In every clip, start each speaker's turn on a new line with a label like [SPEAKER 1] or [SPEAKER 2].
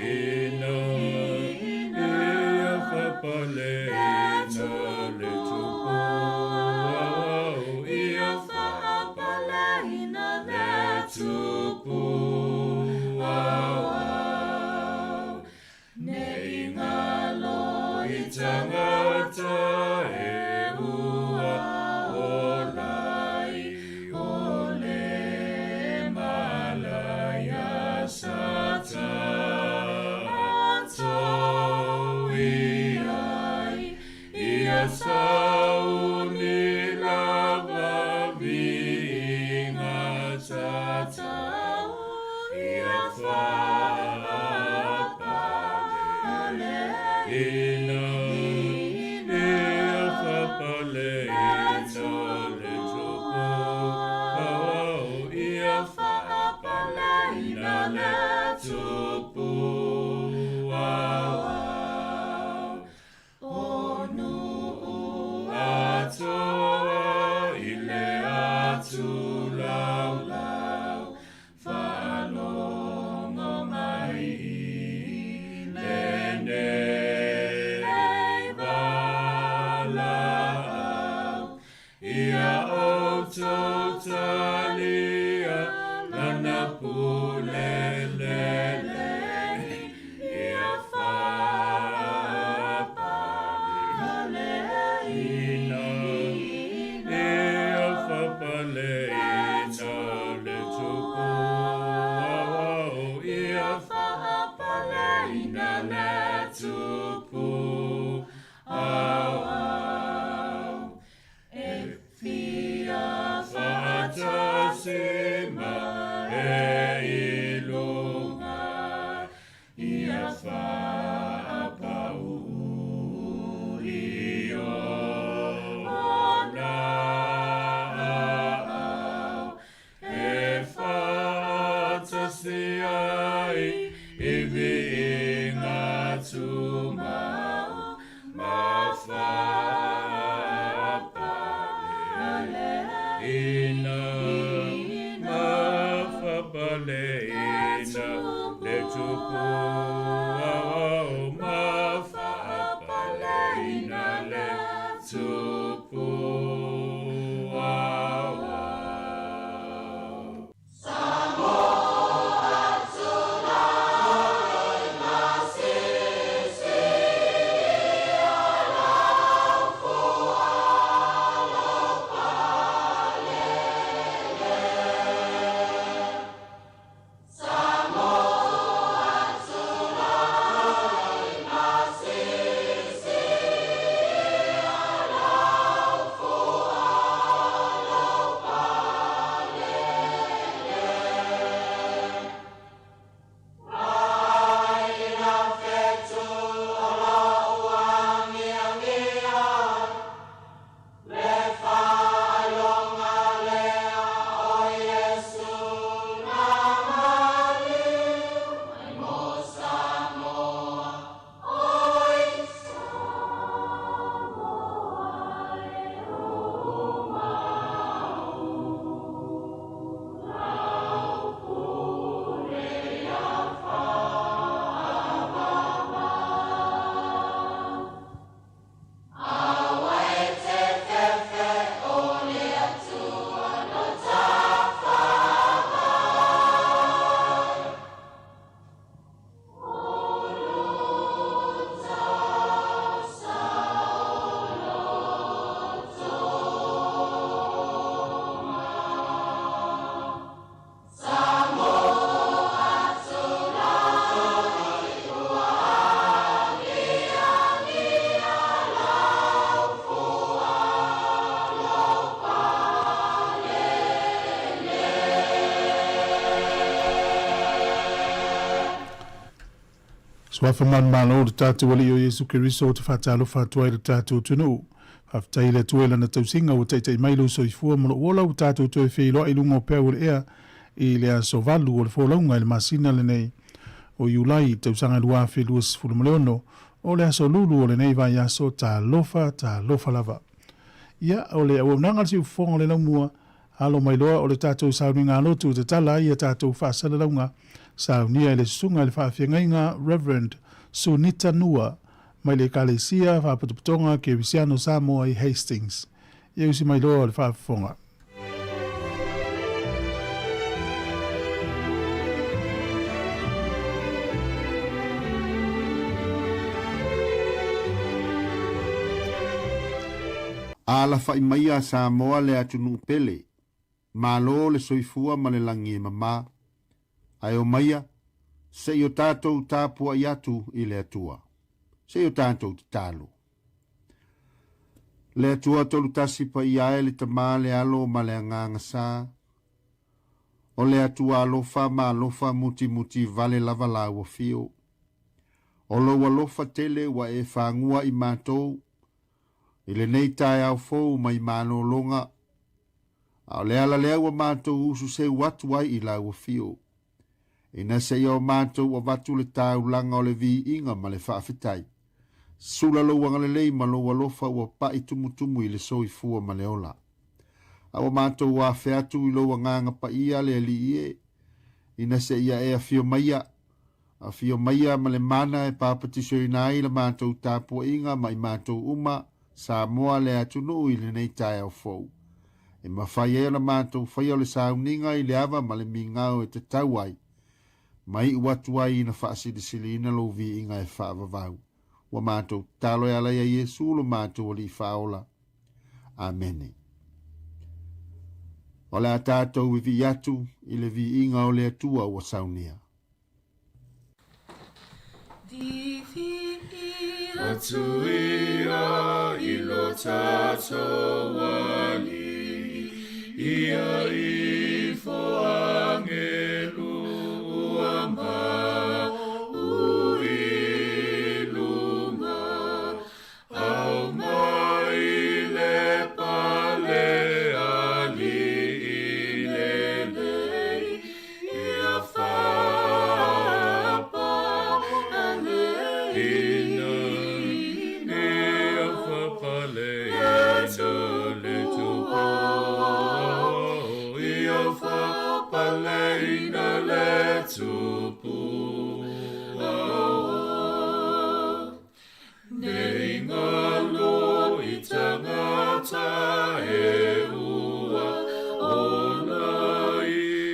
[SPEAKER 1] ina whapale ina le tupu ia whapale ina le tupu nei ngalo I tangata e ua o lai o le malaya sata atau ia sauni lava vinga sata ia whapale ina whapale ina le tupu ia whapale ina le tupu onu atoa ile atu lau lau whalongo mai lene ia ototalia lana pulelele ia whapale ina ia whapale ina le tupu ia whapale ina le tupu Sima e ilunga ia whaapau io ona e whaatasi ai I vinga tumau ma whaapale ina whapale ina le tupu ma whapale ina le tupu
[SPEAKER 2] Swafa man malo de tatu wali o Yesu Kiriso te whatalo whatua le tatu tunu. Haftai le tuela na tausinga o teitai mailo soifua mono wola o tatu tue whiloa I lunga o pēr wale ea I lea sovalu o le wholaunga I le masina le nei. O Iulai tausanga lua whelua sifuru maleono o le aso lulu o le nei vai aso ta lofa lava. Ia o le au nanga si ufonga le laumua halo mailoa o le tatu sauni ngā lotu te tala ia tatu whaasana launga saunia le sunga le whaafiangainga Reverend Sunita Nua mai le kalesia whaaputuputonga ke Visiano Sāmoa i Hastings. Iau si mai loa le whaafonga.
[SPEAKER 3] Ala fai mai a Sāmoa le atunu pele, malo le soifua ma le langi e mama, ai o maia, se i o tātou tāpua i atu i le atua, se i o tātou te tālo. Le atua tolu tasi pa i ae le tamā le alo ma le anganga sā, o le atua alofa ma alofa muti muti vale lava la ua fio, o lo alofa tele wa e whangua i mātou, i le nei tae au fou mai mano longa, au le ala lea ua mātou usu se watu ai i la ua fio. Ina se iau mātou wa watu le tāu langa o le vi inga ma le whaafetai. Sula lo wanga le lei ma lo walofa ua pa i tumutumu i le soi fua ma le ola. Awa mātou wa featu i lo wanganga pa ia le ali ie. Ina se ia e a fio maia. A fio maia ma le mana e papatiso i nai la mātou tāpua inga ma i mātou uma. Sāmoa le atunu i le nei tae au fou. E mawhai e la mātou whai o le sauninga i le awa ma le mingau e te tauai. Mai watu ai ina whaasirisili ina lo vi inga e whaavavau. Wa mātou talo e ala ia Yesu lo mātou o li whaola. Amene. O le a tātou i vi atu i le vi inga o le atua wa saunia.
[SPEAKER 1] Atu ia i lo tātou wali, ia i fo angelu ua mau i lunga, au mai le pale ali i le lei, ia whapa aleina. Paleina le tupu Nei ngalo I tangata e ua Ona I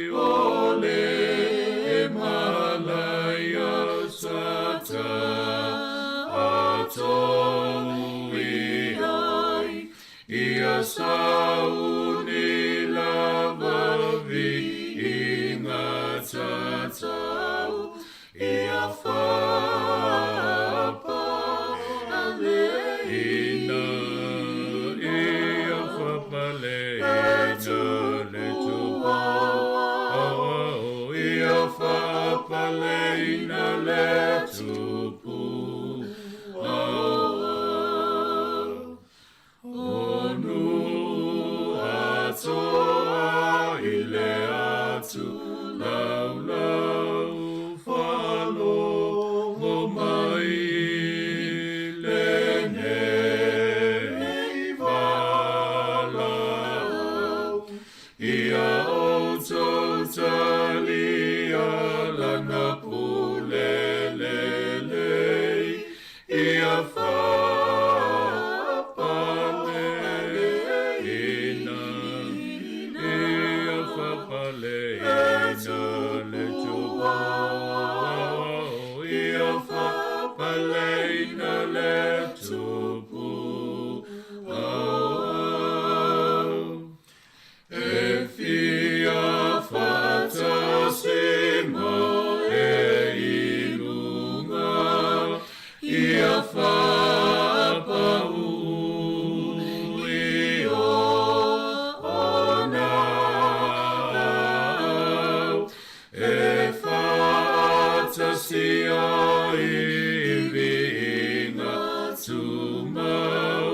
[SPEAKER 1] ole e malaya sata Atou I ai Ia sauni lava vi Tatau ia whapa aleina ia whapa leina le tupa ia whapa leina le tupu onu atoa I le atu Lau lau whalo o mai le nei walau Ia o tautalia lana pule le lei Ia whapaleina Ia whapaleina le tupa ia whapaleina le tupu e fia whatasima e ilunga ia whapau Si ai vinga tu mau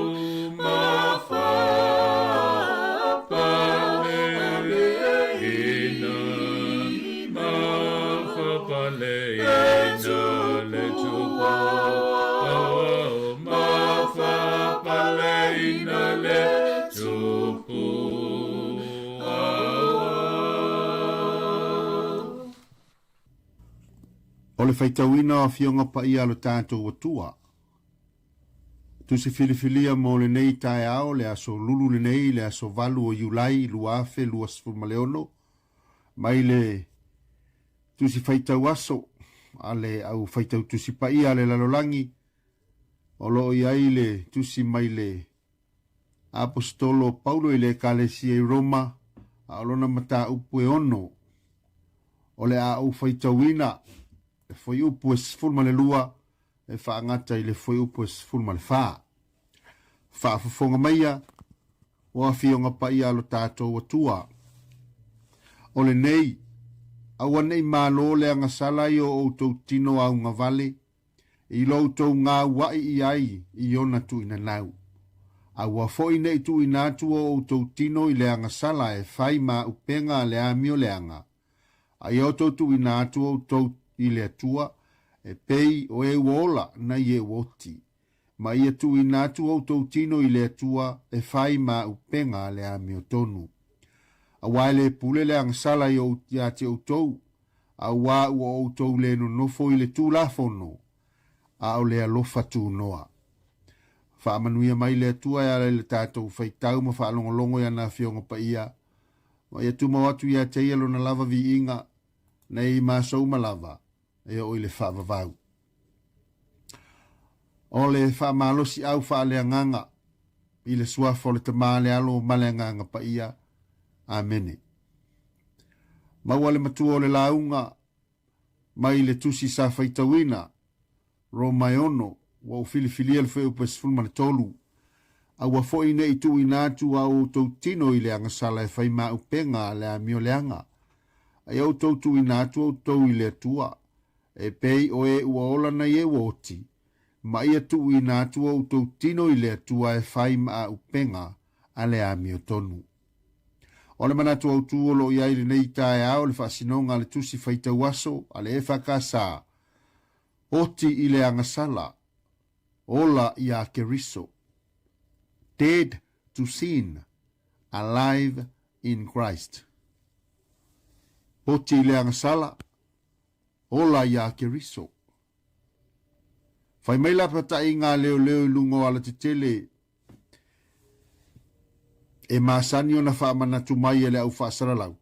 [SPEAKER 1] ma fa paleina ma fa paleina le tupa ma fa paleina le tupu
[SPEAKER 3] O le whaitawina o fionga pa ia lo tātou watua. Tu se filifilia mo le nei tae ao le aso lulu le nei le aso valu o iulai luafe luasfu maleono. Mai le tu si whaitau aso ale au whaitau tu si pa ia le lalolangi. O lo iai le tu si mai le apostolo Paulo i le kalesia i Roma. A olona mata upu e ono. O le a u whaitawina. E foi upu e sfulma le lua. E whaangata i le foi upu e sfulma le whaa. Whaafafonga maia. O a fionga pa ia lo tātou atua. O le nei. Awa nei mālo le anga salai o outou tino au ngā vale. I loutou ngā wai i ai i ona tu ina nau. Awa foi nei tu ina tu o outou tino i le anga sala e whai ma upenga le amio le anga. Ai oto tu ina tu o outou i le atua e pei o e wola na i e woti. Ma ia tu ina tu o outou tino i le atua e whai ma upenga le amio tonu. Awa le pule le anga sala i o ia te outou. Awa u o outou le no nofo i le tu la fono. A o le alofa tu noa. Whaamanuia mai le atua e ala le tātou whaitau ma whaalongolongo ia na fionga pa ia. Ma ia tu mawatu ia te ia lona lava vi inga na i māsau malava e o i le whaavavau. O le whaamalosi au whaaleanganga i le suafo le tamale alo maleanganga pa ia. Amene. Maua le matua o le launga mai le tusi sa whaitawina Romaiono wa o filifilia le feo pas fulma le tolu. A wa fo ine i tu inatu au tau tino i le anga sala e fai ma upenga le amio le anga. A iau tau tu inatu au tau i le atua. E pei o e ua ola na ye woti. Ma ia tu inatu au tau tino i le atua e fai ma upenga a le amio tonu. O le manatu au tu olo i aile nei tae au le whaasinonga le tusi whaita waso a le e whakasa. Oti i le anga sala. Ola i a keriso. Dead to sin. Alive in Christ. Oti i le anga sala. Ola i a keriso. Fai meila pata i ngā leo leo lungo ala te tele. E maasani o na whaamanatu mai e le au whaasaralau.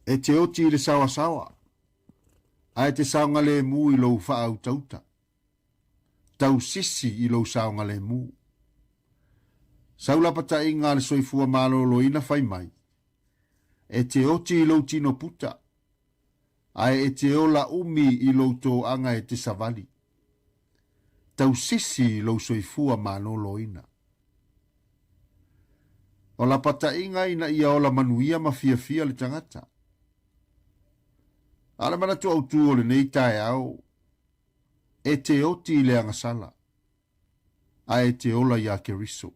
[SPEAKER 3] E te oti i le sawa sawa. Ai te saunga le mu i lou wha au tauta. Tau sisi i lou saunga le mu. Saulapata i ngā le soifua malolo ina whai mai. E te oti i lou tino puta. Ai e te ola umi i lou tō anga e te savali. Tau sisi i lou soifua malolo ina. O la pata inga ina ia ola manuia ma fia fia le tangata. Ala mana tu au tu o le nei tae au. E te oti i le anga sala. A e te ola ia ke riso.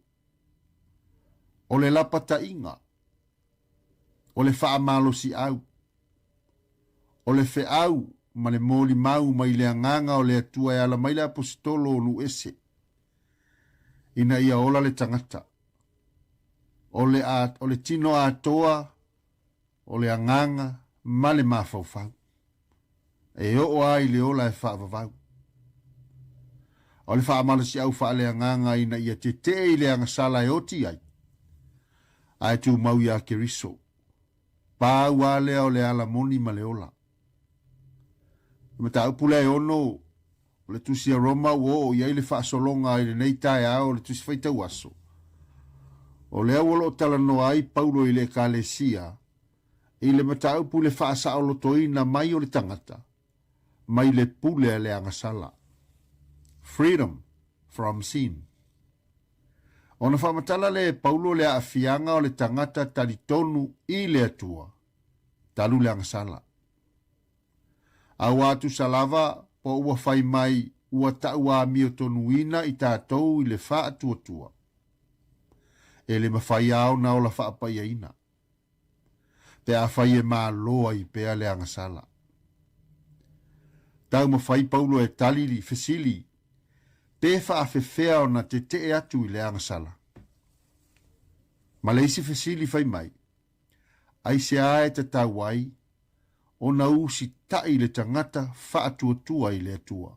[SPEAKER 3] O le lapata inga. O le faa malo si au. O le fe au ma le moli mau ma i le anganga o le atua e ala mai le apostolo o nu ese. Ina ia ola le tangata. O le tino atoa. O le anganga ma le mafaufau. E o ai le ola e whaavavau. O le whaamala si au wha le anganga ina ia te i le anga sala e oti ai. Ai tu mau ia ke riso. Pā ua lea o le ala moni ma le ola. Mata upule e ono o le tusi a Roma o iai le whaasolonga i le nei tae au o le tusi whaita waso. O le awolo o tala no ai Paulo i le kalesia. I le mata upule whaasa o lotoina mai o le tangata. Mai le pule le anga sala. Freedom from sin. Ona whamatala le Paulo le afianga o le tangata talitonu i le atua. Talu le anga sala. A watu salava po ua whai mai ua taua mio tonuina i tātou i le wha atua. E le mawhai au na o la wha apaia ina. Te a whai e maa loa i pea le anga sala. Tau mawhai Paulo e tali li fesili. Te wha a fefea o na te atu i le anga sala. Ma le isi fesili whai mai. Ai se ae te tauai. o na usi tai le tangata whaatua i le atua.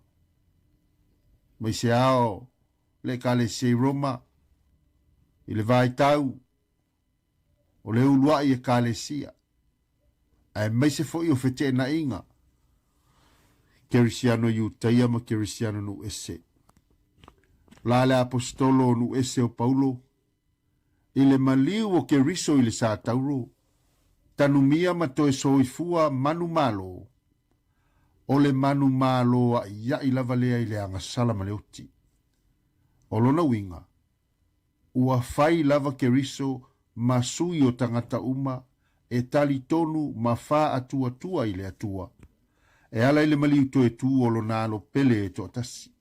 [SPEAKER 3] Mai se ao le ka le se Roma i le vai tau o le ulua i e ka le sia. Ai mai se fo i o fete na inga. Kerisiano yu taia ma kerisiano nu ese. La le apostolo nu ese o Paulo. I le maliu o keriso i le sa tauro. Tanumia ma to e soifua manu malo. O le manu malo a ia i lava lea i le anga sala ma le oti. O lona winga. Ua fai lava keriso ma sui o tangata uma e tali tonu ma fa atua i le atua. E ala i le maliu to e tu o lona alo pele e to atasi.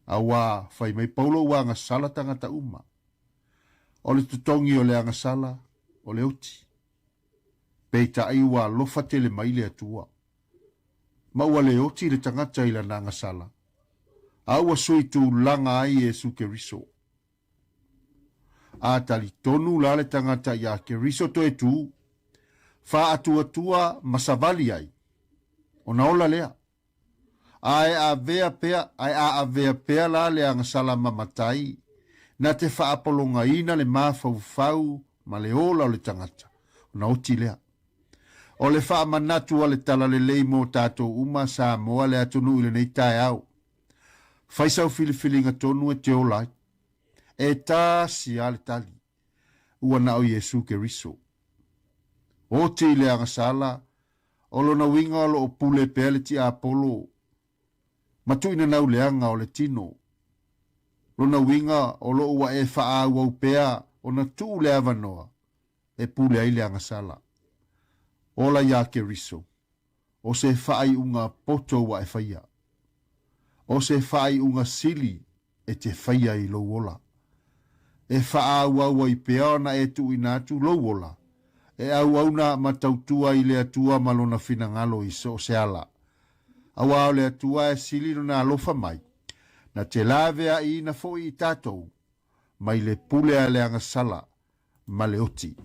[SPEAKER 3] Awa fai mai Paulo wa anga sala tangata uma. O le tutongi o le anga sala o le oti. Peita aiwa lofa tele mai le atua. Ma ua le oti le tangata i la anga sala. Awa sui tu langa ai e su keriso. A tali tonu la le tangata ia keriso to e tu. Fa atua masavali ai. O na ola lea. Ai a vea pea la le anga sala mamatai. Na te fa apolonga ina le mafau ma le ola o le tangata. O na oti lea. O le fa manatu le tala le leimo tato uma Sāmoa le atunu ile nei tae au. Faisau filifilinga tonu e te olai. E ta si ale tali. Ua na o Yesu keriso. O te ile anga sala. O lo na winga o lo o pule pele ti Apolo. Matu ina nau leanga o le tino. Lo na winga o lo ua e faa ua upea o na tu le avanoa. E pule ai le anga sala. Ola ya keriso. O se fai unga poto wa e faia. O se fai unga sili e te faia i lo wola. E faa ua i pea na e tu inatu lo wola. E au na matautua i le atua malona finangalo i so se ala. Awa o le atua e sili no na alofa mai. Na te lavea i na fo i tatou. Mai le pule a le anga sala. Ma le oti.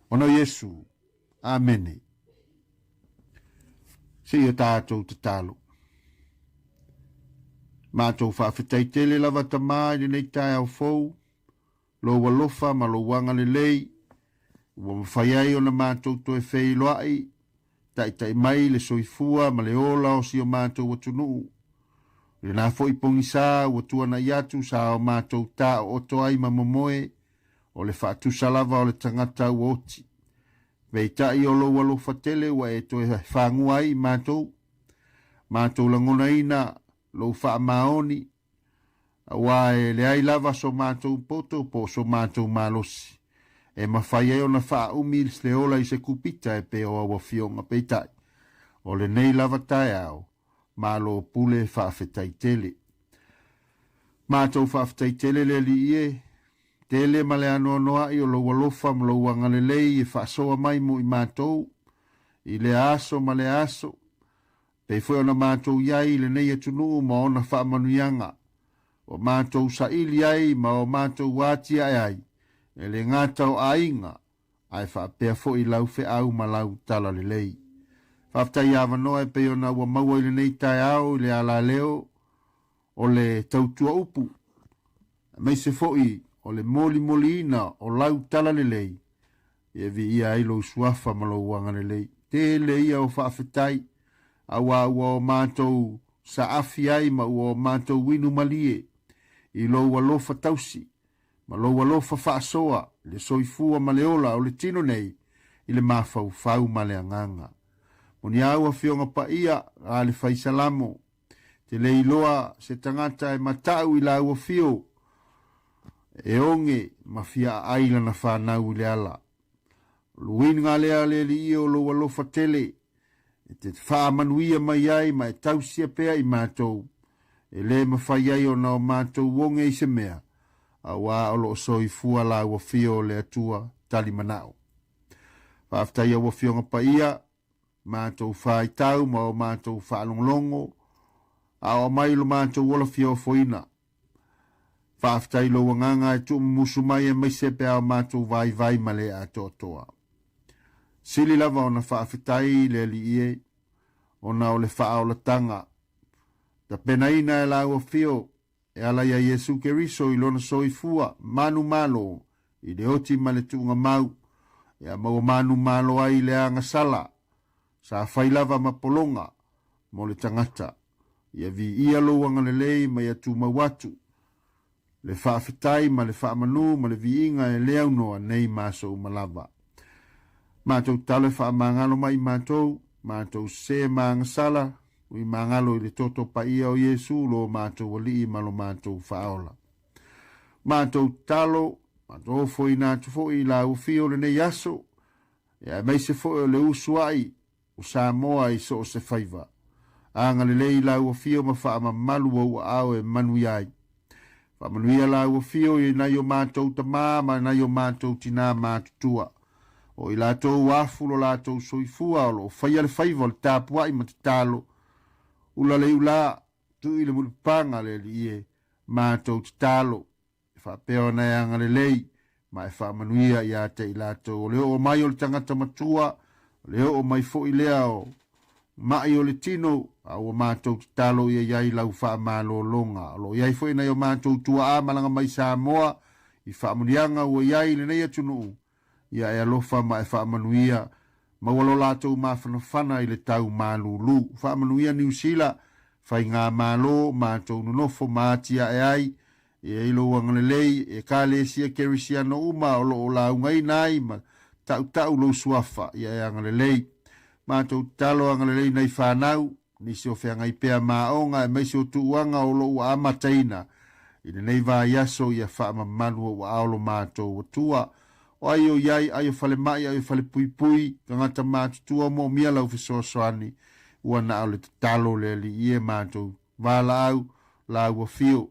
[SPEAKER 3] Ono Yesu. Amene. Se ia tātou te talo. Mātou whawhitai tele lava tamā i nei tai au fou. Lo walofa ma lo wanga le lei. Ua mawhaiai o na mātou to e whei loai. Tai mai le soifua ma le ola o si o mātou watunu. Le nā fo i pongi sā ua tuana i atu sā o mātou tā o oto ai ma momoe. O le whaatusa lava o le tangata ua oti. Veitai o lo walo fatele wa e to e whangua i mātou. Mātou langona ina lo wha maoni. Wa e le ai lava so mātou poto po so mātou malosi. E mawhai e o na wha umi le ola i se kupita e pe o awa fionga peitai. O le nei lava tai au. Malo pule whaafetai tele. Mātou whaafetai tele le li ie. Tele ma le anoa noa i o lo walofa ma lo wangale lei e whaasoa mai mo i mātou. I le aso ma le aso. Pei fwe ona mātou iai le nei atunu ma ona whaamanuianga. O mātou sa ili ai ma o mātou wāti ai. E le ngāta o ainga. Ai whaapea fo i lau fe au ma lau tala le lei. Whaaftai awa noa e pei ona ua maua i le nei tai au i le ala leo. O le tautua upu. Mai se fo i. O le moli ina o lau tala le lei. E vi ia ilo suafa ma lo wanga le lei. Te le ia o whaafetai. Awa ua o mātou sa afi ai ma ua o mātou winu malie. I lo walofa tausi. Ma lo walofa whaasoa. Le soifua ma le ola o le tino nei. I le mafau fau ma le anganga. Moni aua fionga pa ia a le faisalamo. Te le iloa se tangata e matau i la ua fio. E onge mafia aila na whanau le ala. Luin ngā lea le li i o lo walofa tele. E te whaamanuia mai ai ma e tausia pea i mātou. E le mawhai ai o na o mātou wonge i se mea. A wā o lo soi fua la ua fio le atua tali manao. Whaaftai a ua fio ngapa ia. Mātou whai tau ma o mātou whaalonglongo. A o mai lo mātou wala fio foina. Whaaftai lo wanganga e tu musu mai e maise pe au mātou vai ma le a toa. Sili lava ona whaafetai le li ie, ona o le whaolatanga. Ta penaina e lau fio, e ala ia Yesu Keriso i lona soifua, manu malo, i le oti ma le tuunga mau, e a mau manu malo ai le anga sala, sa whailava mapolonga, mo le tangata, ia vi ia lo anga le lei ma ia tu mawatu, le whaafetai ma le whaamanu ma le vi inga e leo noa nei maso umalava. Mātou tale whaamangalo mai mātou se maanga sala, ui mangalo i le toto pa ia o Yesu lo mātou wali malo mātou whaola. Mātou talo, mātou ofo i nātu fo i la ufio le nei aso, e mai se fo le usuai, o Sāmoa i so o se whaiva. Anga le lei la ufio ma wha ama malu au au e manu iai. Wha manu ia la ufio i na yo mātou tamā ma na yo mātou tina mātutua. O i lātou wafulo lātou soifua o lo whaia le whaiva le tāpua i matatalo. Ula le ula tu i le mulupanga le li e mātou tatalo. E whapeo na e anga le lei ma e whamanuia i ate i lātou. O leo o mai o le tangata matua, leo o mai fo i lea o mai o le tino a o mātou tatalo i iai lau whamalo longa. Lo iai fo i na o mātou tua a malanga mai Sāmoa i whamunianga o iai le nei atunu. Ia e alofa ma e whaamanuia, mawalo lātou mawhanawhana i le tau mālulu. Whaamanuia New Zealand, whai ngā mālo, mātou nonofo mātia e ai, e ilo wangalelei, e kā lesia kerisiano uma o lo o laungai nai, ma tau lo suafa, ia e angalelei. Mātou talo angalelei nei whanau, nisi o whiangai pēr maonga, e meisi o tuuanga o lo ua amataina. Ine nei vā yaso ia whaamamanu o aolo mātou o tua, o ai o iai, ai o whale mai, ai o whale pui pui, kangata mātutua mo mia lau fisoasoani, ua na au le talo le li ie mātou, wāla au, la ua fio,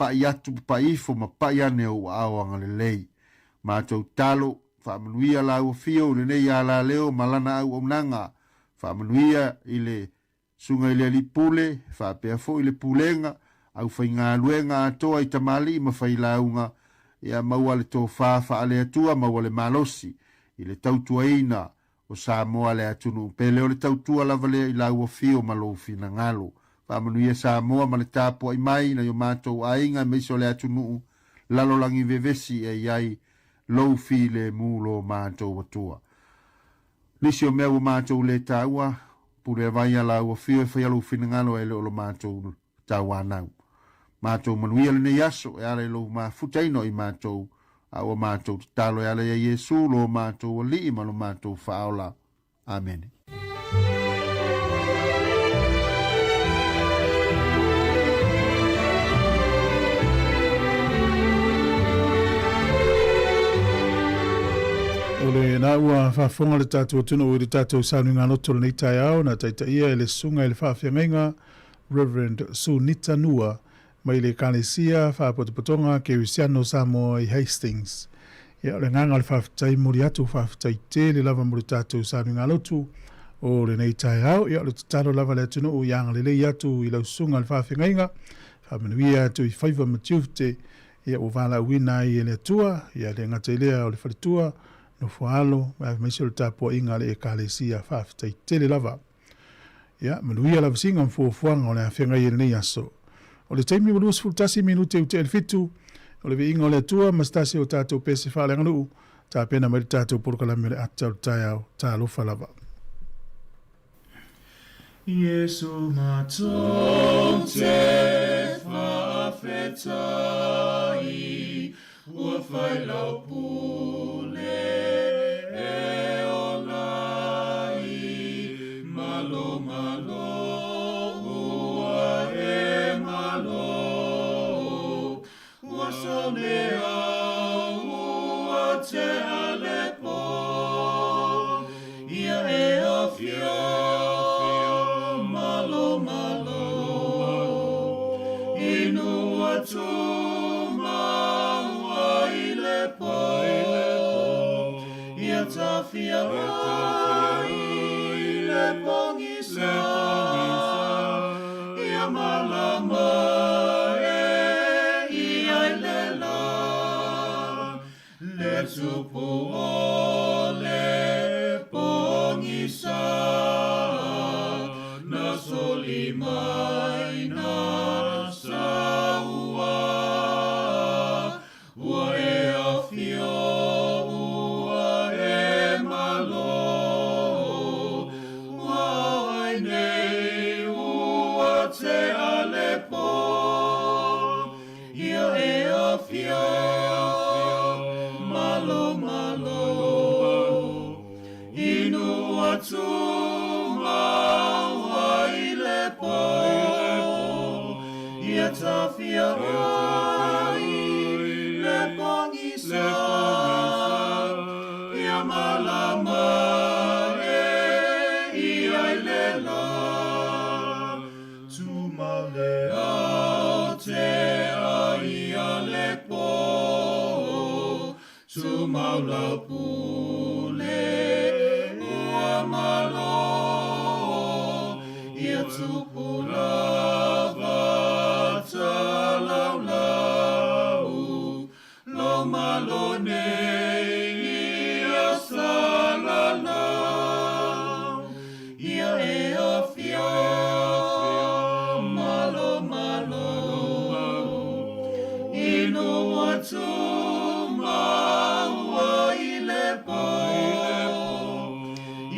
[SPEAKER 3] pa i atu pa ifo, ma pa i ane o au anga le lei. Mātou talo, whaamanuia la ua fio, le nei ala leo, malana au o nanga, whaamanuia i le sunga i le li pule, whapea fo i le pulenga, au whai ngā luenga atoa i tamali, ma whai launga, ia maua le tō whāwha ale atua, maua le malosi, i le tautua ina o Sāmoa le atunu. Pele o le tautua lava lea i lau o fio malofi na ngalo. Whamanuia Sāmoa ma le tāpua i mai, na yo mātou ainga meiso le atunu, lalolangi vevesi e iai loufi le mūlo mātou atua. Nisi o mea o mātou le tāua, pure vaia lau o fio e whaialufi na ngalo e le o lo mātou tāua nau. Mātou manuia le nei aso e ale lo ma futaino i mātou a o mātou talo e ale a Yesu lo mātou o li ma lo mātou whaola. Amen.
[SPEAKER 2] Ole na ua whafonga le tātou tunu o le tātou sānu ngā noto le nei tai au na taita ia e le sunga e le whawhiangainga Reverend Sunita Nua mai le kalesia whapotopotonga ke Usiano Sāmoa i Hastings. Ia le nganga le whawhitai muri atu whawhitai te le lava muri tātou sānu ngā lotu o le nei tai au. Ia le tataro lava le atunu o ianga le lei atu i lau sunga le whawhiangainga. Whamenuia atu i whaiva matiufte ia o wala uina i ele atua. Ia le ngata ilea o le whalitua no fualo. Ia meisi o le tāpua inga le kalesia whawhitai te le lava. Ia manuia lava singa mfuafuanga o le awhiangai e le nei aso. O le taimi walus fultasi minute u te elfitu, o le viinga o le atua, mastasi o tātou pese whaale nganu, tā pena mai tātou porukalami le atau tai au, tā lofa lava.
[SPEAKER 1] Yesu matong te whawhetai, ua whailau pule e o lai, malo malo. Mali mai na Sāmoa, ua e awhio, ua e malo, ua ai nei, ua te alepo, ia e awhio, malo malo, inu atu Tafia ai le pangisa ia malama e ai le la tu male au te ai ale po tu maula pule ua malo ia tu pula malo nei ia salala ia e awhia malo malo inu atu maua i le po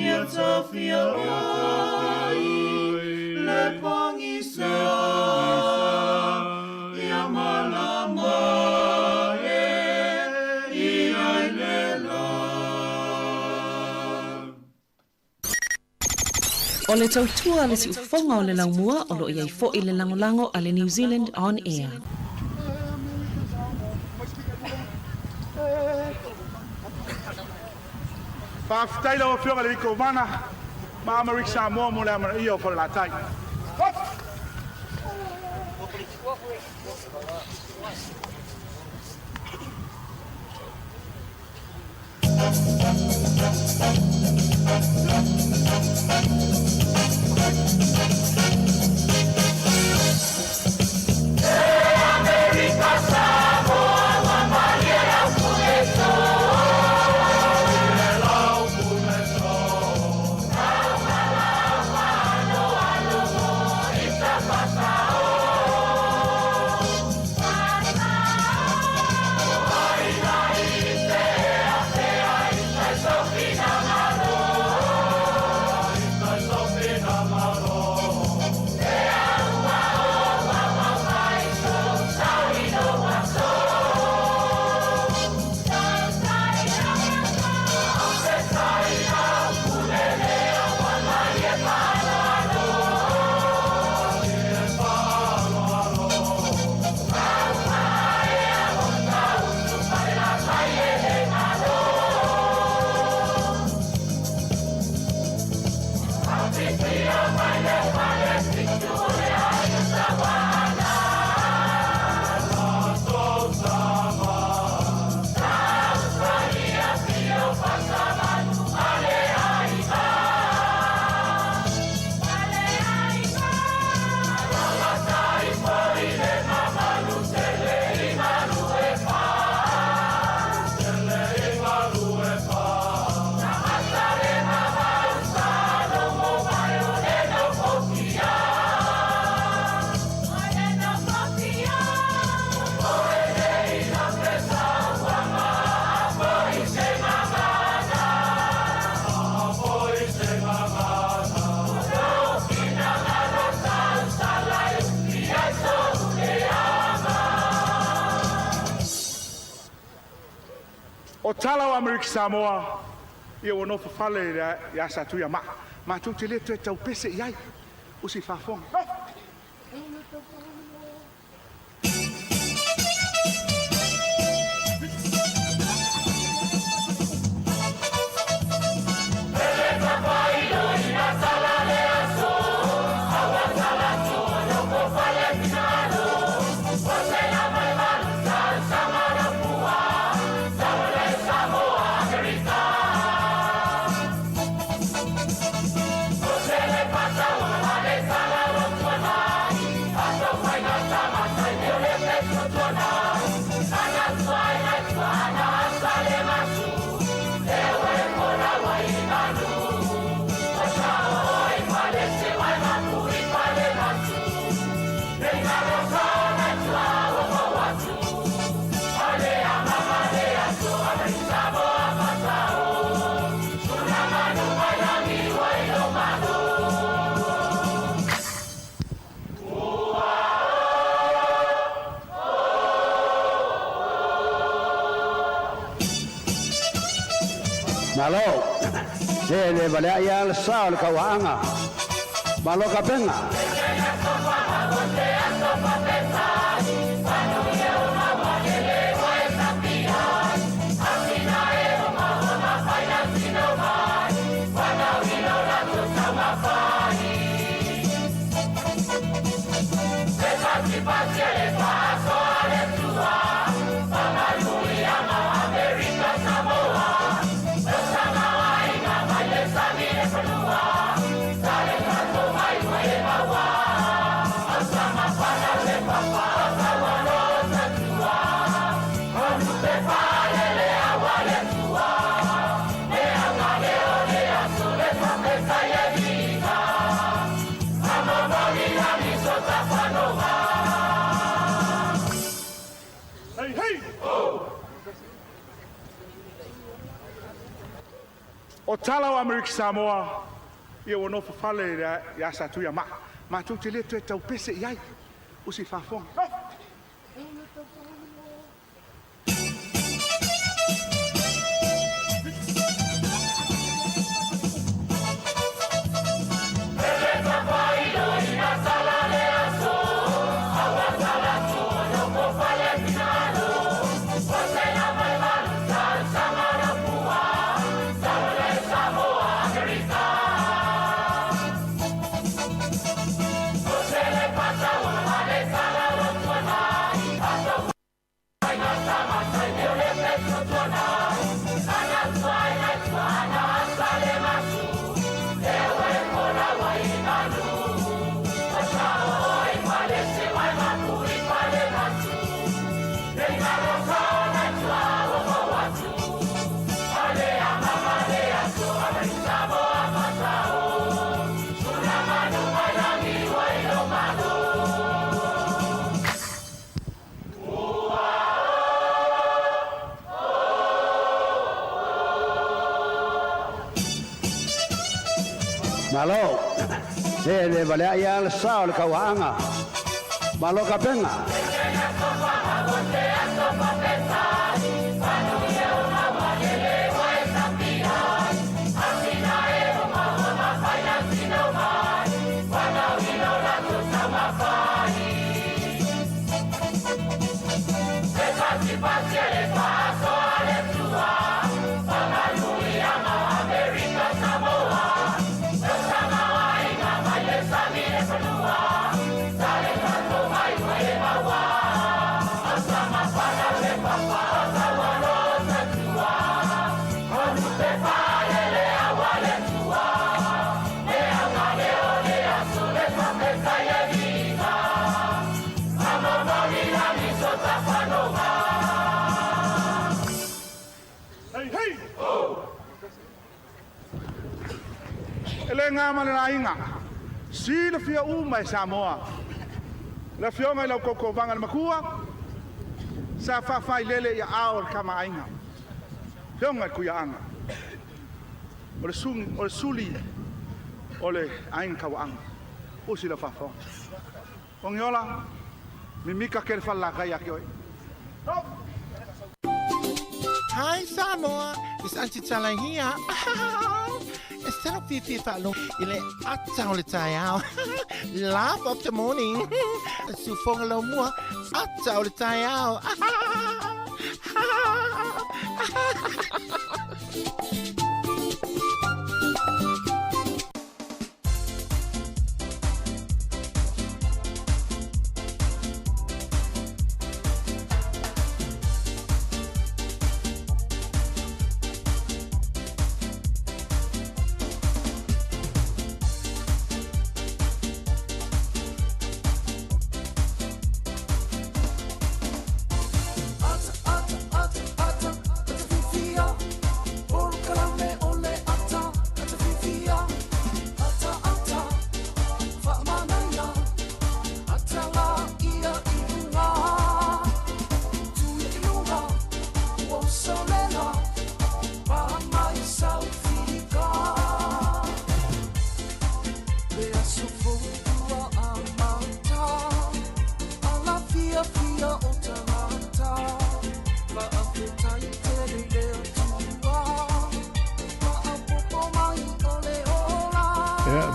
[SPEAKER 1] ia tawhia ai le pangisa ia malama
[SPEAKER 4] O le tautua le si ufonga o le laumua o lo iai fo i le langolango a le New Zealand On Air.
[SPEAKER 5] Whawhitaila o whionga le wiko mana, ma Amerika Sāmoa mo le amana ia o whalalatai. O tala o Amerika Sāmoa, ia o no whawhale ia sa tuia maa. Ma tau te le tue tau pese iai, o si whawhonga.
[SPEAKER 1] Pasa,
[SPEAKER 6] Malo, le vale ya el sao el kawanga. Malo kapenga.
[SPEAKER 5] O tala o Amerika Sāmoa, ia wano whawhale ya satu ya ma. Ma tau te le tue tau pese iai, usi whawhong.
[SPEAKER 6] Malo, le vale ya el sao el kawanga. Malo kapenga.
[SPEAKER 5] Ele ngā mana na inga. Si le fia mai Sāmoa. Le fia ngai lau koko vanga na makua. Sa whawhai lele ia aor kama ainga. Fia ngai kuia anga. O le suli o le ainga kawa anga. Usi le whawhong. O ngiola, mimika kere whalakai ake oi.
[SPEAKER 7] Hi Samoa, it's Auntie Tala here. Instead of Fifi Falo, ile atau le tayao. Laugh of the morning. Sufong lo mua, atau le tayao.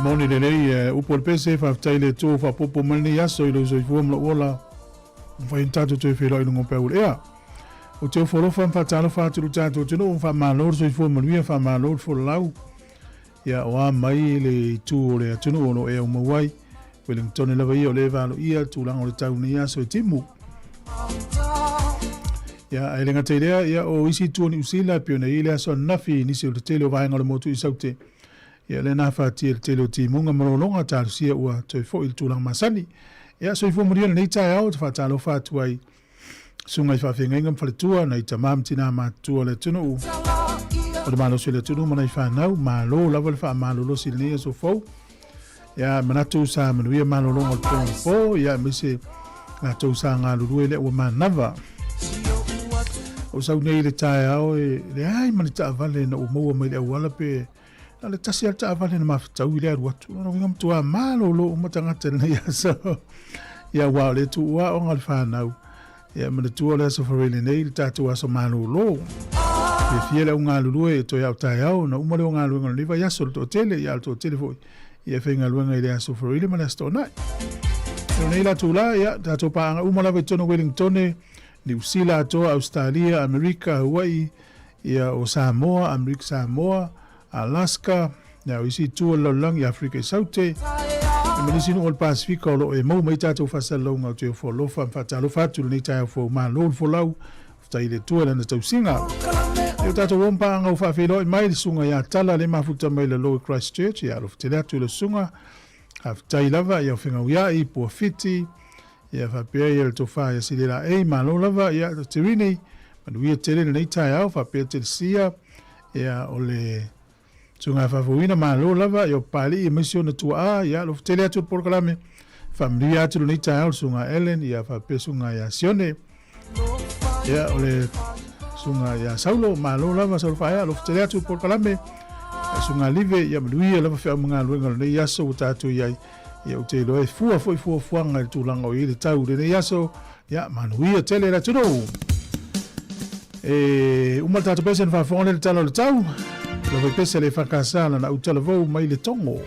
[SPEAKER 2] moni le nei upo le pese fa taile to fa popo mani yaso i lo so fu mo ola fa intato to fe lo ngo pe ea o te folo fa talo fa tu tato tu no fa malo so fu mo via fa malo fo lau ya wa mai le tu le tu no no e mo wai Wellington le vai o le valo ia tu lang o le tau ni yaso timu ya ai lenga te idea ya o isi tu ni usila pio na ile so nafi ni se o te le vai ngol mo tu isaute ya le na fa ti te lo ti munga mo longa ta sia ua te fo il tulang masani ya so fo muri nei ta out fa ta lo fa tu ai sunga fa finga ngam fa tua nei ta mam tina ma tu le tunu o ma lo se le tunu ma fa nau ma lo la fa ma lo si ne so fo ya mana tu sa ma wi ma lo longa po ya mi se na tu sa nga lu le o ma nava o sa nei le ta au le ai ma ta vale na o mo me le wala pe ale tasi alta avale na mafutau ile watu no ngam tua malo lo matanga tena ya so ya wa le tu wa on alfa now ya me tu ole so for ile nei tatu so malo lo e fiela unga lu e to ya ta ya no mo le unga lu ngol liva ya so to tele ya to tele foi ya fenga lu ile so for ile mana sto na no nei la tu la ya tatu pa uma la veto no Wellington New Zealand to Australia America Hawaii ya o Samoa America Samoa Alaska, now isi tu lo lang i Afrika Saute. Me sino ol Pacifico lo e mo mai tato fa salo nga te fo lo fa talo fa tu ni ta fo ma lo fo lau. Ta ile tu na tau singa. E tato wompa nga fa fe lo mai sunga ya tala le mafuta mai le lo Christchurch ya lo te la tu lo sunga. Af tai lava ya finga ya i po fiti. Ya fa pe ya to fa ya sidela e ma lo lava ya te rini. Ma wi te le nei ta ya fa pe te sia ya ole sunga fa fuina ma lo lava yo pali emission tu a ya lo tele atu programa familia tu ni ta sunga Ellen ya fa pe sunga ya sione ya ole sunga ya saulo ma lo lava so fa ya lo tele atu programa sunga live ya mluia lava fa mga lo ngalo ya so tatu ya ya te lo e fu nga tu langa o ile tau de ya so ya manuia tele la tu no uma tatu pesen fa fone le talo le tau lo vai pese le fakasala na utala vou mai le tongo.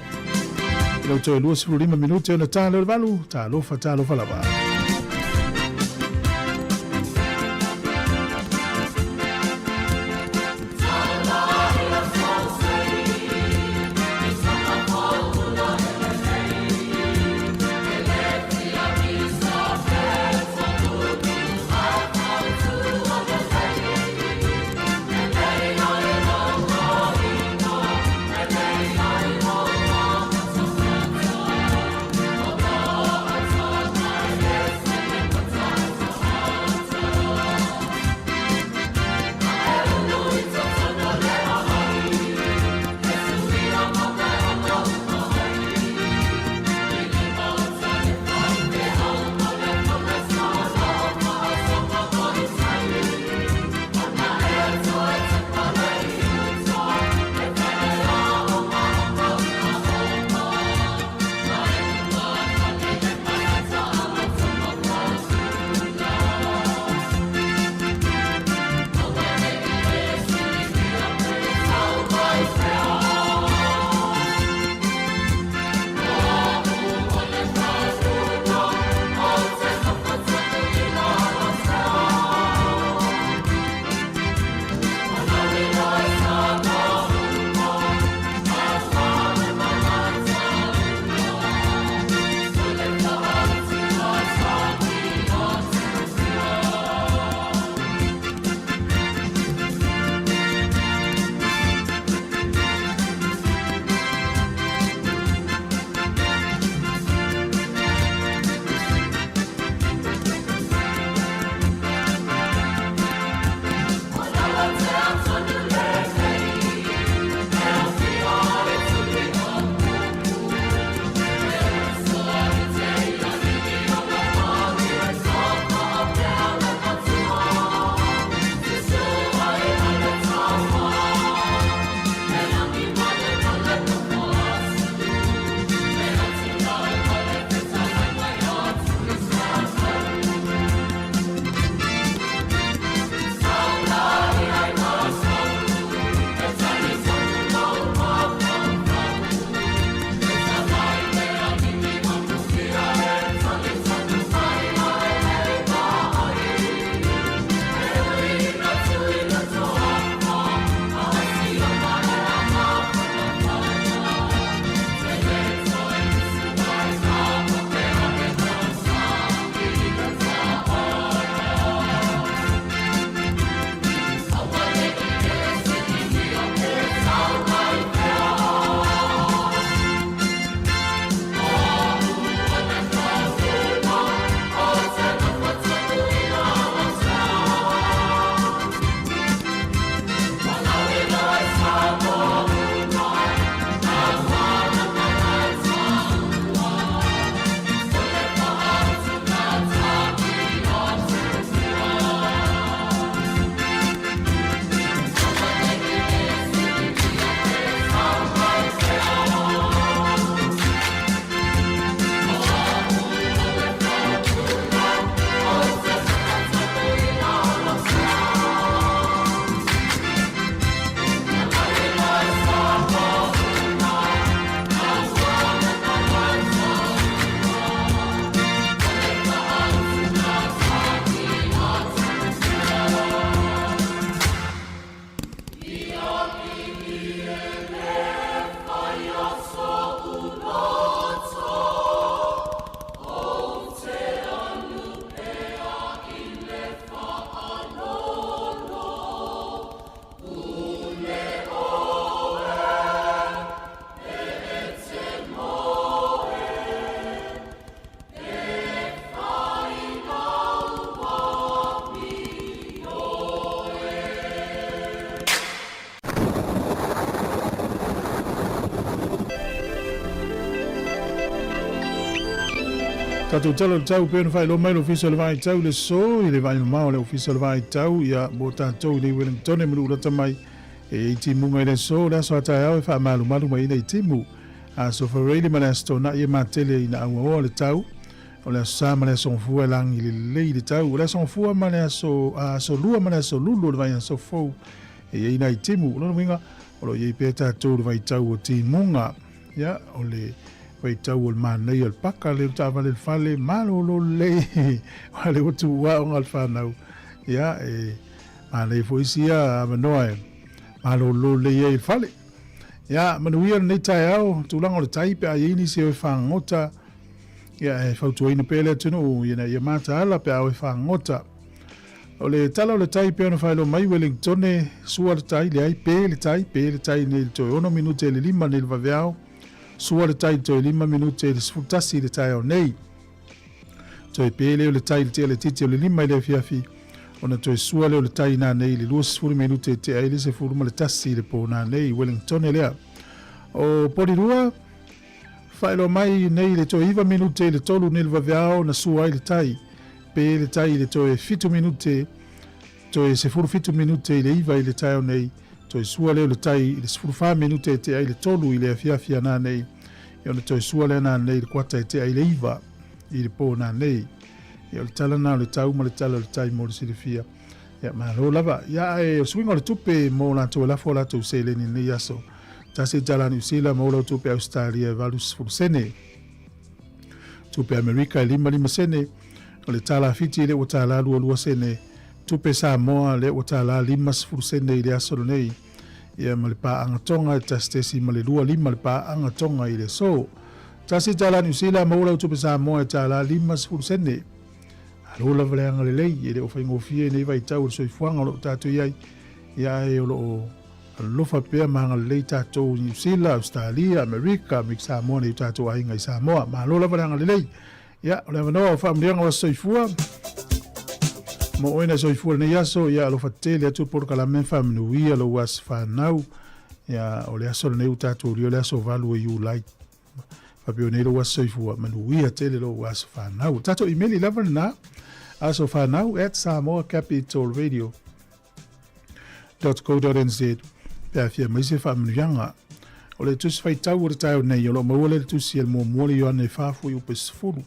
[SPEAKER 2] Lo to lu 5 minuti na talo le valu, talo fa lava. Tatou tala le tau pēna whai lo mai lo ofisa le vai tau le so i le vai mamao le ofisa le vai tau ia mo tātou i le Wellington e mulu urata mai e timunga i le so le aso atai au e wha malu malu mai i le timu a so whareili ma le asto na ia matele i na aua le tau o le aso sa ma le aso mfua lang i le lei le tau o le aso mfua ma le aso lua ma le aso lulu le vai aso fau e ina i timu lono winga o lo iei pē tātou le vai tau o timunga ia o le wai tau o le manei o le paka le utawale le fale malo lo le wale o tu wa o ngal whanau ia e manei fo isia manoa e malo lo le e fale ia manuia nei tai au tulango le taipe a ieni se o whangota ia e whautuaina pele tunu ia mata ala pe au e whangota o le tala o le taipe ana whaelo mai Wellington e sua le tai le ai pe le tai ne le toi ono minute le lima ne le vaveao sua le tai toi 5 minute le sfutasi le tai o nei toi pele o le tai le titi o le lima le fiafi ona toi sua le tai na nei le 2 minute te ai le se furuma le tasi le po na nei Wellington lea o porirua failo mai nei le toi 2 minute le tolu ne le vaveao na sua le tai pe le tai le toi 7 minute toi se furu 7 minute le iva le tai o nei toi sua le tai le sfuru 5 minute te ai le tolu i le fiafia na nei e ona toi sua le na nei le kwata te ai le iva i le po na nei e o le tala na le tau ma le tala le tai mo le silifia ia ma lo lava ia e o swingo le tupe mo la to la fola to se le ni yaso ta se tala ni sila mo lo tupe Australia valus fursene tupe America lima sene o le tala fiti le o tala lu sene tupe Sāmoa le o tala 5 fursene i le aso nei ia ma le paanga tonga ta stesi ma le 2 le paanga tonga i le so ta se tala ni sila mo lo tupe Sāmoa tala 5 fursene alola valeanga le lei e le o whaingo fie nei vai tau so i fuanga lo tātou iai ia e o lo lofa pea maanga le lei tātou New Zealand, Australia, America, mik Sāmoa nei tātou ainga i Sāmoa ma alola valeanga le lei ia o le wanoa o whaamrianga wa soifua mo oina soifua nei aso ia alofa tele atu por kalame whaamnuia lo was whanau ia o le aso nei tātou rio le aso valu e you like Fabio nei lo was soifua manuia tele lo was whanau tātou email i lava na aso whanau at Sāmoa Capital Radio.co.nz pia fia maise whaamnuianga o le tusi whai tau o le tau nei o lo maua le tusi el mua mua le yoane whafu i upe sifuru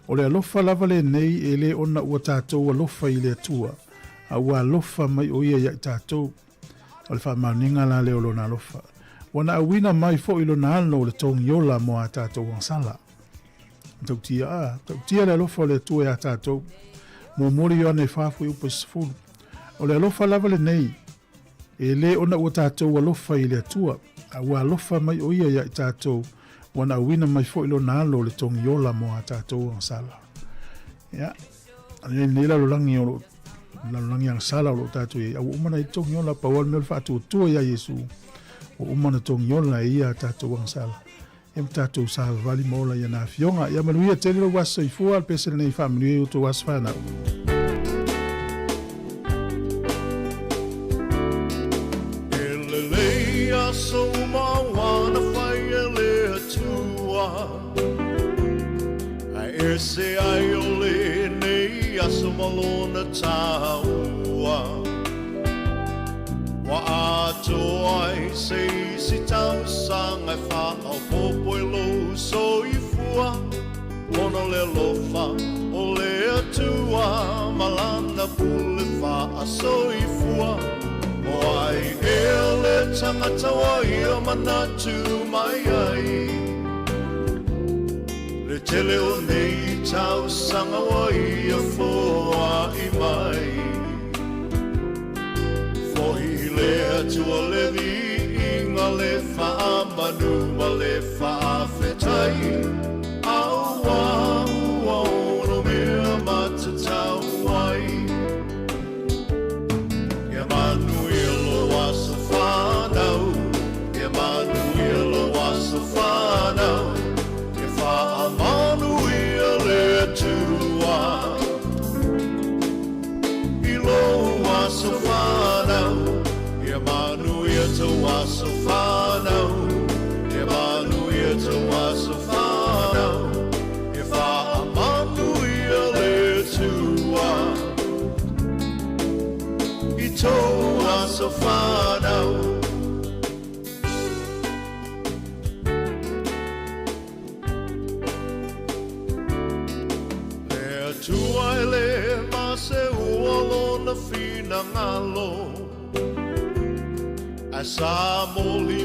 [SPEAKER 2] o le alofa lava le nei e le ona ua tātou alofa i le atua a ua alofa mai o ia i tātou o le whaamaninga la le o lona alofa wana awina mai fo i lona ano o le tongi ola mo a tātou wansala tautia le alofa o le atua a tātou mua mua le yoane whafu i upe sifuru o le alofa lava le nei e le ona ua tātou alofa i le atua a ua alofa mai o ia i tātou wana wina mai fo ilo nalo le tongi ola mo a tātou ang sala. Ia, nila lo langi o langi ang sala o tātou e, au umana i tongi ola pa wal mel whaatu o tua ia Yesu, o umana tongi ola e ia tātou ang sala. Em tātou sa vali mola ia na fionga, ia manuia tele lo waso i fua, al pese nei whamini o to waso whanau.
[SPEAKER 1] So mawana whaiele atua Ai se ai ole nei aso malona taua Wa ato ai se si tau sang ai wha au popo e lo so i fua Ono le lofa o le atua Malana pule wha aso i fua Wai ele tangata wai o manatu mai ai Le tele o nei tau sanga wai a foa i mai Fohi le atua le vi inga le wha manu ma le wha whetai Au au no mea matatau wai If I tua ele ma se uolo na fina ngalo a sa moli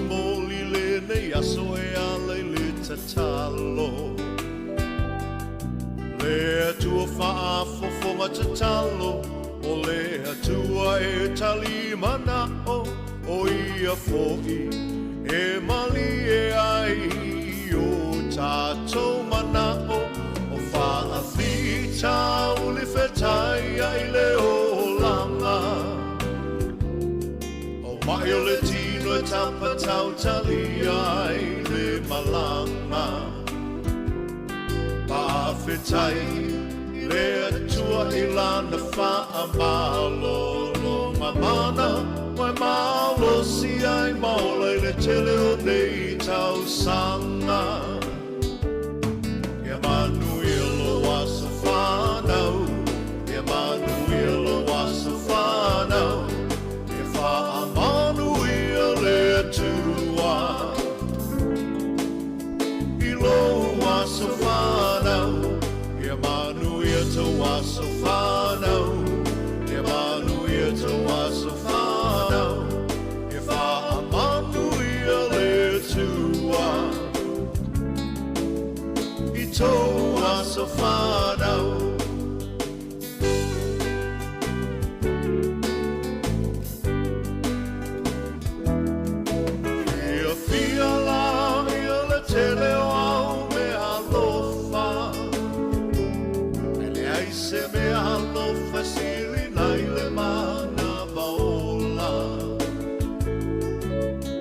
[SPEAKER 1] le nei aso e ale le tatalo le tua fa fofonga tatalo o le tua e tali mana o ia foi e mali e ai o tato mana o fa a fita o le fetai ai le o langa o mai o le tino e tapa tau tali ai le malanga pa fetai le tua ilana fa amalo lo mamana mai malo si ai maula le tele o nei tau sanga Emmanuel was a whanau Emmanuel was a whanau E wha Emmanuel e tua Ilo was a whanau Emmanuel to was a whanau Emmanuel to was a whanau E wha Emmanuel e tua Ito was a whanau Ia fia la ia le tele o au me alofa E le aise me alofa sili nai le mana vaola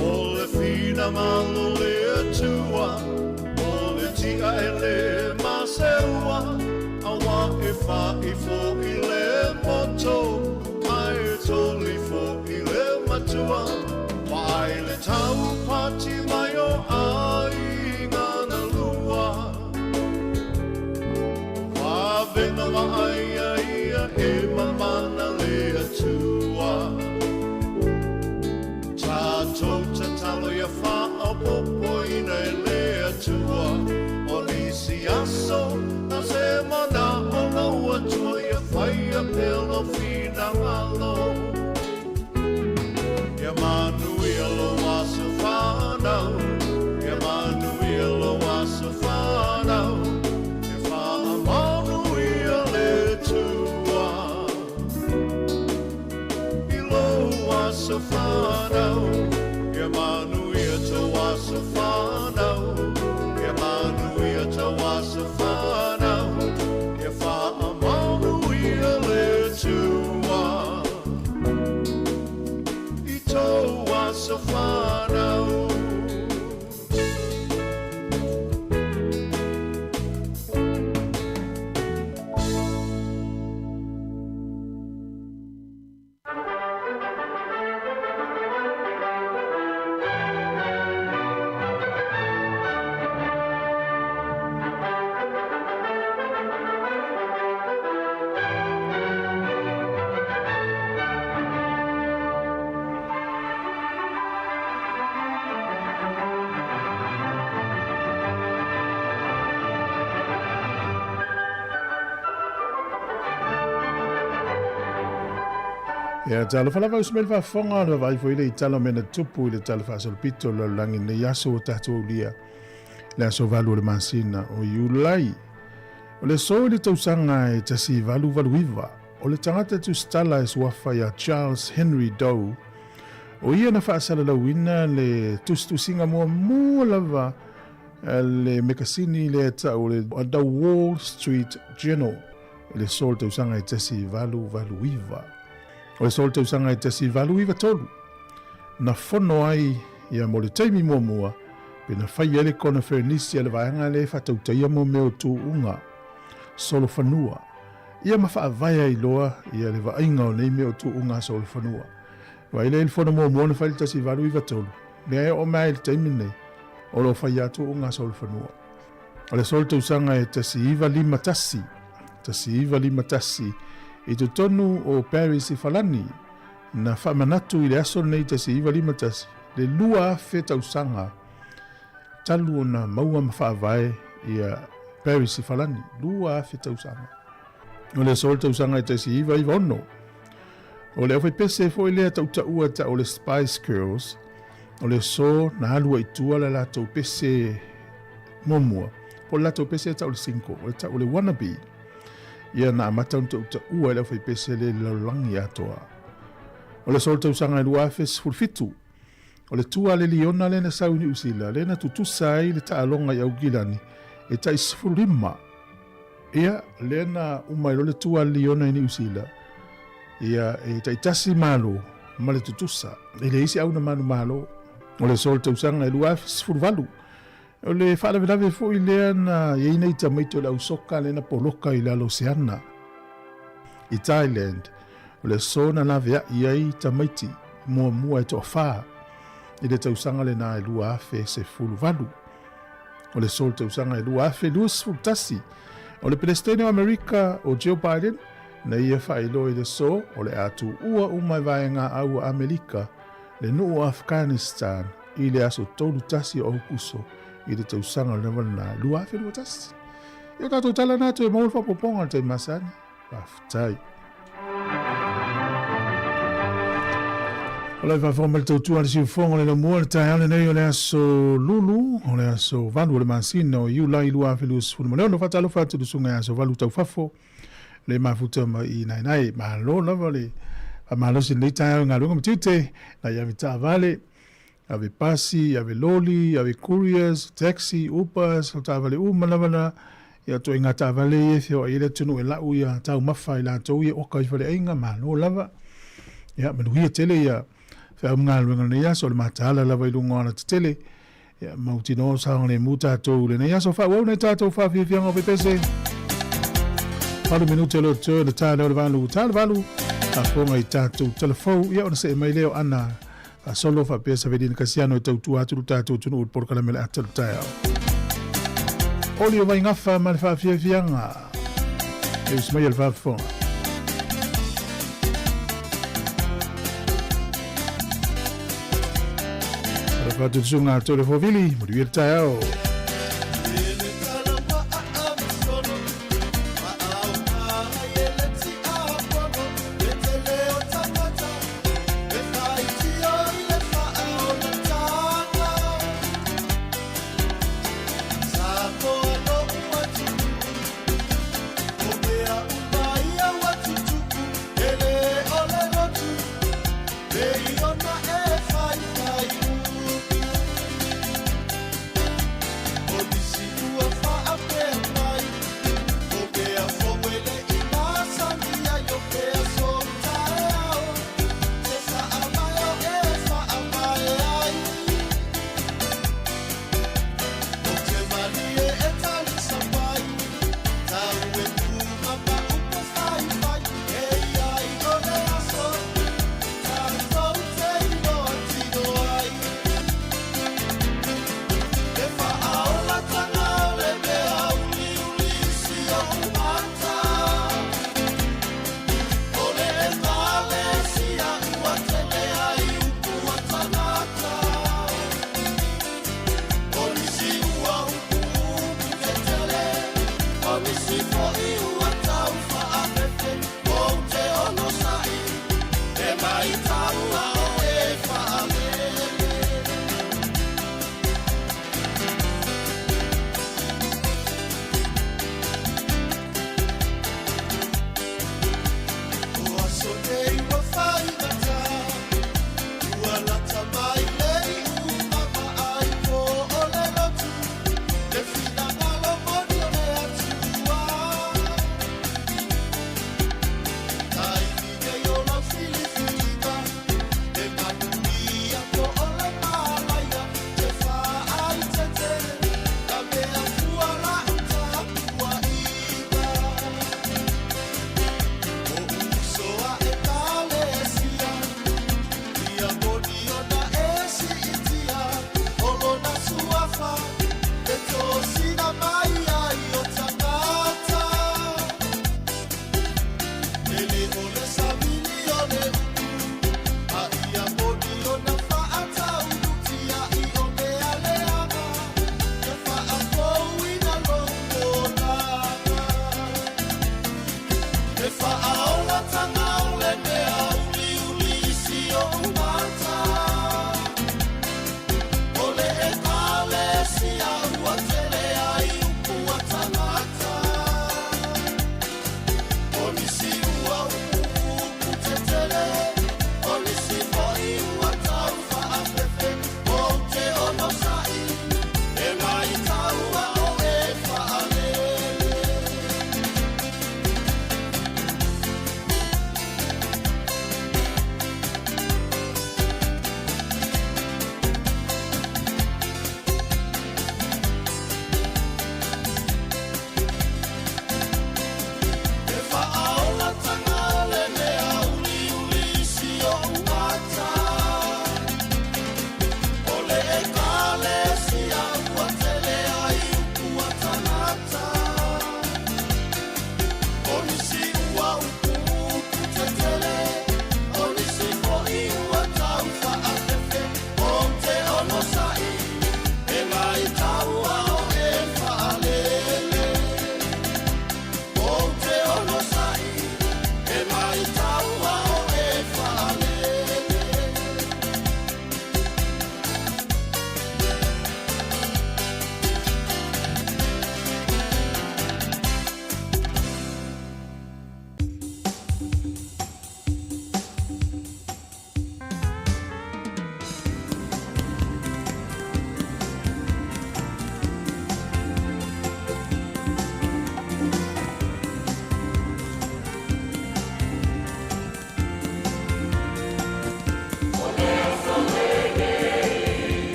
[SPEAKER 1] O le fina malo le atua Tia ele maseua awa e fa I fo I le moto ai toli fo I le matua mai le tau pati mai o ai ngana lua wa vena wa ai ai e mamana le atua tato tatalo ia fa o popo ina le atua si aso na semana o na ua tua ia whai a pelo fina ngalo Emmanuel o wasa whanau Emmanuel o wasa whanau E wha Emmanuel e tua Ilo wasa whanau Emmanuel to wasa whanau Emmanuel to was a whanau E wha Emmanuel e tua Ito was a whanau
[SPEAKER 2] Ia tala whalava usmel whafonga na vai fo ile I tala mena tupu ile tala whasalpito la langi ne yaso o tatou lia. Le aso valu o le mansina o iulai. O le so ile tausanga e tasi valu iwa. O le tangata tu stala e swafa ya Charles Henry Doe. O ia na whaasala la wina le tustusinga mua lava le mekasini le ta o le The Wall Street Journal. Le so tausanga e tasi valu iwa. O le sol tau sanga e tasi valu iwa tolu. Na fono ai ia mo le taimi mua pe na whai ele kona whenisi ale vaanga le whatau taia mo meo tu unga. Solo whanua. Ia mawha avaya I loa ia le vainga o nei meo tu unga solo whanua. Wa ile ele fono mua na whai tasi valu iwa tolu. Le ae o mai le taimi nei. O lo whai atu unga solo whanua. O le sol tau sanga e tasi iwa lima tasi. Tasi iwa lima tasi. I te tonu o Paris I Falani, na whamanatu I le aso nei tasi iwa lima tasi, le lua fe tausanga, talu o na maua mawhaavae I Paris I Falani, lua fe tausanga. O le sol tau sanga te si iwa iwa ono. O le awhai pese fo i lea tau ta ua ta o le Spice Girls. O le so na alua i tua la la tau pese momua. Po la tau pese ta o le cinco. O le ta o le wannabe. Ia na amata un tau ta ua i le awhai pese le laulangi atoa. O le sol tau sanga i lua afes fulfitu. O le tua le liona le na sauni usila. Le na tutusa i le ta alonga i au gilani. E ta isfurima. Ia le na umailo le tua liona i ni usila. Ia e taitasi malo ma le tutusa e le isi au na manu malo o le sol tausanga e lua sfurvalu o le whaalavelave fo i lea na ieina i tamaiti o le ausoka le na poloka i le aloseana i Thailand o le so na lavea iai tamaiti mua e toa wha i le tausanga le na e lua afe se fulvalu o le sol tausanga e lua afe lua sfurtasi o le Presidente o Amerika o Joe Biden na ia whaelo i le so o le atu ua umai vaenga au Amerika le nuu o Afghanistan i le aso tolu tasi o kuso i le tausanga le na lua whenua tasi. Io tato tala natu e maul whapoponga te masani. Whaftai. O le whawhoma le tautua le siufonga le mua le tai ale nei o le aso lulu o le aso valu o le masina o iu lai lua whenua sifunu. Leo no whatalo whatu du sunga aso valu tau whafo le mafuta ma i nai malo lava le malo sin le tai nga lunga mtite na ia vita vale ave pasi ave loli ave couriers taxi ubers ta vale lava ia to inga ta vale e fio ile tunu e la uia tau mafai la to ia o kai vale inga malo lava ia manu ia tele ia fa nga lunga ne ia so le matala lava i lunga na tele ia mautino sa le muta to le ne ia so fa wa ne ta to fa fi fi ngo pese. Palu minuto lo to le tale o valu a fonga i tatu telefou ia ona se mai leo ana a solo fa pesa vedina kasiano tau tu atu tatu tunu por kala mele atal tao oli o vai ngafa mal fa fianga e smai el va fonga para fa tu sunga telefou vili mo di tao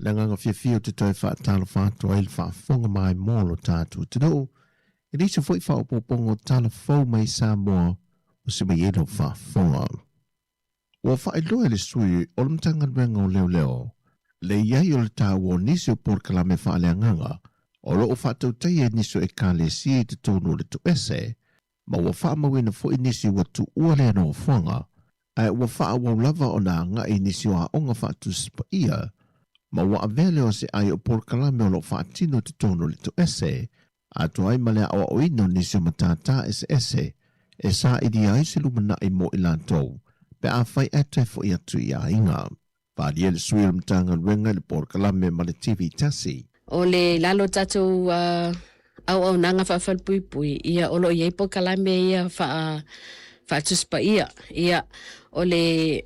[SPEAKER 8] Langanga fia te toi wha talo whātua il wha whonga mai mōlo tātou te no. E risa fwoi wha opopongo tala whau mai Sāmoa o se mai ero wha whonga. Ua wha iloa le sui o le mtanga renga o leo leo. Le iai o le tā ua nisi o por kalame wha aleanganga. O lo o wha tau tai e niso e ka le si e te tonu le tu ese. Ma ua wha mawina fwoi nisi ua tu ua lea no whonga. Ai ua wha wau lava o na nga i nisi o a onga wha tu spa ia. Ma ua avele o se ai o por kalame o lo wha tino te tonu le tu ese. A tu ai malea o oino nisi o matata ese. E sa i di ai se lumana i mo i lantou. Pe a whai ate fo i atu i a inga. Pādia le sui o mtanga renga le por kalame ma le TV tasi.
[SPEAKER 4] O le lalo tatou au nanga whawhalpui pui. Ia olo i eipo kalame ia whaatuspa ia. Ia o le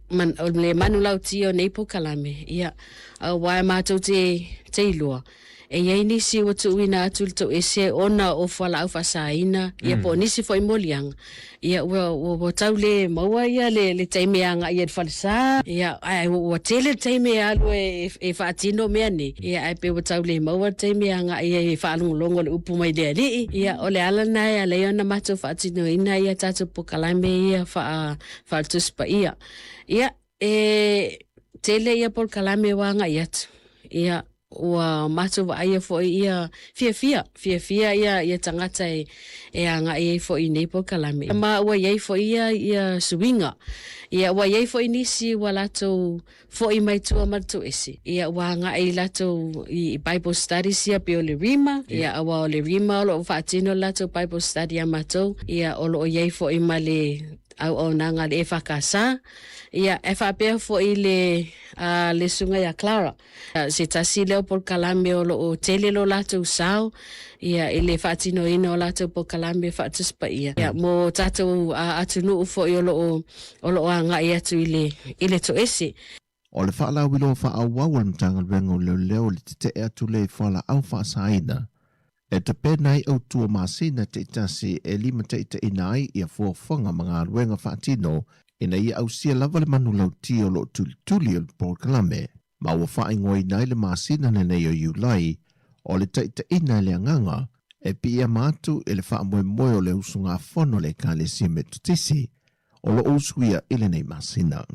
[SPEAKER 4] manulau tio neipo kalame. Ia wae mātou te ilua. E iei nisi o tu uina atu le tau ese ona o whala au whasaina. Ia po nisi fo i molianga. Ia ua tau le maua ia le teimeanga ia le whalisa. Ia ua tele teimea alu e whaatino mea ni. Ia ai pe ua tau le maua teimeanga ia e whaalongolongo le upu mai lea li. Ia o le alana ia le ona matou whaatino ina ia tatou po kalame ia whaaltuspa ia. Ia tele ia po kalame wanga iatu. Ia ua matou wa ia fo ia fia ia tangata e anga ia fo i nei po kalame. Ma ua ia fo ia suinga. Ia ua ia fo i nisi wa latou fo i mai tua martu esi. Ia ua anga i latou i Bible studies ia pe o le rima. Ia awa o le rima o lo whaatino latou Bible study a matou. Ia o lo ia fo i ma le au nanga le whakasa. Ia e whapea fo i le sunga ia Clara. Se tasi leo por kalame o lo tele lo latou sao. Ia i le whaatino ina o latou por kalame whaatuspa ia. Ia mo tatou atunu fo i o lo anga i atu i le to ese.
[SPEAKER 8] O le wha lau wilo wha au wau le mtanga rengo leo leo le te atu le whala au wha saina. E te penai au tua masina te itasi e lima te ita inai ia fuafonga mga ruenga whaatino ina ia au sia lava le manu lau tio lo tuli o le Port-Kalame. Ma ua wha ingoi nai le masina ne nei o Iulai o le te ita ina le anganga e pi ia matu e le wha moe o le usunga fono le ka le sime tutisi o lo usuia ile nei masina.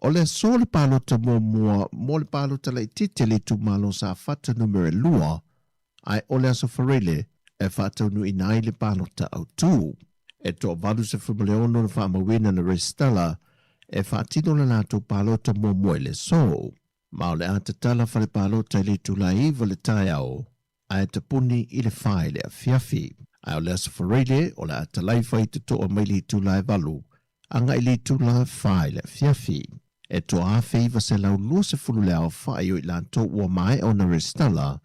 [SPEAKER 8] O le so le palota mo le palota le tite le tu malo sa fata numere lua ai o le aso farele e whaatau nu inai le palota au tū. E toa valu se fumaleono le whaamawina na restala e whaatino le nato palota mo le so. Ma o le atatala whale palota le tu la iwa le tai au ai te puni i le whae le a fiafi. Ai o le aso farele o le atalai whai te toa mai le tu la valu anga i le tu la whae le a fiafi. E toa a feiva se lau lua se fulu le au whae o i lanto ua mai o na restala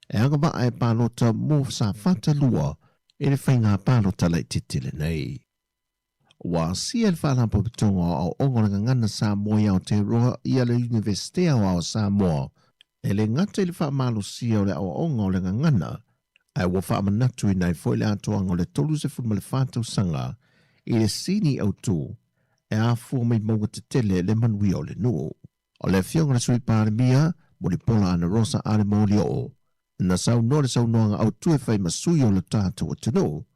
[SPEAKER 8] e anga ba ai palota mo sa fata lua e le whainga palota lai titile nei. Wa sia le whalampo pitonga au ongorenga ngana Sāmoa i Aotearoa i ale Universitea o au Sāmoa e le ngata i le whaamalo sia o le au ongorenga ngana ai wa whaamanatu i nei fo i le atoanga o le tolu se fulu le whātau sanga i le sini au tū e a fua mai maunga te tele le manui o le nuu. O le fionga na sui pāre mia mo li pola ana rosa ale mauli o. Na sau no le sau noanga au tue fai masui o le tātou tino,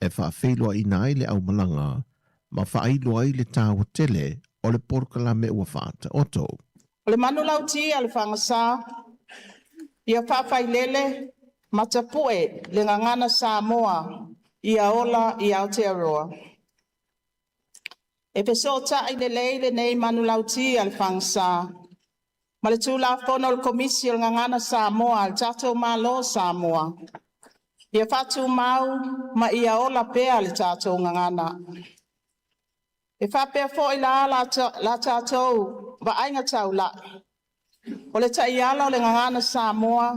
[SPEAKER 8] e wha whailua i nai le au malanga, ma wha ailua i le tāua tele o le Port-Kalame ua whaata oto.
[SPEAKER 9] O le manu lau ti a le whangasā, ia whawhai lele, matapue le ngangana Sāmoa, ia ola i Aotearoa. E pesota i le leile nei manu lau ti a le whangasā, ma le tūla whono le komisi o ngangana Sāmoa, le tātou malo Sāmoa. Ia whatu mau, ma ia ola pea le tātou ngangana. E whapea fo i la tātou, wa ainga tau la. O le tai ala o le ngangana Sāmoa,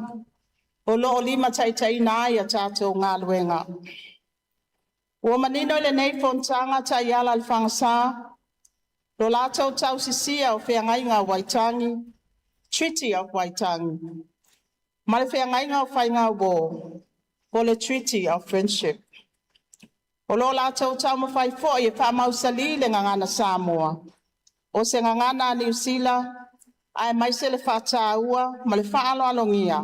[SPEAKER 9] o lo o lima tai nai a tātou ngā luenga. Ua manino le nei fontanga tai ala le whangasā, lo lātou tau sisia o whiangainga Waitangi, Treaty of Waitangi. Ma le whiangainga o whainga o o le Treaty of Friendship. O lo lātou tau mawhai fo i e whamausali le ngangana Sāmoa. O se ngangana New Zealand, ai mai se le whātāua, ma le whaaloalongia,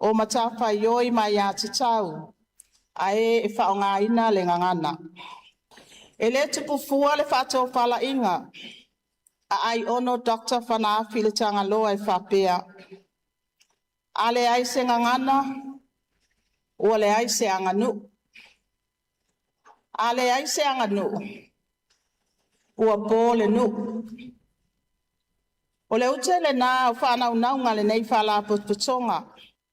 [SPEAKER 9] o matawhai oi mai a te tau, ai e whaongaina le ngangana. E le tupu fua le whātou whala inga, a ai ono Dr. Whanawhi le tanga loa e whapea. A le ai se ngangana, o le ai se anganu. A le ai se anganu, ua pō le nu. O le ute le nā o whanau naunga le nei whala putonga.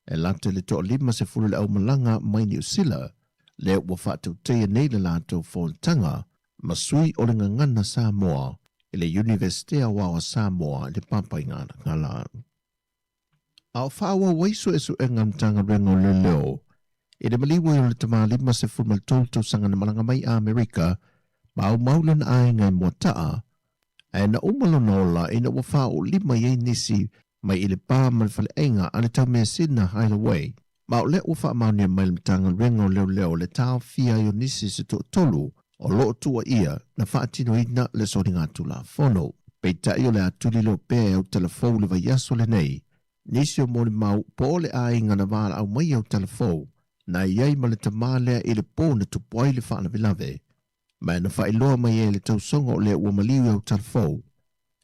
[SPEAKER 8] E lante le toa lima se fulu le au malanga mai New Zealand, le ua whaatau teia nei le lātou fōntanga, masui o le ngangana Sāmoa, i le Universitea wa Sāmoa le papaingana ngala. Au whaua waiso esu e ngamtanga rengo le leo, i le maliwa i le tama lima se fulu mal tolto sanga na malanga mai a Amerika, ma au maulan ai ngai mua taa, e na umalona ola i na ua whao lima iei nisi mai i le pā malifale ainga a le tau mea sina highway, ma o le ua wha maunia mai le mtanga rengo leo leo le tau fia i o nisi se to tolu, o loo tua ia na whaatino ina le sori ngā tula whono. Pei tai o le atuli leo pēr au telefou le vai aso le nei, nisi o mori mau po le ainga na wala au mai au telefou, na iei ma le tamalea i le pō na tupuai le whaana vilave, ma na whailoa mai e le tausonga o le ua maliu au telefou.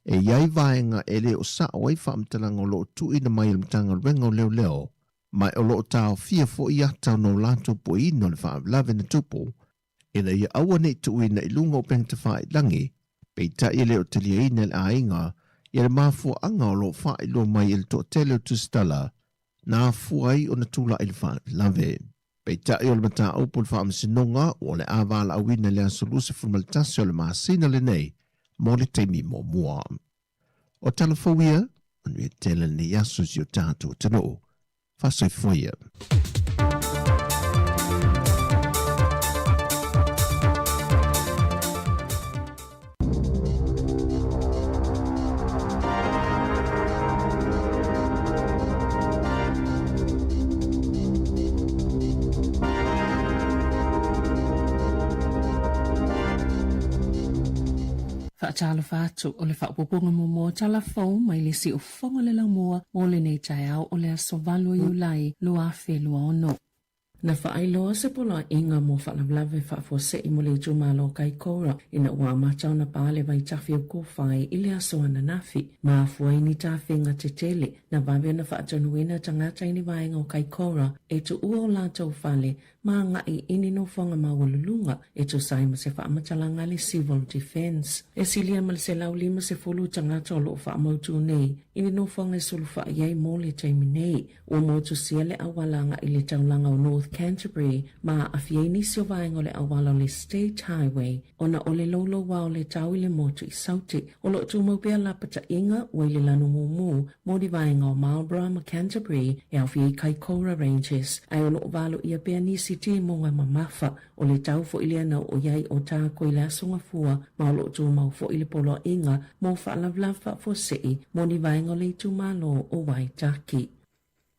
[SPEAKER 8] E iei vaenga e le o sa o ei whaamtalanga o loo tu ina mai le mtanga rengo leo leo, mai o loo tau fia fo i atau no lanto po ino le whaana vilave na tupu, ina ia aua nei tu ina i lunga o pengta whae langi, pei ta i leo te lia ina le ainga, i le mafua anga o lo whae lo mai il to tele o tustala, na fuai o na tula il whae lave. Pei ta i o le mata upo le whae msinonga o le avala awina le asoluse fulmaltasi o le maasina le nei, mo le teimi mo mua. O talafowia, anu e tele ni asus yo tātou tano, fasoi foia.
[SPEAKER 4] whaatala whātu o le whaapoponga mo tala whau mai le si o whonga le lamoa mo le nei tai au o le aso valu i ulai lua whelua ono. Na whaailoa se pola inga mo whaalawlawe whaafose i mo le tūmalo kai kora ina ua matau na pāle vai tawhi o kōwhai i le aso ana nafi. Maa fuai ni tāwhenga te tele na wawe na whaatanuina tangata ini vaenga o kai kora e tu ua o lātou whale maa ngai ini no whanga mawalulunga e tu saima se whaamatala le civil defense. E silia mal se lau lima se fulu tangata o loo whaamautu nei ini no whanga e sulu whaaiai mo le taimi nei o mo tu sia le awalanga i le taulanga o North Canterbury ma afiei nisi o vaenga o le awala o le State Highway ona o le lolo wa o le tau i le motu i sauti o lo tu maupea lapata inga o le lanu mumu mo di vaenga o Marlborough ma Canterbury e afiei Kaikoura Ranges ai o lo valo ia pea nisi ti mo ngā mamafa o le tau fo ili ana o iai o tā koe le asonga fua ma o lo tu mau fo ili polo inga mo whaalavlafa fo sei mo di vaenga o le tu malo o Waitaki.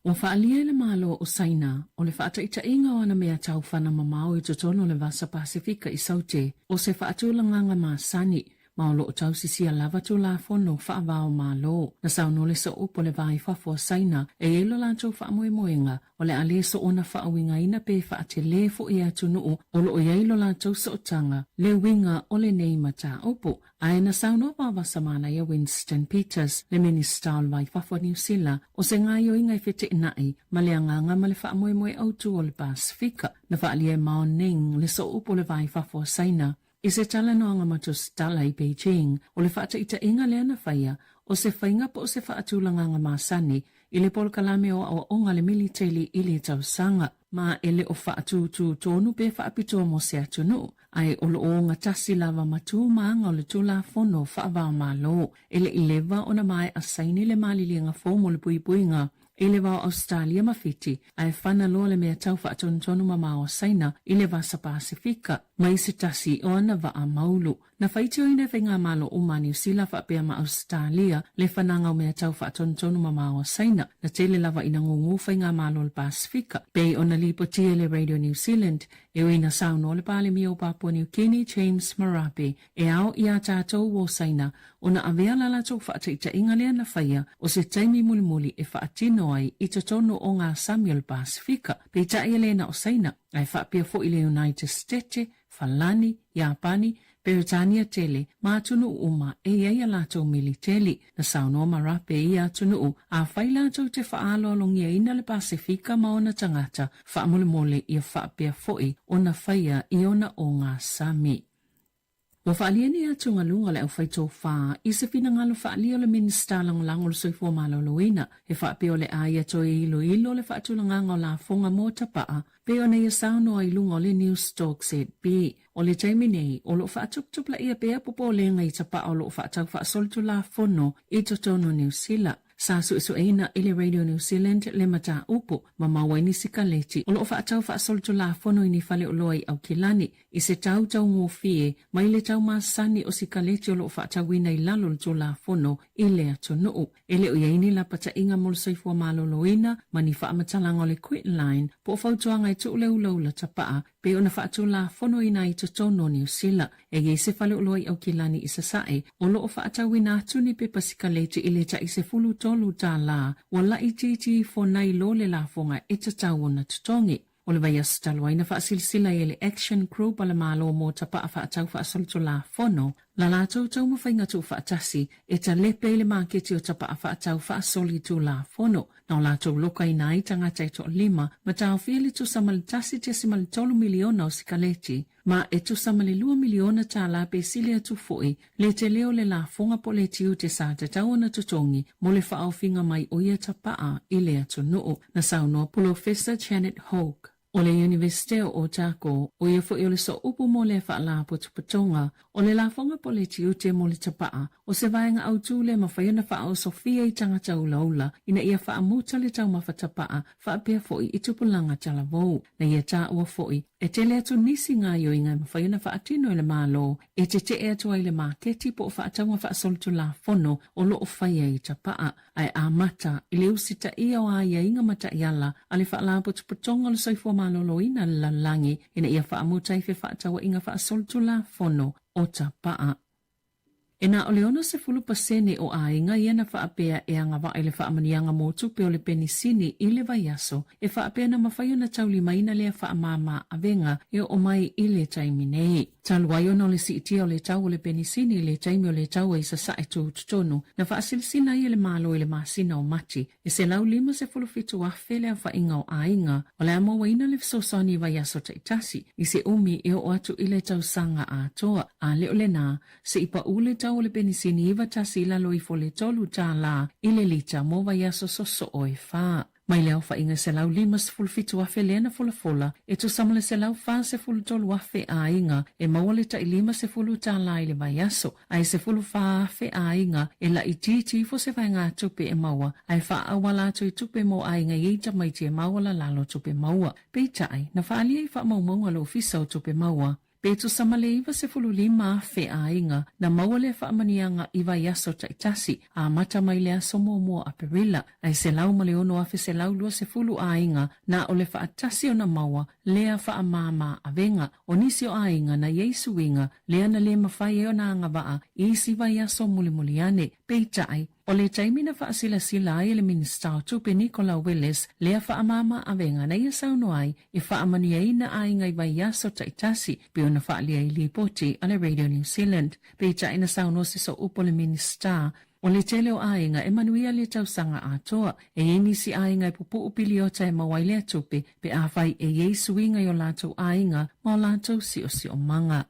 [SPEAKER 4] O whaalia le malo o Saina, o le whaataita inga o ana mea tau whana mamau i totono le Vasa Pasifika i Saute, o se whaatulanganga maa sani, ma o loo tau sisia lava tu la fono whaavao malo. Na sau no le sa upo le vai whafo Saina, e elo lantou whaamoe moenga, o le aleso ona whaawinga ina pe whaate le fo ea tunuu, o loo eilo lantou sa otanga, le winga o le neimata upo. Ai na sau no wawa samana ia Winston Peters, le minister o vai whafo New Zealand, o se ngai o ingai fete inai, ma le anganga ma le whaamoe moe autu o le Pasifika, na whaalie mao ning le sa upo le vai whafo Saina. I se tala noanga matus tala i Beijing, o le whaata ita inga lea na whaia, o se whainga po o se whaatulanganga maasani, i le pol kalame o onga le militeli i le tau sanga, ma ele o whaatu tonu pe whaapitoa mo se atunu, ai o lo o ngatasi lava matu maanga o le tula fono whaavao malo, ele i lewa o na mai asaini le malilinga fomo le puipuinga, ile wa Australia mawhiti, ai whana loa le mea tau whaatonu mamao Saina, ile Vasa Pasifika, mai se tasi o ana wa a maulu. Na whaiti o ina whenga malo o New Zealand whaapea ma Australia, le whananga o mea tau whaatonu mamao Saina, na tele lava ina ngungu whenga malo le Pasifika. Pei o na lipo tia le Radio New Zealand, e o ina sauno le pale mi o Papua New Guinea James Marape, e ao i a tātou o Saina, o na awea lala tau whaataita inga lea na whaia, o se taimi mulimuli e whaatino ai i totono o ngā Samuel Pasifika, pei tae elena o Saina, ai whaapea fo i le United States, Falani, Japani, Peritania tele, mātunu uma e ia lātou militeli, na sauno Marape i atunu a whai lātou te whaalolongia ina le Pasifika ma ona tangata, whaamole i a whaapea foi o na whaia i ona o ngā Sami. Wa whaalia ni atu ngalunga le au whaito whaa, i se whina ngalo whaalia le minister langolango le soifua maloloina, e whaapeo le aia toi ilo le whaatulanganga o la fonga mo tapaa, peo na ia sauno ai lunga le News Talk ZB, o le taimi nei, o lo whaatuptupla ia pea popo le ngai tapaa o lo whaatau whaasoltu la fono i totono New Zealand. Sa su eina ile Radio New Zealand le mata upo mama waini sikaleti o lo whaatau whaasoltu la fono ini fale o loi au kilani i se tau ngofie mai le tau masani o sikaleti o lo whaatau wina i lalo to la fono i le atonuu. Ele o iaini la pata inga mol soifua malo loina mani whaamatalanga o le quit line po whautuanga i tu uleu la tapaa pe ona whaatu la fono ina i totono New Zealand e ge se fale o loi au kilani i sasae o lo whaatau wina atuni pe pasikaleti i le ta i se fulu tolu tā la, wala i titi fo nai lo le la fonga e ta tau na tutongi. O le vai astalwa ina whaasilsila e le action crew pala malo mo tapa a whaatau whaasoltu la fono, la la tau mawhainga tu whaatasi e ta lepe le maketi o tapa a whaatau whaasoli tu la fono. Nau la tau loka i nai tangata i to lima, ma tau whiali tu samalitasi te simali 3 miliona o sikaleti, ma e tu samali 2 miliona tā la pe silia tu foi, le te leo le la fonga po le tiu te sa te tau na tutongi, mo le whaau finga mai o ia tapaa i le atu noo, na saunoa Professor Janet Hoke. O le Universite o Otako, o ia fo i o le so upu mo le whaala putuputonga, o le la fonga po le tiu te mo le tapaa, o se vaenga au tū le mawhaiana whaau Sofia i tangata ulaula, ina ia whaamuta le tau mawhatapaa, whaapea fo i tupulanga tala vau, na ia tā ua fo i, e te le atu nisi ngā yo i ngai mawhaiana whaatino i le malo, e te e atu ai le maketi po o whaataunga whaasoltu la fono o lo o whaia i tapaa, ai a mata, i le usita ia o a ia inga mata iala, a le whaala putuputonga le soifua malolo ina lalangi, ina ia whaamuta i whaatawa inga whaasoltu la fono o tapaa.
[SPEAKER 10] E nā o le ono se fulu pasene o ainga ia na whaapea e anga wa ele whaamanianga mō tupe o le penisini i le vaiaso e whaapea na mawhai o na tauli maina lea whaamama avenga e o mai i le taimi nei. Taluai ona o le siitia o le tau o le penisini i le taimi o le tau e sa sae tutonu na whaasilsina i le malo i le masina o mati e se lau lima se fulu fitu afe lea whainga o ainga o le amo waina le fisosani i vaiaso taitasi i se umi e o atu i le tau sanga a toa a le o le nā se ipa ule tau o le penisini iwa tasi lalo i fo le tolu tā la i le lita mo vaiaso soso o e wha. Mai leo whainga se lau lima se fulu fitu afe lena fola e to samale se lau wha se fulu tolu afe a inga e mawale ta i lima se fulu tā la i le vaiaso ai se fulu wha afe a inga e la i titi fo se vainga tupe e maua ai wha awala atu i tupe mo a inga i ta maiti e mawala lalo tupe maua. Peitai na wha alia i wha maumau alo fisa o tupe maua. Peto samale iwa se fulu lima fe a inga na mawale whaamanianga iwa yaso taitasi a mata mai lea somo mua a perila ai se lau male ono afe se lau lua se fulu a inga na ole whaatasi o na maua lea whaamama a venga o nisi o a inga na Yesu inga lea na le mawhai o na anga waa isi wa yaso mulimuliane peitai. O le taimina whaasila sila ai le minista o tupe Nicola Willis lea whaamama avenga na ia sauno ai e whaamania ina ai ngai vai yaso taitasi pe ona whaalia i li poti ale Radio New Zealand. Peita ina sauno se so upo le minista o le tele o ainga e manuia le tausanga atoa e inisi ainga e pupu upili o tae mawaile a tupe pe awhai e Yesu inga o lato ainga ma o lato si o manga.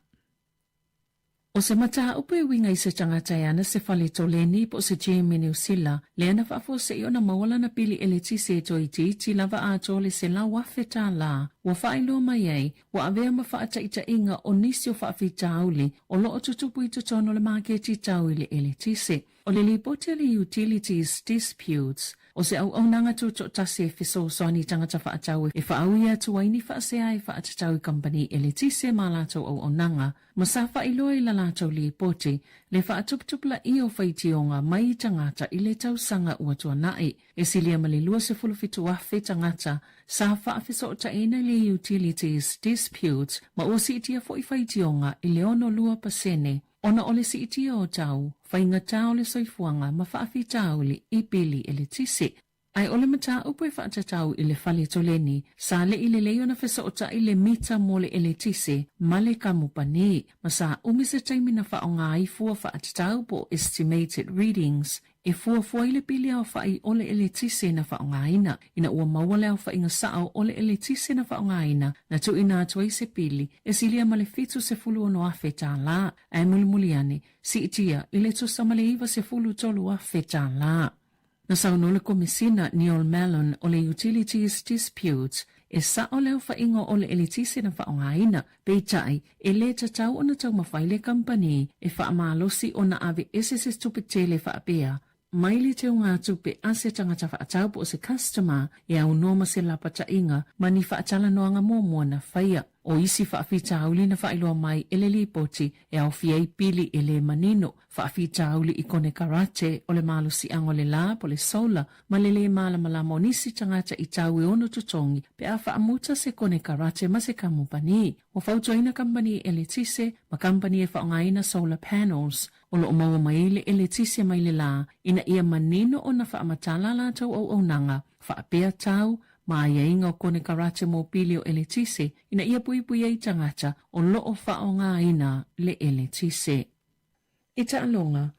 [SPEAKER 10] O se mata upe winga i se tangata ana se whale toleni po se Jamie New Sila, leana whaafo se i ona mawala na pili eleti se to iti lava a tole se la wafeta la. Wa whailo mai ei, wa avea ma whaata ita inga o nisi o whaafita auli, o loo tutupu i tutono le maketi tau ile eleti se. O le lipote le utilities disputes, o se au nanga tuto tasi e fiso soani tangata whaatau e whaauia tuwaini whaasea e whaatatau i company eleti se ma lato au nanga. Masafa ilo i la lato lipote, le whaatuptupla i o whaitionga mai tangata i le tausanga ua tuanai, e silia mali lua se fulufitu wafe tangata, sa whaafiso o taina le utilities disputes, ma o si itia fo i whaitionga i le ono lua pasene, ona ole si itia o tau, whainga tau le soifuanga ma whaafi tau li i pili ele tise. Ai ole mata upe whaatatau i le whale toleni, sa le i le leo na whesota i le mita mo le ele tise, ma le kamupani, ma sa umise taimina whaonga ai fua whaatatau po estimated readings, e fua i le pili au whai ole ele tise na whaonga ina ua mawale au whainga sao ole ele tise na whaonga na tu ina atua i se pili, e silia ma le fitu se fulu ono afe tā la, ai mulimuliane, si itia i le tu samale iwa se fulu tolu afe tā la. Na sauno le komisina Neil Mellon o le utilities disputes e sa o leo whaingo o le elitisi na whaongaina peitai e le tatau o na tau mawhaile company e whaamalosi o na ave ese tupe tele whaapea. Maili te unga tupe ase tangata whaatau po se customer e au noma se lapata inga mani whaatala noanga mōmua na whaia. O isi whaafita auli na whailoa mai ele lipoti e au fiei pili ele manino. Whaafita auli i kone karate o le malo si ango le la po le sola ma le malama o nisi tangata i tau e ono tutongi pe a whaamuta se kone karate ma se kamupani. O whautoina kampani ele tise ma kampani e whaongaina solar panels o lo maua maile ele tise mai le la ina ia manino o na whaamatala la tau au nanga whaapea tau ma ia inga o kone karate mo pili o ele tise ina ia pui ai tangata o loo whaongaina le ele tise. I taalonga,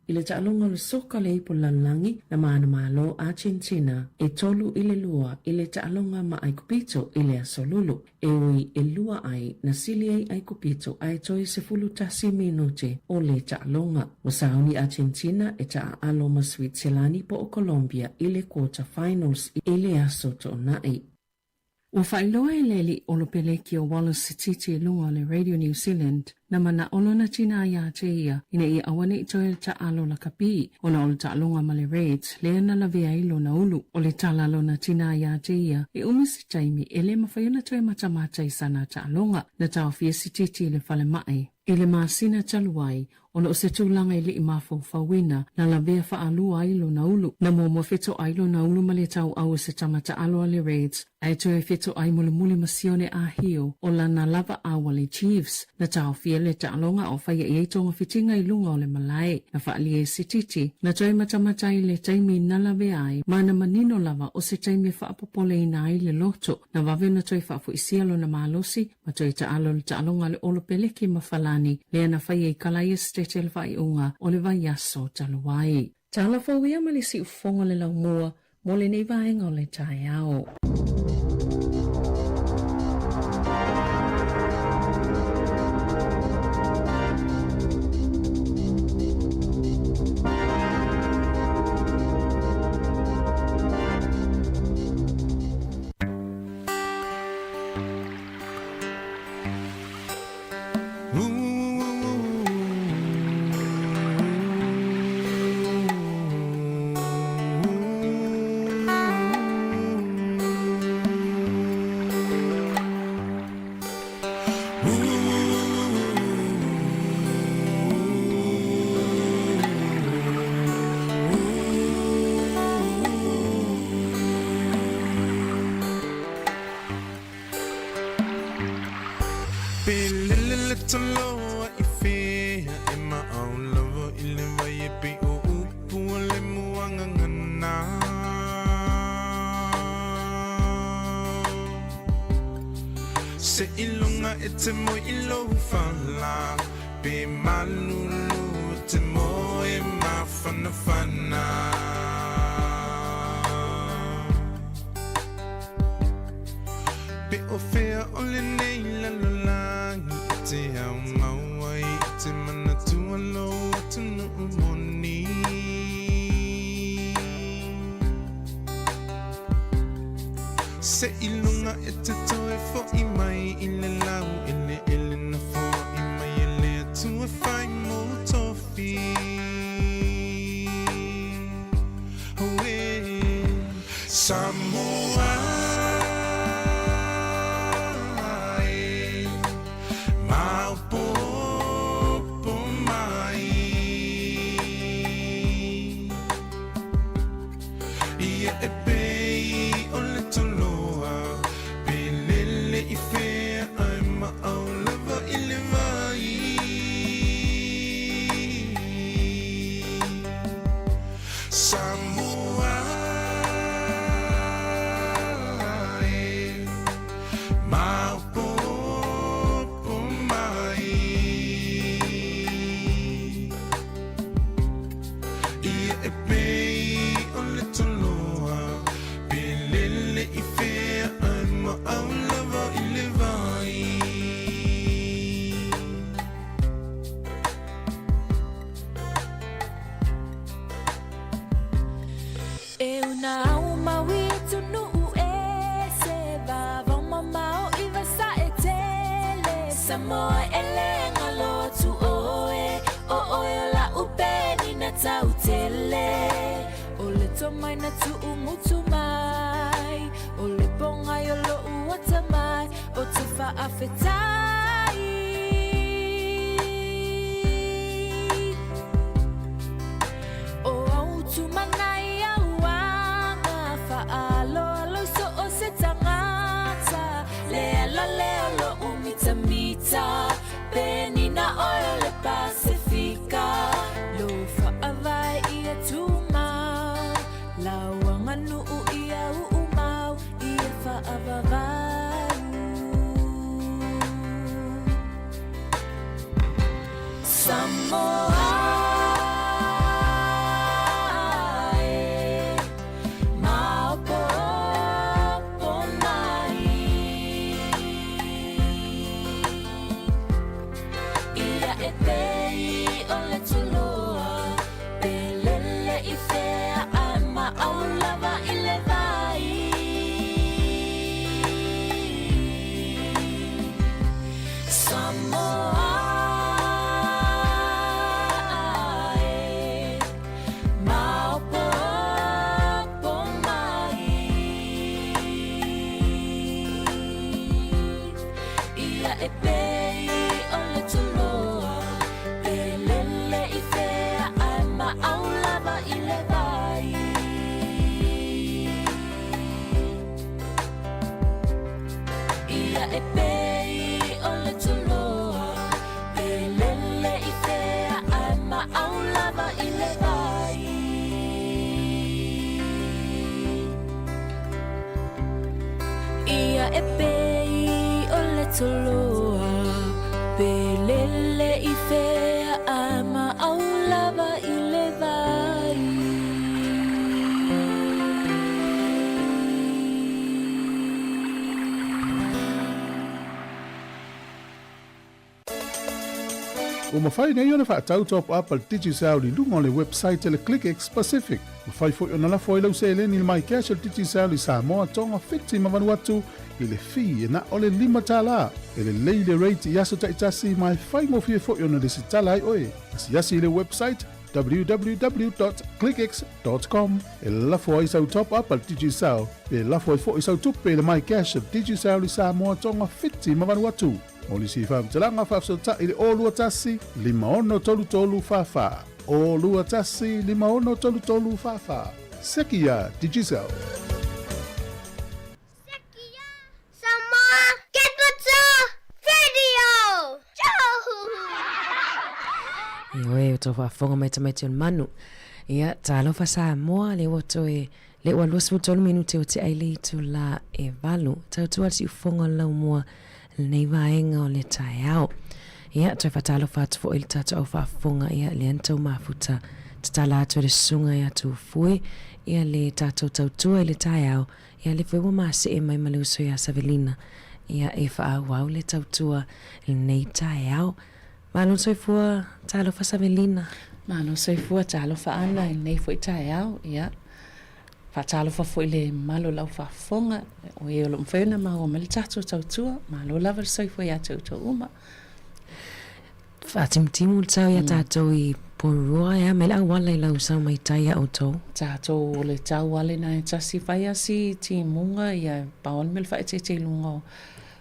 [SPEAKER 10] i le taalonga le soka le ipo lalangi na maana malo Argentina e tolu i le lua i le taalonga ma aikupito i le asolulu e ui e lua ai na sili ai aikupito ai toi se fulu tasi minute o le taalonga. O sauni Argentina e taalo ma Switzerlandi po o Colombia i le quarter finals i le aso to nai. Ua whailoa e leli o lo peleki o Wallace Titi e lunga le Radio New Zealand na mana ono na tina ia te ia ina i awane i toe ta alo la kapi o na olo ta alonga ma le Raids lea na la vea ilo na ulu o le tala alo na tina ia te ia e umisi taimi e le mawhaiona toe matamata i sana ta alonga na tau fia si Titi le whale mai. I le maasina taluai o na o se tūlanga i li i mafau fawina na la vea wha alua ailo na ulu. Na mua feto ailo na ulu ma le tau au se tamata aloa le Raids. Ai toe feto ai mule masione a hio o la na lava awa le Chiefs. Na tau fia le ta alonga o whaia i eitonga fitinga i lunga o le Malai. Na wha ali e sititi. Na toe matamata i le taimi na lave ai. Mana manino lava o se taimi wha apopole ina ai le loto. Na wave na toe wha fu isialo na malosi. Ma toe ta alo le ta alonga le olo peleki mawhalani. Lea na whaia i kalai stete le vai unga o le vai aso taluai. Ta ala fawia ma le si ufonga le lau mua. Mo le nei vaenga o le tai ao.
[SPEAKER 11] Taloa I fea e ma'au lava I le vai e pe o upu o le muanga ngana Se ilunga e te mo I lo whala Pe malulu te mo e mawhanawhana Pe o fea o le nei lalolangi Te au maua I te mana tua lo tunu moni Se ilunga e te toe fo I mai I le lau ele na fo I mai e le tua whai mo tofi Oe Sāmoa
[SPEAKER 12] Sāmoa ele ngalo tu oe o oe la upeni na tau tele o le tomai na tu umutu mai o le bonga yo lo uata mai o te whaafetai o au tu manai au anga whaalo alo so o se tangata lea lo umita Peni na oil le Pacifica Lo whaavai ia tūmau Lauanga nuu ia uumau Ia whaavavau Sāmoa e pei o le tuloa Pelele I fea ai maaulava I le vai Ia e pei o le tuloa Pelele I fea ai maaulava I le vai
[SPEAKER 2] O mawhai nei ona whaatau top up al Digicel li lunga le website le ClickX Pacific. Mawhai fo ona la fo ilau se le ni le mai cash al Digicel li Sāmoa tonga fiti mawanu atu I le fi e na ole lima tala. E le leile rate I aso taitasi mai whai mo fie fo ona le sitala ai oe. Asi asi le website www.clickx.com e la fo ai sau top up al Digicel. E la fo i sau tupe le mai cash al Digicel li Sāmoa tonga fiti mawanu atu. O li si whamtalanga whafsota I le olua tasi, lima ono tolu tolu whawha. Olua tasi, lima ono tolu tolu whawha. Sekia Digicel.
[SPEAKER 13] Sekia Sāmoa Capital Radio.
[SPEAKER 14] Ioe o tō whaafonga mai tamai on manu. Ia, tālofa Sāmoa le wato e le ua luasmu tolu minute o te aile tu la e valu. Tau tua si ufonga lau mua nei vaenga o le tai au. Ia, toi whatalo whatu fo ili tatu au whaafonga ia le antau mafuta. Tatala atu le sunga ia tu fui. Ia le tatu tautua i le tai au. Ia le fwewa maase e mai maleuso ia Savelina. Ia e whaau au le tautua le nei tai au. Malo soifua talo fa Savelina.
[SPEAKER 10] Malo soifua talo fa ana i nei foi tai au. Ia. Fatalo fa foi le malo lau fa fonga o e lo mfena ma o mel tatu tautua malo lava soi foi a tautua uma.
[SPEAKER 14] Fatimtimu tau ya tatu I porua ya mel au wala I lau sa mai tai au tau.
[SPEAKER 10] Tatu le tau wale na tasi fai asi ti munga ia paon mel fa te lunga o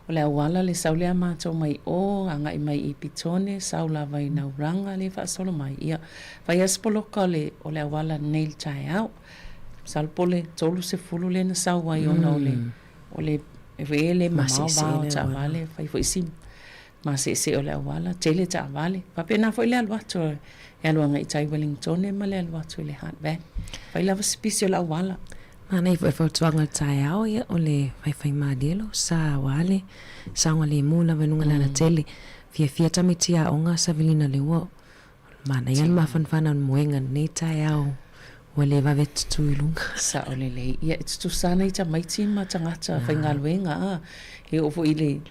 [SPEAKER 10] le awala le saule a mātou mai o anga I mai I pitone saula vai na uranga le fa solo mai ia fai aspoloka le o le awala nail tai au. Salpole tolu se fulu le na sawa I ona o le vele mamau vao ta vale fai foi sim ma se o le awala tele ta vale pape na foi le alwato e aluanga I tai Wellington e ma le alwato le hat van fai lava spisio la awala
[SPEAKER 14] ma nei foi tuanga tai au ia o le fai madelo sa wale sa wale mula venunga na tele fia tamitia onga Savelina le wo ma na yan ma fanfana moenga nei tai au wale vavet tuilunga
[SPEAKER 10] sa olele ia tu sana I tamaiti ma tangata fai ngaluenga e ofo ile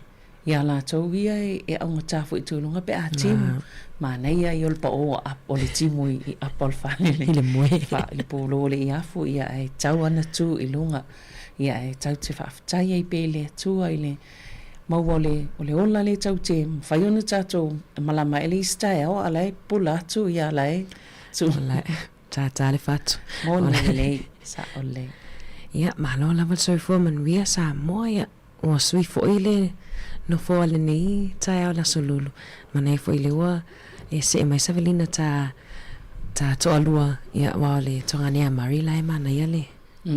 [SPEAKER 10] ia la tauia e au ngata fo I tuilunga pe a timu ma nei ia ol pa o o le timu I apol fale
[SPEAKER 14] le moe
[SPEAKER 10] fa le polo le ia fo ia e tau ana tu I lunga ia e tau te fa tai ai pele tu ai le mau ole ola le tau te fai ona tato malama ele stai o alai pula tu ia lai tu
[SPEAKER 14] lai tale fatu
[SPEAKER 10] mona le sa ole
[SPEAKER 14] ia malo lava soifua manuia Sāmoa ia ua sui foʻi le no foa lenei taeao lasolulu manai foʻi le ua e seʻe mai Savelina ta toʻalua ia ua o le toganea Marila e manaia le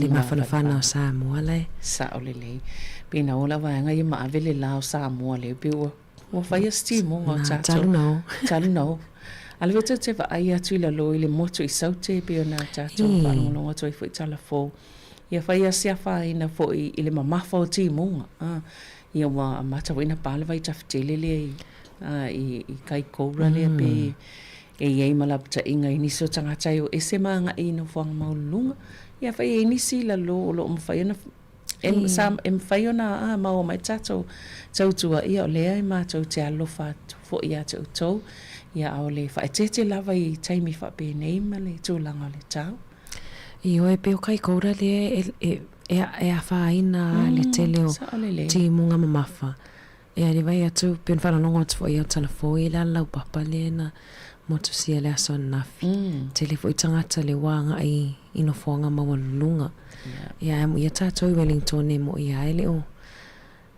[SPEAKER 14] mafanafana o Sāmoa lai
[SPEAKER 10] sa ole le pina ola vaega ia maavele la o Sāmoa le pe ua faia stimoga o tatou talunau ale vete te vai atu I lalo I le moto I saute pe ona tatou whanonga toi fo I talafo. Ia whai asia whaina fo I le mamafa o timunga. Ia wa mata wina pale vai tafutele le I kai koura le pe e iei malapta inga I niso tangata o ese maanga I no whanga maulunga. Ia whai e nisi lalo o lo mwhaiona whai ona mao mai tatou tautua ia o lea I mātou te alofa fo I a tautou. Ia au le whaetete lava I taimi whapene ma le tūlanga o le tau.
[SPEAKER 14] Io e peo kai koura le e a whaina le tele o ti munga mamafa. E a le vai atu pen whanonga atu fo I au talafo I la lau papa le na motu sia le aso nafi. Tele fo I tangata le wanga I ino whonga mawalunga. Ia ia tātou I Wellington e mo ia ele o.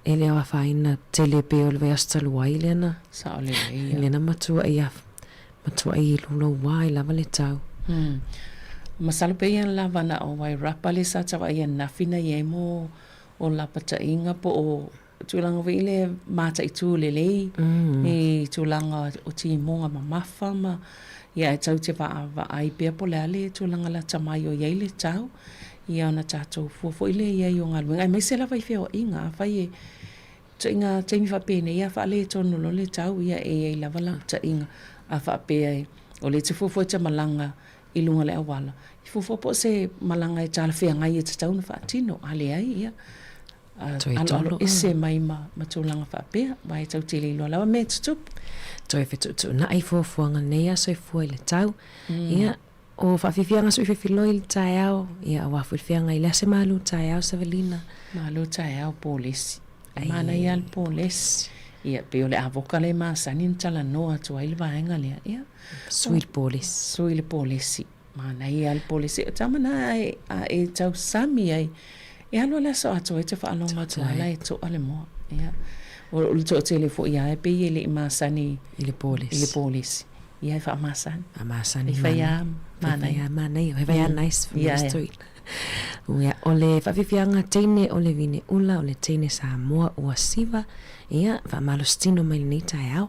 [SPEAKER 14] Ele a whaina tele peo le vai aso taluai le na.
[SPEAKER 10] Sa ole le ia.
[SPEAKER 14] Le na matua I lulo wai lava le tau.
[SPEAKER 10] Masalo pe ian lava na o wai rapa le sa tawa ian nafina i emo o la pata inga po tūlanga wei le mata I tū le lei, e tūlanga o ti monga ma mafa ma, ia e tau te wa ai pia po le ale, tūlanga la tamai o iei le tau, ia ona tātou fuafo ile iei o ngā luenga, ai mai se la vai feo inga, whai e, ta inga teimi wha pene, ia wha le tonu lo le tau, ia e iei lava la, ta inga, a wha pea e, o le te fuafo te malanga, I lunga le awala. I fuafo po se malanga e tāla whea ngai e te tauna wha atino, ale ai ia, alo ese mai ma tūlanga wha pea, mai tau te le iloa lawa me tutup.
[SPEAKER 14] Toi whetutu na ai fuafuanga nei aso I fua I le tau, ia, o whawhiwhianga so I whiwhiloi le tai au, ia a wawhiwhianga I lase malu tai au Savelina.
[SPEAKER 10] Malu tai au pōlesi. Mana I al pōlesi. Ia, pe o le avoka le māsani tala noa tu ai le vaenga lea, ia.
[SPEAKER 14] Sui le pōlesi.
[SPEAKER 10] Sui le pōlesi. Mana I al pōlesi. Tamana e tau sami ai. E alo le so ato e te whaalonga tu ala e to ale moa. Ia. O le to te le fo ia e pe I le māsani.
[SPEAKER 14] I le pōlesi.
[SPEAKER 10] I le pōlesi. Ia e wha māsani.
[SPEAKER 14] A māsani.
[SPEAKER 10] I whaia mana.
[SPEAKER 14] Ia mana I. He whaia nice from the street. Ia, o le whawhiwhianga teine o le vine ula o le teine Sāmoa ua siva. Ia, wha malostino mai ni tai au.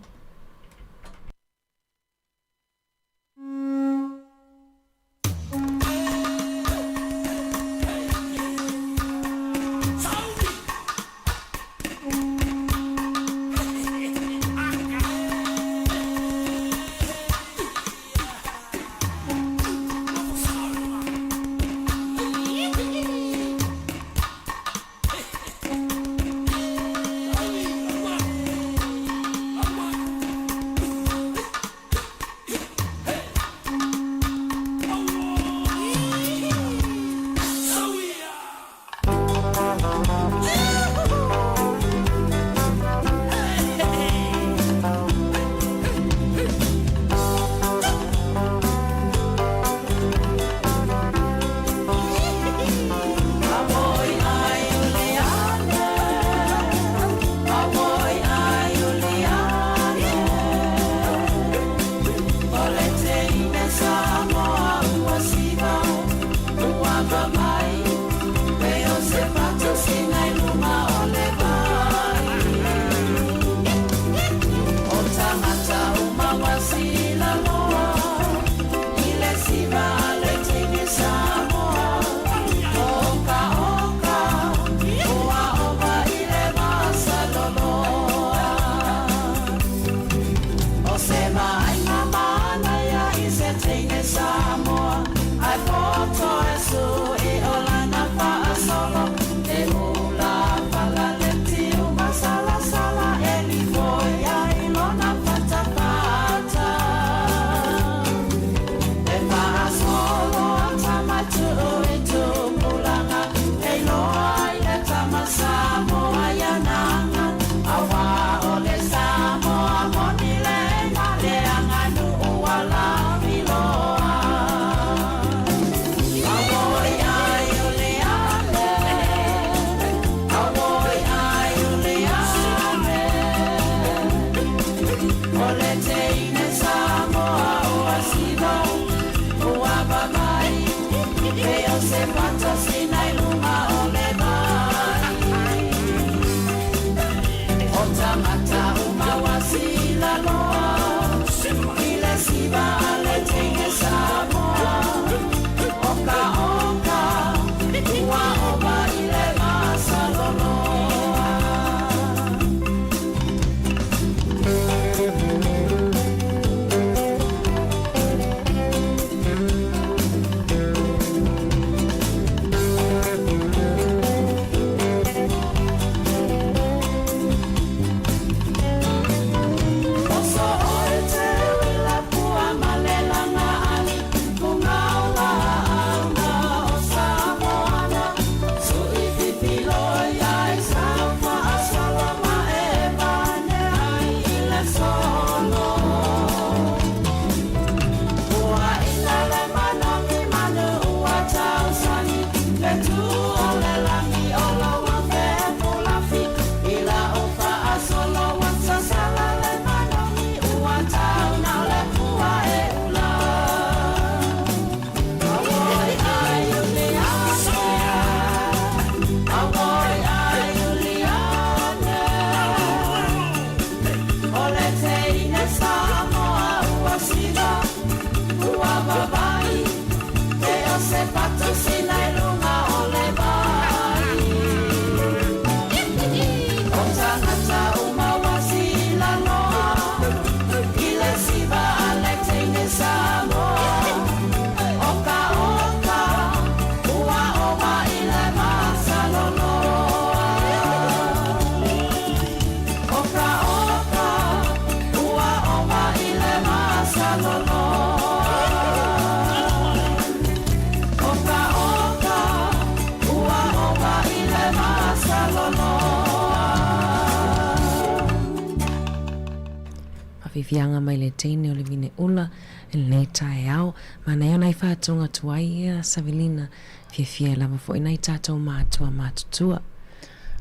[SPEAKER 14] fianga mai le teine o le vine ula e nei tae au ma nei ona i whātunga tuai ia Savelina fia lava fo i nei tātou mātua mātutua.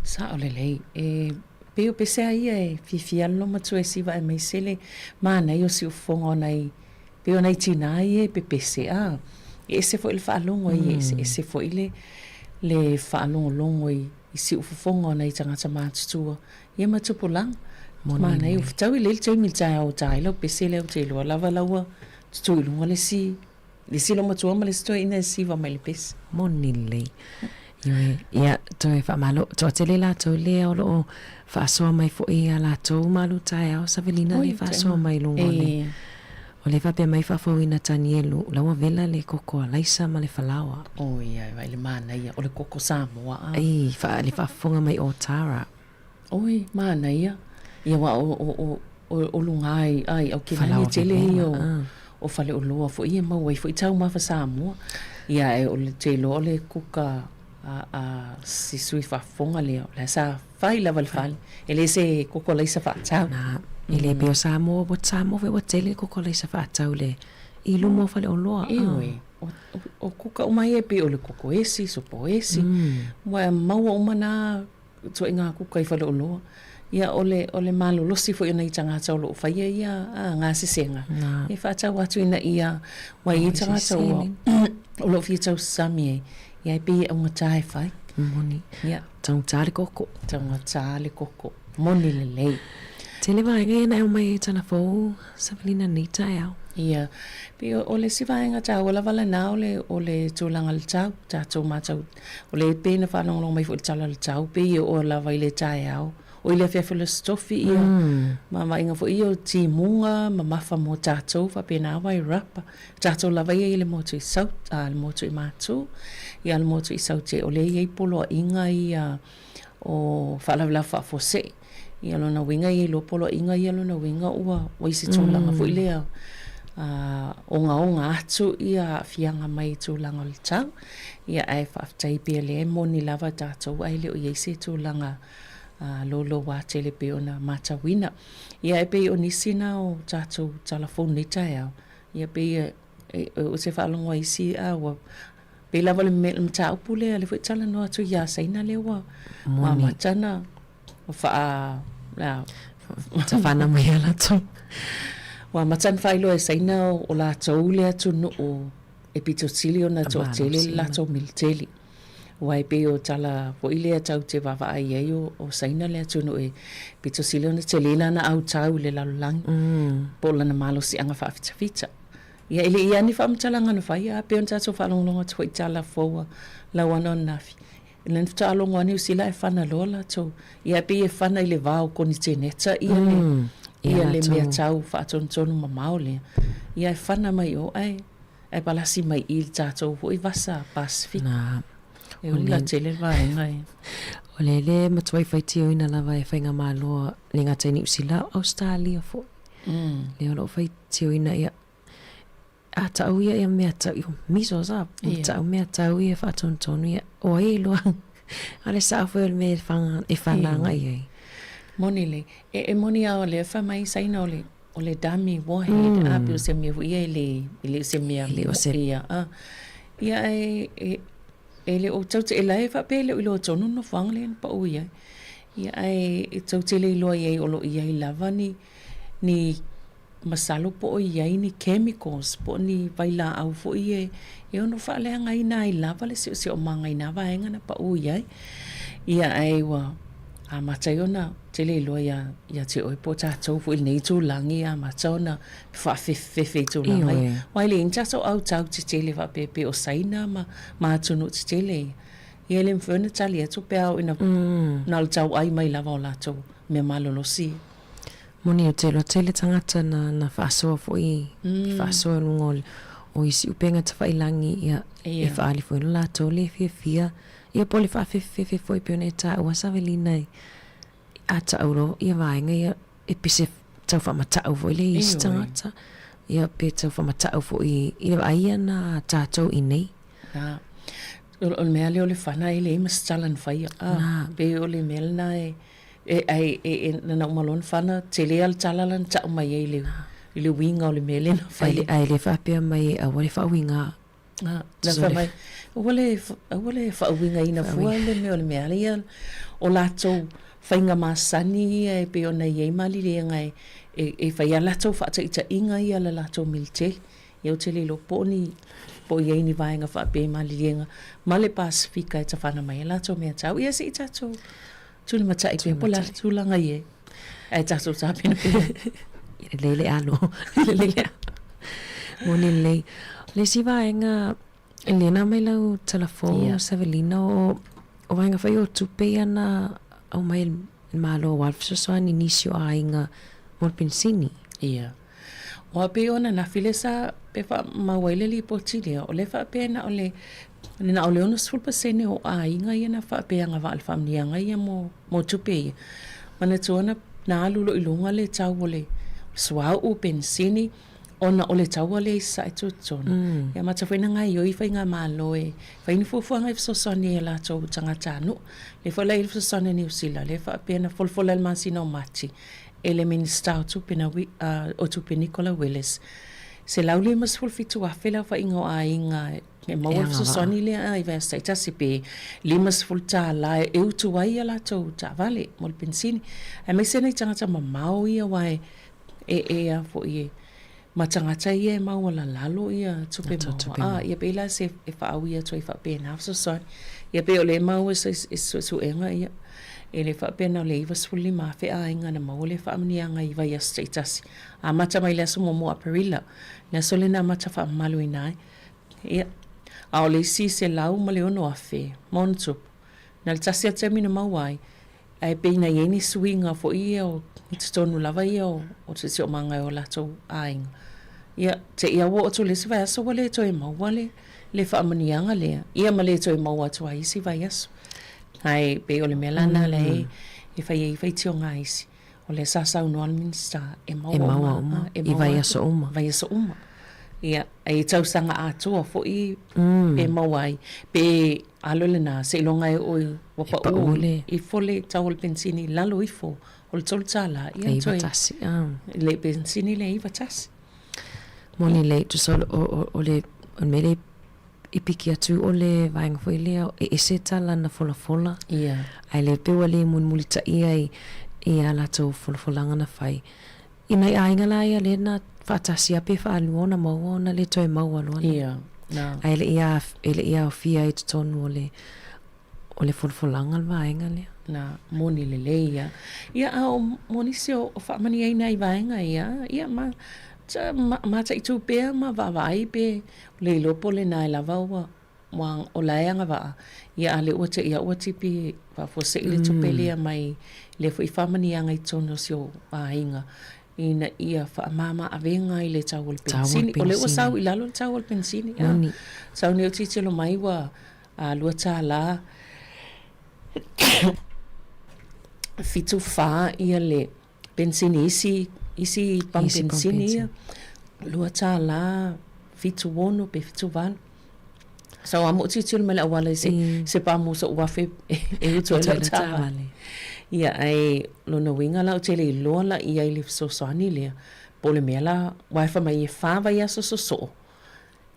[SPEAKER 10] Sa o le lei peo pesea ia e fia lo matua e siva e mai sele ma nei o si ufonga nei peo nei tina ia pe pesea e se fo il whaalongo i e se fo i le whaalongo i si ufonga nei tangata mātutua ia matupulang ma nei uftau i le tau mil tai au tai lau pesele au te loa lava laua tutui lunga le si lo matua ma le stoi ina e siva mai le pes
[SPEAKER 14] moni lei. Ia, toi whamalo, toa tele la tau lea o loo whaasoa mai fo ia la tau malu tae au Savelina le whaasoa mai lungo le. O le whapea mai whafauina Tanielu, laua vela le koko a laisa ma le whalawa.
[SPEAKER 10] O ia, vai le mana ia, o le koko Sāmoa.
[SPEAKER 14] Ei, le whafonga mai o Tara.
[SPEAKER 10] Oi, mana ia. Ia wa o lungai, ai, au kina ia tele ia o whale o loa fo ia mau, fo i tau mawha Sāmoa. Ia e o le telo o le kuka si sui whafonga leo, le sa whai lava le whale, e le se koko laisa whaatau.
[SPEAKER 14] I le peo Sāmoa, wat Sāmoa ve wat tele koko laisa whaatau le ilu mo whale o loa.
[SPEAKER 10] Ewe, o kuka o mai e pe o le koko esi, sopo esi, maua o mana tua inga kuka i whale o loa. Ia o le malo losi fo ina i tangata o loo whaia ia ngā sisenga. E whaatau atu ina ia, wai i tangata o loo fia tau sami e. Ia e pia unga tae whai.
[SPEAKER 14] Moni.
[SPEAKER 10] Ia.
[SPEAKER 14] Taunga tāle koko.
[SPEAKER 10] Taunga tāle koko. Moni le lei.
[SPEAKER 14] Te le vaenga ina e mai e tana fōu, Savelina ni tae au.
[SPEAKER 10] Ia. Pia o le si vaenga tau, o la wala nā o le tūlanga le tau, tātou mātau. O le pēna whanonglong mai fo le tala le tau, pia o la vai le tae au. O ile fia fila stofi ia, ma inga fo ia o ti munga, ma mafa mo tātou, fa pēnā wai rapa. Tātou lava ia i le motu i saut, le motu i mātou, ia le motu i saut e o le iei polo inga ia o whalawilau whaafose. Ia lona winga i lo polo inga ia lona winga ua waisi tūlanga fo ilea onga atu ia fianga mai tūlanga le tau. Ia ai whaaftai pia le moni lava tātou ai leo iei se tūlanga lolo wa tele pe ona matawina. Ia e pe o nisina o tātou telefon ni tae au. Ia pe o se whaalongo i si awa. Pe lava le mta upu lea le fwoi tala no atu ia saina lea wa. Ma matana o wha
[SPEAKER 14] ta whana mai ala tau.
[SPEAKER 10] Wa matana whailo e saina o la tau lea tu no o e pito tili o na tō tele la tau militeli. Wai pe o tala po ile tau te wawa ai ai o saina le atu no e pito sile ona te lela na au tau le lalulangi. Po lana malo si anga whaafitawhita. Ia ele ia ni whaamtalanga no whai a pe on tato whaalonglonga tu i tala fōua lau ano nafi. Ila ni whaalongo ane usila e whana lola tau. Ia pe e whana i le vāo koni te neta ia le mea tau whaatontonu mamao lea. Ia e whana mai o ai e balasi mai il tato ho i vasa Pasifika. E ula tele vai ngai.
[SPEAKER 14] O le matuai whaiti o ina lava e whainga māloa le ngata ni usila Australia fo. Le ono whaiti o ina ia a tau ia ia mea tau iho miso sa. Tau mea tau ia whaatontonu ia o e loa. Ale sa fo e me e whananga ia.
[SPEAKER 10] Moni le. E moni a o le whamai saina o le dami wahead. A pio se mea ia ile se mea ia. Ia ele o tau te elai whapele o ilo tonu no whangle pa o ia. Ia ai tau te le ilo iai olo iai lava ni masalo po o iai ni chemicals po ni vaila au fo iai. E ono whale hanga ina ai lava le se o manga ina vaenga na pa o iai. Ia ai wa a matai ona te le ilo ia te oi po tātou fo il nei tū langi a matai ona whawhewhe tū langi. Wai le intato au tau te tele whapepe o saina ma atunu te tele. Ia le mwhena tali atu pe au ina nal tau ai mai lava o lato me malolo si.
[SPEAKER 14] Moni o tele tangata na whaasoa fo i whaasoa lungo o isi upenga ta whailangi ia e whaali fo ino lato le fia ia poli whawhewhe fo i pio nei ta ua Savelina a ta auro ia vaenga ia e pise tau whamatau fo i le isi tangata ia pe tau whamatau fo i aia na tātou i nei.
[SPEAKER 10] O mea leo le whana e le ima stalan whaia. Pe o le mea na
[SPEAKER 15] na malon fana te le al talalan ta mai i le winga o le mele na fai
[SPEAKER 14] ai le whapea mai a wale whawinga
[SPEAKER 15] na fa mai wale whawinga ina fua le me o le mea ia o latou whainga masani e pe o nei ei mali le ngai e whai a latou whaata ita inga ia la latou milte ia o te le lo poni po iei ni vaenga whape mali le nga male Pasifika e ta whana mai latou mea tau ia si i tatou tūni mata i pe la tūlanga ie e tatou tāpina pina
[SPEAKER 14] Lele alo. Lele. Moni le. Le si vaenga Elena mai lau telefon Savelina o vaenga fai o tupe ana au mai malo walfso soani inisio a inga mol pensini.
[SPEAKER 15] Ia. O ape ona na file sa pe fa mawaile li potilia o le fa pe na o le na o le ona sulpa sene o a inga ia na fa pe anga va alfa mnia nga ia mo tupe. Mana tuana na alulo ilunga le tau le swau u pensini ona ole taua le sa e tutona ia mata faina ngai oi fainga malo e faini fufu ngai so soni e la tau tanga tanu le fa lai so soni ni usila le fa pena folfola el masino mati ele minista tu pena o tu Nicola Willis se lauli mas folfitu a fela fa ingo a inga e mau so soni le ai va sta tasipe limas fulta la e utu wai la tau ta vale mol pensini e me sene tanga tama mau ia wai e a fo ie matangata ia e mau la lalo ia tupe mau ia pe la se e fa ia toi fa pe na so son ia pe ole mau so enga ia ele fa pe na le iva suli ma fe a inga na mau le fa mni anga iva ia status a mata mai la so mo aparilla na solena mata fa malu inai ia a ole si se lau ma le ono afe montup na le tasi a termina mawai ai pe na yeni swinga fo ia o tonu lava ia o te o manga o lato aing ia te ia wo to le se vai so wale to e mau wale le fa manianga le ia ma le to e mau atu ai si vai aso ai pe o le melana le e fai tio ngais o le sasa no minsta e mau
[SPEAKER 14] e vai aso
[SPEAKER 15] uma ia ai tau sanga atu fo i e mau ai pe alo le na se longa e oi wa pa ole i fole tau le pensini lalo i fo o le toltala ia toi le pensini le iva tasi
[SPEAKER 14] moni le tu sol o le mele i piki atu o le vaenga foi lea e se tala na fola
[SPEAKER 15] ia
[SPEAKER 14] ai le pe wale mun mulita ia i ala tau folanga na fai ina ainga la ia le na fatasi ape fa aluona maona le toi mau aluona
[SPEAKER 15] ia na
[SPEAKER 14] ai le ia o fia i tonu o le folanga vaenga le
[SPEAKER 15] na moni le leia ia o moni se o fa mani ai nai vaenga ia ma ta itu pe ma va vai pe le lopo le nai lava wang o laanga va ia ale o te ia o tipi va fo se ile tu pe le mai le fo i fa mani anga i tono sio vaenga ina ia fa mama avenga ile tawol pensini o le o sau i lalo tawol pensini sau ne o titi lo mai wa lua tala fitu fa ia le pensini isi pam pensini ia lua tala fitu wono pe fitu val sau amo titi lo mai awala se pa mo so wafe e uto le tala ia ai lona winga la o te le loa la ia i le sosani lea po le mea la waifa mai e whawa ia so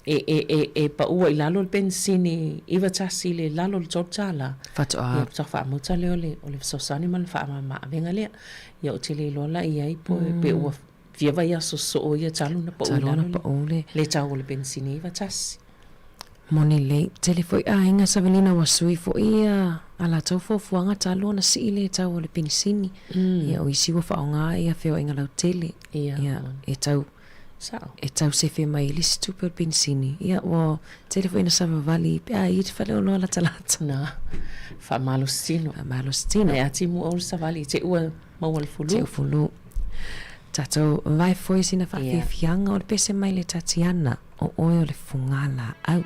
[SPEAKER 15] e pa ua i lalo le pensini iwa tasi le lalo le totala ia ta wha muta leo o le sosani ma le wha ma venga lea ia o te le loa la ia i po pe ua fiawa ia so ia talo na pa ua le tau le pensini iwa tasi
[SPEAKER 14] moni le telefoi inga Savelina wa sui fo ia ala tau fo fuanga talo na si ile tau le pinisini ia o isi wa faonga ia feo inga lau tele ia e tau se fe mai li stupe pinisini ia o telefoi na Savavali pe i te fale ono ala talata
[SPEAKER 15] na fa malostino e ati mu o Savali te ua mawal fulu
[SPEAKER 14] tatou vai foi sina fa fianga o le pese mai le Tatiana o oe o le fungala au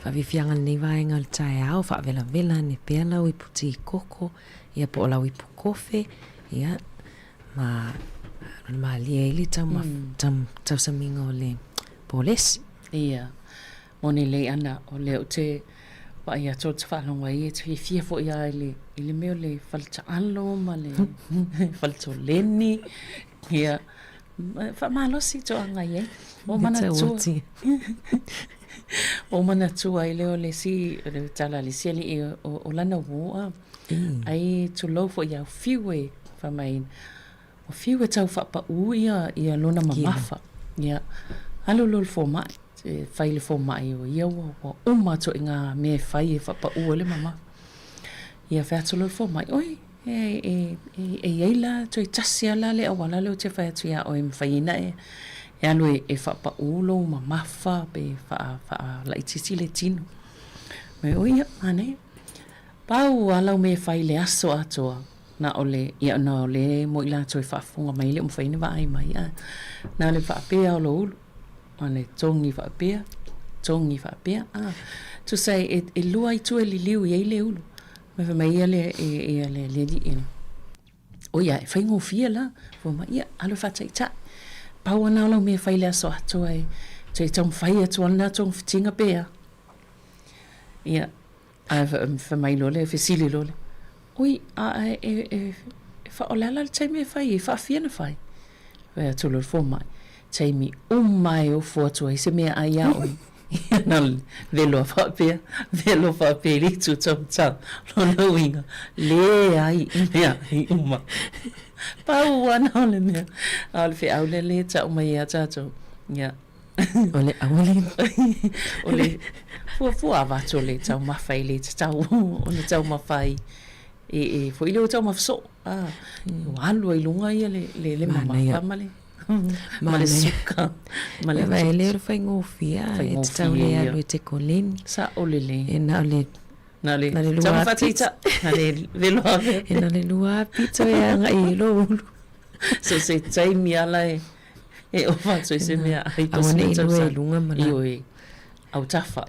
[SPEAKER 14] Whawhiwhianga ni vaenga o le tae au, whaavela vela ni pēa lau i puti I koko, ia po o lau I pu kofe, ia ma lia ili tau saminga o le polesi.
[SPEAKER 15] Ia, mone le ana o le o te wa ia tō te whaalonga I te whiwhia fo ia ili meo le whalta alo, ma le whalta leni, ia, whamalosi tō anga ia, o mana tō. O mana tua I leo le si tala le siali o lana woa ai tu lo fo ia fiwe fa mai o fiwe tau fa pa u ia lona mamafa ia alo lo fo mai fai le fo mai o ia o ma to inga me fai fa pa u le mama ia fa tu lo fo mai oi e la toi tasia la le awala le te fa tu ya o im faina e alu e fa pa ulo ma mafa pe fa la itisi le tino me o ia ane pau ala me fai le aso atoa na ole ia na ole mo ila toi fa funga mai le mo faina va ai mai na le fa pe o lo ulu ane tongi fa pe to say e lua i tu e liu i le ulu me fa mai le le di o ia e fai ngofia la fo ma ia alo fa ta pau na lo me fai le aso atoa e te tong fai atu ana tong fitinga pe ia fa mai lole fa sili lole oi fa olala te me fai fa fiena fai ve tu lo fo mai te mi mai o fo tu se me ai oi na velo fa pe li tu tom ta lo winga le ai uma pau ana le me al fe au le ta uma ia ta to ia ole fu ava to le ta ma fai le ta ona ta ma fai e foi le ta ma so alu ai lunga ia le mama male male suka male
[SPEAKER 14] vai le fai ngofia e ta le alu te kolin
[SPEAKER 15] sa ole le
[SPEAKER 14] e na le
[SPEAKER 15] ta ma fatita na le velo ave
[SPEAKER 14] e na le lua pizza e ngai lo
[SPEAKER 15] so se tai mi ala e o fa so se me ai to se
[SPEAKER 14] ta sa lunga mala
[SPEAKER 15] au tafa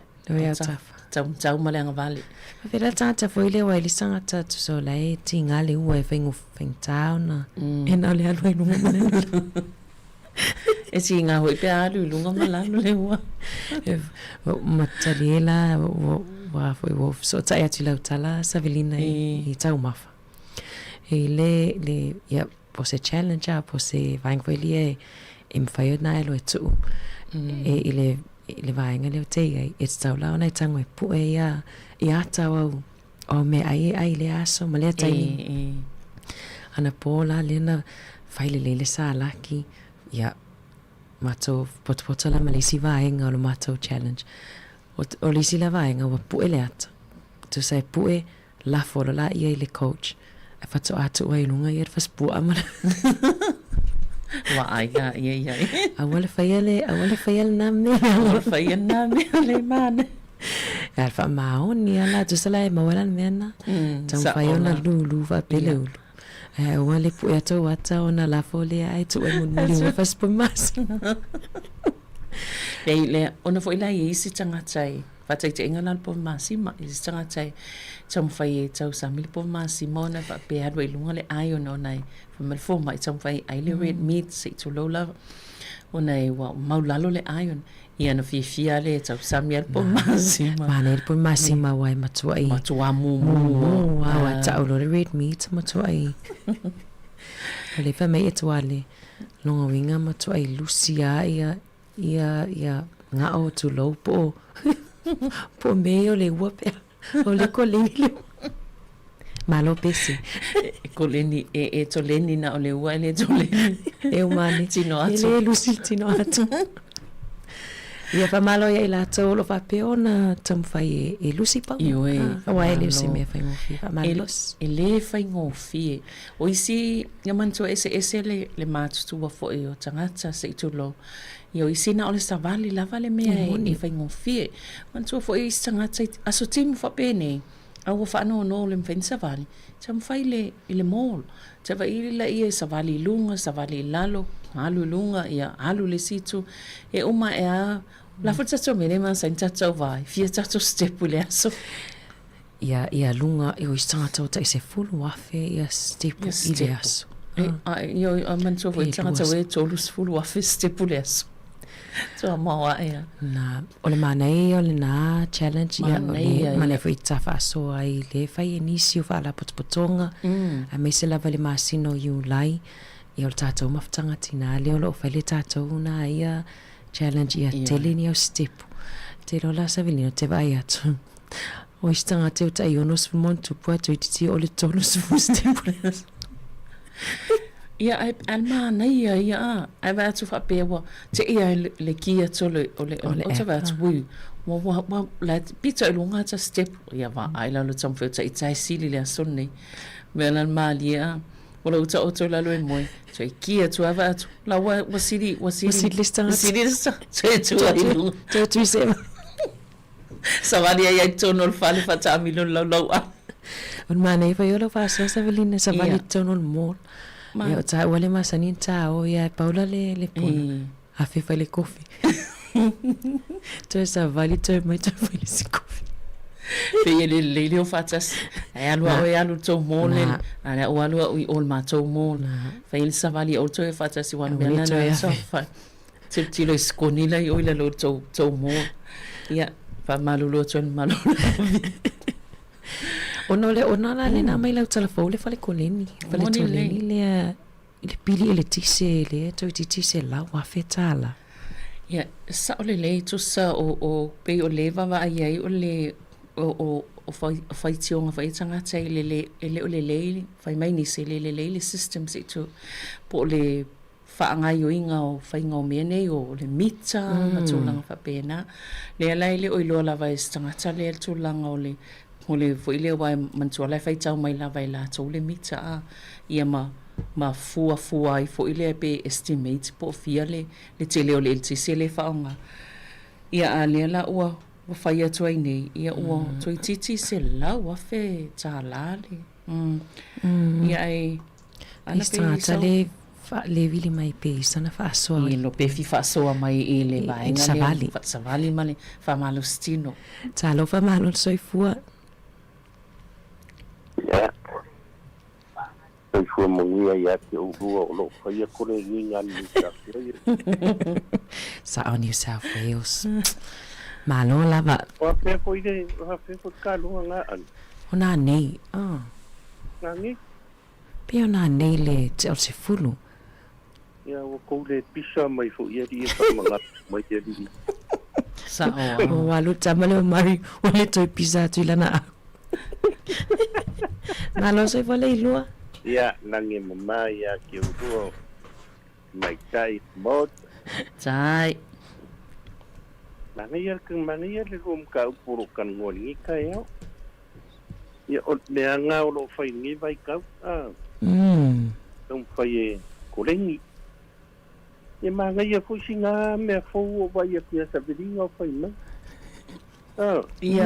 [SPEAKER 15] tau male nga vale
[SPEAKER 14] vera tata foi le wa lisanga tatu so la e tinga le ua e fengu fengtau na e na le alu lunga mala
[SPEAKER 15] e tinga hoi pe alu lunga mala le ua
[SPEAKER 14] mataliela wa foi wo so ta ya tila utala savelina i tau mafa e le ya po se challenge po se vangvelie e mfai na lo tu e ile vainga le te e tau la ona tango e pu e ia tau o me ai le aso ma le tai ana pola lena faile le sa laki ya mato pot la malisi vainga o mato challenge o lisi la vainga o pu le ata tu sai pu e la folo la ia le coach e fatto atu ai lunga ia fas pu amana
[SPEAKER 15] wa ai ya
[SPEAKER 14] awale fayale na me
[SPEAKER 15] le mane
[SPEAKER 14] alfa maoni ala tu sala e mawala mena tam fayona lulu va pelulu wale pu ato wata ona la folia ai tu e munuli wa fas pu mas
[SPEAKER 15] le ona foi la isi tanga tai fatai te ingana po masima isi tanga tai tam fai tau samili po masima ona fa pe adu e lunga le ai ona nai fa fo mai tam fai ai le red meat se tu lola ona e wa maulalo le ai ona ia na fia le tau samili po masima
[SPEAKER 14] ma le po masima wai matua
[SPEAKER 15] mu
[SPEAKER 14] wa tau lo le red meat matua ai le fa mai etuale longa winga matua ai lucia ia nga o tu lo po meio le uape o le koleni malo pesi
[SPEAKER 15] koleni e toleni na o le ua le toleni
[SPEAKER 14] e umani
[SPEAKER 15] tino atu
[SPEAKER 14] le lusi tino atu ia fa malo ia ila to lo fa peona tam fai e lusi pa wa ele se me fai mo fi malos
[SPEAKER 15] ele fai ngo fi o isi yamanto ese le matu tu wa fo e o tangata se tu lo io isi na ole savali lava le mea e fai ngo fi man tu fo e tangata aso tim fa pene au fa no le mfen savali tam fai le mall te va ila ia savali lunga savali lalo alu lunga ia alu le situ e uma e a la forza to me ma senza to vai fia to step le aso
[SPEAKER 14] ia lunga e o istanga to se full wafe ia step ile aso
[SPEAKER 15] io man so voi tanga we to lus full wafe step le aso to ma wa ia
[SPEAKER 14] na ole ole na challenge ia mane foi tafa so ai le fai inisio fa la potpotonga a me se la vale masino you lai ia o tatou mafutanga tina le o fai le tatou na ia challenge ia teleni au step te rola savilino te vai atu o istanga te uta iono su montu pua tu iti o le tolu su step
[SPEAKER 15] ia alma na ia ai va tu fa pewa te ia le kia tole o te va tu wa la pizza lunga ta step ia va ai la lo tam fe tai sili le sonni Melan malia. Wala uta oto la loe moe. Toi kia tu ava atu. La wasiri.
[SPEAKER 14] Wasiri lista.
[SPEAKER 15] Wasiri lista. Toi tu ailu.
[SPEAKER 14] Toi tu sema.
[SPEAKER 15] Savani ai tono fale fata milon lau a.
[SPEAKER 14] On mana ifa yo lo fa so Savelina savali tono mol. Yo ta wale masani ta o ya Paula le pon. A fe le kofi. Toi savali toi mai toi fale si kofi.
[SPEAKER 15] Pe le o fatas. Ai alu to mole. Ana o alu o ma to mole. Fa il savali o to fatas si wan bela na so fa. Tip lo skonila yo ile lo to mole. Ya. Fa malulu tuan malulu.
[SPEAKER 14] Ona le na mai lau telefon le fale koleni. Fale toleni le pili le tise le to tise la wa fetala.
[SPEAKER 15] Ya, sa le to sa o pe o leva va ai o le o fai tionga fai tanga tai le fai mai ni se le system se to po le fa nga yo inga o fa inga o mene o le mita ma tulanga fa pena le ala le o ilo la vai stanga tale tulanga o le fo ile wa man tula fa tau mai la vai la to le mita a ia ma fua ai fo ile pe estimate po fia le tele o le tse le fa nga ia ale la o fa ia to nei ia o to titi se la wa fe talale ia ai
[SPEAKER 14] ana pe fa le vili mai pe sana fa so
[SPEAKER 15] lo pe fi fa so mai ele vai
[SPEAKER 14] savali
[SPEAKER 15] savali male fa malo stino
[SPEAKER 14] talo fa malo soi fua
[SPEAKER 16] ya soi fua mo ia ke o lo fa ia ko le ninga ni
[SPEAKER 14] sa on New South Wales malo lava
[SPEAKER 16] o pe foi de o pe foi kalu nga an
[SPEAKER 14] ona nei
[SPEAKER 16] nani
[SPEAKER 14] pe ona nei le te se fulu
[SPEAKER 16] ya o ko le pisa mai fo ia di fa manga mai ia di
[SPEAKER 15] Sāmoa
[SPEAKER 14] o walu tamale mari o le toi pisa tu lana na lo se vole ilua
[SPEAKER 16] ya nange mama ya ke o mai tai mod
[SPEAKER 15] tai
[SPEAKER 16] nange ya le rum ka puro kan ngoni ka ya o le anga o lo fai ngi vai ka tong fai kolengi e manga ia fusinga me fo vai ia sa vidinga fai ma
[SPEAKER 15] ia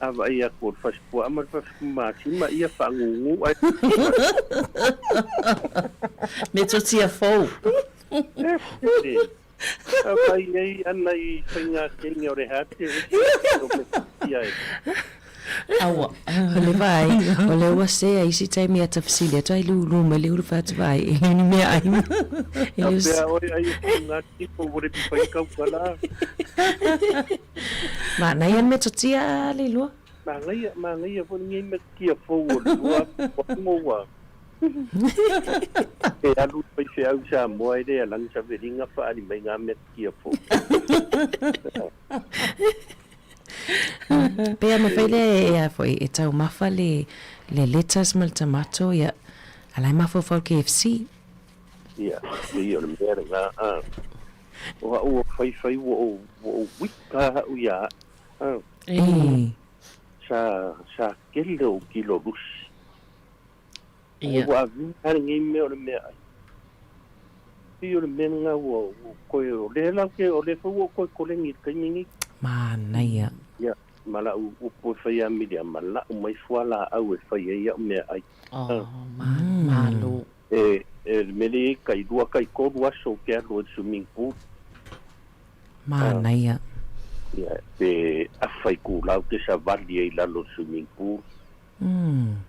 [SPEAKER 16] ava ia ko fas po amar fas ma sima ia fa ngu ai
[SPEAKER 15] me totia fo
[SPEAKER 16] ava ia anai finga kenga ore hati ia
[SPEAKER 14] awa le vai o le wase ai si tai mea tafsili tai lu ma le uru fat vai ni me ai
[SPEAKER 16] ele se ai na tipo vore pi pai ka kala
[SPEAKER 14] ma na ia me totia le lu
[SPEAKER 16] ma ngai fo ni me kia fo mo wa e alu pai se au sa mo ai de lang sa veringa fa ani mai nga me kia fo
[SPEAKER 14] Pea mawhaile ea foi e tau mafa le lettuce mal tomato ia alai mafa fau KFC.
[SPEAKER 16] Ia, ia le mea nga o fai o wika u ia sa kilo lus.
[SPEAKER 15] Ia.
[SPEAKER 16] O avi hari ngi mea le mea ia le mea nga o koe o le lau ke o le fau o koe kolengi kaingi
[SPEAKER 14] Mana ia.
[SPEAKER 16] Ya, mala u po fai a media mala u mai fuala au e fai ia me ai.
[SPEAKER 15] Malo.
[SPEAKER 16] Mele kai dua kai ko dua so ke ro swimming pool.
[SPEAKER 14] Mana ia.
[SPEAKER 16] Ya, a fai ku lau ke sa vali ai la lo swimming pool.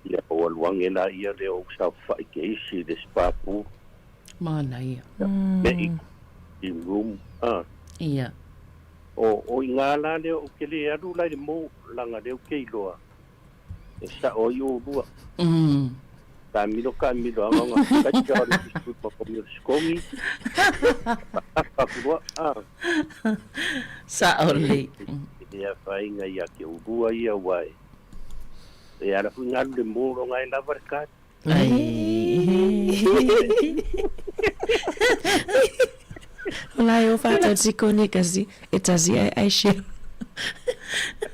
[SPEAKER 16] Ya, o luang ela ia le o sa fai ke isi de spa pool.
[SPEAKER 15] Mana ia.
[SPEAKER 16] Me i room.
[SPEAKER 15] Ia.
[SPEAKER 16] O ingala le o ke le adu lai mo langa le o ke loa e sa o yo lua ta mi lo anga ka cha ro su pa ko mi skomi pa ko
[SPEAKER 15] sa o le
[SPEAKER 16] ia fa inga ia ke o lua ia wai e ara fu ngal le mo ro ngai la barkat
[SPEAKER 14] Olá, eu faço de cone kasi, e tazi ai share.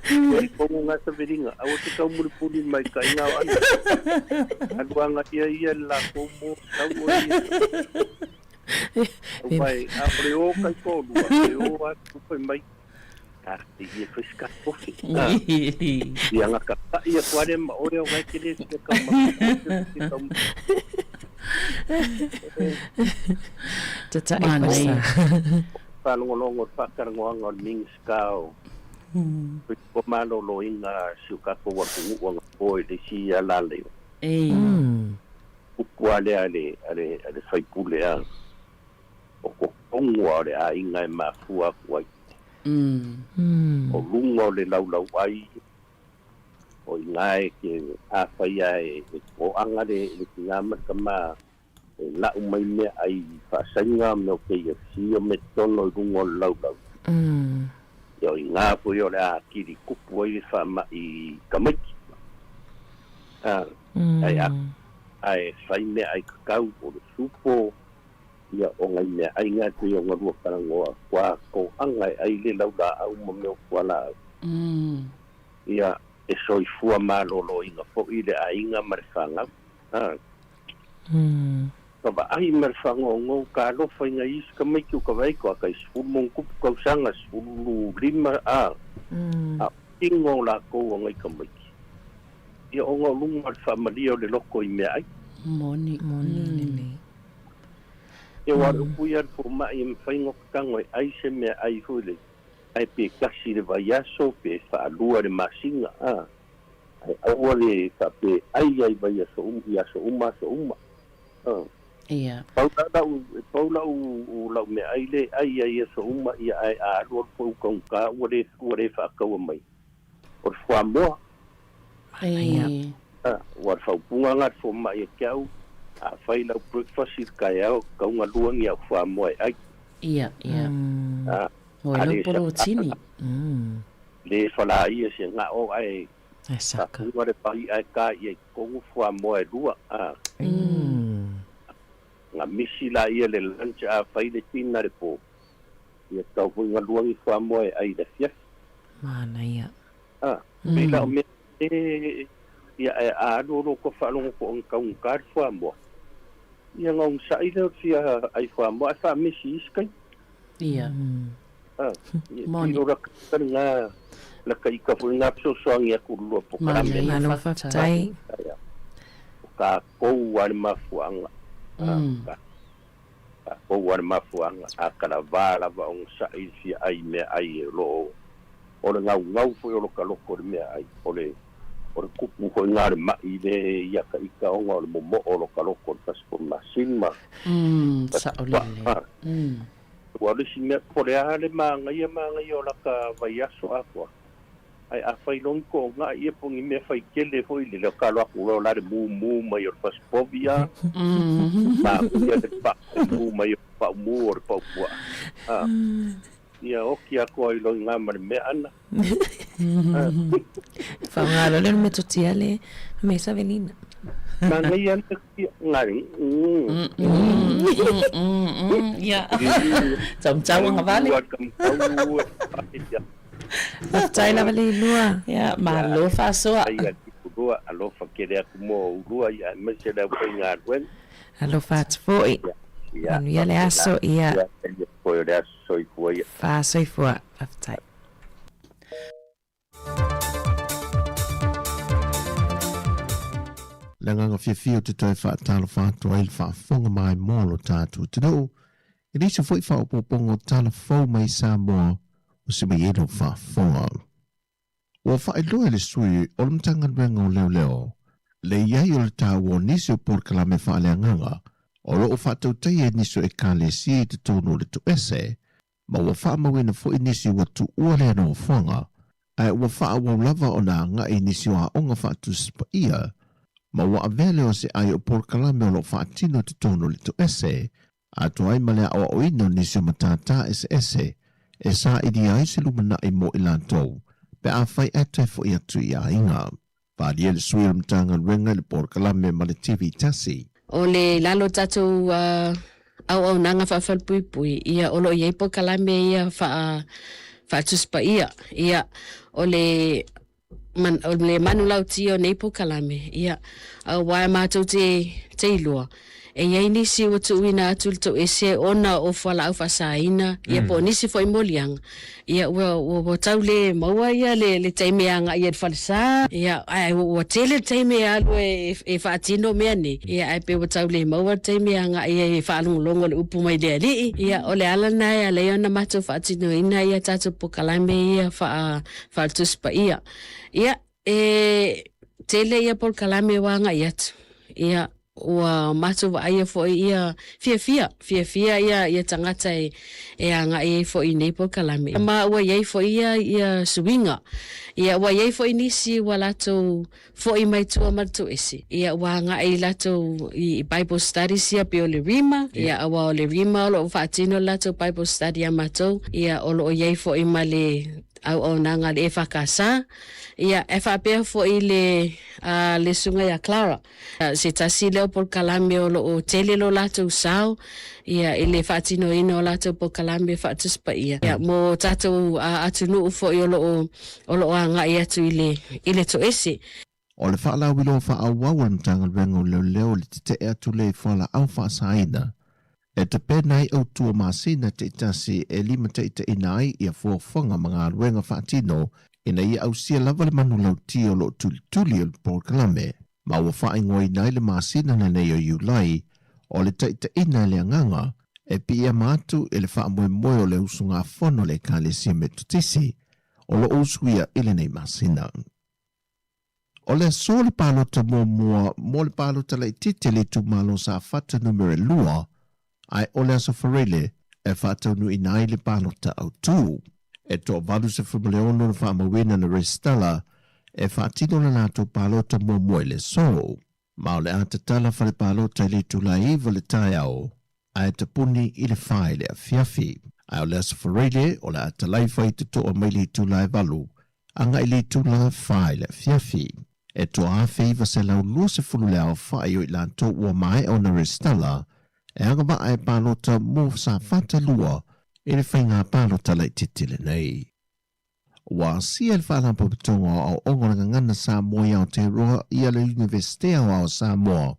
[SPEAKER 16] Koi kongo ngā sa veringa. Awa te kau muripuni mai ka inga o ana. Aduanga ia la komo tau o ia. Mai, a ore o kai kōrua. E o atu koe mai. Ka te ia whiska kofi. Ia ngā ka ia kuare ma ore o ngai kere te kau ma.
[SPEAKER 14] Te ta e kosa.
[SPEAKER 16] Whanongolongo whakarangoanga o mings kao. Ko malo lo inga siukako wa kungu boy de si ala le. Kuale ale faipule a. O ko kongo ale a inga ma fua kwai. O lungo le lau ai. O inga ke a faia e o anga le ngama kama la umai me ai fa sanga me ke si o me tono lungo lau. Yo ngā pui o le a kiri kupu ai wha ma i kamiki. Ai whai mea ai kakau o le supo. Ia o ngai mea ai ngā tui o ngā rua karangoa. Kua ko angai ai le lau la au ma meo kua la au. Ia e soi fua malolo inga fo i le a inga marifanga. Kaba ai marifanga o ngō ka lofa inga isi ka maiki o ka waiko a kai sifuru mong kupu kausanga sifuru rima a ingo la kou o ngai ka maiki. Ia o ngō lunga marifamalia o le loko i mea ai.
[SPEAKER 15] Moni.
[SPEAKER 16] Ia waru pui ar po mai e mwhaingo kakango e ai se mea ai huile. Ai pe kasi le vaiaso pe whaalua le masinga ai aua le ka pe ai vaiaso uma so uma.
[SPEAKER 15] Ia.
[SPEAKER 16] Paula u lau me aile ai so uma ia ai a lor po ka ore fa ka mai. Or fa mo.
[SPEAKER 15] Ai.
[SPEAKER 16] War fa punga ngat fo mai kau a fai lau breakfast i ka ya ka nga luang ia fa mo ai.
[SPEAKER 15] Ia. O lo polo tini.
[SPEAKER 16] Le fala ia se nga o ai.
[SPEAKER 14] Saka.
[SPEAKER 16] Ua le pai ai ka ia kongu fa mo e lua. Nga misi la ia le lancha a fai le tina le po. Ia tau hui nga luangi wha moe ai le fia.
[SPEAKER 14] Mana ia.
[SPEAKER 16] Pila o me ia e a loro ko whalongo ko ang kaung kar wha moa. Ia ngong sa ila fia ai wha moa ai wha misi iskai.
[SPEAKER 15] Ia.
[SPEAKER 16] Moni. Ia raka nga la ka ika hui nga pso soang ia kurulua po karame.
[SPEAKER 14] Mana whaftai.
[SPEAKER 16] Ka kou wale mafuanga. O war mafuanga a kala vala va on sa isi ai me ai lo o le ngau fo o lo kaloko me ai o le kupu ko ngar ma i le ia ka ika o ngau mo o lo kaloko pas por masinma
[SPEAKER 15] sa o le
[SPEAKER 16] o le si me por ale ma ngai o la ka vaiaso aqua ai a fai long ko nga ia pongi me fai kele foi le kalo aku la de mu mai o pas povia ma ia de pa mu mai pa mu or pa pua ia o ki ako i lo nga mar me ana
[SPEAKER 14] fa ngalo le me totiale me sa venina
[SPEAKER 16] ma ngai an te ngari
[SPEAKER 15] ia cham nga vale
[SPEAKER 14] Matai la vale lua.
[SPEAKER 15] Ya, malo fa soa.
[SPEAKER 16] Ia lua, alo fa kere aku mo lua ia me se la ko ngar wen.
[SPEAKER 14] Alo fa foi. Ia le aso ia.
[SPEAKER 16] Foi le aso i foi.
[SPEAKER 14] Fa so i foi aftai.
[SPEAKER 8] Langanga fia te toi wha talo wha toa il wha whonga mai mōlo tātou te do. E risa foi wha o pongo tala whau mai Sāmoa o se mai ero wha whonga. Ua wha loa le sui o mtanga renga o leo. Le iai o le tā ua nisi o porkala me wha lea nganga. O lo o wha tautai e nisi o e ka le si te tono le tu ese. Ma ua wha mawena fo i nisi ua tu ua lea no whonga. Ai ua wha ua lava o na nga i nisi o onga wha tu spa ia. Ma ua avele o se ai o porkala me o lo wha tino te tono le tu ese. A tu ai malea o ino nisi o matata ese. E sa i di ai se lumana i mo i lantou. Pe a fai ate fo i atu i a inga. Pādia le sui mtanga renga le porkala me ma le TV tasi.
[SPEAKER 4] O le lalo tatou au nanga whawhalpui ia olo i eipo kalame ia whaatuspa ia o le manu lau tio nei po kalame ia wai mātou te ilua e iai nisi o tu uina atu le tau ese ona o whala au whasaina ia po nisi fo i molianga ia ua tau le maua ia le taimeanga ia le whalisa ia ua tele taimea alu e whaatino mea ne ia ai pe ua tau le maua taimeanga ia e whaalongolongo le upu mai le alii ia o le alana ia le ona mātou whaatino ina ia tātou po kalame ia whaatuspa ia tele ia por kalame wanga iatu ia ua matu wa ia fo ia fia ia tangata e anga e fo i nei por kalame ma ua iai fo ia suinga ia ua iai fo i nisi ua lato fo i mai tua matu esi ia ua anga e lato i Bible studies ia pe o le rima ia awa o le rima o lo whaatino lato Bible study a matou ia o lo iai fo i male au nanga le whakasa ia e whapea fo i le sunga ia Clara se tasi leo por kalame o tele lo lato sao ia i le whaatino ina o lato por kalame whaatuspa ia mo tatou atunu fo i o lo anga ia tu i le to ese
[SPEAKER 8] o le whaala wilo whaawawa na tanga rengo leo le te atu le whala au whaasaina e te penai au tua masina te itasi e lima te ita inai ia fuafonga mga aluenga whaatino ina ia au sia lava le manu lau tio lo tuli o Paul Kalame ma ua whaingoi nai le masina na nei o Iulai o le te ita ina le anganga e pia matu e le wha moe o le usunga fono le kalesia me tutisi o lo usuia ile nei masina. O le so le palota mo le palota le tite le tu malo sa fata numere lua ai o le aso farele e whaatau nu inai le palota au tu. E to valu se fumaleono na whaamawina na restala e whaatino na nato palota mo le so. Ma o le atatala whale palota le tu la iwa le tai au ai te puni i le whae le a fiafi. Ai o le aso farele o le atalai whai te toa mai le tu la valu anga i le tu la whae le a fiafi. E to a feiva se lau lua se fulu le au whae o i lanto ua mai o na restala e anga ba ai palota mo sa fata lua e le whainga palota lai titile nei. Wa si el whalampo bitonga au ongoranga ngana Sāmoa i Aotearoa i ale Universitea o au Sāmoa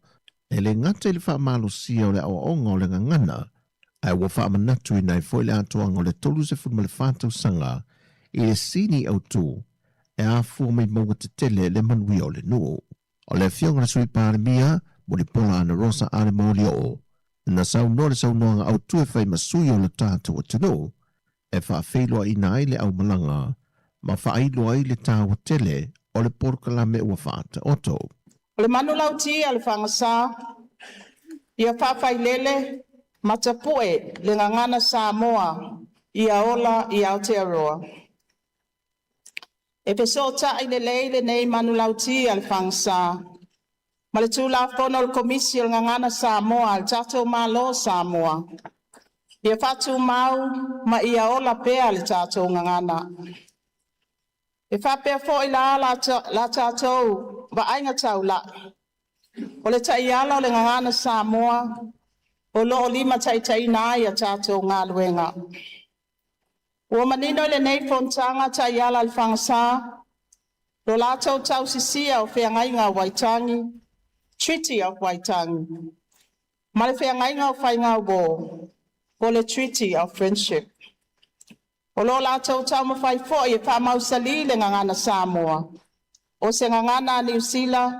[SPEAKER 8] e le ngata i le whaamalo si o le au onga o le ngana ai wa whaamanatu i nei fo i le atoanga o le tolu se fulu le whātau sanga i le sini au tu e a fua mai maunga te tele le manui o le nuo. O le fionga na sui pāre mia mo li pola ana rosa ale maoli o na sau no le sau noanga au tue whai masui o le tātou atino e wha whailoa i na le au malanga ma whaailoa i le tāua tele o le porkalame ua whaata oto.
[SPEAKER 9] O le manu lau ti al whangasa ia whawhai lele matapue le ngangana Sāmoa i aola i Aotearoa. E pesota i le leile nei manu lau ti al whangasa ma le tūla whono le komisi o ngangana Sāmoa al tātou malo Sāmoa. Ia whatu mau ma ia ola pea le tātou ngangana. E whapea fo i la tātou wa ainga taula. O le tai ala o le ngangana Sāmoa o loo lima tai nā ia tātou ngā luenga. Ua manino le nei fontanga tai ala al whangasa lo lātou tau sisia o whiangainga Waitangi Treaty of Waitangi. Ma le whiangainga o whainga o o le Treaty of Friendship. O lo lātou tau mawhai fo i e whamausali le ngangana Sāmoa. O se ngangana New Zealand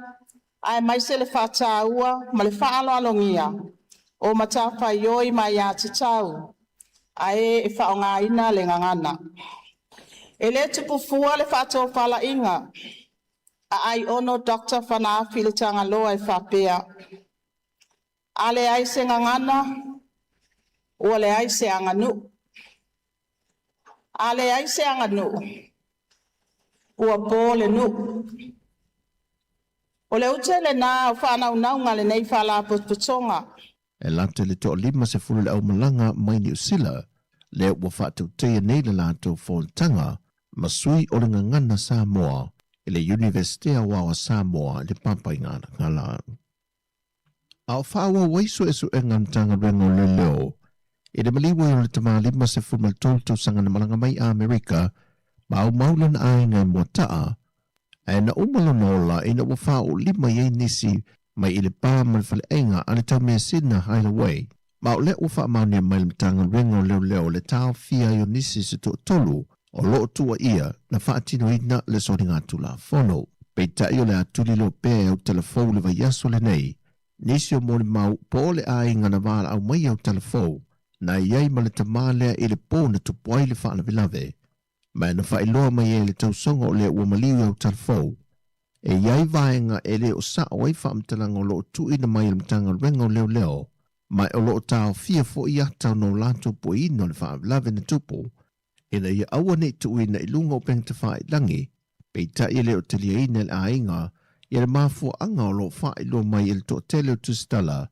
[SPEAKER 9] ai mai se le whātāua ma le whaaloalongia o matawhai oi mai a te tau ai e whaongaina le ngangana. E le tupu fua le whātou whala inga a ai ono Dr. Whanawhi le tanga loa e whapea. A le ai se ngangana ua le ai se anganu. A le ai se anganu ua pō le nu. O le ute le nā o whanaunga le nei whala putonga.
[SPEAKER 8] E lante le to lima se fulu le au malanga mai New Zealand le ua whaatau teia nei le lātou fōntanga ma sui o le ngangana Sāmoa i le Universitea o Sāmoa le papai ngana ngala. Au whaawa waiso e su e ngantanga rengo le leo E le maliwa o le tamalima se fulma tolu tau sanga na malanga mai a Amerika, ma au maulan ai ngai mua taa, e na umalo nola ina wafa o lima yei nisi mai ile pā malfale enga ane tau mea sina Highway. Ma o le ufa mauni mai le mtanga rengo leo le tau fia yo nisi se to tolu o loo tua ia na whaatino ina le sori ngā tula fono. Pei tai o le atuli lo pēr au telefou le vai aso le nei. Nisi o mori mau po le a inga na wala au mai au telefou na iai ma le tamalea i le pō na tupuai le whaana vilave. Ma na whailoa mai e le tausonga o le ua maliu au telefou. E iai vaenga e le o sa o ai whaamtalanga o loo tu ina mai le mtanga rengo leo. Mai o loo tau fia fo i atau no lato po ino le wha lave na tupu. Ina ia awa ne tu ina i lunga o pengta wha i langi. Pei ta i leo te lia ina le a inga. Ia le mafua anga o loo wha i lo mai il to tele o tustala.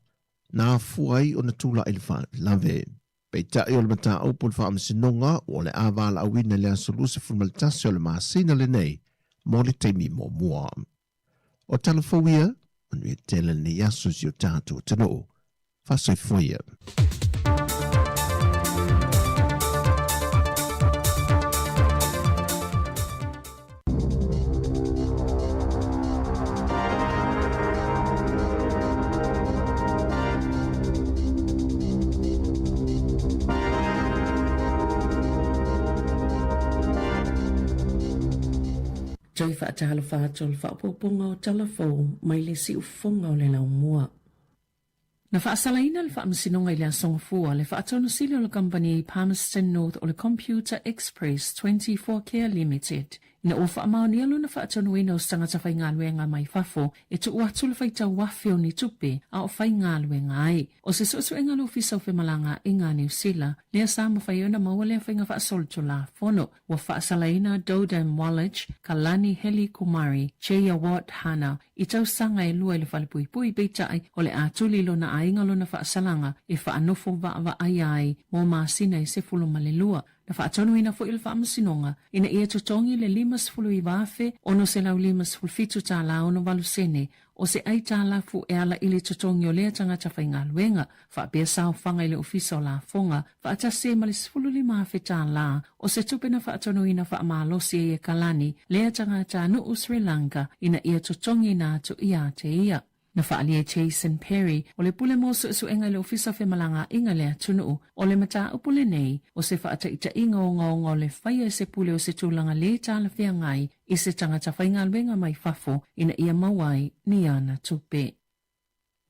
[SPEAKER 8] Na fua i o na tula i le wha lave. Pei ta i o le mata aupo le wha amasinonga o le avala a wina le asolusa fulmalitasi o le maasina le nei. Mo le teimi mo mua. O talafowia, anu e tele ni yasu si o tātou tano. Fasoi foia.
[SPEAKER 15] Jai whaatahalo whaatol whaapoponga o talafou mai le si ufonga o le lau mua. Na whaasalaina le whaamasinonga i le asongafua le whaatonu sili o le company Palmerston North o le Computer Express 24 Care Limited. Ina o whaamau alu na whaatonu ina o stangata whai ngā luenga mai fafo e tu uatu le whaitau wafi o ni tupe a o whai ngā luenga ai. O se sosu enga lo fisa o whemalanga i ngā New Zealand, lea Sāmoa whaiona maua lea whainga whaasolutu la fono. Wa whaasalaina Dodam Wallach, Kalani Heli Kumari, Cheia Wat Hana, i tau sanga e lua i le whalepui pui beitai o le atuli lo na ainga lo na whaasalanga e whaanofo wa ai ai mō māsina i se fulu male lua. Na whaatonu ina fo il whaamasinonga, ina ia tutongi le 5 i wafe, ono se lau 5 fitu tā la ono walusene, o se ai tā la fu e ala ili tutongi o lea tangata whai ngā luenga, whaapea sao whanga ile ofisa o la fonga, whaatase ma le 15 tā la, o se tupena whaatonu ina whaamalosi e Kalani, lea tangata nuu Sri Lanka, ina ia tutongi nā tu ia te ia. Na whaalia Jason Perry, o le pule mo su enga le ofisa whemalanga inga lea tunu, o le mata upule nei, o se whaata ita inga o ngā le whaia se pule o se tūlanga le tāla whia ngai, i se tangata whainga luenga mai fafo, ina ia mawai ni ana tupe.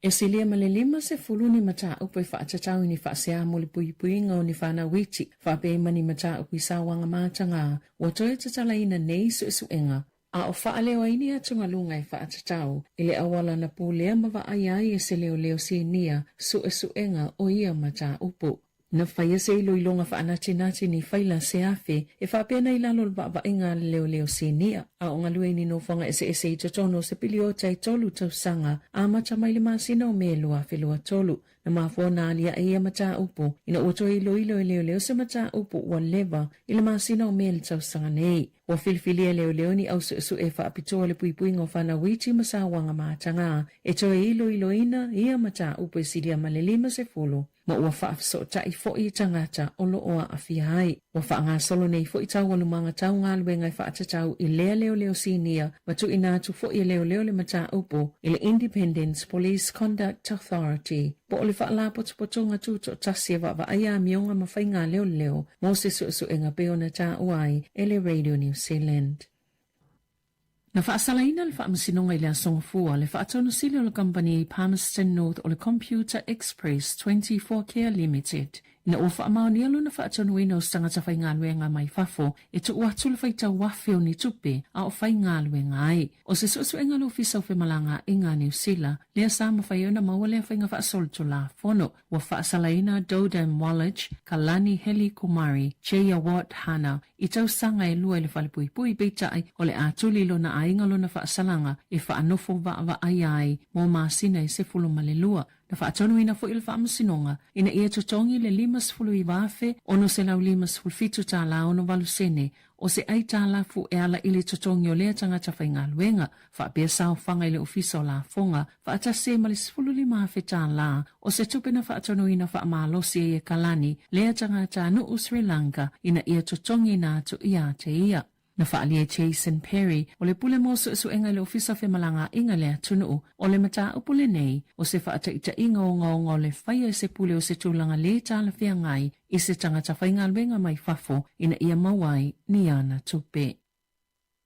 [SPEAKER 15] E se lea ma le 5 ni mata upo i whaatatau ni whaasea mo le puipuinga o ni whana witi, whaape mani mata upo i sawanga mātanga, wa toi tatala ina nei su enga, a o whaaleo aini atunga lunga i whaatatau, ile awala na pūlea mawa ai e se leo si nia su enga o ia mata upo. Na whaia se ilo ilonga whaanati ni whaila se afe, e whaapena i lalo wa inga leo si nia, a o ngalue ni no whanga ese i totono se pili o tai tolu tau sanga, a mata mai le masina o me lua whelua tolu. Na mafua na alia e ia mata upo, ina oto ilo leo se mata upo ua lewa, ila masina o me le tau sanga nei. Wa filfilia leo ni au su e whaapitoa le puipuinga o whana witi masawanga mātanga, e toe ilo ina ia mata upo e siria ma le 5. Ma ua whaafso ta i fo i tangata o lo oa a fiai. Wa whaanga solo nei fo i tau walumanga tau ngā luenga i whaatatau i lea leo sinia, ma tu inatu fo i leo le mata upo, i le Independence Police Conduct Authority. Po o le whaala potopotonga tūto tasia wa aia mionga ma whainga leo, mo se su enga peo na tā uai, e le Radio New Zealand. Na whaasalaina le whaamasinonga i le asongafua le whaatonu sili o le company Palmerston North o le Computer Express 24 Care Limited. Ina o whaamau alu na whaatonu ina o stangata whai ngā luenga mai fafo, e tu uatu le whaitau wafe o ni tupe a o whai ngā luenga ai. O se su enga lo fisa o whemalanga i ngā New Zealand, lea Sāmoa whaiona maua lea whainga whaasolutu la fono, wa whaasalaina Dodam Wallach, Kalani Heli Kumari, Cheia Wat Hana, i tau sanga e lua i le whalepui beitai o le atuli lo na ainga lo na whaasalanga e whaanofo wa ai ai mō māsina i se fulu male lua. Na
[SPEAKER 10] na whaatonu ina fo ila whaamasinonga ina ia totongi le 5 wafe ono se lau 5 tā la ono valusene o se ai tā la fu e ala ili totongi o lea tangata whainga luenga whaapea sao whanga ile ofisa o la fonga whaatase ma le 5 wafe tā la o se tupena whaatonu ina whaamalosi e kalani lea tangata anu Sri Lanka ina ia totongi na atu ia te ia. Na whaalia Jason Perry o le pule mosu su enga le ofisa whemalanga inga lea tunu o le mata upule nei o se whaataita inga o ngaonga le whaia se pule o se tūlanga le tāla whia ngai i se tangata whainga luenga mai whafo ina ia mawai ni ana tupe.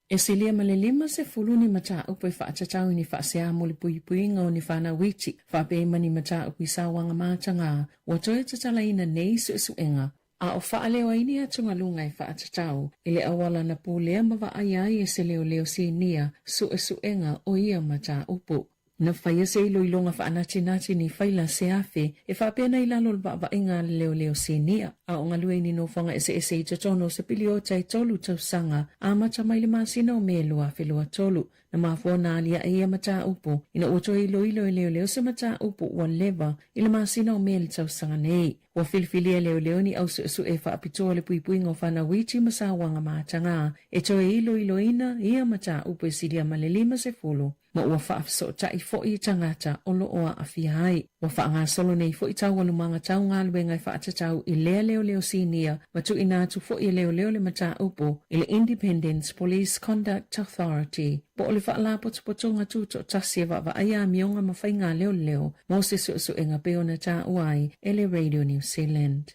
[SPEAKER 10] E se lia ma le 5 ni mata upe whaatatau ni whaasea mo le puipuinga o ni whana witi whape mani mata upi sawanga mātanga o toe tatala ina nei su enga a o whaaleo ini atunga lunga e whaatatau ile awala na pūlea mawa ai e se leo sinia su enga o ia mata upu. Na whaia se ilo ilonga whaanati ni whaila se afe e whapena i lalo wa inga leo sinia a o ngalue ni no whanga ese i totono se pili o tai tolu tausanga a mata maile masina o me lua whelua tolu na mafua na alia e ia mata upu ina uto ilo e leo se mata upu wa leva ila masina o me le tausanga nei. Wa filfilia leo ni au su e whaapitoa le puipuinga o whana witi masawanga mātanga e toe ilo ina ia mata upu e siria ma le 5 ma ua whaafiso ta i fo'i tangata o lo oa a whiahai. Wa whaanga solo nei fo'i tau walumanga tau ngā luenga i whaatatau i lea leo sinia ma tu inatu fo'i leo le mata upu i le Independence Police Conduct Authority. Po o le whaala potopotonga tuto tasi e wa aia mionga ma whainga leo mo se su enga peona ta uai e le Radio New Zealand.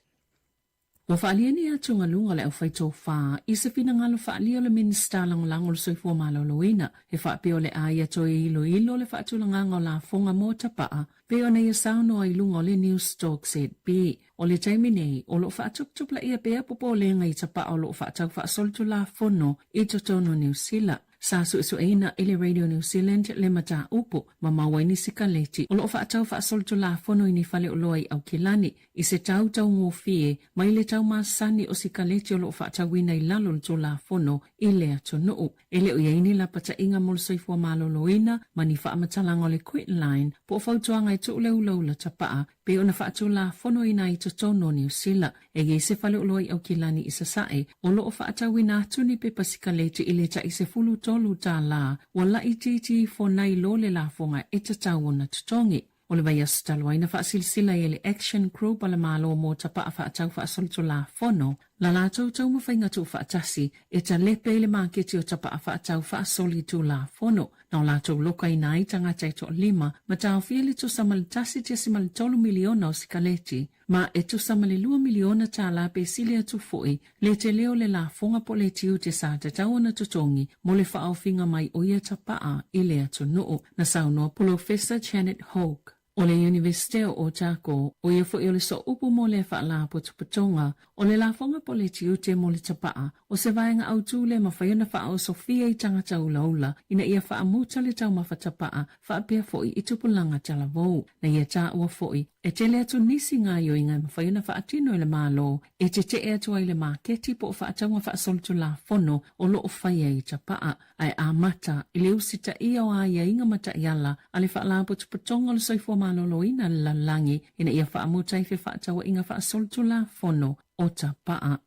[SPEAKER 10] Wa whaalia ni atunga lunga le au whaito wha, i se whina ngalo whaalia le minista langolango le soifua maloloina, he whaapeo le aia toe ilo le whaatulanga o la fonga mo tapaa, peo na ia sauno ai lunga o le News Talk ZB. O le taimi nei, o lo whaatuptup la ia pea popo le ngai tapaa o lo whaatau whaasoltu la fono i totono New Zealand. Sa su eina ele Radio New Zealand le mata upo ma mawaini sikaleti o lo whaatau whaasoltu la fono ini whale o loai au kilani i se tau ngofie mai le tau masani o sikaleti o lo whaatau wina i lalo to la fono i le atonuu. Ele o iaini la pata inga mol soifua maloloina mani whaamatalanga o le quit line po whautuanga i tu leu la tapaa pe ona whaatu la fono ina i totono New Zealand e ge se whale o loai au kilani i sasae o lo whaatau wina atuni pe pasikaleti i le ta i se fulu tolu tā la, wala i titi fo nai lo le la fonga e tatau na tutongi. O le vai asutalo aina whaasilsila i le Action Crew pala malo mo tapa a whaatau whaasoltu la fono, la la tau mawhainga tu whaatasi e ta lepe le maketi o tapa a whaatau whaasoli tu la fono. Na o la tau loka i nai tangata i to 5, ma tau whiele tu samalitasi tia simali 3 miliona o sikaleti, ma e tu samali 2 miliona tā la pe silia tu foi, le te leo le la fonga po le tiu te sa te tau na tutongi, mo le whaauwhinga mai o ia tapaa i le atu noo, na saunoa Professor Janet Hoke. O le Universite o Otako, o ia fo i le so upu mo le whaala potupotonga, o le la fonga po le tiu te mo le tapaa, o se vaenga au tū le mawhaiona wha o Sofia i tangata ulaula, ina ia wha amuta le tau mawhatapaa, wha apea fo i itupulanga tala vau, na ia tā ua fo i, e te le atu nisi ngā yo i ngai mawhaiona wha atino i le malo, e te atu ai le maketi po wha ataunga wha asoltu la fono o lo o whaia i tapaa, ai a mata, i le usita ia o aia inga mata iala, ale wha la potupotonga le soifua maloloina la langi, ina ia wha amuta i wha atawa inga wha asoltu la fono o tapaa.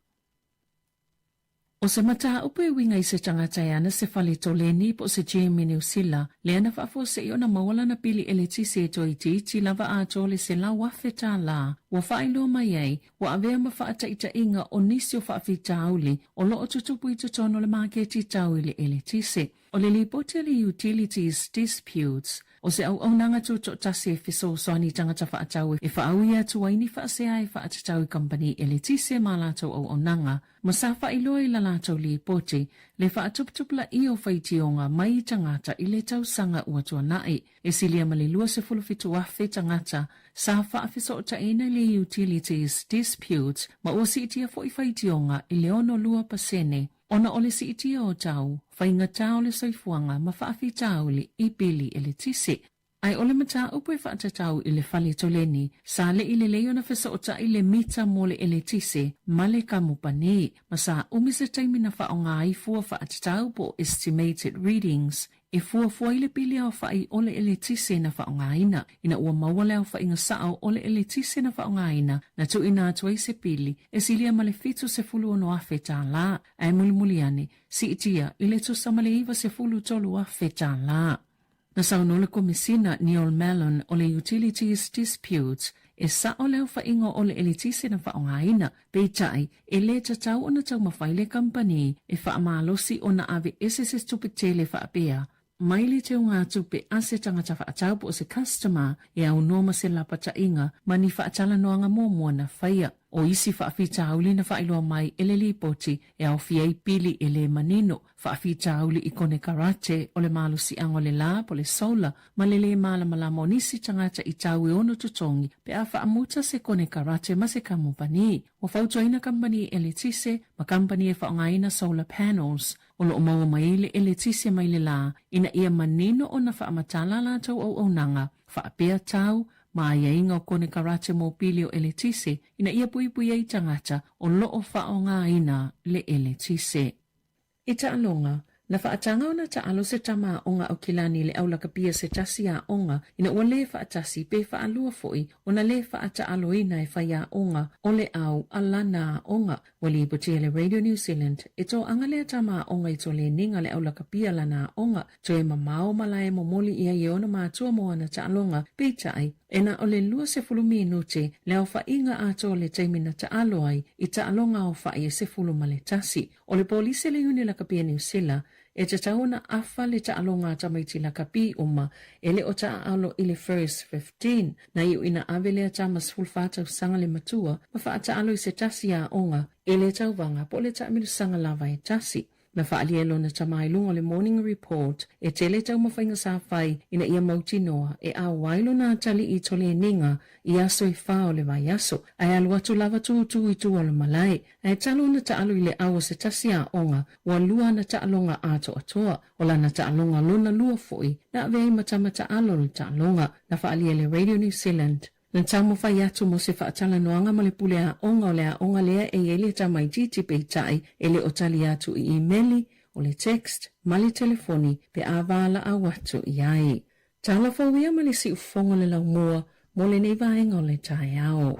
[SPEAKER 10] O se mata upe winga i se tangata ana se whale toleni po se Jamie New Zealand, le ana whaafo se i ona mawala na pili eleti se to iti lava a tole se la wafeta la. Wa whailo mai ei, wa avea ma whaataita inga o nisi o whaafita auli, o lo o tutupu i tutono le maketi tau i le eleti se. O le lipote le utilities disputes, o se au nanga tuto tasi e fiso soani tangata whaatau e whaauia tuaini whaasea e whaatatau i company eleti se ma lato au nanga. Masafa ilo i la lato lipote, le whaatuptupla i o whaitionga mai tangata i le tau sanga uatua nai. E silia malilua se fulufitu wafe tangata, sa whaafiso ta ina le utilities disputes, ma o si itia fo i whaitionga i le ono lua pasene. Ona ole si itia o tau, whainga tau le soifuanga ma whaafi tau li i pili ele tise. Ai ole mata upo e whaatatau i le whale toleni, sa le i le leo na whesota i le mita mo le ele tise, ma le kamupane, ma sa umisa taimi na whaonga i fua whaatatau po estimated readings, e fuafua i le pili au whai ole ele tise na whaongaina, ina ua mawale au whainga sao ole ele tise na whaongaina, na tu ina atua i se pili, e silia male fitu se fulu ono afe tā la, ai mulimuliane, si itia, ile tu samale iwa se fulu tolu afe tā la. Na saunole komisina Neil Mellon ole Utilities Disputes, e sa o leo whaingo ole ele tise na whaongaina, peitai, e le tatau o na tau mawhaile company, e whaamalosi o na ave SSS tupitele whaapea, maile te o ngā tupe ase tangata whaatau po o se customer, e au noma se lapata inga, mani whaatala noanga mōmua na whaia. O isi whaafitauli na whailoa mai ele li poti, e au fiai pili ele manino, whaafitauli i kone karate, o le malusi ango le la, po le sola, ma le le malama nisi tangata i tau e ono tutongi, pe a whaamuta se kone karate ma se kamupani. O whautoina kampani ele tise, ma kampani e whaongaina solar panels, o lo maua maile ele tise mai le la, ina ia manino o na whaamatala la tau au nanga, whaapea tau, ma ia inga o kone karate mo pili o ele tise, ina ia pui ai tangata o loo whaongaina le ele tise. I alonga, na whaatanga o na taalo se tama o ngā o kilani le aula kapia se tasi a onga, ina ua le whaatasi pe whaalua foi, o na le whaataalo ina e whai a onga, o le au alana a onga, wali ipotia le Radio New Zealand, e tō anga le tama a onga i tō le ninga le aula kapia lana a onga, tō e mamao malae mo moli ia i ona mātua moa na taalonga, peitai, e na o le lua se fulu minute, le au whainga a tō le teimina taalo ai, i taalonga o whai e se fulu male tasi, o le polise le uni la kapia New Zealand, e te tauna afa le taalonga tamaiti la kapi uma, e le o taalo i le first 15, na iu ina ave le tamas fulfata usanga le matua, ma wha taalo i se tasi a onga, e le tauvanga po le taamiru sanga lava e tasi. Na whaalielo na tamailunga le morning report, e tele tau mawhainga sa whai ina ia mauti noa, e a wailo na tali i tole ninga, i aso i whao le vai aso, ai alu atu lava tu i tu alu malai, ai talo na taalu i le awa se tasi a onga, wa lua na taalonga ato atoa, o la na taalonga luna lua foi, na avei matama taalo le taalonga, na whaaliele Radio New Zealand. Na tamo whai atu mo se whaatala noanga ma le pule a onga o le a onga lea e ele tamai titi pe tai ele o tali atu i emaili o le text ma le telefoni pe a wala a watu i ai. Tala whauia ma le si ufonga le lau mua mo le nei vaenga o le tai ao.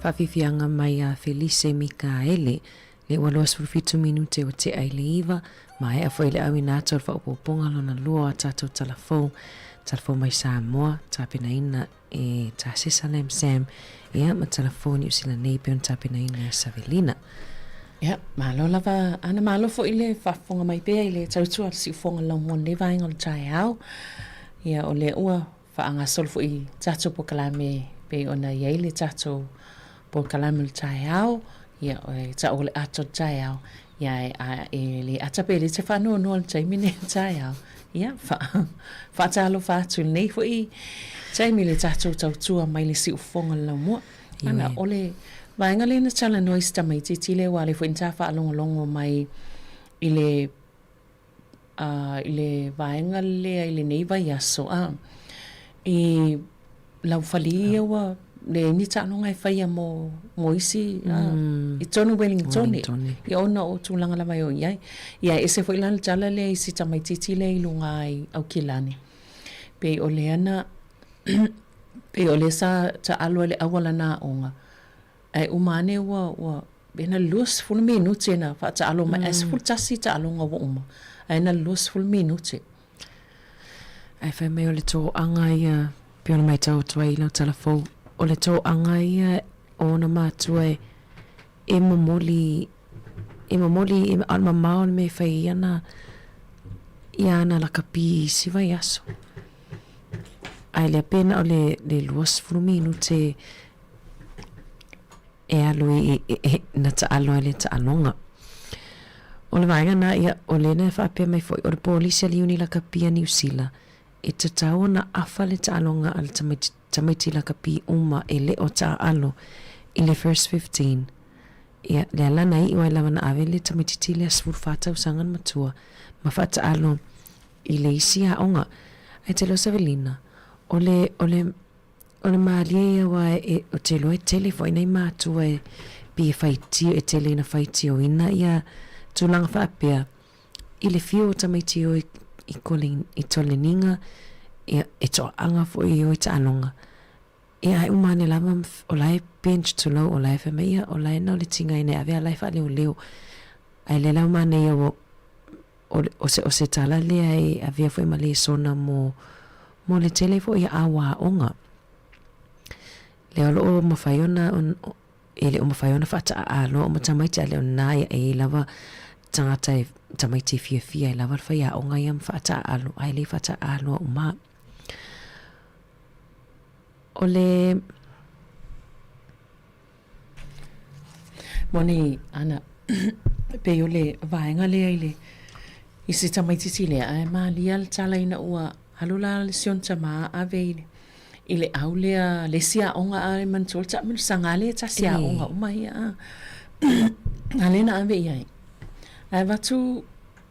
[SPEAKER 14] whawhiwhianga mai a Felice Mikaele, le waloa sfurfitu minute o te ai le iwa, mai a fwele awi nātou whaupoponga lona lua a tātou talafou mai Sāmoa, tāpena ina e tā Sesalem Sam, ia ma talafou ni usila nei peon tāpena ina Savelina.
[SPEAKER 15] Ia, malo lava, ana malo fo ile whafonga mai pea ile tautua si ufonga lau mon le vainga le tai au. Ia o le ua whaanga sol fo i tātou po kalame pe ona iei le tātou po kalame le tai au. Ia o e ta o le ato tai au. Ia e le atape le te whanua noa le taimine tai au. Ia, whaatalo whaatu nei fo i taimi le tātou tautua mai le si ufonga lau mua. Ana o le vainga le na tala nois tamai titile wale fo inta whaalongo mai ile vainga le ile nei vai aso i lau whalia wa le ni tāno ngai whaia mo isi i tonu Wellington i ona o tūlanga la mai o iai ia ese fo ilan tala le isi tamai titile i lunga ai au kilani pe o le ana pe o le sa ta alo le awala na onga ai umane wa bena lus full minute na fa ta alo ma es full tasi ta alo nga uma ai na lus full minute
[SPEAKER 14] ai fa me o le to anga ia piona mai tau tuai no telefon o le to anga ia ona matue e mamoli alma maon me fa iana la kapi si vai aso ai le pena o le lus full minute e alo na ta alo le ta alonga o le vainga na ia o le na whapea mai foi o le polisi ali uni la kapia New Zealand e te tau na afa le ta alonga al tamaiti la kapi uma e le o ta alo i le first 15 ia le alana i wai lava na ave le tamaiti le asfur fata usangan matua ma fata alo i le isi a onga ai te lo Savelina o le maalia wa o te loe tele fo ina i mātua pi e whaitio e tele ina whaitio ina ia tūlanga whaapea i le fio tamaiti o i tole ninga e to anga fo i o i ta anonga ia hai umane lava o lai bench to low o lai whameia o lai na o le tinga ina ave a lai wha leo ai le lau mane ia o se tala lea e avea fo i male sona mo le tele fo i awa onga le o mawhaiona ele o mawhaiona whata alo o matamaiti ale o nai e lava tangata tamaiti fia e lava whaia o ngai am whata alo ai le whata alo o ma o le
[SPEAKER 15] moni ana pe o le vaenga le ile i se tamaiti tile ai ma lial tala ina ua halula le sion tama ave ile aulea le sia onga ai man tolta min sangale ta sia onga mai alena ave ai ai vatu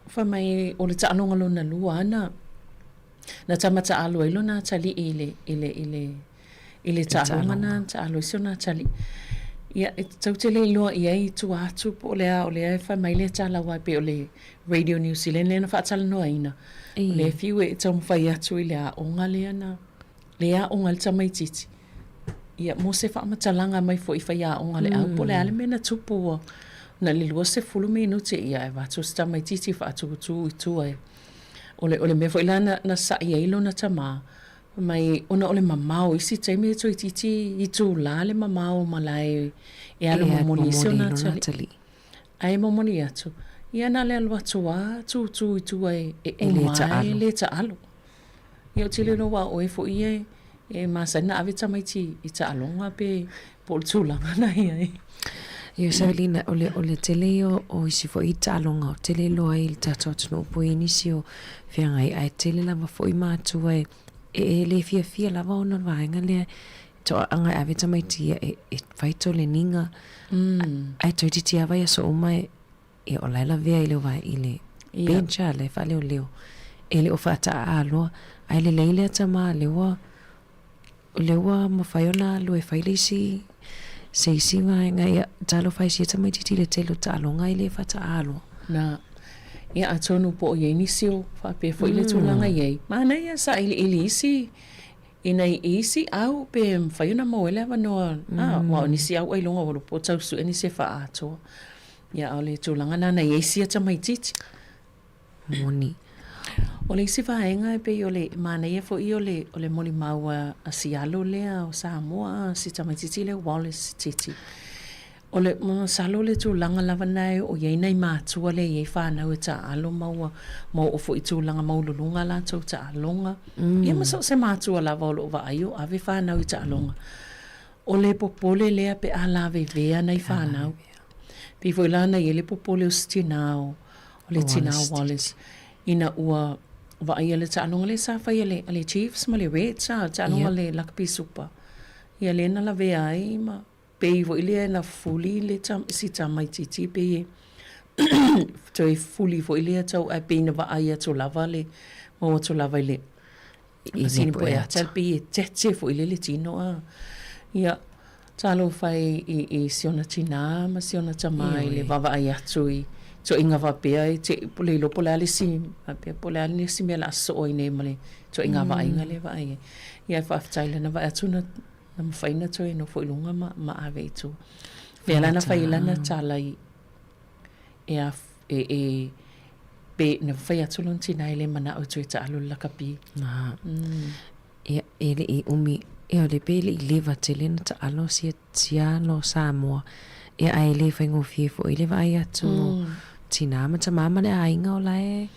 [SPEAKER 15] fa mai o le tanonga lona luana na tamata alo ilo na tali ile tanonga na ta alo sona tali ia tautele lo ia tu atu po le fa mai le tala wa pe le Radio New Zealand le na fa tala no ina le fiwe tom fa ia tu ile onga le na lea o ngal tamai titi ia mo se fa matalanga mai fo ifa ia o ngale au pole ale mena tupu na le lua se fulu minute ia e vatu sta mai titi fa tu ai ole me fo ilana na sa ia ilo na tama mai ona ole mamao isi taimi to titi I tu la le mamao malai e alo momoni na tali ai momoni atu ia na le alwa tu ai le ta alo ia tile no wa o fo ie e masana ave tamaiti I ta alonga pe por tulanga na ia
[SPEAKER 14] ia Savelina ole tele o isi fo I ta alonga tele lo ai ta no po inisio fianga ai tele la fo I matu e le fia la ona vainga le to anga ave tamaiti e faito le ninga ai to titi ava ia so mai e o la vea ile vai ile bencha le fa leo ele o fata alo ai le leile tama lewa mawhaiona lo e whailisi seisi ngai talo whaisi tama titi le telo talo ngai le fata alo
[SPEAKER 15] na ia atonu po ye inisio fa pe fo ile tulanga ye mana ia sa ile isi ina isi au pe mfaiona mo ele vanoa wa ni si au ai longa o po tau su ni se fa ato ya ole tulanga na isi ata mai titi
[SPEAKER 14] moni
[SPEAKER 15] ole si fa enga pe ole mana ye fo ole moli maua asialo le o Sāmoa si ta mai titi le Wallace titi ole mo salo le tulanga lava nai o ye nei matua le ye fa na ta alo maua mo o fo tulanga mo lulunga la to ta alonga ye mo so se matua lava lo va ayo ave fa na ta alonga ole popole le pe ala ve ve na fa na pe foi la na ye le popole o stinao ole tinao Wallace ina ua va ayo le ta alonga le sa fa ye le chiefs ma le red sa ta alonga le lakpi super ye le na la ve ai ma pe vo ile na fuli le tam si tam mai titi pe toi fuli vo ile tau a pe na va ai to lava le mo to lava le sini po ya tel pe tete vo ile le tino a ya talo fai i siona tina ma siona tamai le va ai atui to inga va pe ai te pole lo pole ale si pe pole ale si me la so ine male to inga va ai ngale va ai ya fa taile na va atuna na mawhaina toi no fo ilunga ma ave tu. Pela na whaila na talai pe na whai atulun tina ele mana o tui ta alu lakapi.
[SPEAKER 14] Ele i umi e o le pele i lewa te lena ta alo sia lo Sāmoa e ai le whaingo fifo i lewa ai atu tina ma ta mama le ainga o lae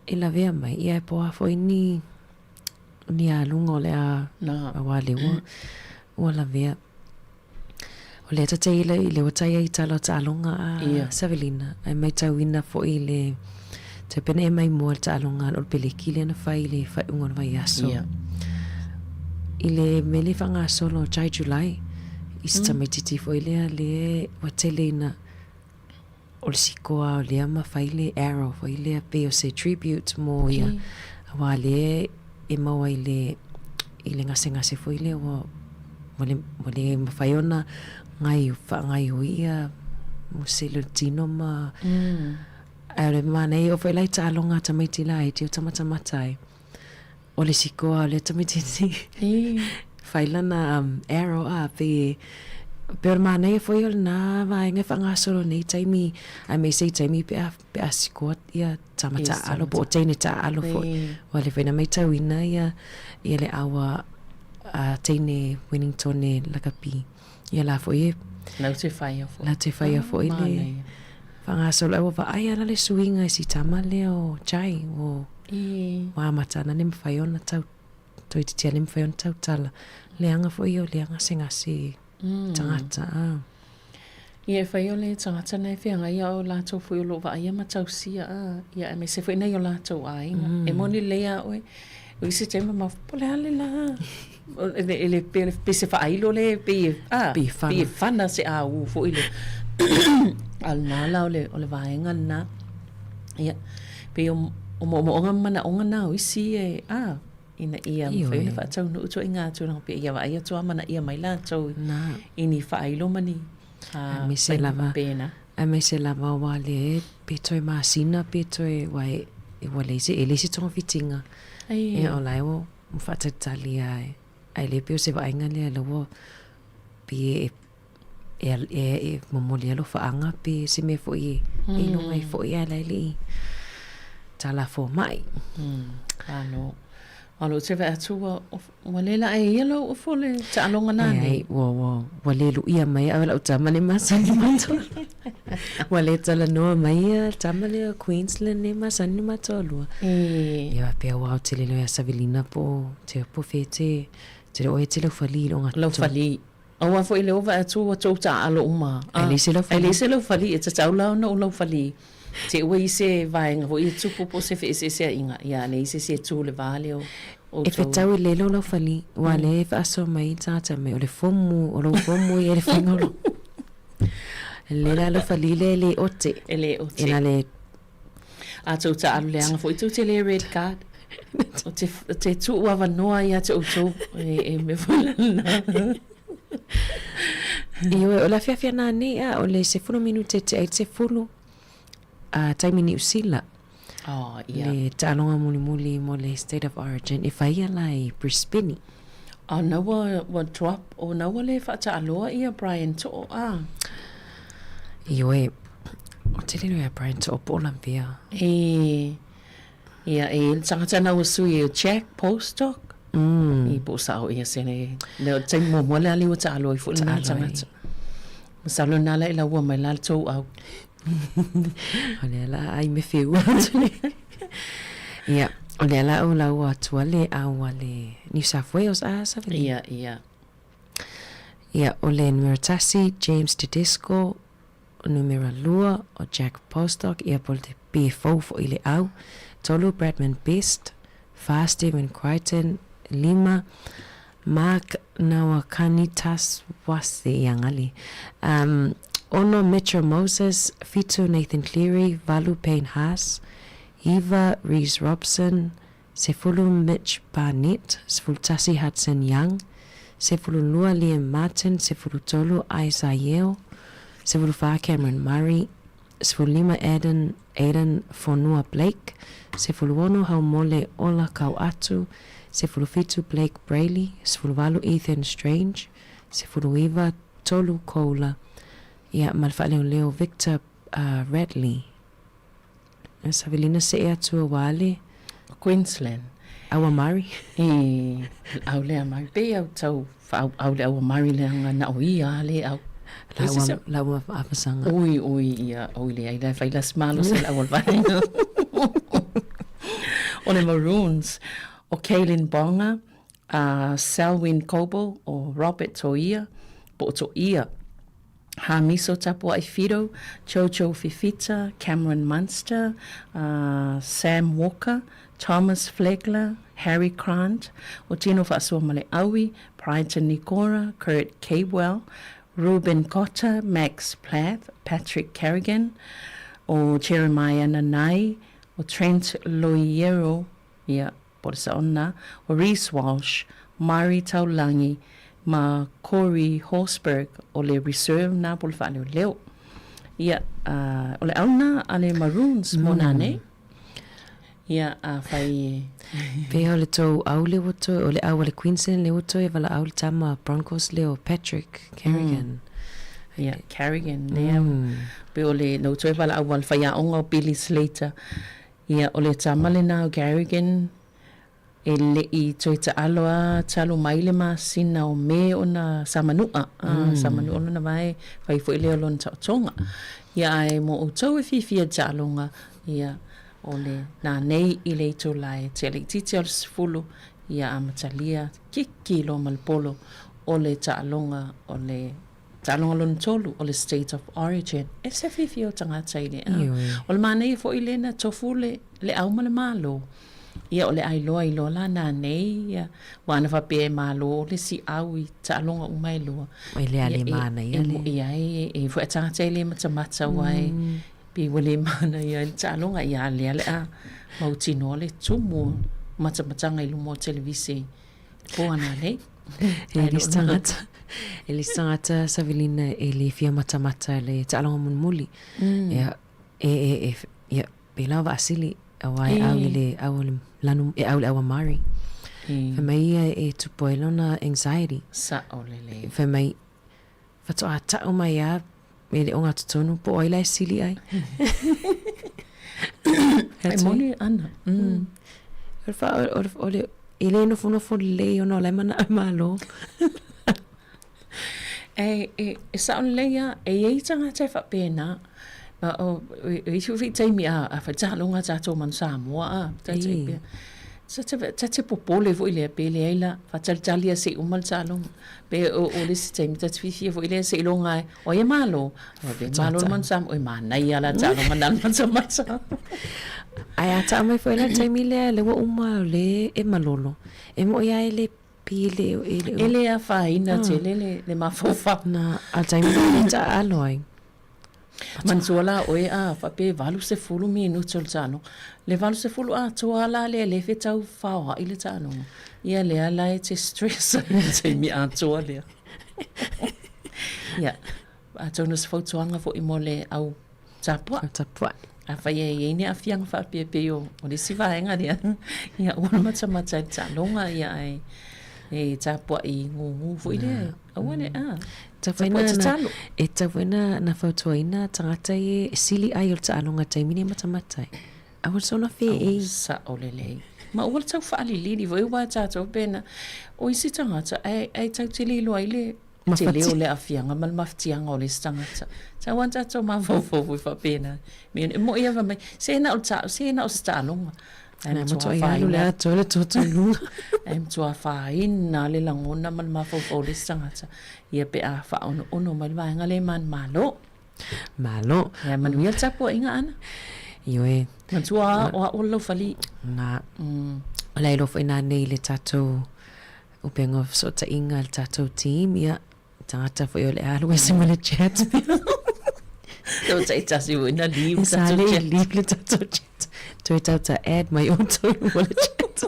[SPEAKER 14] e la vea mai i ai poa fo ni alunga o le a wale ua la vea o le ta teila i le watai ai talo ta alonga a Savelina ai mai tauina fo i le te pene e mai mua ta alonga o pele kile na fai le fai ungon vai aso i le mele whanga solo Jai July i sa tamai titi fo i le watele na o le sikoa o le ama fai le arrow fo i le pe o se tribute mo ia awa le e maua i le ngase fo i le mo le mawhaiona ngai o ia mo se le tino ma ai le manei o whailai ta alonga tamaiti lai te o tamatamatai o le sikoa o le tamititi whaila na arrow a pe o manei fo i o na vaenga whangasoro nei taimi ai me sei taimi pe a sikoa ia tamata alo po o teine ta alo fo o le whaina mai tauina ia le awa a teine Wellington e lakapi ia la fo i
[SPEAKER 15] lau te whaia
[SPEAKER 14] fo i le whangasolo au wa ai ala le suinga e si tama le o Jai o wamatana ne mwhaiona tau toi titia ne mwhaiona tau tala le anga fo i o le anga sengasi tangata
[SPEAKER 15] ia whai o le tangata nei whianga ia o lātou fo i o lo wa ai ama tau sia ia e me se fo i nei o lātou ainga e moni lea oe o isi tema ma pole ale la ele pe se fa ailo le pe fana se a u fo ile al na la ole vaenga na ia pe o mo onga mana onga na o isi ina ia fa ile fa tau no to inga to na pe ia va ia to mana ia mai la to ini fa ailo mani
[SPEAKER 14] me se lava
[SPEAKER 15] pena
[SPEAKER 14] a me se lava wale pe toi masina pe toi wai e wale se ele se tong fitinga e o lai o mfata tali ai le pio se va inga le lo pe e momoli lo fa anga pe se me fo i no mai fo i ala le tala fo mai
[SPEAKER 15] alo se va tu wale la e yelo fo le ta longa nani
[SPEAKER 14] wale lu ia mai ala tama le masani mato wale tala no mai tama le Queensland ne masani mato lu ia pe wa tele le Savelina po te po fete te o te lo fali lo
[SPEAKER 15] fali o wa fo ile o va tu o ta alo uma
[SPEAKER 14] ele se lo
[SPEAKER 15] fali e ta la no lo fali te we se vai ngo i tu po se fe se inga ya le se tu le vale o
[SPEAKER 14] e fe tau le lo fali wa le fa so mai tata me o le fomu e le fangolo le lo fali le ote ina le
[SPEAKER 15] a tu ta alo le anga fo tu te le red card o te tu wa va noa ya tu e me vola
[SPEAKER 14] Iwe o la fia na ni o le se fulu minute te fulu taimi ni usila le talonga muli mo le state of origin e fai ala i Brisbane
[SPEAKER 15] O na wa drop o na wa le fa ta aloa ia Brian to
[SPEAKER 14] Io e o te lino ia Brian to o pola via.
[SPEAKER 15] Ia e tangata na usui e Jack postdoc. I po sao ia sene le o te mo mo le ali o ta aloa I fu le na tangata. Masalo na la ila ua mai la to au.
[SPEAKER 14] Ole la ai me fiu. Ia, ole la o la ua tuale au ale New South Wales sa vili.
[SPEAKER 15] Ia.
[SPEAKER 14] Ia, ole numero tasi James Tedesco, numero lua o Jack Postdoc, ia pol te PFO fo ile au, tolu Bradman Best, fa Stephen Crichton, lima Mark Nawakanitas wase yangali. Ono Metro Moses, fitu Nathan Cleary, Valu Payne Haas, Eva Reese Robson, Sefulu Mitch Barnett, Sefulu Tasi Hudson Young, Sefulu Lua Liam Martin, Sefulu Tolu Isaiah, Sefulu Fa Cameron Murray, Sefulu Lima Aiden Fonua Blake, Sefulu Ono Haumole Ola Kauatu, Sefulu Fitu Blake Brayley, Sefulu Valu Ethan Strange, Sefulu Eva Tolu Kola, Ia malfale Leo Victor Radley. Savelina se ea tua wale
[SPEAKER 15] Queensland.
[SPEAKER 14] Awa Mari.
[SPEAKER 15] Au le Mari. Be au tau au le awa Mari le anga na oi a le au.
[SPEAKER 14] Lawa apasanga.
[SPEAKER 15] Oi ia oi le ai le faila smalo se la awa vai. O le Maroons. O Kaylin Bonga. Selwyn Coble. O Robert Toia. Po Toia. Hamiso Tapua Ifido, Jojo Fifita, Cameron Munster, Sam Walker, Thomas Flegler, Harry Grant, o Tino Fasua Male Awi, Brighton Nicora, Kurt Cabewell, Ruben Cotter, Max Plath, Patrick Carrigan, o Jeremiah Nanai, o Trent Loiero, por sa ona, o Reese Walsh, Mari Taulangi, ma Corey Horsberg o le reserve na pol fa leo ia o le auna ale Maroons monane ia fai
[SPEAKER 14] pe o le tau au le woto o le au le Queensland le woto e vala au le tama Broncos leo Patrick Carrigan
[SPEAKER 15] ia Carrigan lea pe o le no toi vala au fai a onga o Billy Slater ia o le tama le na Carrigan ele I toi ta aloa talo mai le masina o me ona samanua samanua ona mai fai foi le lon tonga ia ai mo o tau e fifia jalonga ia o le na nei I le to lai te le titi al sfulu ia amatalia kiki lo malpolo o le talonga o le talonga lon tolu o le state of origin e se fifia o tangata ile o le manei foi le na tofule le au male malo ia o le ailoa la na nei ia wana fa pe malo le si au I talonga umai loa
[SPEAKER 14] ai le ale mana ia le
[SPEAKER 15] ia e fu atanga tele mata wai pe wale mana ia talonga ia le a mautino le tumu mata ngai lumo televisi po ana le
[SPEAKER 14] Elisangata Savelina e le fia mata le talonga munmuli ia ia pe lava asili awai au le lanu e au le awa Mari fe mai e tupoelona anxiety
[SPEAKER 15] sa olele
[SPEAKER 14] fe mai fato ata o mai a me le onga tutonu po oila sili ai
[SPEAKER 15] ai moni ana
[SPEAKER 14] fa o le ele no fono fo le ono le mana malo
[SPEAKER 15] e sa olele e tanga te fa pena o I fi taimi a fa talonga tato man Sāmoa te popole vo ile pe le ila fa talia se umal talonga pe o le taimi ta fi vo ile se longa o ye malo pe malo man Sam o mana ia la talonga nan man sa
[SPEAKER 14] ai ata mai foi la taimi le wo uma le e malolo e mo ia ele pile
[SPEAKER 15] ele a fa ina te le mafofa
[SPEAKER 14] na a taimi le ta aloi
[SPEAKER 15] Mansuala oe a fa pe valu se fulu minuto tano le valu se fulu a toala le fe tau fa ile tano ia le ala te stress te mi a toale ia a tonus foto anga fo imole au tapua a fa ye ni a fiang fa pe o le siva enga dia ia una mata talonga ia ai E tapua I ngungu fu ile. Awane
[SPEAKER 14] tawena na fautuaina tangata e sili ai o taanonga taimini matamatai. Awal sona fe
[SPEAKER 15] sa olele. Ma ua tau whaalili voi wa tātou pēna. O isi tangata ai tau te lilo aile te leo le afianga mal maftianga o le tangata. Tau wan tātou ma fawfawui wha pēna. Mo ia wamai, sena o tālonga.
[SPEAKER 14] Ana mo toi alu le ato le tōtolu.
[SPEAKER 15] Em tua whaina le langona mal mafawfau le tangata. Ia pe a whaono mal vaenga le man malo.
[SPEAKER 14] Malo.
[SPEAKER 15] Ia manuia tapu inga ana.
[SPEAKER 14] Ioe.
[SPEAKER 15] Matua o lo fali.
[SPEAKER 14] Na. Olai lo ina nei le tatou upenga so ta inga le tatou team ia tangata fo le alu e sima le chat.
[SPEAKER 15] Tau ta itasi o ina leave
[SPEAKER 14] tatou chat. Leave le tatou chat. Toi tau ta add my own toi o le chat.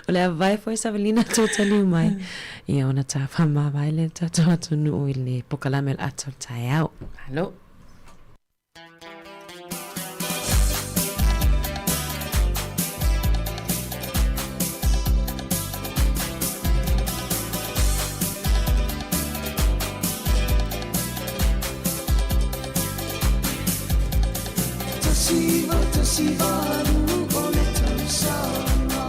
[SPEAKER 14] Olai vai fo Savelina totally mai. Ia ona ta fama vai le tatou atunu o le pokalamel ato tai au.
[SPEAKER 15] Hello.
[SPEAKER 17] Sivaru ole tausanga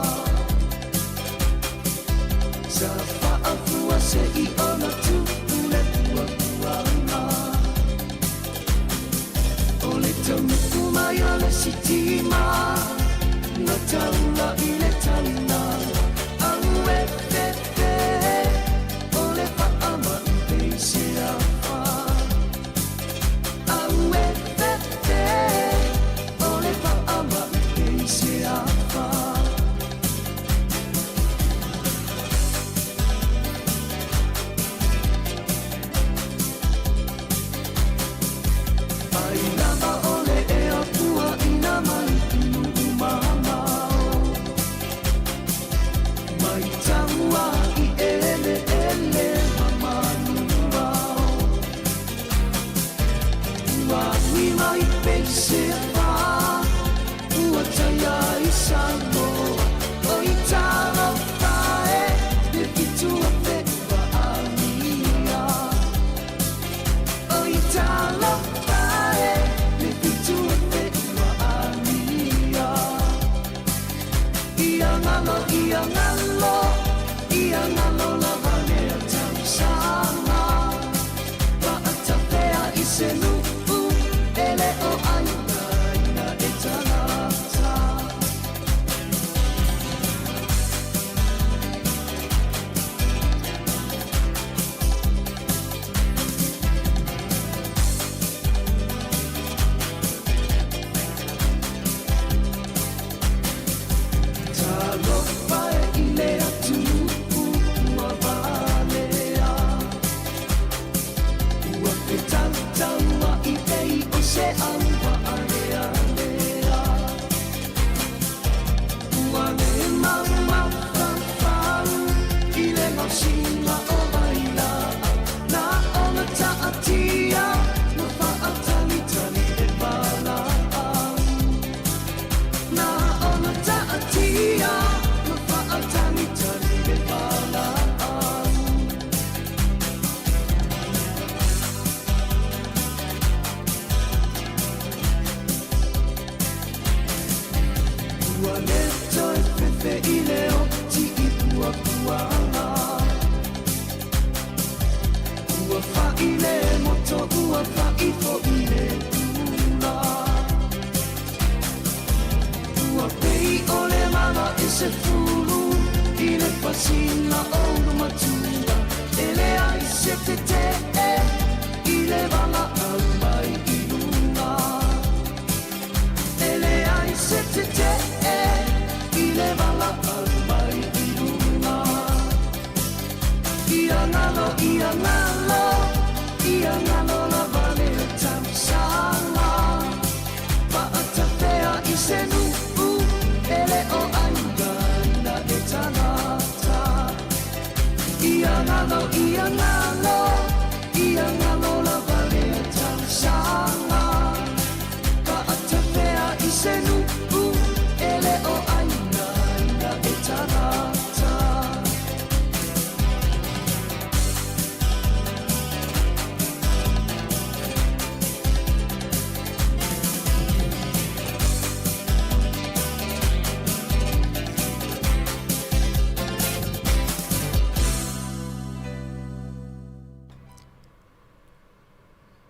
[SPEAKER 17] Sa fa'afua se I ona tu ule puapuanga Ole tamuku mai ole sitima Na taula ile tauna Au e pepe Ole fa'ama I se afa Au e pepe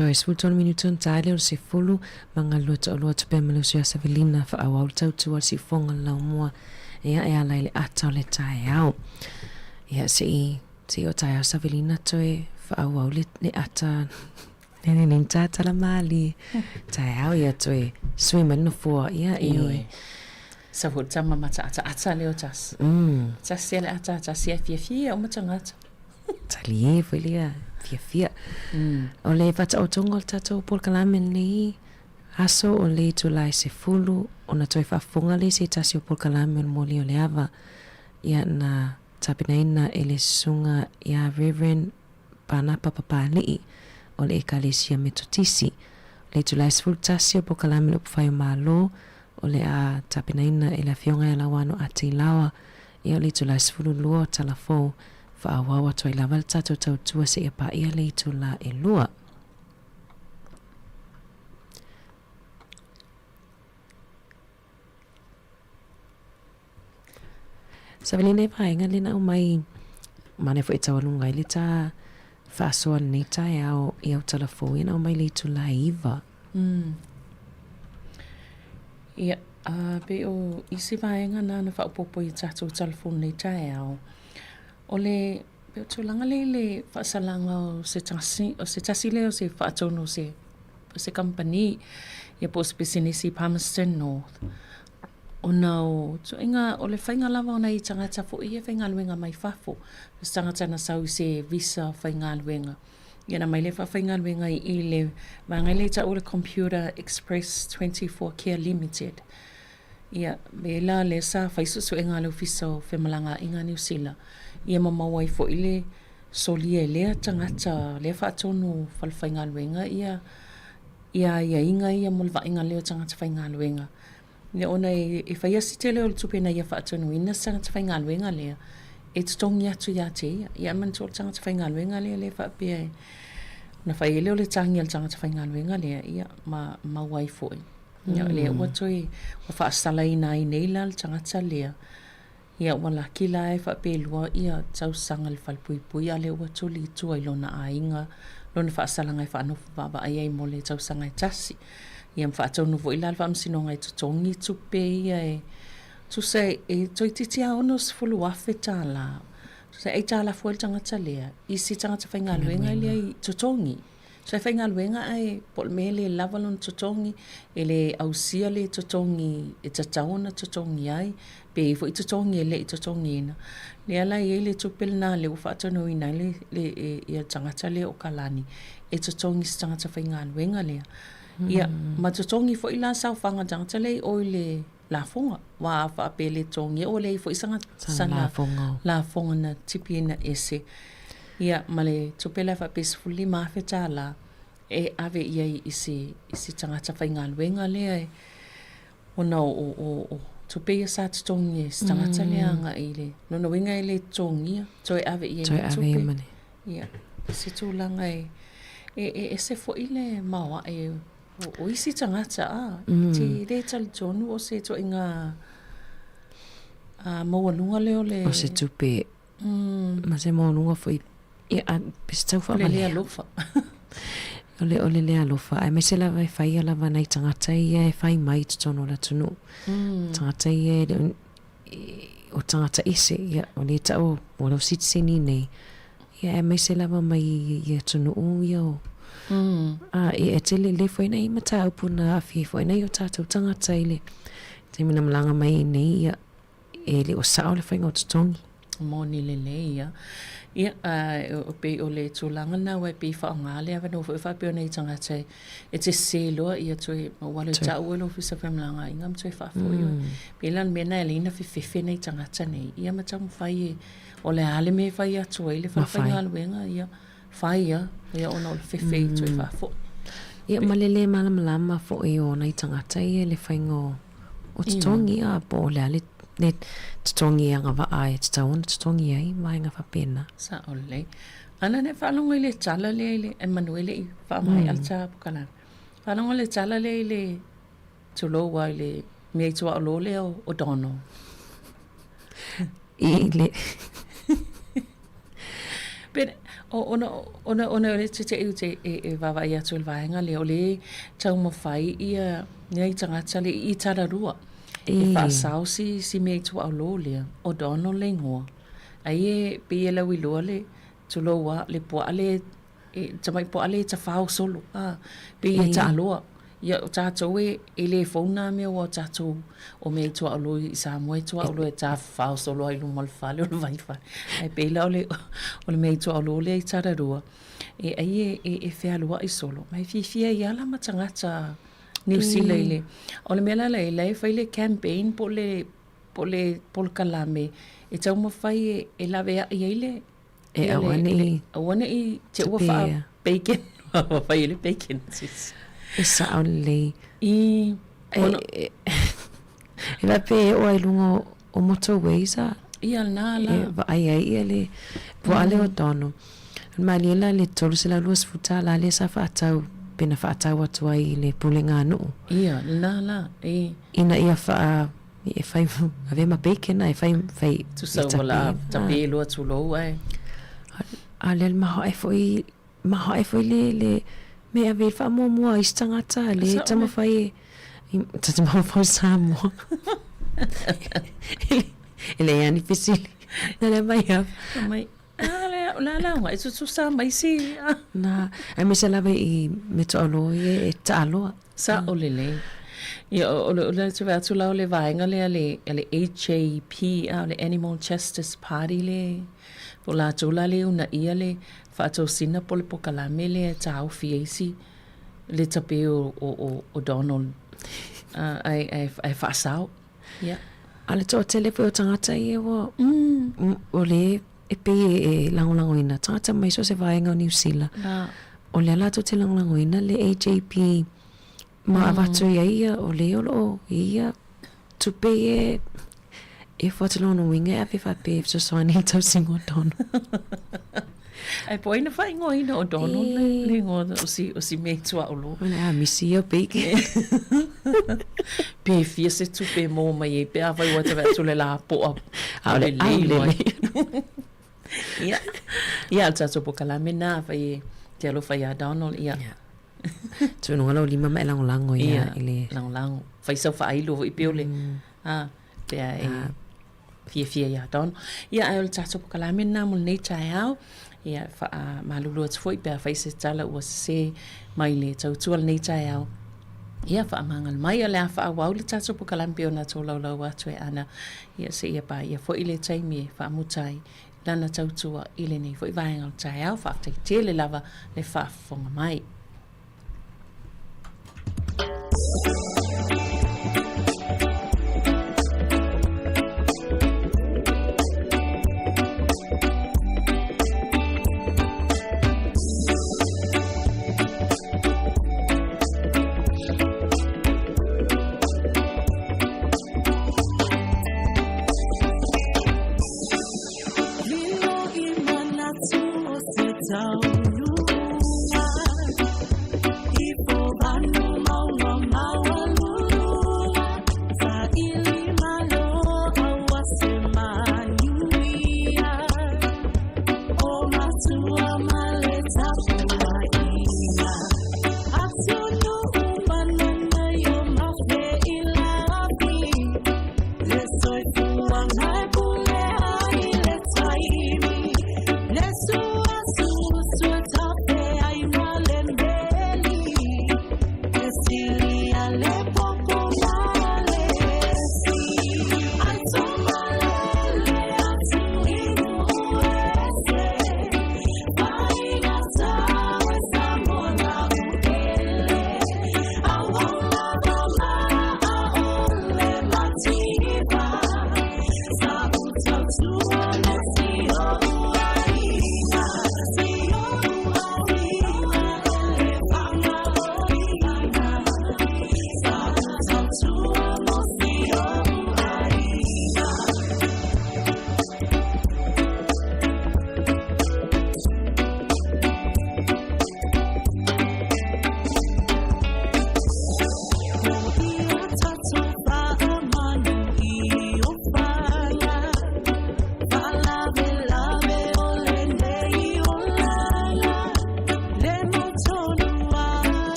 [SPEAKER 14] toi sultol minuton tale o se fulu mangalo to lo to pe malo sia Savelina fa au tau tu al si fonga la mo ia e ala ile ata le tai au ia si o tai au Savelina toi fa au le ata nene nintata la mali tai au ia toi swim no for ia
[SPEAKER 15] e sa vo tama mata ata leo tas tas le ata tas fia o matangata
[SPEAKER 14] tali felia fia o le fata o tonga o tatou pol kalamen li aso o le tu lai se fulu o na toi whafonga le se tasi o pol kalamen moli o le ava ia na tapinaina e le sunga ia Reverend Panapa Papalii o le ekalesia metotisi le tu lai se fulu tasi o pol kalamen o pwhai malo o le a tapinaina e la fionga e la wano a te lawa ia le tu lai se fulu lua o talafou whaawawa toi lava le tatou tautua se ia pa ia le itu la e lua. Savelina e paenga le na umai mane fo itawalunga i le ta whaasoa nei tai au i au talafou i na umai le itu la iwa.
[SPEAKER 15] Ia, pe o isi paenga na whaupopo i tatou talafou nei tai au. O le pe tūlanga le whaasalanga o se tasi leo se whaatono se company ia po se business Palmerston North. O nau, o le whainga lava o nei tangata fo ia whainga luenga mai whafo. Se tangata na sau se visa whainga luenga. Ia na mai le whainga luenga i le mangai le ta o le Computer Express 24 Care Limited. Ia, me la le sa whaisusu e ngā leo visa o whemalanga i ngā New Zealand. Ia mamawai fo ile solia lea tangata le whaatonu whalwhainga luenga ia inga ia mulwa inga leo tangata whainga luenga. Ia ona e whaiasi te leo tupena ia whaatonu ina tangata whainga luenga lea e tutongi atu ia te ia manto tangata whainga luenga lea le whaapea na whai leo le tangi al tangata whainga luenga lea ia ma wai fo ia lea ua toi o whaasala ina i neila al tangata lea ia wala kila e whapelua ia tau sanga le whalpuipui a le ua tuli tua i lona ainga lona whaasalanga i whaanofu baba ai mo le tau sanga i tasi ia mwhaatonu vo ila alwa amsinonga i tutongi tupe ia e tu se e toi titi a ono sifulu afe tala tu se e tala fuel tangata lea isi tangata whainga luenga lea i tutongi so e whainga luenga ai pol me le lavalon tutongi e le ausia le tutongi e tataona tutongi ai pe fo i tutongi e le i tutongi ina le ala i le tupel na le uwhaatonu ina le ia tangata le o kalani e tutongi si tangata whainga luenga lea ia ma tutongi fo ila sa whanga tangata le o le la fonga wa fa pele tongi o le fo isanga sana la fonga na tipi na ese ia male tupela fa peacefully ma fetala e ave ia isi tangata whainga luenga le ona o tupe sa tongi tangata le anga ile no winga ile tongi to e ave ia tupe ia se tulanga e se fo ile mawa e o isi tangata ti le tal tonu o se to inga mo lunga leo le
[SPEAKER 14] o se tupe ma se mo lunga foi ia pistau fa
[SPEAKER 15] le alofa
[SPEAKER 14] ole le alofa ai me se la vai fai la va nai tangata ia e fai mai tono la tunu tangata ia o tangata ise ia o le tau o lo sit seni nei ia me se la va mai ia tunu ia o e tele le foi nei mata upuna afi foi nei o tatou tangata ile te mina malanga mai nei ia e le o sao le whainga o tutongi
[SPEAKER 15] moni le ia ia o pe o le tūlanga na wai pe whaanga le awa no wha peo nei tangata e te seloa ia toi wale tau alo fisa whamlanga inga mtoi whafo iwa pe lan mena e leina whiwhiwhi nei tangata nei ia matang whai o le ale me whai atua i le whainga aluenga ia whai ia ona o le whiwhi toi whafo
[SPEAKER 14] ia malele malamalama fo i o nei tangata ia le whainga o tutongi a po le ale ne tutongi anga va ai tutaona tutongi ai mai nga fa pena
[SPEAKER 15] sa ole ana ne falongo ile tala le Emmanuel i fa mai alta pokala falongo le tala le tulo wa le me tu o le o dono
[SPEAKER 14] ile
[SPEAKER 15] but ona le te e vava ia tu vaenga le ole tau mo fai ia nei tangata le I tararua e fa sausi si me tu au le o dono le ngoa ai e pe la wi lo le tu lo wa le po ale e tamai po ale ta fa solo pe e ta lo ia ta to e le fona me o ta to o me tu au I Sāmoa tu au lo ta fa solo ai lu mal fa le vai fa ai pe la ole o le me tu au lo le tararua e ai e fe alua I solo mai fia ia la matangata New Zealand o le mela le fai le campaign po le kalame e tau ma fai e la vea I le
[SPEAKER 14] e
[SPEAKER 15] awane I te ua fa bacon fai le bacon
[SPEAKER 14] e sa au le
[SPEAKER 15] e
[SPEAKER 14] la pe o ai lungo o motorways
[SPEAKER 15] ia na la
[SPEAKER 14] va ai le po ale o dono ma le tolu se la luz futa la le sa fa tau pena fa tau atu ai le pulinga no
[SPEAKER 15] ia la
[SPEAKER 14] ina ia fa e fai ave ma bacon ai fai
[SPEAKER 15] tu sa wala tape lo tu lo ai
[SPEAKER 14] ale ma ho foi le me ave fa mo istangata le tama fai tama fa Sāmoa ele yani fisili na mai
[SPEAKER 15] mai la ngai tu sa mai si
[SPEAKER 14] na ai me sala I me to lo e talo
[SPEAKER 15] sa olele ia o tu va tu la le vainga le HAP le Animal Justice Party le po la tola le una ia le fa to sina po le pokalame le tau fiesi le tape o Donald ai fa sao ia
[SPEAKER 14] ale to telefo tangata ia o le e pe e langolangoina tangata mai so se vaenga o New Zealand o le ala to te langolangoina le HAP ma avatu ia o le o ia tu pe e fotolono winga e fa pe so so ani tau singo dono
[SPEAKER 15] ai poi na fai ngoina o dono le ngo o si me tua o lo
[SPEAKER 14] na mi si o bacon
[SPEAKER 15] pe fia se tu pe mo mai e pe avai wa te va tu le la po a le ia alta so po kala mena fai te alo fai a Donald ia
[SPEAKER 14] tu no lo lima mai lango ia ile
[SPEAKER 15] lango fai so fai lo I peole pe ai fia ia Donald ia alta so po kala mena mo nei chai au ia fa malulu ats foi pe fai se tala o se mai le tau tual nei chai au ia fa mangal mai ala fa wa le tatu po kala pe ona to la wa tu ana ia se ia pa ia foi le chai mi fa mutai lana tautua ile nei foi vaenga o tai au fa te tele lava le fa fonga mai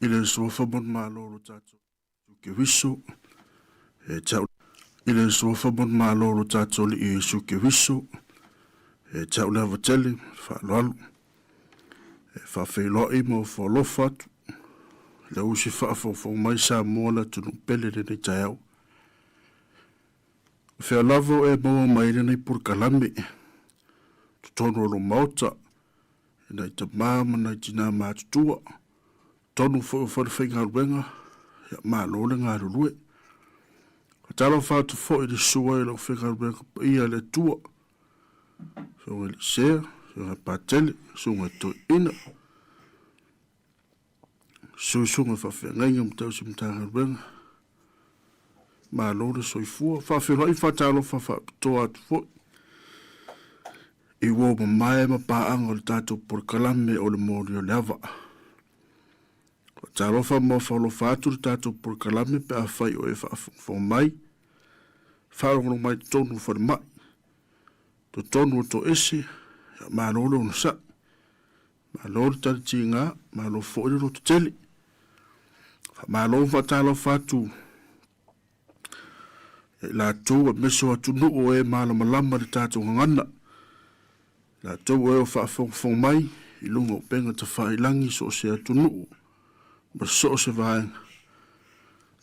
[SPEAKER 18] Ile so fabon malo lo tato ke wiso e tau ile so fabon malo lo tato li e su ke wiso e tau la vatele fa lolo e fa fe lo e mo fo lo fat le usi fa fo mai Sāmoa la tu pele de ni tau fe lavo e mo mai ni por kalame tu tono lo mauta na te mama na tina ma tua tonu fo whinga wenga, ya maa lole ngā rurue. Ka talo whātu fo i te sua i lau whinga wenga pa ia le tua. So ngā li sea, so ngā pātele, so ngā toi ina. So ngā whawhenga mtau si mtanga wenga. Maa lole so i fua, whawhenga i whatalo whawhatoa atu fo. I wō ma mai ma pāanga o le tātou por kalame o le mōri o le awa. Tarofa mo falo fatu tato por kalame pe afai o e fa mai fa no mai tonu for mai to tonu to ese ma no no sa ma lo ta tinga ma lo fo no to tele ma lo fa talo fatu la tu me so tu no o e ma lo malamba de tato ngana la tu o fa fo mai i lungo penga te fa ilangi so se tu no ma so se vai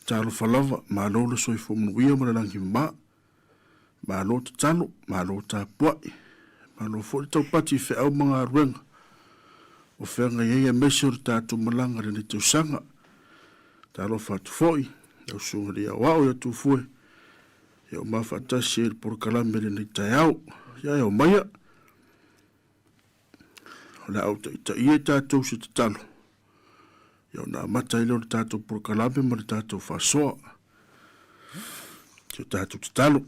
[SPEAKER 18] talo falava ma lo le soi fo muia ma langi ma lo talo ma lo ta poi ma lo fo to pati fe au manga reng o fe nga ye mesur ta tu malanga ni tu sanga talo fat foi o su ria wa o tu foi yo ma fata sir por kalambe ni tayau ya yo maya la auto ta tu se talo yo na mata ilo tato por kalame mo tato faso yo tato talo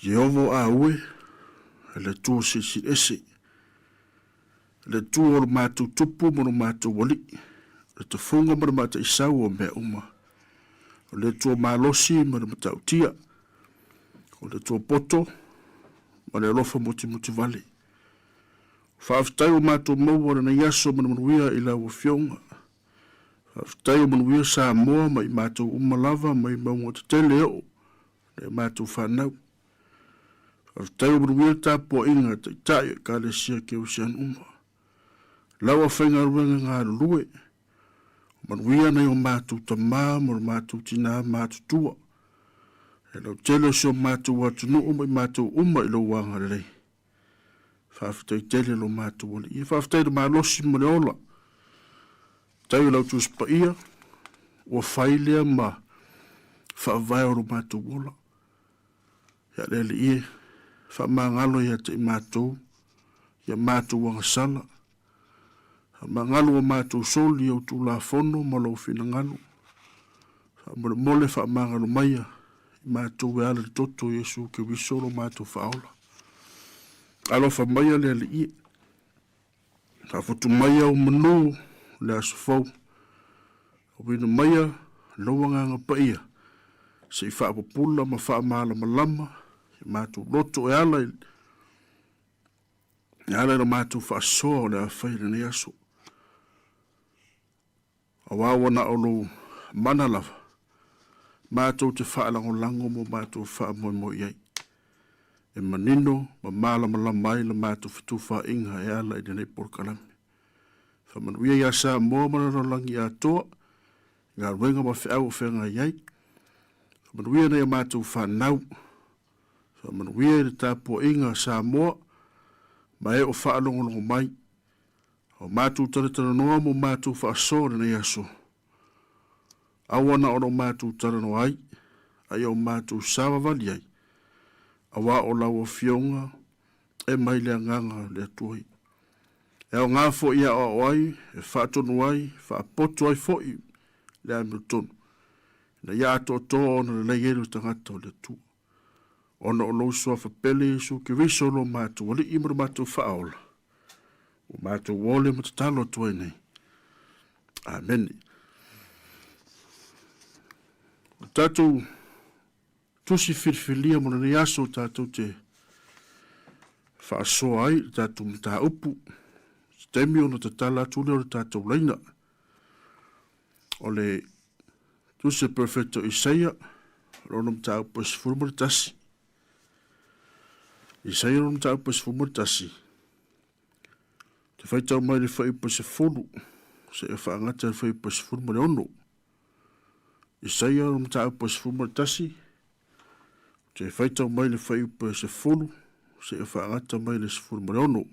[SPEAKER 18] Jehovo a ue le tu si ese le tu o matu tupu mo matu wali le te funga mo mata isau o me uma le tu malosi mo mata utia o le tu poto mo le lofa muti vale Whaaftai o mātou mauara na yaso manuia i lau whionga. Whaaftai o manuia Sāmoa mai mātou umalava mai maunga te tele o, le mātou whanau. Whaaftai o manuia tāpua inga te tai ka le sia ke usian uma. Laua whainga ruenga ngā rurue. Manuia nei o mātou ta mā mo mātou tina mātou tua. E lau tele so mātou atu nuu mai mātou uma i lau wanga rei. Whaaftai tele lo mātou wali. I whaaftai lo mālosi mo le ola. Tai lau tu spa ia. Ua whailea ma whaavai o lo mātou ola. Ia lele ie. Whaamangalo ia te mātou. Ia mātou wanga sala. Whaamangalo o mātou soli au tu la fono ma lau fina ngalo. Whaamole mole whaamangalo maia. I mātou e ala toto Yesu ke wisolo mātou whaola. Alofa maia le ali i. Ta fotu maia o manu le asufau. O wina maia loanga nga pa ia. Se i whaapapula ma whaamala malama. I mātou loto e ala. I ala na mātou whaasoa o le a whaire ni aso. A wawana o lo manalawa. Mātou te whaalango lango mo mātou whaamoe mo iai. E manino, ma mala mai la mātou whituwha inga e ala i dene porkalame. Whamanuia ia Sāmoa mana langi a toa, ngā ruenga ma whiau whenga iai. Whamanuia nei a mātou whanau. Whamanuia i le tāpua inga Sāmoa, ma e o whaalongolongo mai. O mātou taratara noa mo mātou whaasore nei aso. Awana ono mātou tarano ai, ai o mātou sawa vali ai. Awa o lau o fionga, e mai lea nganga lea tuai. E o ngā fo ia o ai, e whaatonu ai, whaapoto ai fo i lea miltonu. Na ia ato to ona le leiero tangata o lea tu. Ona o lau soa whapele Yesu ke viso lo mātou, wali imara mātou whaaola. O mātou wole matatalo tuai nei. Amen. O tātou tusi whirwhilia mona ni aso tātou te whaasoa ai, tātou mta upu, Temi ona te tala tūle o le tātou leina. O le tuse perfecto Isaia, ronum tāu pas furmur tasi. Isaia ronum tāu pas furmur tasi. Te whaitau mai le whai pas e fulu, se e whaangata le whai pas furmur ono. Isaia ronum tāu pas furmur tasi. Te whaitau mai le whai pas e fulu, se e whaangata mai le furmur ono.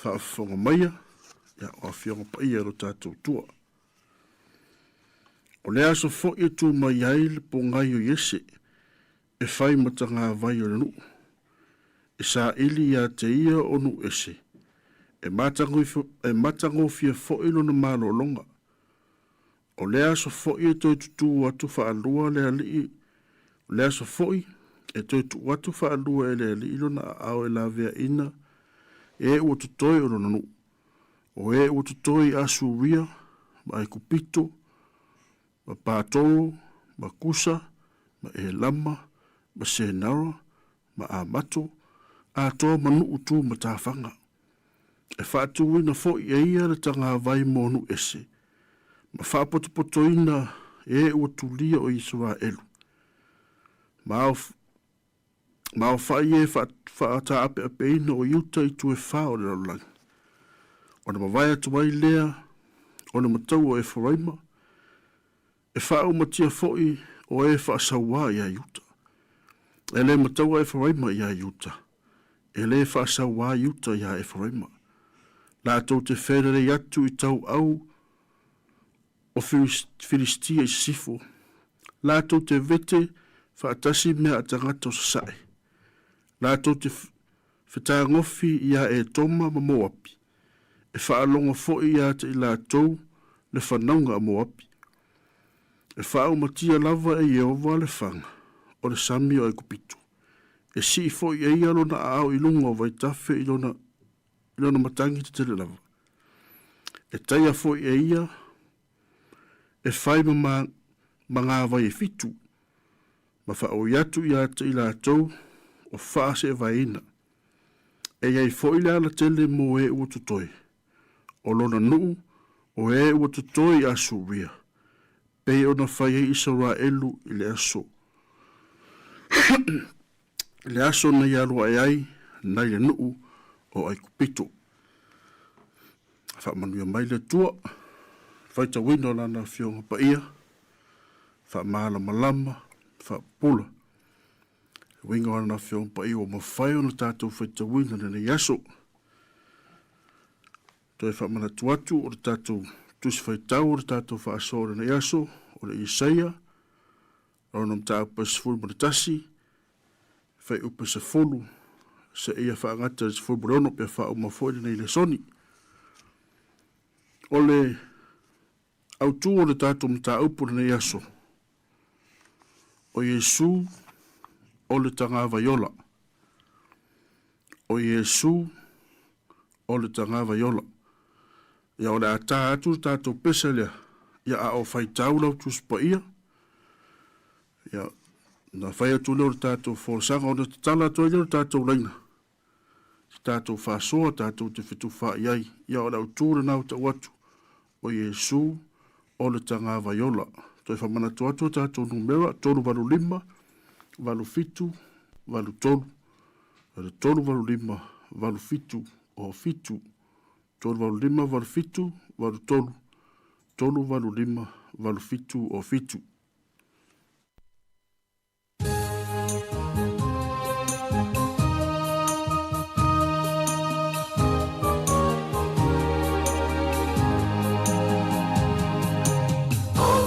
[SPEAKER 18] Whaafonga maia, ia o awhionga paia ro tātou tua. O le aso fo i tū mai ai le po ngai o Iese, e whai mata ngā vai o le nu. E sā ili ia te ia o nu ese, e matango fia fo i lona malo longa. O le aso fo i e toi tutu watu whaalua le alii, o le aso fo i e toi tu watu whaalua e le alii lona au e la vea ina, e ua tutoi o lona nu. O e ua tutoi a suria, ma e kupito, ma pātoro, ma kusa, ma e lama, ma senara, ma a mato, a tō manu utu ma tāwhanga. E whātu ina fo i eia le tanga vai monu ese. Ma whāpotopoto ina e ua tulia o Israelu. Ma o whai e whaata ape ape ina o iuta i tu e whao le laulangi. O na mawai atu mai lea, o na matau o e wharaima, e whao matia foi o e whaasawa i a iuta. E le matau o e wharaima i a iuta. E le whaasawa i iuta i a e wharaima. La tau te wherere atu i tau au o Filistia i sifo. La tau te vete whaatasi mea atangata o sasae. La tau te whetangofi i a e toma ma moapi. E whaalonga foi i a te i la tau le whanaunga a moapi. E whao matia lava e Yehova le whanga o le sami o e kupito. E si foi e ia lona au i lunga o vai tafe i lona matangi te tele lava. E taia foi e ia e whai ma ngā vai e fitu. Ma whao iatu i a te i la tau o whaase e vai ina. E iai foi le ala tele mo e ua tutoi. O lona nuu o e ua tutoi a suria. Pei ona whai e Israelu i le aso. Le aso na iarua e ai, nai le nuu o ai kupito. Whaamanuia mai le tua, whaita wino lana fionga pa ia, whaamala malama, whaapula. Winga lana fionga pa ia o mawhai ona tātou whaita wino nene yaso. Toi whaamana tuatu o le tātou tusi whaitau o le tātou whaasore nene yaso, o le Isaia, ronam tāu pasifuru ma le tasi, whai upa se folu, se ia whaangata se fulu brono pe wha o mawhoile nei le soni. O le autu o le tātou mta upu nei aso. O Yesu o le tanga vaiola. O Yesu o le tanga vaiola. Ia o le ata atu tātou pesa lea, ia a o whaitau lau tuspa ia. Ia na whai atu leo le tātou whorasanga o le tala atu leo le tātou leina. Tātou whasoa, tātou te whitu wha iai, ia o lau tūre nau ta watu. O Yesu o le tanga vaiola. Toi whamana tuatu tātou numera, tolu valu lima, valu fitu, valu tolu. Tolu valu lima, valu fitu, o fitu. Tolu valu lima, valu fitu, valu tolu. Tolu valu lima, valu fitu, o fitu.
[SPEAKER 17] Oh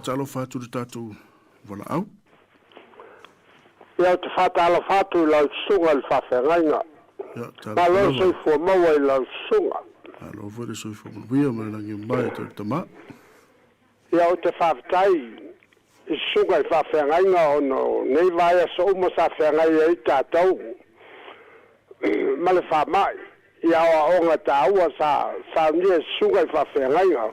[SPEAKER 18] whaatalo whātu le tātou wala au.
[SPEAKER 19] Ia te whātalo whātu lau sunga le whawhengainga. Ma lo soi fua maua i lau sunga.
[SPEAKER 18] Alo vore soi fua manuia ma langi mai te tama.
[SPEAKER 19] Ia o te whawtai i sunga i whawhengainga ono nei vai so uma sa whengai i tātou. Ma le whamai. Ia o onga ta ua sa nia sunga i whawhengainga.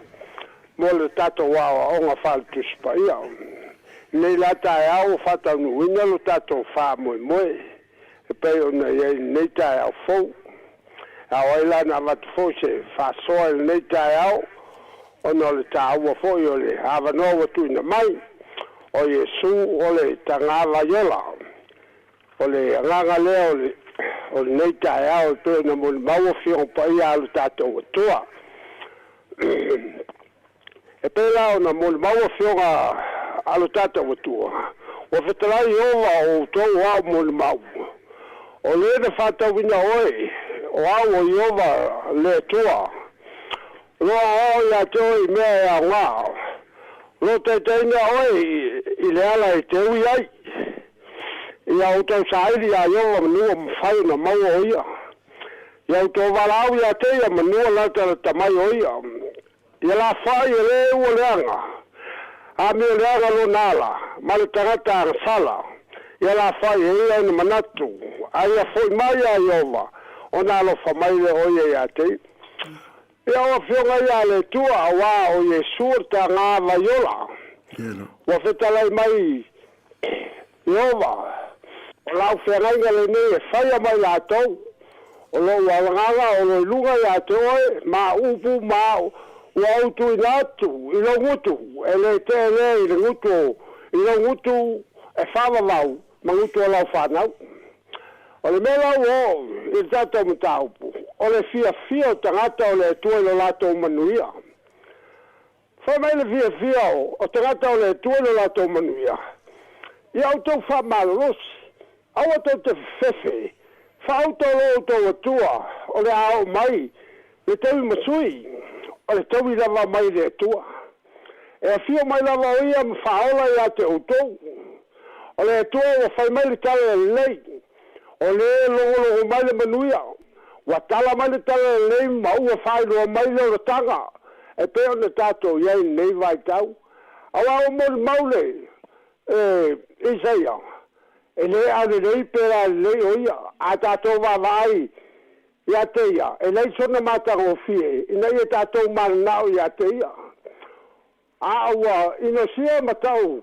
[SPEAKER 19] Mo le tātou wa onga whaltuspa ia. Nei la tae au whatau nuina lo tātou wha moe moe. E pei o nei tae au fau. Au aila na watu fau se wha soa nei tae au. Ono le tā ua fau i o le awanoa watu ina mai. O Yesu o le tangawa yola. O le nganga lea o le nei tae au. Pei na mo le maua fiong pa ia alu tātou watua. E pēla o na mole maua whionga alo tata watua. O whetalai ova o tau au mole mau. O le na whatau ina oe, o au o iova le tua. Loa o ia te oe mea e a ngā. Lo te teina oe i le ala i te ui ai. Ia o tau sairi a iova manua mwhai na maua o ia. Ia o tau walau ia te ia manua lata le tamai o ia. Ia la whai e le ua leanga. A mi o leanga lo nala. Ma le tangata a sala. Ia la whai e ia ina manatu. A ia fwoi mai a iova. O nalo whamai le oia ia te. Ia o whionga ia le tua a wā o Yesu ta ngā vaiola. Wa whetalai mai iova. O lau whengainga le nei e whaia mai la tau. O lo wawanganga o lo lunga ia te oe. Ma upu ma ua autu i nātu, i lo ngutu, e le te le i le ngutu, i lo ngutu e whawawau, ma ngutu o lau whanau. O le mea lau o, i tātou mtaupu, o le fia tangata o le tua i lo lātou manuia. Whai mai le fia o tangata o le tua i lo lātou manuia. I autou whamaloros, au atau te fefe, whautau lo tau atua, o le ao mai, le tau masui, o le tau i lava mai le tua. E a fio mai lava o ia mwhaola i a te utou. O le tua o whai mai le tala le lei. O le longo mai le manuia. Wa tala mai le tala le lei ma ua whai loa mai le o tanga. E peo na tātou iai nei vai tau. Awa o mori maule. Isaia. E le ane lei pera lei o ia. A tātou wa vai. Ia te ia, e nei sona mātanga o fie, i nei e tātou maranao ia te ia. A aua, ino sia matau,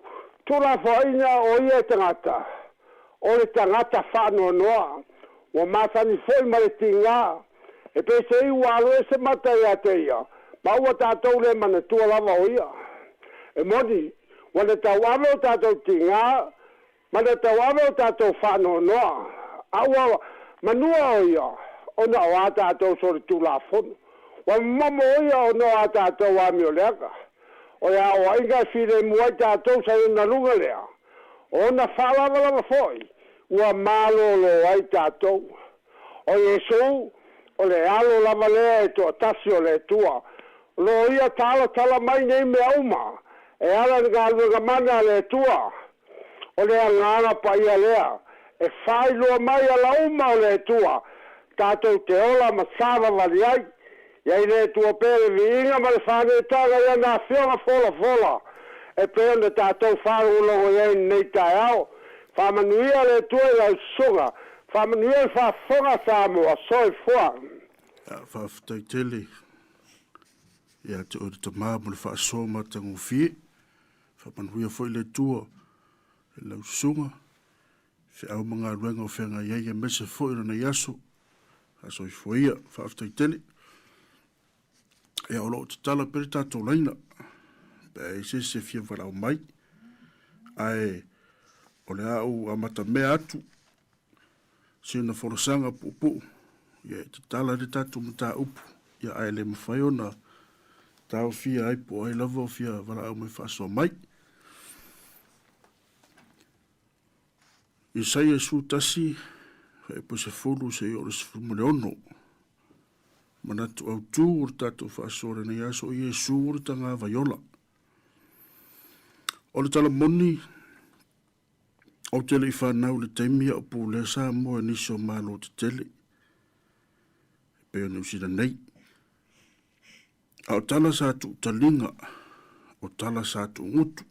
[SPEAKER 19] tūra whaina o ia tangata, o le tangata whānoa noa, o mātani whoi mare tinga, e pe se i wālo e se mata ia te ia, ma ua tātou le mana tua lava o ia. E moni, wane tau ame o tātou tinga, mana tau ame o tātou whānoa noa, aua manua o ia, ona o ata atou sori tula fono. Wa mamo ia ona o ata atou ami o leaka. O ia o inga fire muai tātou sa ina lunga lea. Ona whalawa foi. Ua malo lo ai tātou. O Yesu, o le alo lava lea e toa tasi o le tua. Lo ia tala mai nei me auma. E ala nga luga mana le tua. O lea ngana pa ia lea. E whai loa mai ala uma o le tua. Tātou te ola ma sāwa wali ai. Iai le tua pere vi inga ma le whāne tāga ia nā whionga fola. E pere na tātou whāru ulongo iai nei tai au. Whamanuia le tua i au sunga. Whamanuia i whāwhonga Sāmoa soi fua.
[SPEAKER 18] Whāwhitai tele. Ia te ori ta māmu le whaasoma tangu fie. Whamanuia foi le tua. E lau sunga. Whi au mga ruenga o whenga iai e mese foi na yaso. Aso i fuia, whaaftai tele. E o loo te tala pere tātou laina. Pea e se fia warau mai. Ai, o le au amata mea atu. Sina whorosanga pupu. Ia te tala re tātou mta upu. Ia ai le mawhai ona. Tau fia aipo ai lava o fia warau mai whaasoa mai. I sai e su tasi. E po se fulu se o se fulu ono. Manatu au tū o tātou whaasore nei aso i e sūre tanga vaiola. o le tala moni o tele i whanau le taimia o pū le Sāmoa nisi o malo te tele. Peo ni usida nei. A o tala sa tu talinga, o tala sa tu ngutu.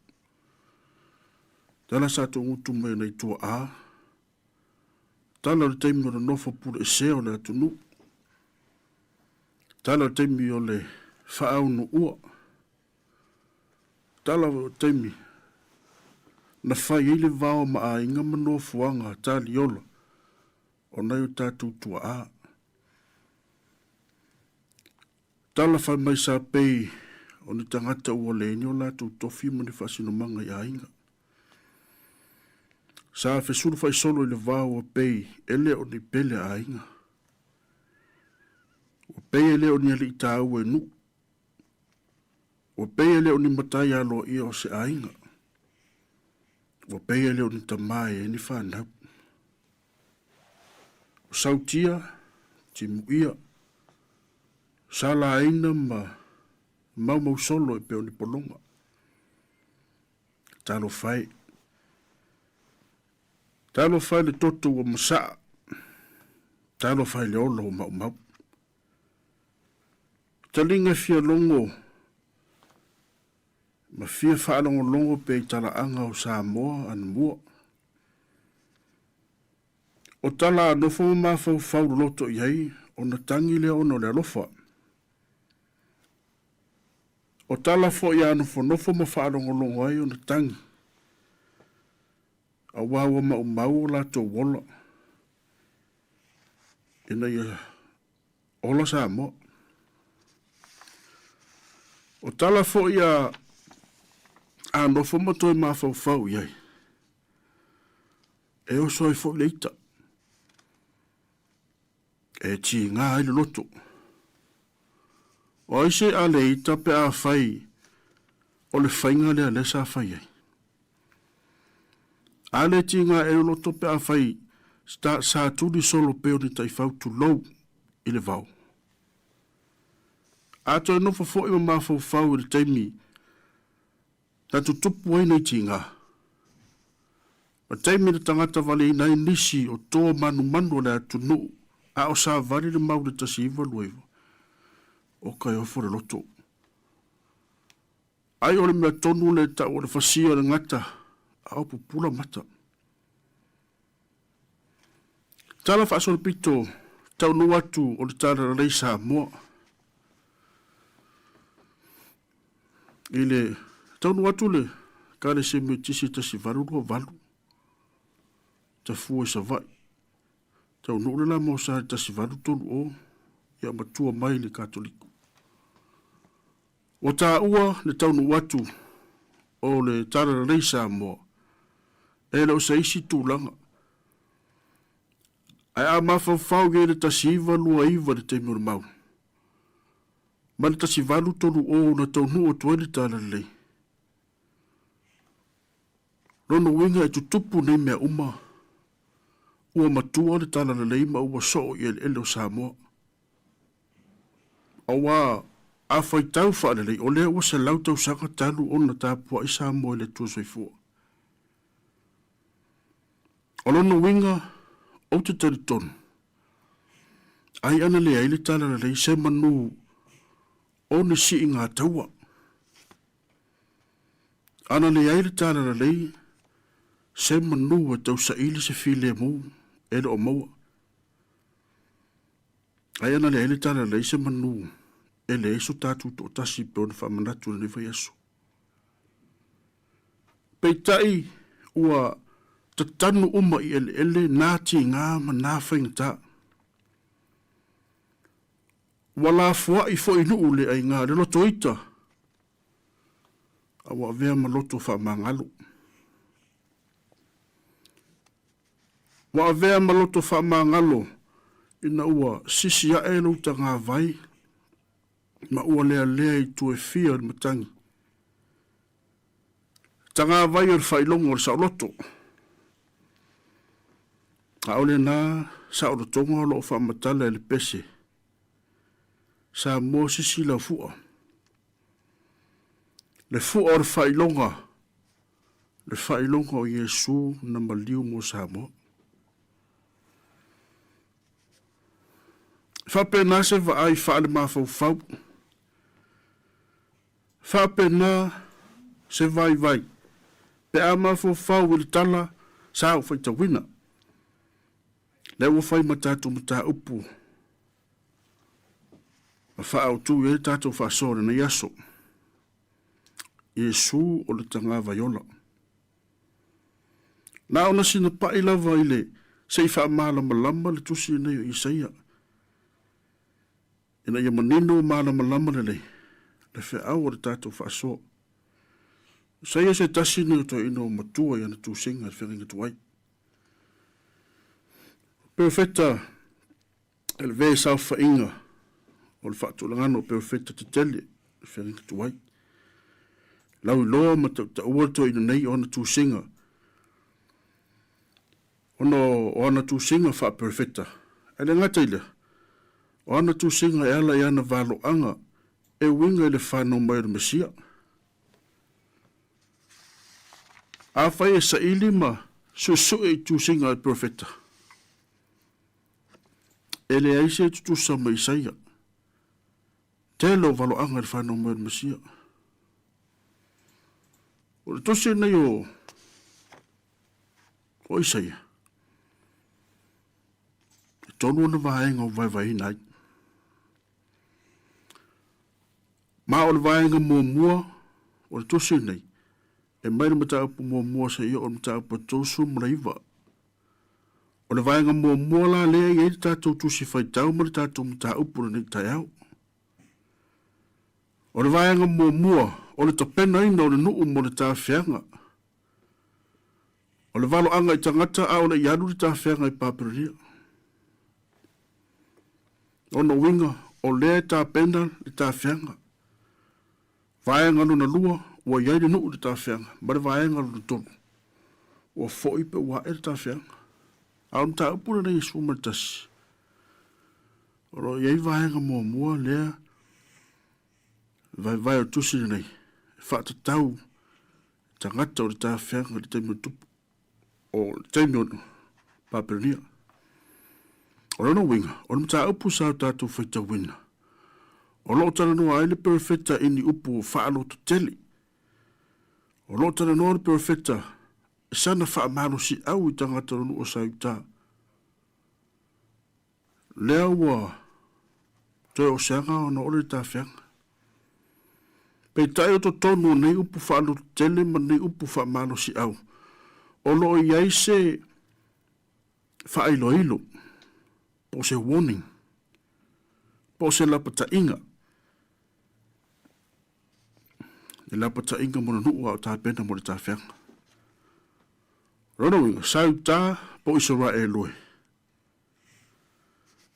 [SPEAKER 18] Tala sa tu ngutu me nei tua a. Tala le taimi o le nofo pūle e seo le atunu. Tala le taimi o le whaau no ua. Tala le taimi na whai ele vao ma a inga mano fuanga tali ola o nei o tātou tua a. Tala whai mai sa pei o ni tangata ua leini o lātou tofi mani whasino manga i a inga. Sa fesuru fai solo i le vao o pei ele o ni pele a inga. O pei ele o ni ali i tāu e nu. O pei ele o ni matai alo i o se a inga. O pei ele o ni tamae e ni whanau. O sautia, timuia, sala aina mau solo e peo ni polonga. Talo fai. Talo fai le toto o masaa. Talo fai le olo o mau. Talinga fia longo. Ma fia whaalongo longo pe tala anga o Sāmoa an mua. O tala anofo ma fau loto iai o na tangi le ono le alofa. O tala fo ia anofo nofo ma whaalongo longo ai o na tangi. A wawa mau la to wola. Ina ia ola Sāmoa. O tala fo ia anofo ma toi ma fau iai. E o soi fo leita. E ti ngā ai loto. O aise a leita pe a fai o le whainga lea lesa fai ai. A le ti ngā e loto pe a fai sa tuli solo peo ni tai fau tu lou i le vau. A toi nofo fo ima ma fau i le taimi na tu tupu ai nei ti ngā. Ma taimi le tangata vale i nai nisi o toa manu le atu nuu. A o sa vale le mau le tasi iwa luewa. O kai ofo le loto. Ai o le mea tonu le ta o le fasia le ngata. A o pupula mata. Tala wha asole pito. Tau nu atu o le tala rei Sāmoa. I le tau nu atu le. Ka le se me tisi tasi varu lua valu. Ta fua sa vai. Tau nore la mo sa tasi valu tolu o, ia matua mai le katoliku. O tā ua le tau nu watu o le tara rei Sāmoa, e lau sa isi tūlanga. Ai a mawhau ge le tasi iwa lua iwa le te mura mau. Ma le tasi valu tolu o na tau nu o tuele tala lei. Rono winga e tutupu nei mea uma. Ua matua le tala le leima ua soo i ele o Sāmoa. Awa a whai tau whaare lei, o lea ua se lau tau saka talu o na tāpua i Sāmoa i le tua soifua. O lono winga, o te tari tonu. Ai ana lea i le tala le lei, se manu o ni si i ngā taua. Ana lea i le tala le lei, se manu e tau sa ili se file muu. Ele o maua. Ai ana le ele tala le se manu. Ele eso tatu to tasi pe ona whamanatu na newa yasu. Peitai ua tatanu uma i ele nāti ngā ma nā whaingata. Wala fua i fo inu ule ai ngā le loto ita. Awa vea ma loto whamangalo. Wa avea maloto wha mangalo ina ua sisi a elu ta ngā vai ma ua lea i tue fia o matangi. Ta ngā vai o whailongo o sao loto. A ole nā sa o tonga o lo wha matala le pese. Sa mō sisi la fua. Le fua o whailonga le whailonga o Iesu na maliu mo Sāmoa. Whapena se wa ai whaale mawhau. Whapena se vai. Pe a mawhau ili tala sa o whaita wina. Le ua whai matatu mata upu. Ma whaau tu e tātou whaasore na yaso. Iesu o le tanga vaiola. Na ona sina pai lava ile se i wha malama le tusi e nei o Isaia. Ina ia manino malama le le wha au o le tātou whaasoa. Isaia se tasi ni o to ino matua ia na tūsinga le whenga tuai. Perfecta ele ve sa whainga o le whaatulangano perfecta te tele le whenga tuai. Lau loa ma ta ua to ina nei o na tūsinga. O na tūsinga wha perfecta. Ele ngata ile. O ana tūsinga e ala i ana valo anga e winga le whanau mai le Mesia. A whai e sa ilima su e tūsinga e profeta. Ele aise e tutusa mai Isaia. Telo valo anga le whanau mai le Mesia. O le tose nei o Isaia. E tonu ana vaenga o vai nai. Ma o le vaenga mua o le tose nei. E mai le mata upu mua sa ia o le mata upu tosu mraiva. O le vaenga mua la lea i eiri tātou tusi whaitau ma le tātou mata upu na nei tai au. O le vaenga mua o le tapena ina o le nuu mo le tāwhianga. O le valo anga i tangata a o le iadu le tāwhianga i pāperia. O no winga o lea tāpena le tāwhianga. Vaenga no na lua, ua iai le nuu le tāwhianga, ma le vaenga no na tonu. Ua fo ipe ua e le tāwhianga. Au mta upura nei Iesu martasi. O lo iai vaenga mua lea, vai o tusi nei. Whaata tau, tangata o le tāwhianga le teimi o tupu. O le teimi o pāperenia. O lo no winga, o le mta upu sa tātou whaita wina. O lo tana noa ai le perfecta ini upu whaalo to tele. O lo tana noa le perfecta sana whaamano si au i tangata ronu o sa uta. Lea ua toi o seanga o na ole ta whianga. Pei tai o to tonu nei upu whaalo to tele ma nei upu whaamano si au. O lo iai se whailo ilo. Po se warning. Po se lapata inga. E lapata inga mona nuu au tā pena mo le tā whianga. Rono winga, sau tā po isora e loe.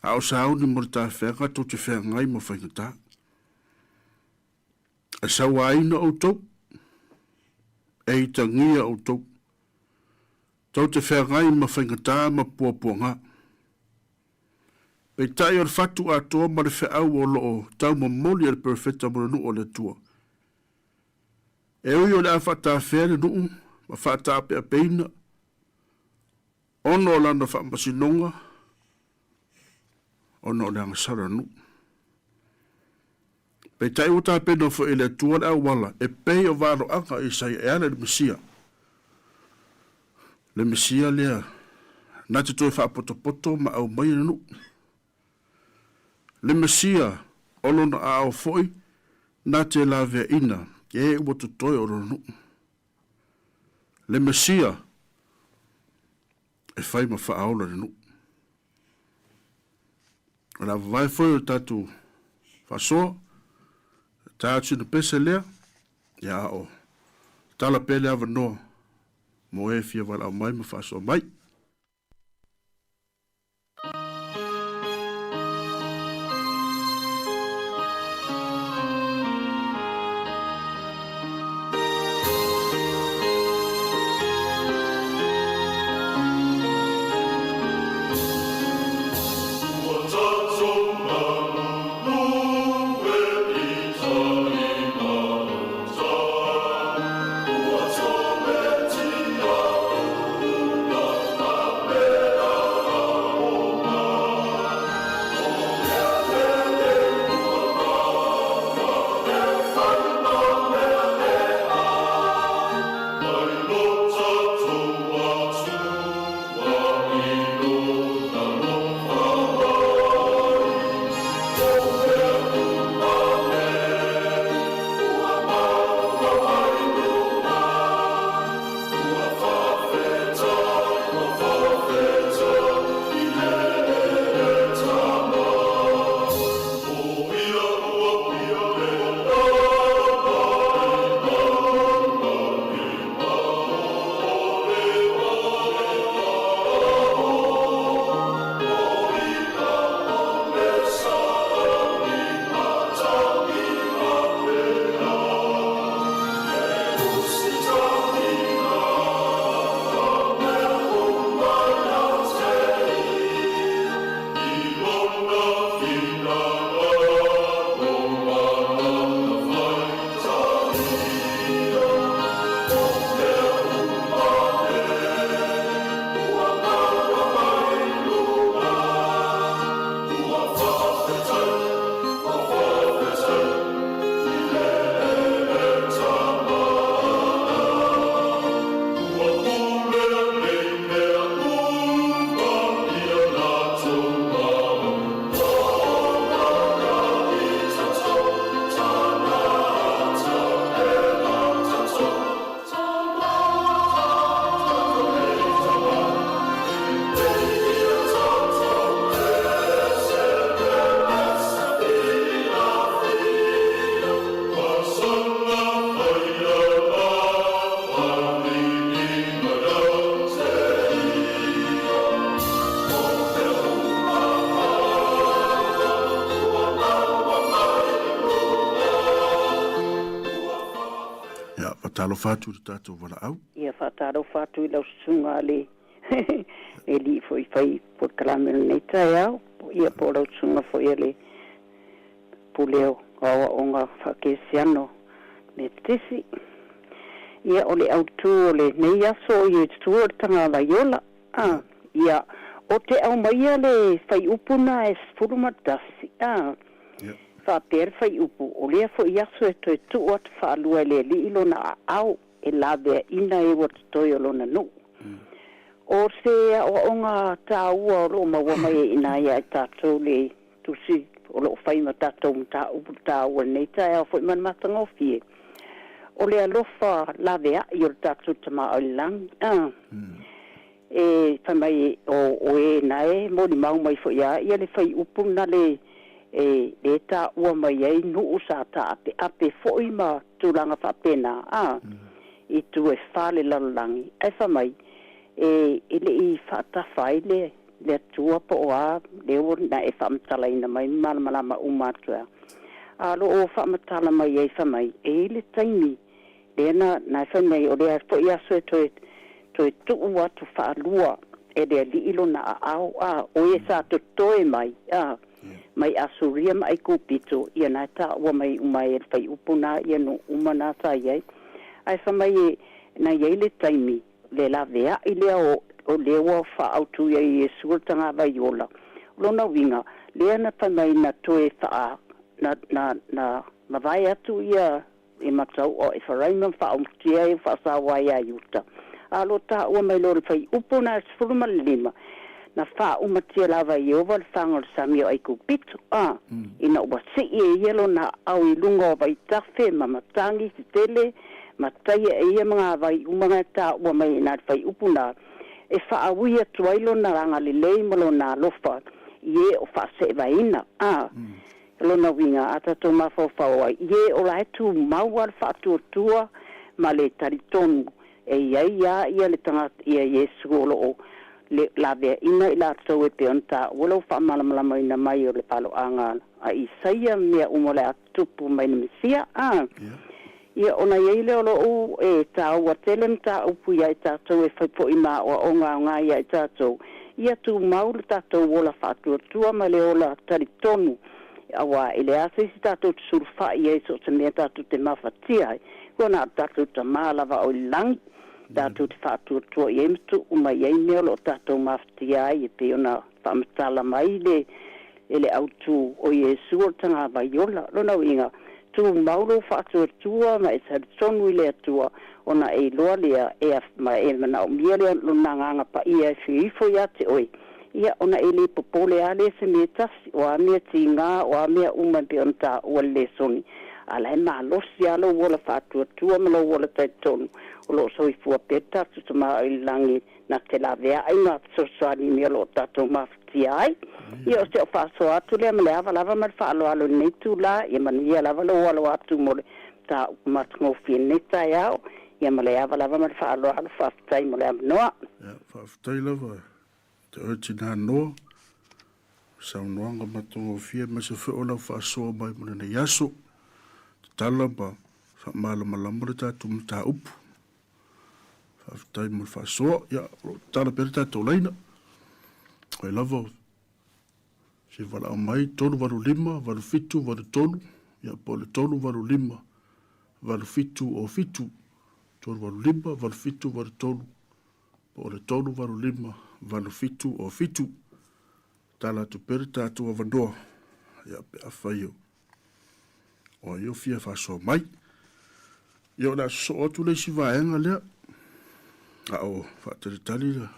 [SPEAKER 18] Ao sau ni mo le tā whianga tō te whianga ai mo whainga tā. E sau aina au tau. E i tangia au tau. Tau te whianga ai ma whainga tā ma pua ngā. Pei tai o le whatu a toa ma le whiau o loo tau ma moli al perfecta mo le nuu o le tua. E ui o le a whata where nuu, ma whata ape a peina, ono o lana whaamasinonga, ono o le angasara nuu. Pei tai o tā pena fo ele tua le au wala, e pei o varo anga i sai e ale le Mesia. Le Mesia lea, na te toi whaapoto ma au mai nuu. Le Mesia, ono na a au foi, na te la vea ina, e ua tutoi o ronu. Le Mesia e whai ma whaaola renu. O la vai foi o tatu whasoa, tātu na pese lea, ia o tala pele ava noa, mo e fia wala o mai ma whasoa mai.
[SPEAKER 17] What
[SPEAKER 18] talo fatu le tātou wala au.
[SPEAKER 20] Ia whātaro whātu I lau sunga le. E li foi whai po kalamera nei tai au. Ia po lau sunga foi le puleo awa o ngā whakesiano me tesi. Ia o le autu o le nei aso I tua tanga la yola. Ia o te au maia le whai upuna e spurumatasi. Whapere whai upu o lea fo I aso e toi tu at whaalua le li ilo na au e la vea ina e wat toi o lona nu. O se o ngā tāua o lo maua mai e ina ia e tātou le tusi o lo whai ma tātou mta upu tāua nei tai au fo I man matanga o fie. O le alofa la vea I o tātou tama o lang. E whai mai o e na e moni mau mai fo ia le whai upu na le le ta ua mai ai nuu sa ta ape foi ma tulanga whapena I tu e whale lalangi ai whamai le I whata whai le tua po oa le o na e whamtala ina mai malamalama umatua lo o whamatala mai ai whamai le taimi le na whamai o le po ia sue toi tu ua tu whaalua le li ilo na au o e sa to toe mai mai asuria mai kupito ia na ta wa mai umai e fai upuna ia no umana ta ia ai fa mai na ia le taimi le la vea ile o le wa fa autu ia Yesu tanga vai ola lona winga le na fa mai na toe fa na vai atu ia e matau o e faraima fa umtia e fa sa wa ia yuta alo ta wa mai lo fai upuna sfurma lima na fa umatia lava Yehova le whangol samio ai kupito ina ua si yelo na au I lunga o vai tafe mamatangi si tele matai ia mga vai umanga ta ua mai na fai upuna e fa awia tuailo na ranga lilei malo na lofa ie o fa se vaina lo na winga ata to mafo fa wa ie o lai tu mawar fa tua ma le taritonu ia le tanga ia Yesu o le la vea ina I la tau e peonta wala wha malamalama ina mai o le palo anga a Isaia mea umole atupu mai na Mesia ia ona yeile o lo u e tau wa telem ta upu ia I tātou e whaipo I maa o ngā ia I tātou ia tu mau le tātou wola whātua tua ma le ola taritonu awa I le ase si tātou te surfa ia I so te mea tātou te mawhatia kona tātou ta mālawa o langi tātou te whātua tua I emtu uma I mea lo tātou mawhatia ai e peona whamatala mai le autu o Yesu o tanga vai ola lona winga tu mauro whātua tua ma e tonu I le atua ona e loa lea ma e mana o mia lea lona nganga pa ia e whiifo ia te oi ia ona e le popole a le se me tasi o a mea tinga o a mea uma peona tā ua le soni ala e malosi alo wala whātua tua ma lo wala tai tonu o lo soifua peta tu tama I langi na te la vea ai ngā sosani mea lo tatou mawhatia ai ia o te o whaaso atu lea ma le awa lava ma le whaalo alo nei tu la ia ma ia lava lo walo atu mo le ta matungofi nei tai au ia ma le awa lava ma le whaalo alo whaafitai mo le amanoa
[SPEAKER 18] whaafitai lava te oti nā noa saunoanga matungofi ma se whiola whaasoa mai mo le nei aso tala ba whamalamalama le tātou mta upu. Whaftai mo le whaasoa, ia, tala pere tātou leina. Koe lava, se wala o mai, tolu waru lima, waru fitu, waru tolu, ia po le tolu waru lima, waru fitu o fitu, tolu waru lima, waru fitu, waru tolu, po le tolu waru lima, waru fitu o fitu, tala tu pere tātou avandoa, ia pe awhaio. O yo fia whaasoa mai. Ia o na so atu le si vaenga lea. A o whaataritari la.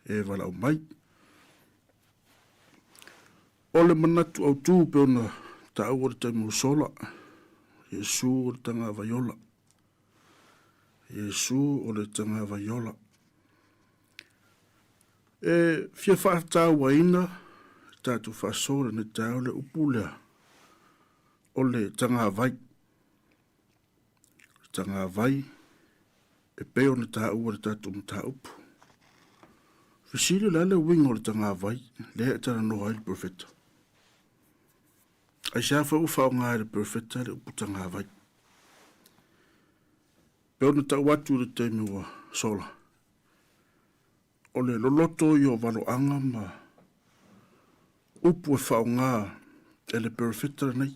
[SPEAKER 18] E wala o mai. O le manatu au tū pe ona ta au o le taimu sola. Yesu o le tanga vaiola. Yesu o le tanga vaiola. E fia whaata waina. Tātu whaasoa ne tau le upulea. O le tanga vai. Tanga vai. E peo na tā ua le tātou mta upu. Fisile la le wingo le tanga vai. Le e tana noa le profeta. Ai sa fa ufa o ngā le profeta le upu tanga vai. Peo na tau atu le te miwa sola. O le loloto i o valo anga ma upu e whao ngā e le perifitara nei.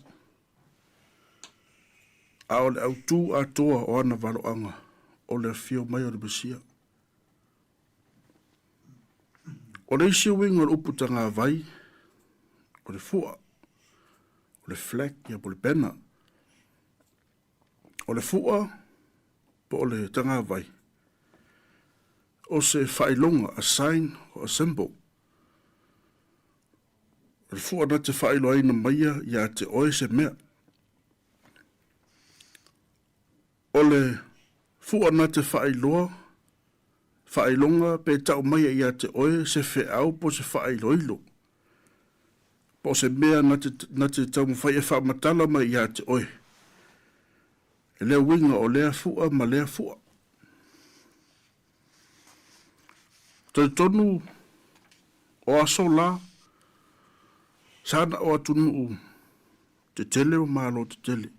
[SPEAKER 18] A o le autu a toa o ana valo anga o le fio mai o le besia. O le isi winga o le upu tanga vai, o le fua, o le flag ia po le pena. O le fua, po o le tanga vai. O se whailonga, a sign o a symbol. O le fua na te whailo aina maia ia te oe se mea. O le fua na te whailonga pe tau maia ia te oe se whe au po se whailoilo. Po se mea na te tau mwhai e whaamatala mai ia te oe. E lea winga o lea fua ma lea fua. Tonu o aso la, sana o atunu te tele o malo te tele.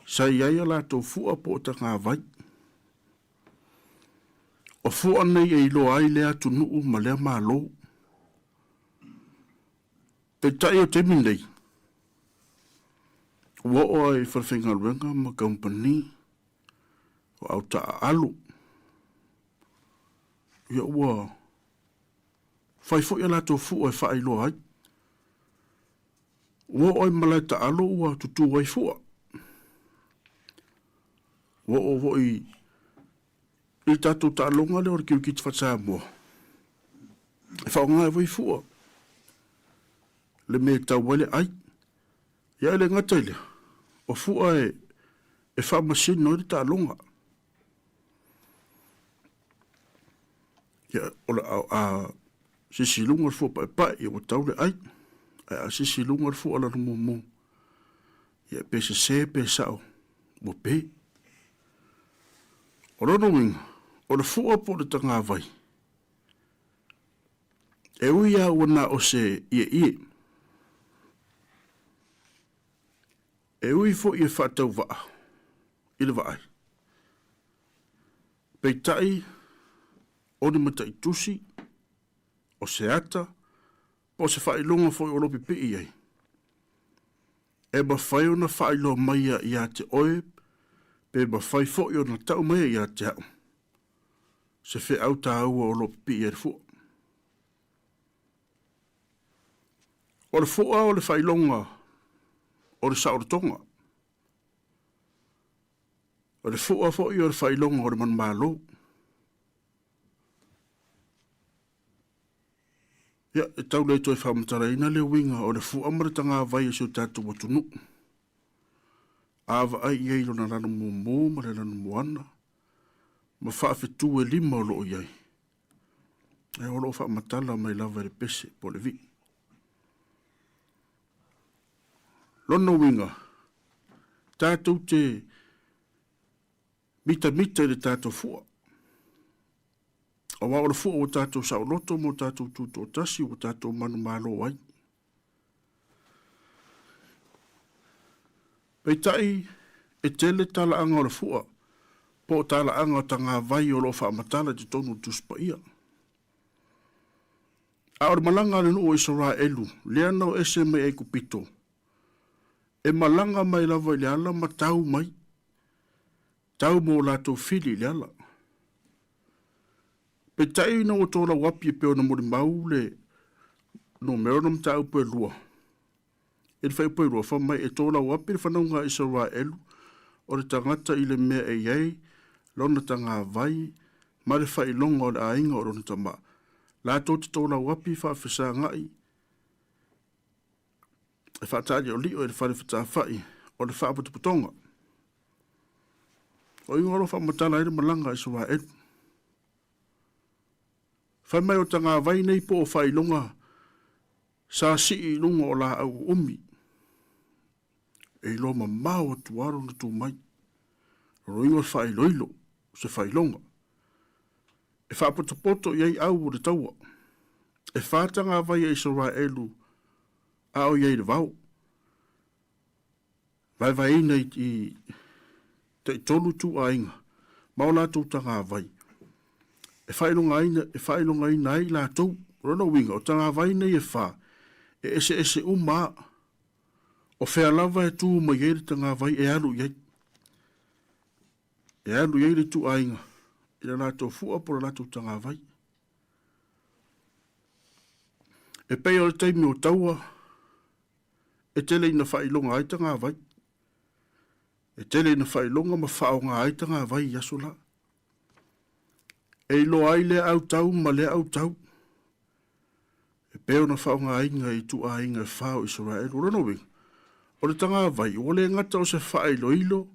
[SPEAKER 18] Sa iaia la tau fua po ta ngā vai. O fua nei e ilo ai lea atunu ma lea malo. Pe tai o te minei. Ua o ai whawhinga renga ma company o au ta alu. Ia ua whai fo ia la tau fua e whailo ai. Ua oi malai ta alo ua tutu wai fua. Ua o i tātou ta alonga leo ki ki te Sāmoa. E whaonga e wai fua. Le me tau wale ai. Ia ele ngataile. O fua e whamasin no i ta alonga. Ia ola a sisi lunga fua pa e pai i o taule ai. A sisi lunga fua la no mo. Ia pe se pe sao. Mo pe. O rono winga. O le fua po le tanga vai. E uia wana o se ie. E ui fo i e whatau waa. I le waai. Pei tai, o ni mata i tusi, o se ata, po se whailonga fo i oropi pi i ei. E ma whai ona whailo maia i a te oe, pe ma whai fo i ona tau maia i a te hau. Se whi au ta au o oropi pi i e fua. O le fua o le whailonga, o le saoratonga. O le fua fo i o le whailonga o le man malo. Ia, e tau lei toi whamatara ina le winga o le fua maritanga vai e siu tātou watunu. Awa ai iei lo na rana mō ma le rana moana. Ma whaafetu e lima o loo iei. E o loo whaamatala mai lava le pese po le vi. Lono winga, tātou te mita i le tātou fua. O wa o le fua o tātou sauloto mo tātou tūto tasi o tātou manu malo ai. Pei tai e tele tala anga o le fua, po tala anga o tanga vai o lo whaamatala te tonu tuspa ia. A o le malanga le nuu o isora elu, lea nao ese mai e kupito. E malanga mai lava i le ala ma tau mai. Tau mo lato fili le ala. Pe tai na o tōna wapi e peo na mori mau le no mero nam tau pe lua. E le whai pe lua wha mai e tōna wapi le whanaunga i sa elu o le tangata i le mea e iei lona tanga vai ma le whai longa o le ainga o lona tama. Lato te tōna wapi wha whisa ngai e whaatari o li o e le whare whata whai o le whaaputuputonga. O ingoro whamatala ere malanga i sa elu. Whai mai o tanga vai nei po o whai longa sa si i lunga o la au umi. E lo ma mau atu aro na tu mai. Roingo whai loilo se whai longa. E whaapotopoto iei au o le taua. E whātanga vai e sa elu a o iei le vau. Vai vai nei i te tolu tu a inga. Maola tu tanga vai. E whailunga ina ai la tau. Rona winga o tanga vai nei e wha. E ese uma. O whea lava e tu ma iere tanga vai e alu iei. E alu iei le tu ainga. Ina la tau fua pora la tu tanga vai. E pei o le teimi o taua. E tele ina whailunga ai tanga vai. E tele ina whailunga ma whaonga ai tanga vai yasola. E lo ai le au tau ma le au tau. E peo na whaonga ai nga i tu a inga whao Israel. Urano wing. O le tanga vai, o le ngata o se whaelo ilo.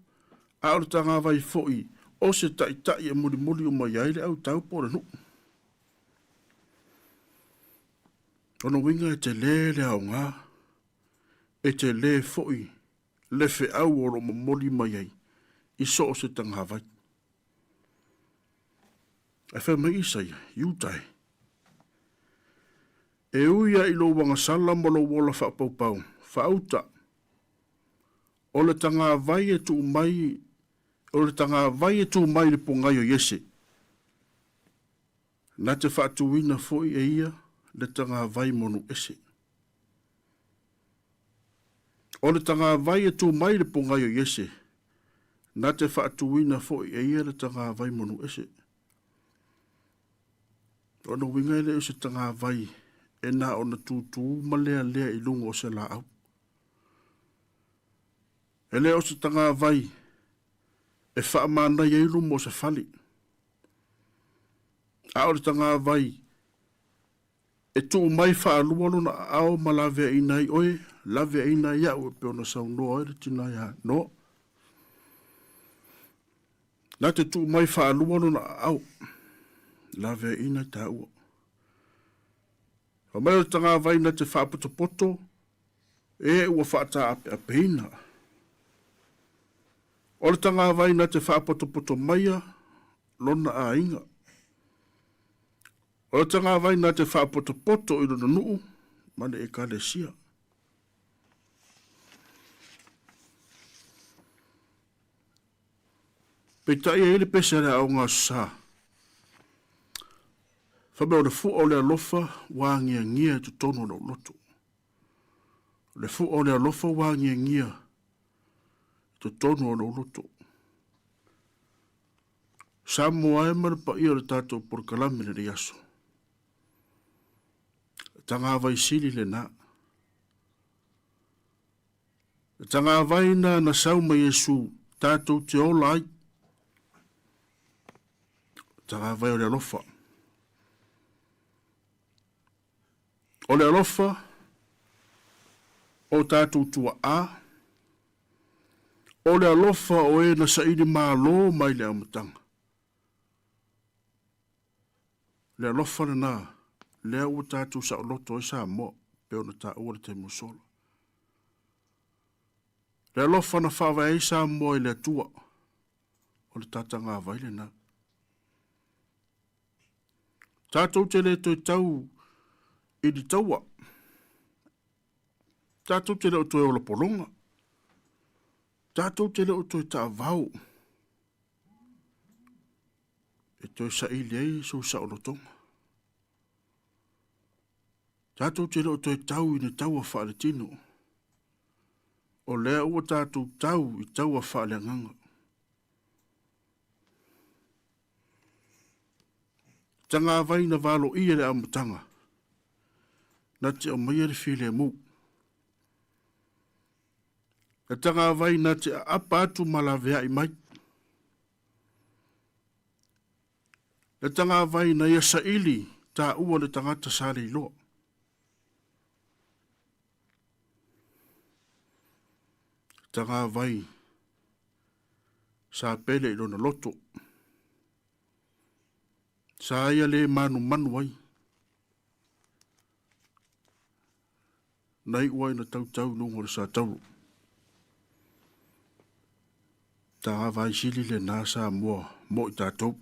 [SPEAKER 18] A o le tanga vai foi. O se tai tai e muri muri o mai ai le au tau pora nu. Ono winga e te le au ngā. E te le foi. Le fe au o ro mamori mai ai. I so o se tanga vai. E wha mai isai, iutai. E uia i lo wanga sala mo lo wola wha paupau. Wha auta. O le tanga vai e tu mai. O le tanga vai e tu mai le pungai o yese. Na te wha tuina foi e ia. Le tanga vai monu ese. O le tanga vai e tu mai le pungai o yese. Na te wha tuina foi e ia le tanga vai monu ese. Ono winga ele o se tanga vai. E na ona tutu ma lea lea i lungo o se la au. Ele o se tanga vai. E wha mana i eilu mo se fali. A o le tanga vai. E tu mai wha alualo na ao ma lawe ina i oe. Lawe ina i au e peo na sau noa oe re tina ia. No. Na te tu mai wha alualo na ao. Lawe ina i ta ua. O mai o tanga vai na te wha poto. E ua wha ta a peina. O le tanga vai na te wha poto maia. Lona a inga. O le tanga vai na te wha poto i lona nuu. Mane e kale sia. Peitai e ele pesere au ngā sa. Whabeo le fu o le alofa wā ngia tu tono no loto. Le fu o le alofa wā ngia tu tono no loto. Sāmoa e mara pa ia le tātou por kalame le aso. Tanga vai sili le nā. Tanga vai na sauma Yesu tātou te ola ai. Tanga vai o le alofa. O le alofa, o tātou tua a. O le alofa o e na saidi mālo mai le amatanga. Le alofa na nā, lea ua tātou sa o loto e Sāmoa, peo na tā ua le te musola. Le alofa na whawa e Sāmoa i le atua, o le tātanga vai le nā. Tātou te le toi tau, i di taua. Tātou te leo toi o la polonga. Tātou te leo toi ta vau. E toi sa ili ei so sa o lotonga. Tātou te leo toi tau i ne taua whaale tino. O lea ua tātou tau i taua whaale nganga. Tanga vai na valo ia le amatanga. Na te o mai ari while mu. E tanga vai na te apa atu malawea i mai. E tanga vai na ia sa ili ta ua le tangata sare i loa. Tanga vai sa pele i lona loto. Sa ia le manu ai. Nai uai na tau nungo le sa tau. Tā vai sili le nā Sāmoa mo i tātou.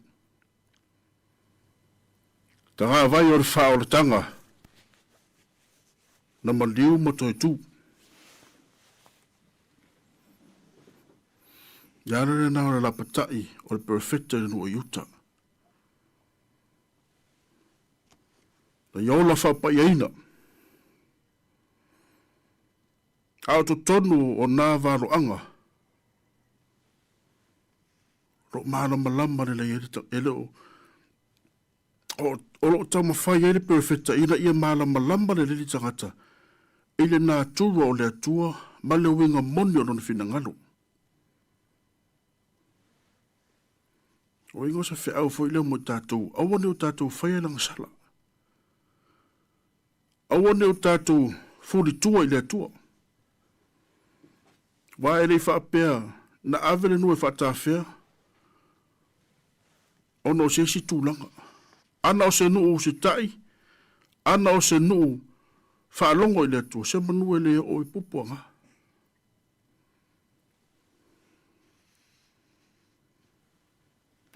[SPEAKER 18] Tā vai o le whao le tanga. Na maliu mo toi tū. Yara re nao la patai o le perfecta no yuta. Na yola fa pa yaina. Au to tonu o nā varo anga. Ro mana malama le ele o lo tama fai ele perfecta ina ia mana malama le li tangata. Ile nā tua o le atua ma le winga moni o nona fina ngalo. O ingo sa fe au fo ile mo tātou. Awane o tātou fai lang sala. Awane o tātou furi tua ile atua. Wa ele fa pea na avele no fa ta fea. Ono se si tūlanga. Ana o se nuu se tai. Ana o se nuu fa longo ile atua. Se manu ele o i pupuanga.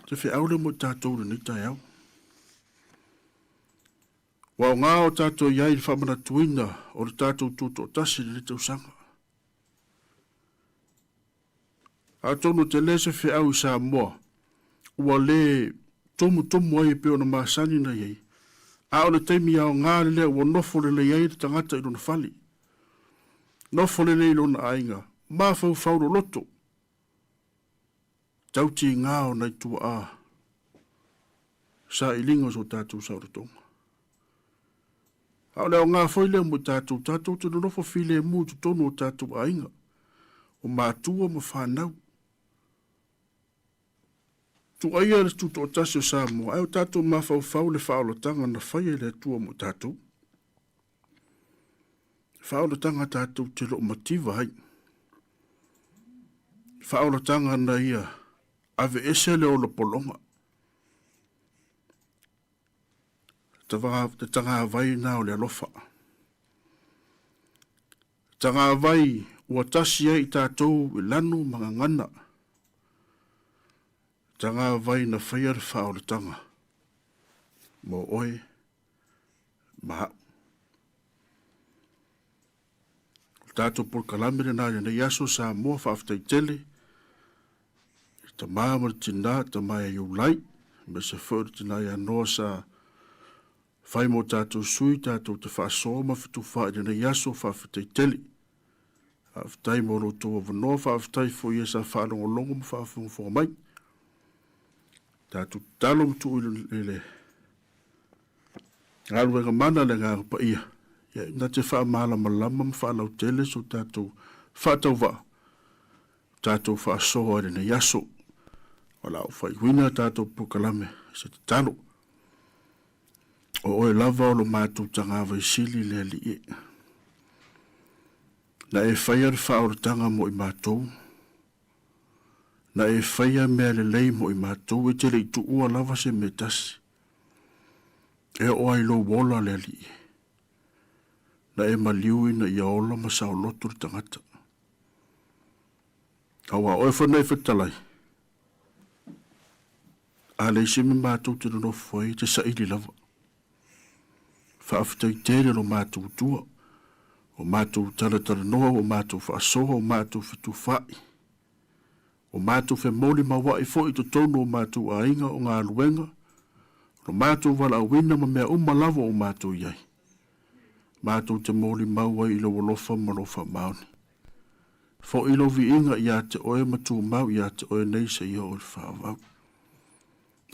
[SPEAKER 18] Te fe aule mo tātou ni tai au. Wa o ngā o tātou iai li whamana tuina o le tātou tūto tasi li tau sanga. A tonu te lese fe au i Sāmoa. Ua le tomu ai peo na māsani na iei. A o le teimi au ngā le lea ua nofo le iei le tangata i lona fali. Nofo le le lona ainga. Mā fau loto. Tauti ngā o nei tua a. Sa ilingo so tātou saurotonga. A o leo ngā foile mo tātou te nofo file mu tu tonu o tātou ainga. O mātua mo whanau. Tu aia le tu o tasi o Sāmoa, ai o tātou mawhau le whaolotanga na whaia le tua mo tātou. Whaolotanga tātou te lo mativa hai. Whaolotanga na ia ave ese le o le polonga. Te tanga vai nā o le alofa. Tanga vai ua tasi ai tātou i lanu mga ngana. Tanga vai na whaia le whao le tanga. Mo oe, maha. Tātou por kalamere nā na yaso Sāmoa whaaftai tele. Ta māma tina, ta mai iu lai. Me se whaur tina ia noa sa whai mo tātou sui, tātou te whaasoma fitu whaere na yaso whaaftai tele. Whaaftai mo roto o vanoa, whaaftai fo ia sa whaanongo longo mo whaafungo fo mai. Tātou talo mtu ile. Ngāru e mana le ngā pa ia. Nā te wha maala malama ma whanau tele so tātou whatau wa. Tātou wha soa ere na yaso. Wala o whai wina tātou pukalame se te talo. O oe lava o lo mātou tangāwai sili le li e. Na e whaia re whaoratanga mo i mātou. Na e whaia mea le lei mo i mātou e te rei tu ua lava se me tasi. E o ai lo wola le li e. Na e maliui na ia ola ma sao lotu ri tangata. Awa oe whanai whatalai. A le se me mātou te no whai te saili lava. Whaafitai tere no mātou tua. O mātou taratara noa, o mātou whaasoha, o mātou fitu whai. O mātou whe moli mawa i fo i to tono o mātou a inga o ngā luenga. O mātou wala awina ma mea umalava o mātou iai. Mātou te moli maua i lo wolofa malofa mauni. Fo ilo vi inga i a te oe matu mau i a te oe nei se i o i whaavau.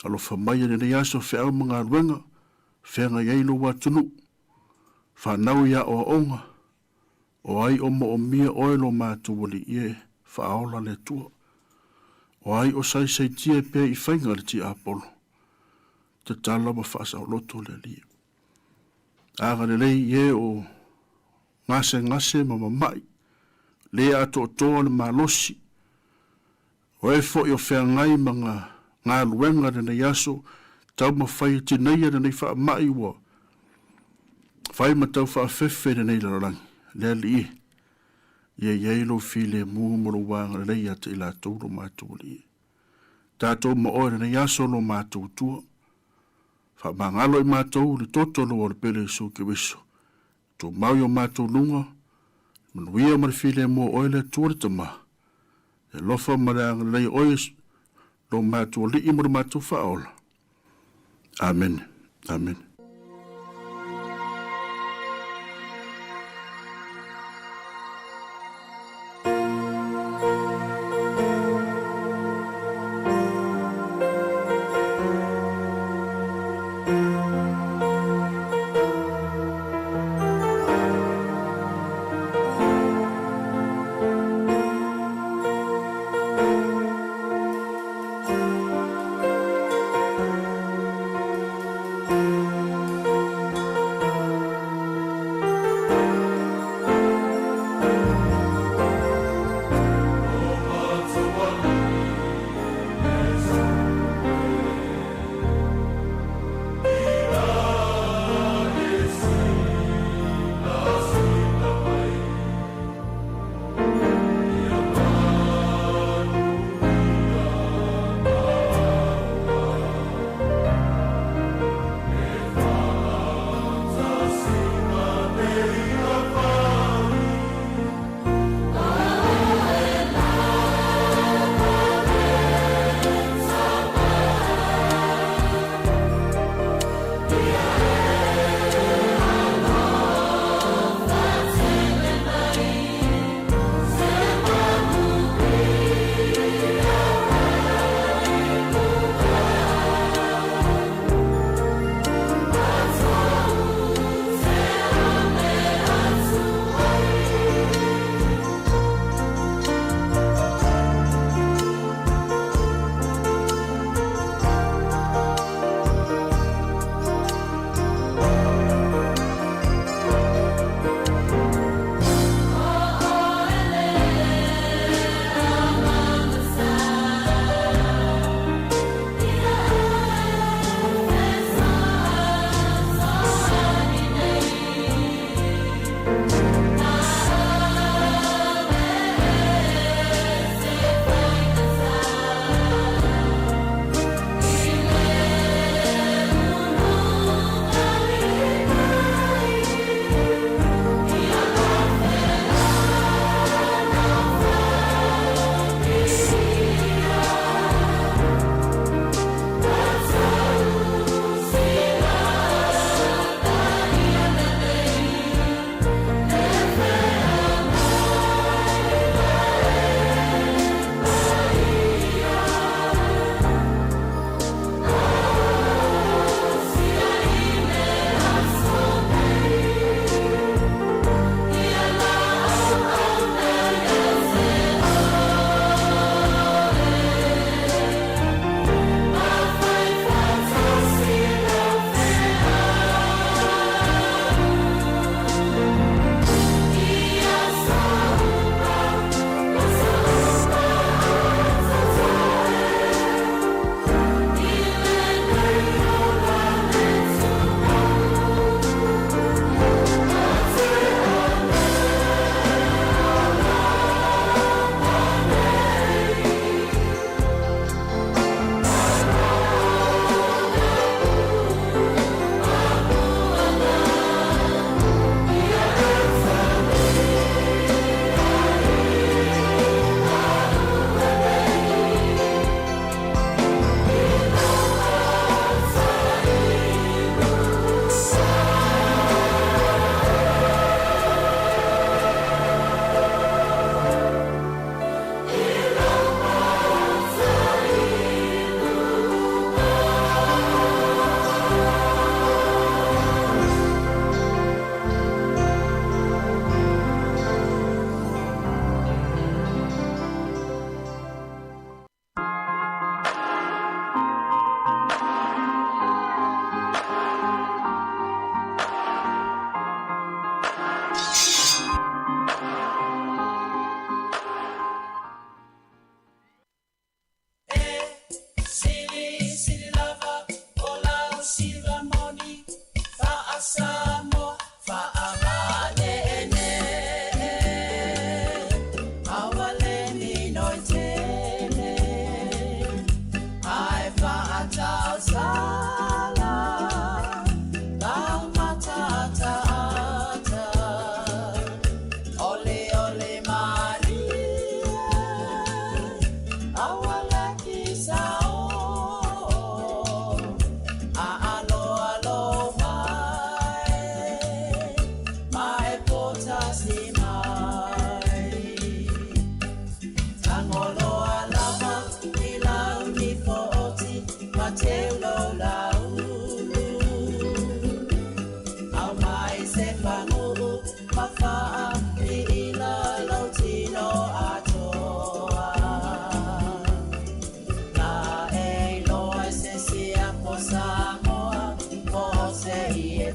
[SPEAKER 18] Alofa mai ane nei aso whe au mga luenga, whenga iei lo watunu. Whanau ia o onga, o ai oma o mia oe lo mātou wali ie, whaaola le tua. O ai o sai sei tia pe i whainga le ti apolo. Te tala ma whaasa o loto le li. Aga le lei ie o ngase ma mamai. Le ato o toa le malosi. O e fo i o whea ngai mga ngā luenga le nei aso. Tau ma whai tineia le nei wha mai ua. Whai ma tau wha whewhe le nei larangi. Le li e. Ie yeilo file mu moro wanga le lei ate i la tūro mātou li e. Tātou ma oe le nei aso lo mātou tua. Fa mangalo i mātou li totolo o le pele su ke wiso. Tu mau yo mātou lunga, manuia marifile mo oile tuare tama. E lofa maranga lei ois lo mātua li imur mātua whaola. Amen. Amen.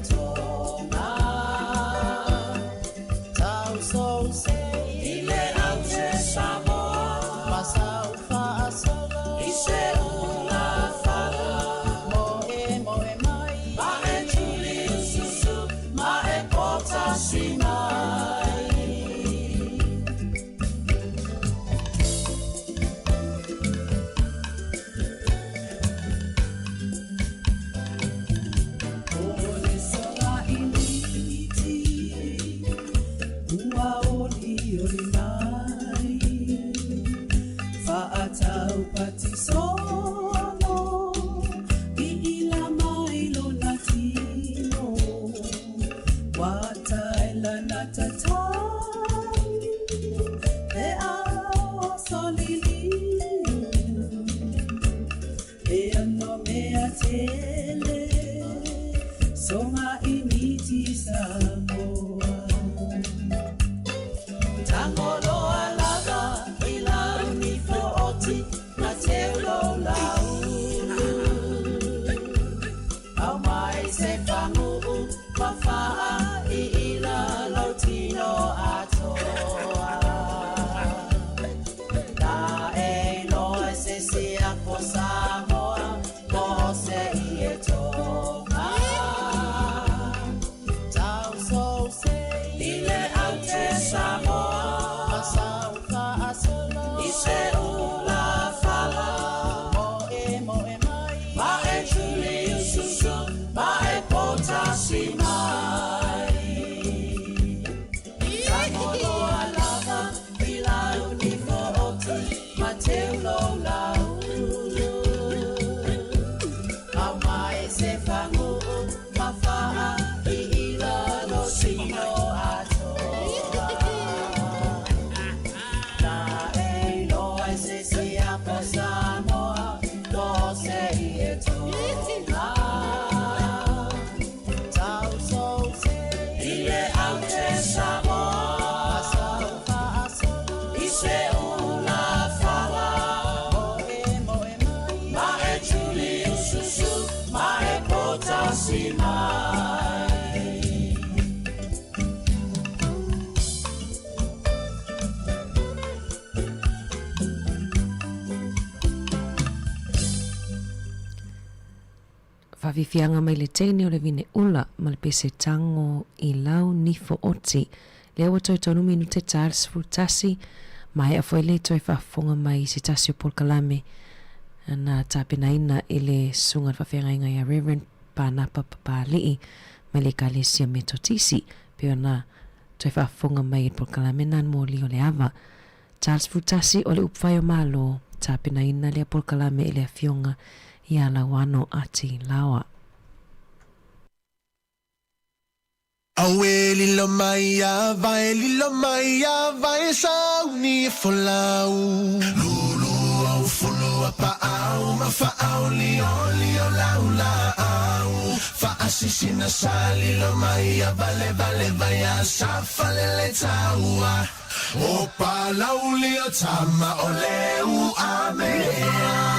[SPEAKER 17] tonga tau so se ile au te Samoa pasau fa asolo I se una fala mo e mai ma e tuli ususu ma e pota sinai Tau pati sono I ila mai lo latino Wata ila natatai E ao solili E ano mea tele Songa initi Samoa Tangolo alaga ila unifo oti na teulo lau Au mai se pangu mafaa I ila lautino atoa Na e loe se sia ko Samoa Ko se I e tonga Tau so se ile au te Samoa Asau ka asolo I se ula fala Mo e mai Ma e tuli ususu Ma e pota sinai Tango alava Ila unifo oti Ma teulo lau Au mai se fangu Ma faa I ila lo sino atoa Na e loe se sia po Samoa Ko se I e tonga Tau so se Ile au te Samoa Asau fa asolo I se ula fala Mo e mai Ma e tuli ususu Ma e pota sinai
[SPEAKER 14] Whawhiwhianga mai le teine o le vine ula ma le pese tango I lau nifo oti. Le awa toi tonu minute Charles Futasi mai a foi le toi whafonga mai se tasi o Polkalame na tapinaina I le sunga whawhianga inga ia Reverend Panapa Papalii mai le kalesia me totisi peo na toi whafonga mai I Polkalame nan moli o le ava. Charles Futasi o le upwhai o malo tapinaina le Polkalame I le awhionga ia lawano ati lawa.
[SPEAKER 17] Awe lilo maya vai sauni folau Lulu au fulu apa au mafa au lio lau lau Fa asisi na sali lo maya vale vaya safalele taua Opa lau lio tama oleu amea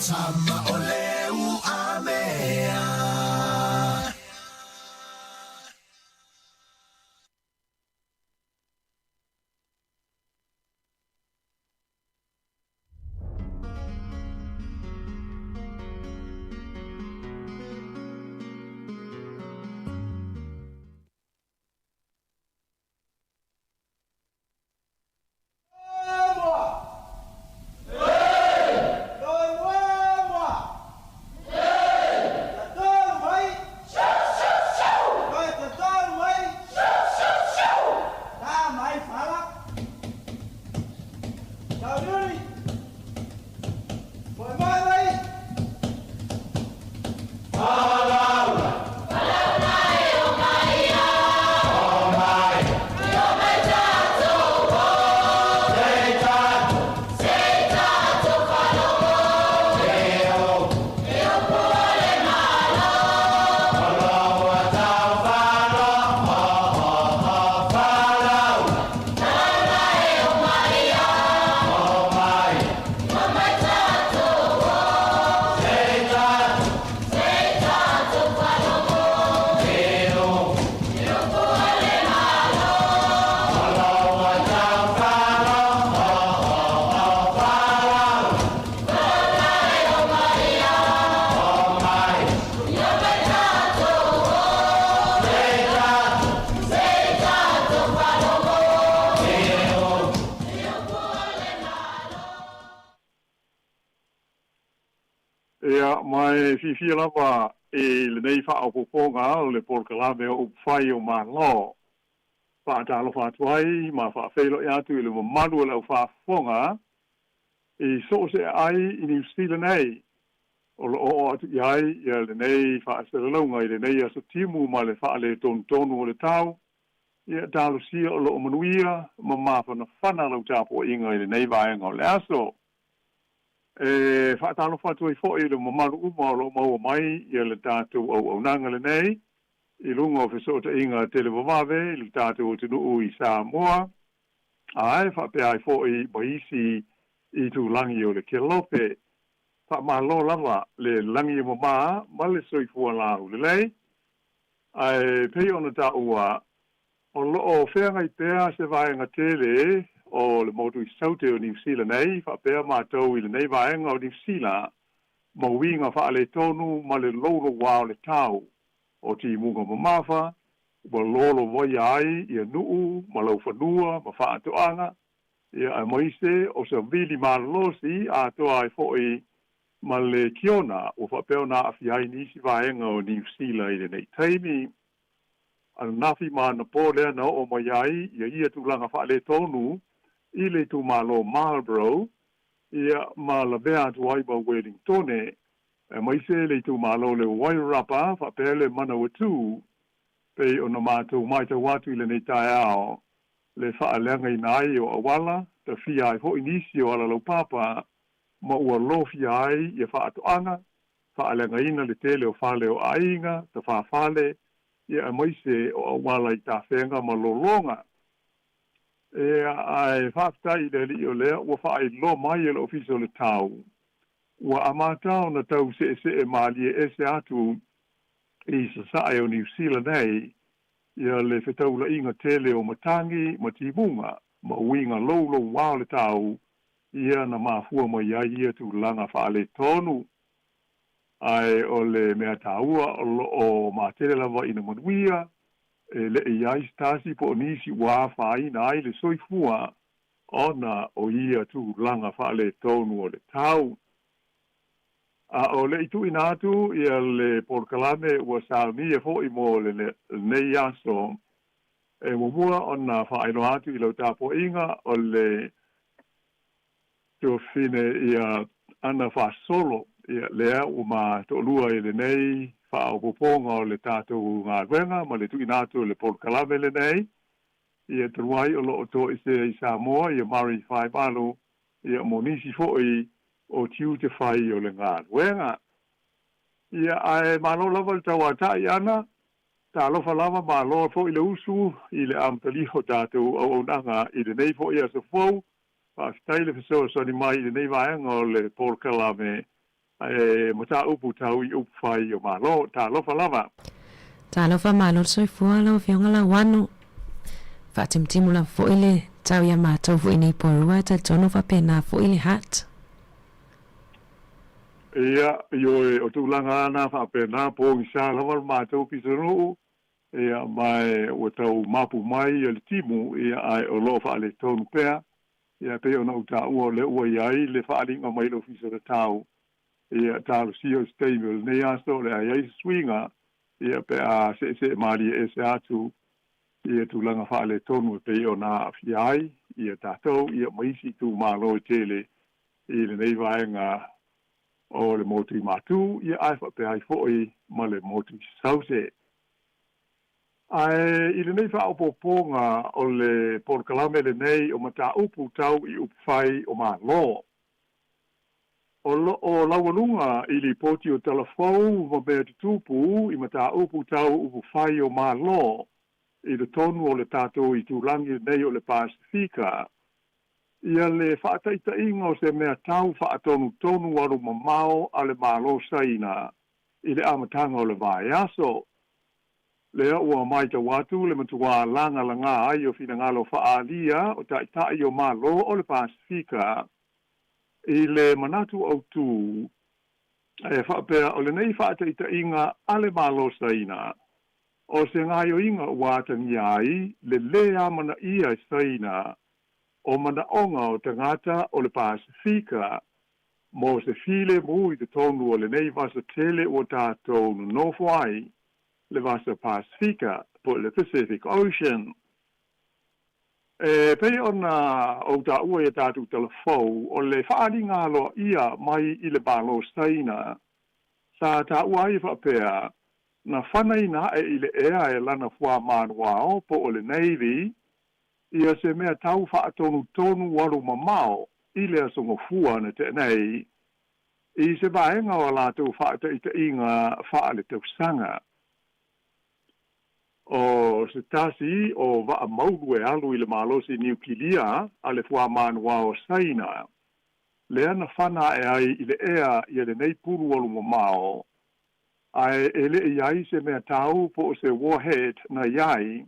[SPEAKER 17] tama o leu a mea.
[SPEAKER 21] mai fifi lava e le nei fa o ponga o le porca lave o fai o malo fa ta lo fa tuai ma fa felo ya tu le malu le fa fonga e so se ai in New Zealand nei o lo atu ai ya le nei fa se lo ngai le nei so timu ma le fa le ton o le tau ia talo si o lo manuia ma fa na fana lo tapo inga le nei vai ngo le aso fa talo fa tu fo i le mamalu uma lo mau mai ia le tatu o nanga le nei i lungo fe so te inga te le vavave le tatu o te nuu i Sāmoa ai fa pe ai fo i baisi i tu langi o le kelope fa malo lava le langi o mama ma le soifua lau le lei ai pe ona ta ua o lo o fea ngai pea se vaenga tele o le motu i saute o New Zealand nei, fa pea mātou i le nei vaenga o New Zealand, ma winga fa ale tonu ma le lolo wao le tau, o ti munga mamafa, ma lolo voi ai, ia nuu, ma lau whanua, ma wha atoanga, ia a moise, o sa vili ma losi, a toa ai foi, ma le kiona, o fa pea na afi ai nisi vaenga o New Zealand i le nei taimi, al nafi ma na po lea na o mai ai, ia tulanga fa ale tonu, i le tu malo Marlborough, ia ma la bea tu ai ba Wellington mai se le tu malo le Wairarapa, fa pele mana watu, pe ona mātou mai te watu i le nei tai ao, le fa alenga i nai o awala, te fia ai ho inisi o ala lau papa, ma ua lo fia ai ia fa atoanga, fa alenga ina le tele o fale o ainga, te fa fale, ia mai se o awala i ta whenga ma lolonga, ai whaftai le li o lea, ua wha ai lo mai e le ofiso le tau. Ua amatau na tau se maali e se atu i sa sae o New Zealand nei, ia le whetau la inga tele o matangi, ma tibunga, ma uinga lo wao le tau, ia na mafua ma ia ia tu langa wha le tonu. Ai o le mea taua o matele lava ina manuia, le iai stasi po nisi wa fai nai le soifua ona o ia tu langa fa le tonu o le tau. O le itu inatu ia le porkalame ua salmi e fo i mo le nei aso mumua ona fa ino atu i lau tapo inga o le to fine ia ana fa solo ia lea uma to lua i le nei fa o poponga o le tātou ngā wenga, ma le tui nātou le porkalame le nei, ia truai o lo to i se i Sāmoa, ia mari whai palo, ia monisi foi o tiu te whai o le ngā wenga. Ia ai malo lava le tau atai ana, tā lofa lava malo fo i le usu, i le amtaliho tātou au nanga i le nei fo i asa fau, pa stai le fiso sani mai i le nei vaenga o le porkalame, mata upu tau I upu whai o malo, ta lofa lava.
[SPEAKER 14] Ta lofa malo soifua lau whionga la wanu. Whatimtimu la foile tau ia mātou fu ini porua ta tono whapena foile hat.
[SPEAKER 21] Ia, yo o tūlanga ana whapena po ngisa lava mātou pisaruu. Ia mai o tau mapu mai le timu ia ai o lofa ale tonu pea. Ia pe ona uta ua le ua iai le whaalinga mai lo fisara tau. Ia tālu sio stable ne aso le ai swinga. Ia pe a se mari se atu. Ia tūlanga whaale tonu pe ona fiai. Ia tātou ia maisi tū mālo tele. Ia le nei vaenga o le motri matu. Ia ai whape ai foi ma le motri sause. Ai ile nei fa opoponga o le porkalame le nei o mata upu tau I upu whai o malo. O lawanunga ili poti o telefou ma mea tutupu I mata upu tau upu whai o malo. I le tonu o le tātou I tūlangi nei o le Pasifika. Ia le whaataita inga o se mea tau whaatonu aru mamao a le malo saina. I le amatanga o le vai aso. Lea ua mai ta watu le matua langa langa ai o fina ngalo whaalia o tai o malo o le Pasifika. I le manatu au tū e whaapea o le nei whaataita inga a le malo saina. O se ngai o inga wātangi ai le lea mana ia saina o mana onga o tangata o le Pasifika. Mo se file mui te tonu o le nei vasa tele o tātou no whai. Le vasa Pasifika po le Pacific Ocean. Pei ona o ta ua e tātou telefou o le whaaringa lo ia mai I le balo saina. Sa ta ua I whapea na whanai na I le ea e lana wha manuao po o le Navy ia se mea tau whaatonu tonu waru mamao I le asonga fua na te nei. I se vaenga o lātou whaataita inga wha le tausanga. O se tasi o wa maulu e alu I le malosi niukilia a le fua manua o saina. Le ana whana e ai I le ea I le nei puru alu mamao. Ai ele I ai se mea tau po se warhead na iai.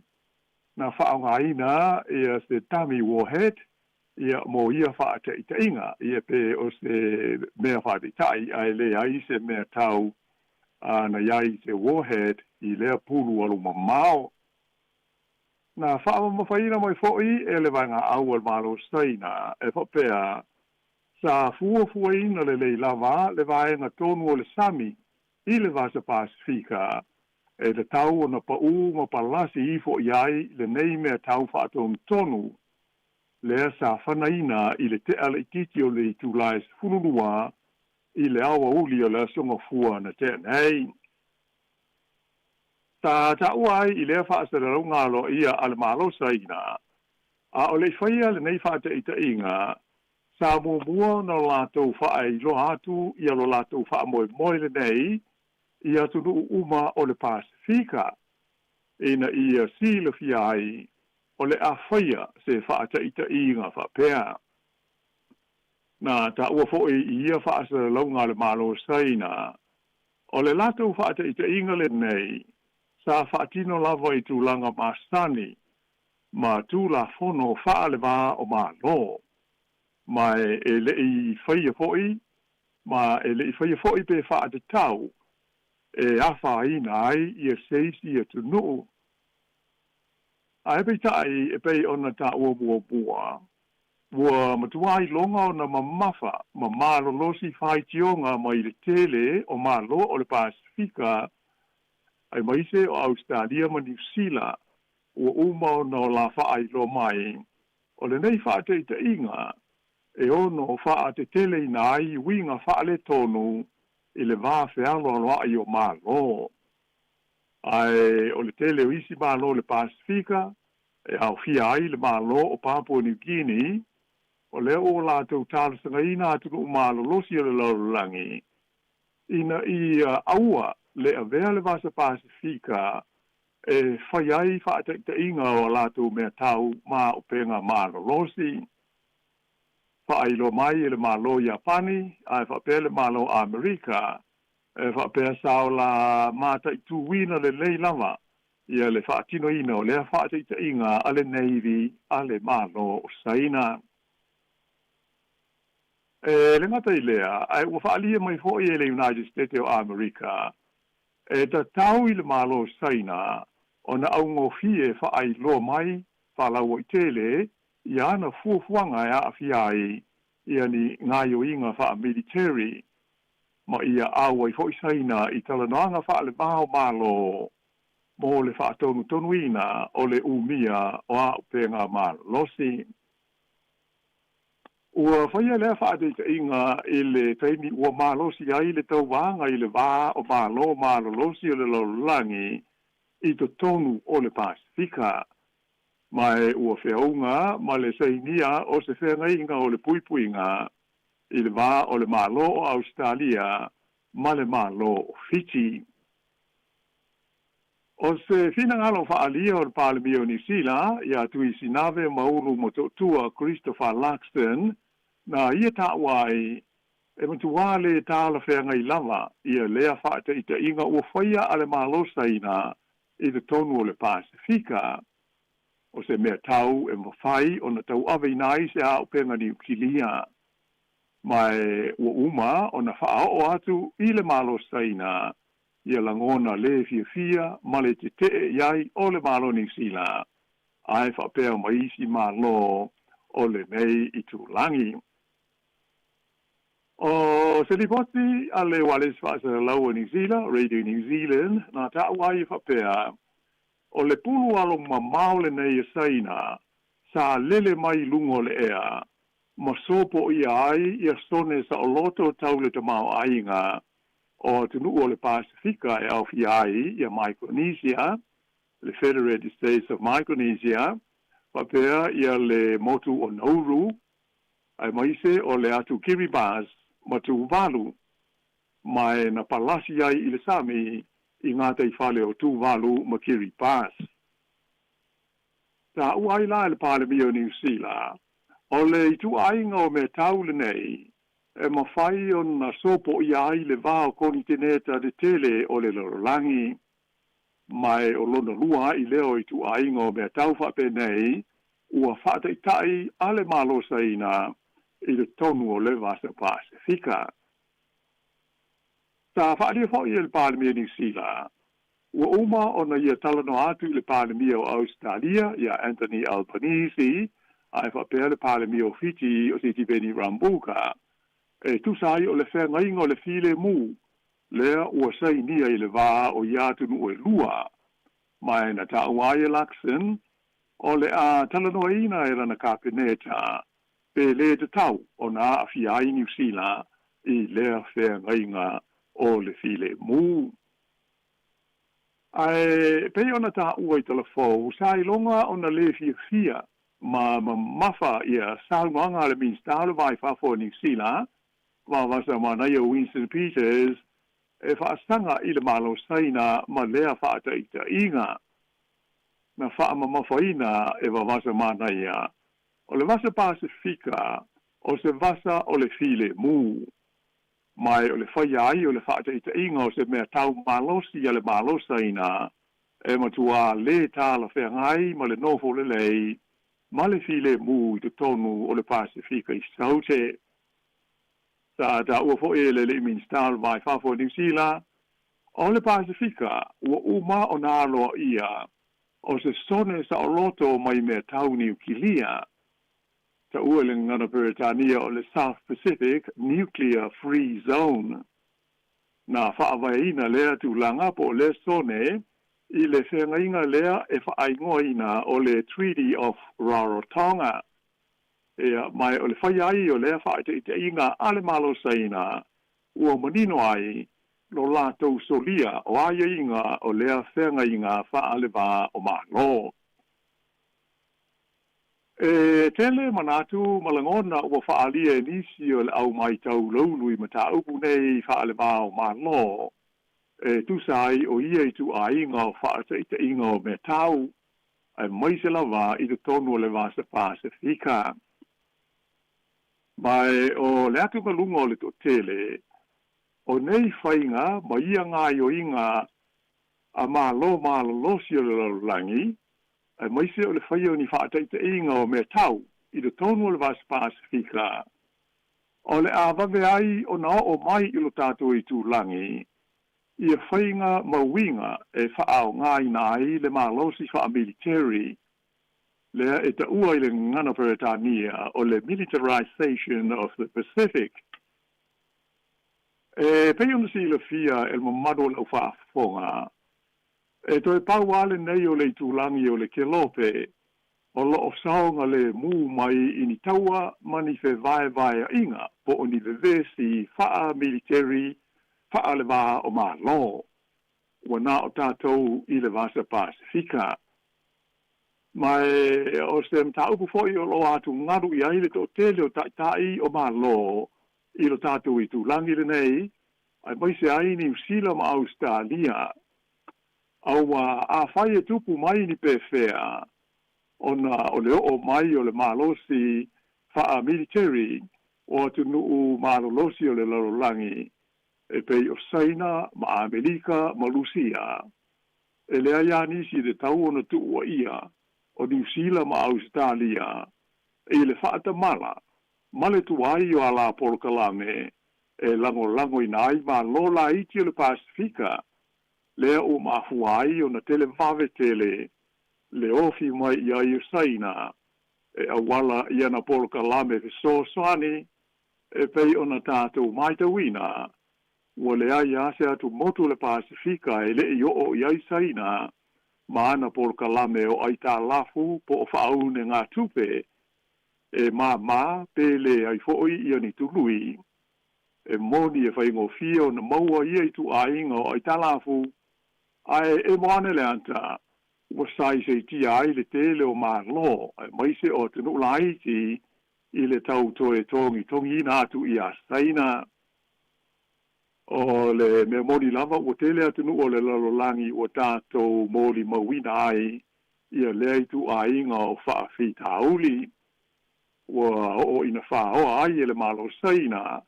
[SPEAKER 21] Na whaonga ina ia se tami warhead. Ia mo ia whaata inga. Ia pe o se mea whaatitai ai le ai se mea tau. Na iai se warhead I lea pulu alu mamao. Na whaama mawhaina mai fōi e le vanga au al malo saina e whapea sa fua ina le lava le vaenga tonu o le sami I le vasa Pasifika e le tau o na pau ma palasi I fōi ai le nei mea tau whaatonu tonu. Lea sa whanaina I le te ala ititi o le tūlais fununua I le awa uli o le songa fua na te nei. Ta uai I lea whaasara ngalo ia ale malo saina. A o le whaia le nei whaata ita inga, sa mua na lātou whaai lo atu ia lo lātou wha moe le nei, ia tunu uma o le Pasifika. Ina ia si le fiai o le a whaia se whaata ita inga whapea. Na ta ua fōi ia whaasara ngalo malo saina. O le lātou whaata ita inga le nei, sa whaatino lava I tūlanga māstani, ma tūla whono whaale wā o mā lo. Mai e lei whaia fōi, ma e lei whaia fōi pe whaate tau, e awha ina ai I a seisi a tunu. A epe tai e pei ona ta ua bua. Ua matuai longa o na mamafa, ma mālo losi whai tionga mai le tele o mālo o le Pasifika, ai maise o Australia ma New Zealand o uma no la whaai lo mai. O le nei whaate ita inga, e ono whaate tele ina ai winga whaale tonu I le vā whialo aloa I o mālo. Ai o le tele o isi mālo le Pasifika, e au fia ai le mālo o Papua New Guinea, o le o lātou tālasanga ina atu o mālo losi o le laurangi. Ina I aua, le avea le vasa Pasifika e whai ai whaata inga o lātou mea tau mā o penga mālo losi. Whaai lo mai le malo Japani, ai whape le malo Amerika, whape sao la mata I tuwina le leilama, ia le whaatino ina o lea whaata ita inga ale Navy, ale malo o Saina. Le ngata I lea, ai ua whaalia mai hoi e le United States o Amerika, ta tau I le malo Saina, o na au ngofie whaai lo mai, whalau o tele, ia na fuafuanga ia awhiai, ia ni ngai o inga wha military, ma ia awa I hoi Saina I talanoanga wha le maho malo, mo le wha tonu ina o le umia o a upenga malo losi. Ua whaia lea wha te inga I le taimi ua malosi ai le tau wanga I le wā o malo losi o le laulangi I to tonu o le Pasifika. Mai ua whiaunga ma le sainia o se whenga inga o le puipuinga I le wā o le malo o Australia ma le malo o Fiji. O se finangalo whaalia o le Palemio New Zealand, ia tui sinave mauru mo tua Christopher Luxton, na ia tāwai, e matua le tāla whenga I lava, ia lea whaata ita inga ua whaia ale malo saina I le tonu o le Pasifika. O se mea tau e mawhai o na tau awe nai se a upenga ni ukilia. Mai ua uma o na whaao atu I le malo saina, ia langona le fia ma le te iai o le malo New Zealand. Ai whapea maisi malo o le nei I tūlangi. O se lipoti a le wales whaasa lau o New Zealand, Radio New Zealand, na tāwai whapea, o le pulu alo mamau le nei saina, sa lele mai lungo le ea, ma sopo ia ai, ia sone sa o loto tau le tamau ainga, o tunu o le Pasifika e au fiai, ia Micronesia, le Federated States of Micronesia, wapea ia le motu o Nauru, ai maise o le atu Kiribati, ma Tuvalu, mai na palasi ai I le Sami, I ngā tei whale o Tuvalu ma Kiribati. Tā uai la le Palemio New Zealand, o le I tu ainga o me tau le nei, e mawhai o na sopo I ai le vāo koniteneta de tele o le lorangi, mai o lona lua I leo I tu ainga o me tau whape nei, ua whata I tai ale malo saina I le tonu o le vasa Pasifika. Tā whaalia fo I le Palemio New Zealand, ua uma o na ia talano atu I le Palemio Australia, ia Anthony Albanese, ai whapea le Palemio Fiji o Siti Beni Rambuka, e tusai o le whengainga o le file mu, lea ua sei nia I le wā o iatunu o e lua, mai na tāuaia Luxon, o le a talanoina e rana kāpeneta, pe le te tau o na awhiai New Zealand I lea whengainga o le file mu. Ai, pei ona tā ua I telefou, sa ilonga o na le fia, ma mafa ia saunga le minstalo vai fafo New Zealand, wa wasa mana ia Winston Peters, e whaasanga I le malo saina ma lea whaata ita inga. Na wha mafaina e wa wasa mana ia. O le vasa Pasifika, o se vasa o le file mu. Mai o le whaia ai o le whaata ita inga o se mea tau malosi a le malo saina, e matua le tāla whengai ma le nofo le lei, ma le file mu I te tonu o le Pasifika I saute. Sa da ua fo e le minstal vai fafo New Zealand, o le Pasifika ua uma o na aloa ia, o se sone sa o loto mai mea tau ni ukilia. Ta ua le ngana Peritania o le South Pacific Nuclear Free Zone. Na whaavaina lea tu langa po le sone, I le whengainga lea e whaaingoina o le Treaty of Rarotonga. Ea mai o le whaiai o lea whaite I te inga ale malo saina, ua manino ai, lo lātou solia o aia inga o lea whengainga whaale wā o malo. E tele manatu malangona ua whaalia nisi o le au mai tau laului ma tā upu nei whaale wā o malo. E tusai o ia I tu a inga o whaata I te inga o me tau, ai maise la wā I te tonu o le vasa Pasifika. Mai o le atu malunga o le to tele, o nei whainga, ma ia ngā i o inga a mā lo si o le langi, ai mai se o le whai o ni whaataita inga o me tau, i le tonu o le West Pasifika. O le awawe ai o na o mai i lo tātou i tū langi, i a whainga mawinga e whaao ngai nai le mālosi wha military, lea e ta ua i le ngana Peretania o le militarization of the Pacific. E pei ona si le fia el mamado le whaafonga, e toi pau ale nei o le tūlangi o le kelope, o lo o saonga le mū mai i ni taua mani fe vai inga, po o ni vevesi wha military, wha le wā o mā lo, wana o tātou i le Vasa Pasifika. Mai o se mtaupu foi o lo atu ngaru i aile to tele o tai o mā lo, i lo tātou i tūlangi le nei, ai mai se ai ni usila ma Australia, au a whai e tupu mai ni pewhea, o le o mai o le mālosi wha military, o atu nuu mālosi o le larolangi, e pei o Saina, ma Amerika, ma Lucia. E lea ia nisi de tau ona tu ua ia, o New Zealand ma Australia, e le whaata male tu ai o ala Polokalame, e lango i nai ma lola iti o le Pasifika, lea o mafuai o na tele vave tele, le ofi mai i ai o Saina, e awala i ana Polokalame fe soani, e pei o na tātou maitawina, ua le ai ase atu motu le Pasifika e le i o i ai Saina, ma ana Polokalame o ai tā lafu po o whaaune ngā tupe, e mā pele ai fo'i i ani tului, e moni e whaingo fia o na maua i ai tu ainga o ai tā lafu, ai e moane le anta, ua sai se ti ai le tele o mā lo, ai mai se o tenu laiti i le tau toe tongi ina atu i a Saina, o le me mori lava ua tele atunu o le lalolangi ua tātou mori mawina ai ia lea i tu ainga o whaafi tauli ua o ina whaoa ai e le malo Saina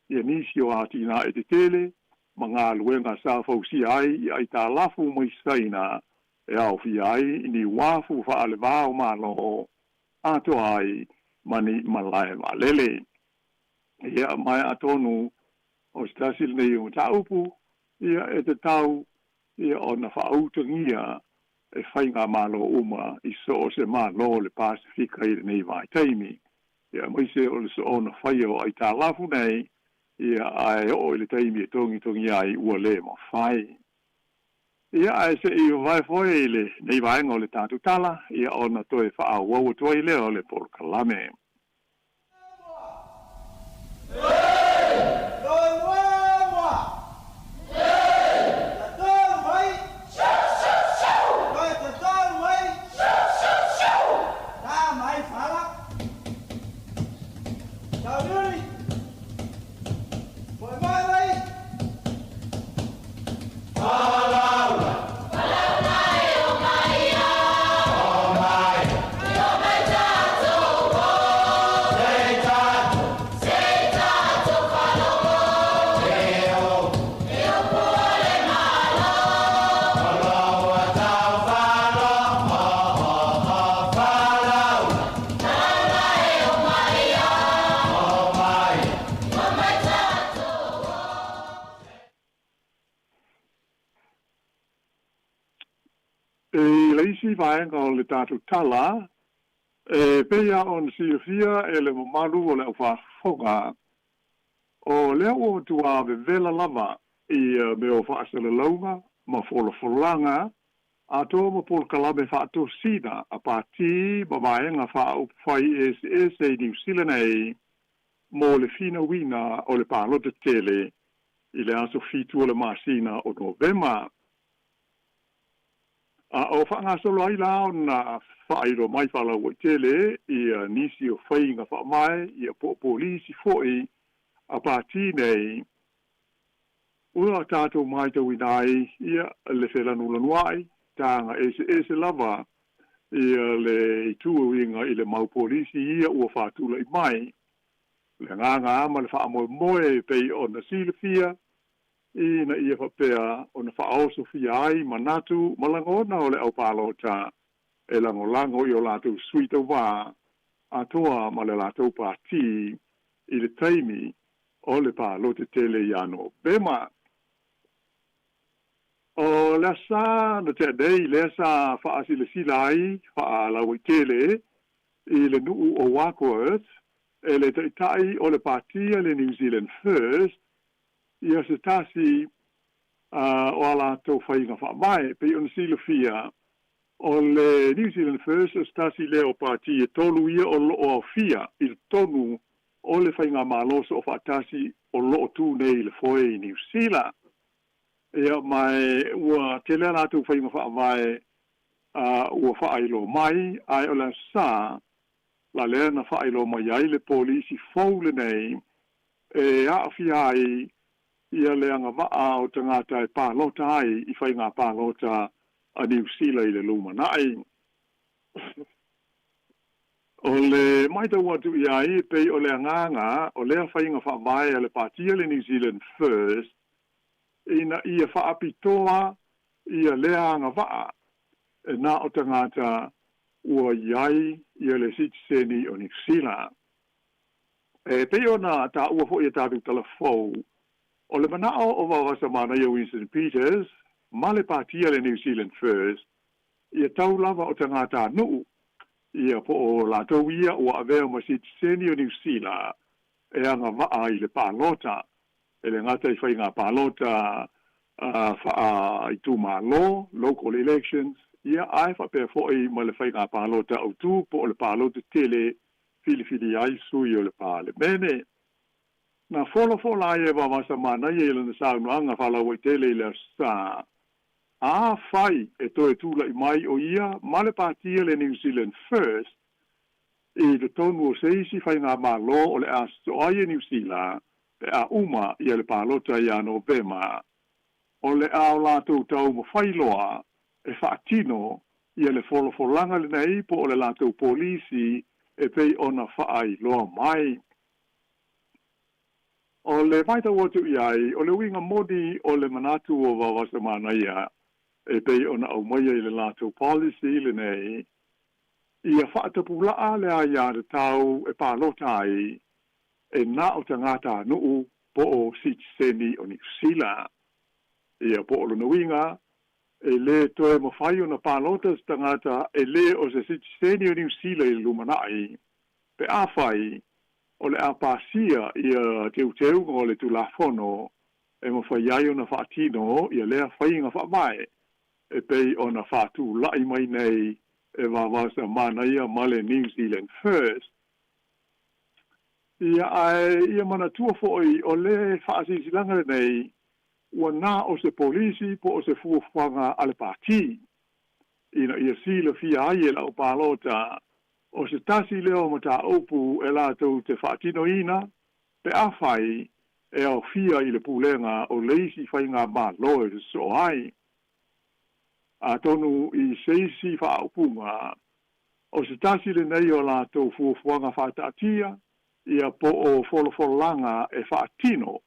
[SPEAKER 21] ia nisi o atina e te tele ma ngā luenga sa fausi ai i ai tā lafu mai Saina e au fi ai ni wafu whaale vāo malo ato ai mani malae malele ia mai atonu o stasil nei o taupu, ia e te tau, ia o na whautangia e whainga malo uma i so o se malo le Pasifika i nei vai taimi. Ia mai se o le so o na whaio ai tā lafu nei, ia ai o le taimi e tongi ai ua le mo whai. Ia ai se i o vai foe i le nei vaenga o le tātu tala, ia o na toe wha wau toi le o le Polokalame. Leisi vaenga o le tātou tala, e peia on siofia e le mamaru o le whafonga, o lea o tua vela lava i me o whaasele launga, ma folanga, a tō ma Polokalame whaato sina, a pāti ma vaenga whai e New Zealand ei, mo le fina wina o le pālota tele, i le aso fitu o le masina o Novema, o whanga solo ai lao na whairo mai whala o tele i nisi o whainga wha mai i a polisi foi a pāti nei ua tātou mai tau inai i le whelanu lanuai tānga ese lava i le tua winga i le mau polisi i ua whātula i mai le nganga ma le fa mo moe pe ona silfia ina ia fa pea ona fa o sofia ai manatu malangona ole au palota e lango i o lātou suite wā atoa ma le lātou pāti i le taimi o le pālote tele i ano. Bema, o le sa na te adei le sa whaasi le silai, wha lau i tele i le nuu o Wackworth e le taitai o le pātia le New Zealand First ia se tasi o a lātou whainga wha mai pe on silofia o le New Zealand First stasi leo pati e tolu ia o loo fia i tonu o le whainga maloso o whaatasi o loo tu nei le foe i New Zealand. Ia mai ua te lea nātu whainga whaamai ua whaailo mai ai o le sa la lea na whaailo mai ai le polisi faule nei e aafia ai ia leanga maa o tangata e pālota ai i whainga pālota a New Zealand i le lumanai. O le maita watu i ai pei o le nganga o lea whainga whaamai a le pātia le New Zealand First ina ia whaapitoa ia lea anga waa e nā o tangata ua iai ia le sitiseni o New Zealand. E pei o nā tā ua fo ia tātu talafou o le manao o wawasa mana ia Winston Peters ma le pātia le New Zealand First ia tau lava o tangata nuu ia po o lātou ia ua avea ma sitiseni o New Zealand e anga waa i le pālota e le ngata i whainga pālota wha i tū mālo, local elections, ia ai whapea fōi ma le whainga pālota au tū po o le pālota tele fili ai sui o le pāle. Mene, na whola e wa masa mana i e lana saunuanga whalawa i tele i le sa, a whai e toe tūla i mai o ia, ma le pātia le New Zealand First, i le tonu o seisi whainga mālo o le aso ai New Zealand, e a uma i le pālota i ano bema, o le ao lātou tau ma whailoa e whaatino i le wholofolanga le nei po o le lātou polisi e pei ona whaai loa mai. O le maita watu i ai, o le winga modi o le manatu o wawasa mana ia e pei ona au mai i le lātou policy le nei i a whaatapulaa le a ia le tau e pālota ai e nā o tangata nuu po o sitiseni o New Zealand. Ia po o lona winga, e le toe mawhai o na pālotas tangata e le o se sitiseni o New Zealand i lumanai. Pe a whai, o le a pāsia ia teu o le tulafono e mawhai ai o na whaatino ia lea whainga whaamai e pei o na whaatu lai mai nei e wawasa mana ia male New Zealand First. Ia mana tua foi o le whaasisilanga nei ua nā o se polisi po o se fuafuanga ale pāti. Ina ia sila fia ai e lau pālota o se tasi leo ma tā opu e lātou te whaatino ina pe a whai e au fia i le pūlenga o leisi whainga mā loe se so ai. A tonu i seisi whaaupunga o se tasi le nei o lātou fuafuanga whaatatia ia po o wholofolanga e whaatino,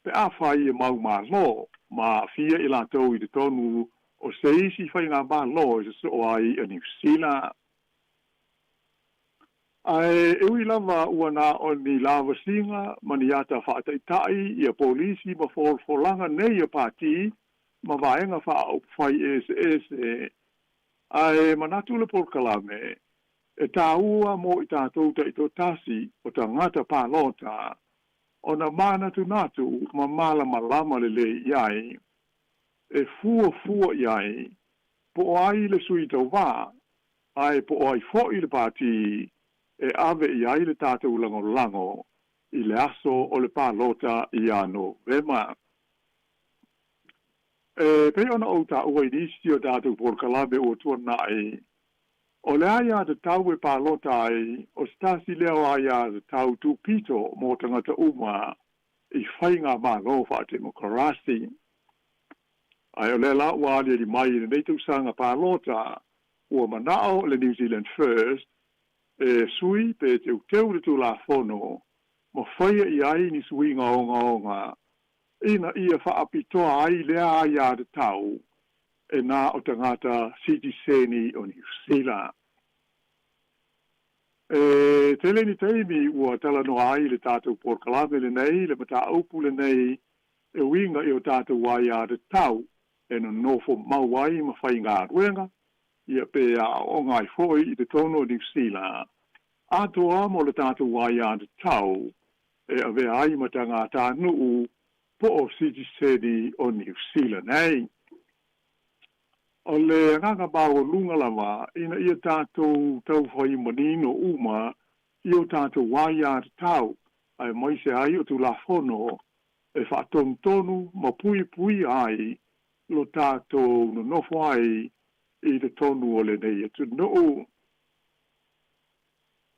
[SPEAKER 21] pe a whai e mau mā lo, ma fia i lātou i te tonu o seisi whainga mā lo e se so ai a New Zealand. Ai e ui lava ua nā o ni lava singa, mani ata whaataitai ia polisi ma wholofolanga nei a pāti, ma vaenga whai ese, ai manatu le polkalame, e tāua mo i tātou ta i tō tasi o ta ngata pālota, o na mānatu natu ma mala malama le le iai, e fua iai, po ai le sui tau wā, ai po ai fo i le pāti, e ave iai le tātou lango, i le aso o le pālota i ano vema. E pe ona o ta ua inisi o tātou polkalabe o tuanai, o le aia te tau e pālota ai, o stasi leo aia te tau tūpito mō tangata uma i whainga mā ngofa te mokarasi. Ai o le la ua alia di mai i nei sanga pālota, ua manao le New Zealand First, e sui pe te uteu le tū la fono, ma whaia i ai ni suinga o ngā. Ina ia whaapitoa ai lea ai a te tau, e nā o tangata Citizeni o New Zealand. E tele ni teimi ua tala no ai le tātou porkalame le nei, le mata aupu le nei, e winga i o tātou wai a te tau, e no nofo mauai ma whai ngā ruenga, ia pe a o ngai foi i te tono o New Zealand. Atoa mo le tātou wai a te tau, e ave ai ma tanga tā nuu po o Citizeni o New Zealand, nei. O le nganga bao lunga lava, ina ia tātou tau whai manino uma, i o tātou wai a te tau, ai mai se ai o tu la fono, e whaatonu tonu, ma pui pui ai, lo tātou no nofo ai, i te tonu o le nei atu noo.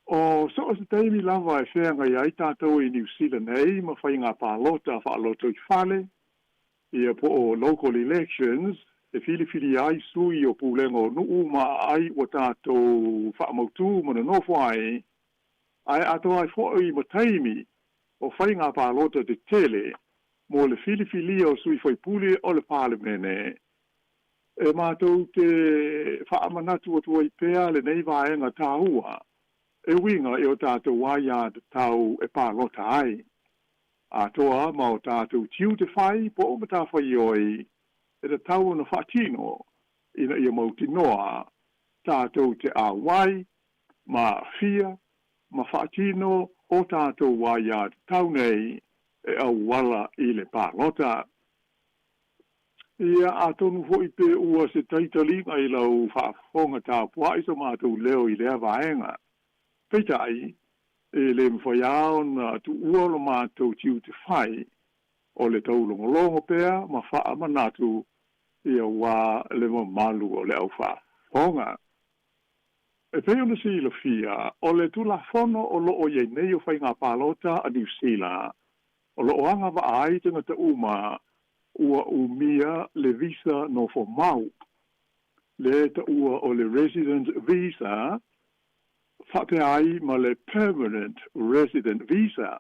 [SPEAKER 21] O so o se teimi lava e whenga i ai tātou i New Zealand nei, ma whai ngā pālota, whaaloto i whale, ia po o local elections, e fili ai sui o pūlengo nuu ma ai o tātou whaamautu mana nofo ai ato ai fōi ma taimi o whai ngā pālota te tele mo le fili o sui whai pule o le parlemene. E mātou te whaamanatu o tuai pēa le nei vaenga tāua, e winga e o tātou waia te tau e pālota ai. Atoa ma o tātou tiu te whai po o mata whai oi, e te tau na whaatino, ina ia mauti noa, tātou te awai, ma fia, ma whaatino o tātou wai a te tau nei, e au wala i le pālota. Ia atonu fo i pe ua se taitalinga i lau whaafonga tā pua iso mātou leo i lea vaenga. Peitai, e le mwhaiao na tu uolo mātou tiu te whai, o le tau longolongo pea, ma wha manatu ia wā le malu o le au wha honga. E peo na si la fia, o le tula fono o loo iei nei o whai ngā pālota a New Zealand, o loo anga wa ai tanga ta uma, ua umia le visa no fo mau. Le ta ua o le resident visa, whate ai ma le permanent resident visa,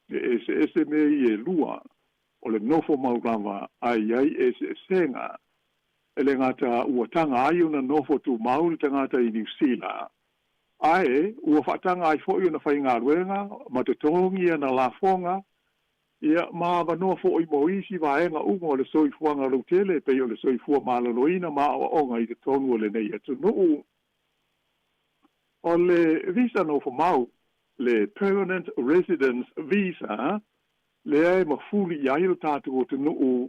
[SPEAKER 21] e me i e lua, o le nofo mau rama ai e senga, e le ngata ua tanga ai una nofo tu mau le tangata i New Zealand. Ai, ua whatanga ai fo i una whai ngā ruenga, ma te tongi na la fonga, ia ma wanoa fo i moisi vaenga unga o le soifuanga rutele, pe o le soifua malaloina ma o onga i te tonu o le nei atu nuu. O le visa nofo mau, le permanent residence visa, le ai mafuli i airo tātou o te nuu,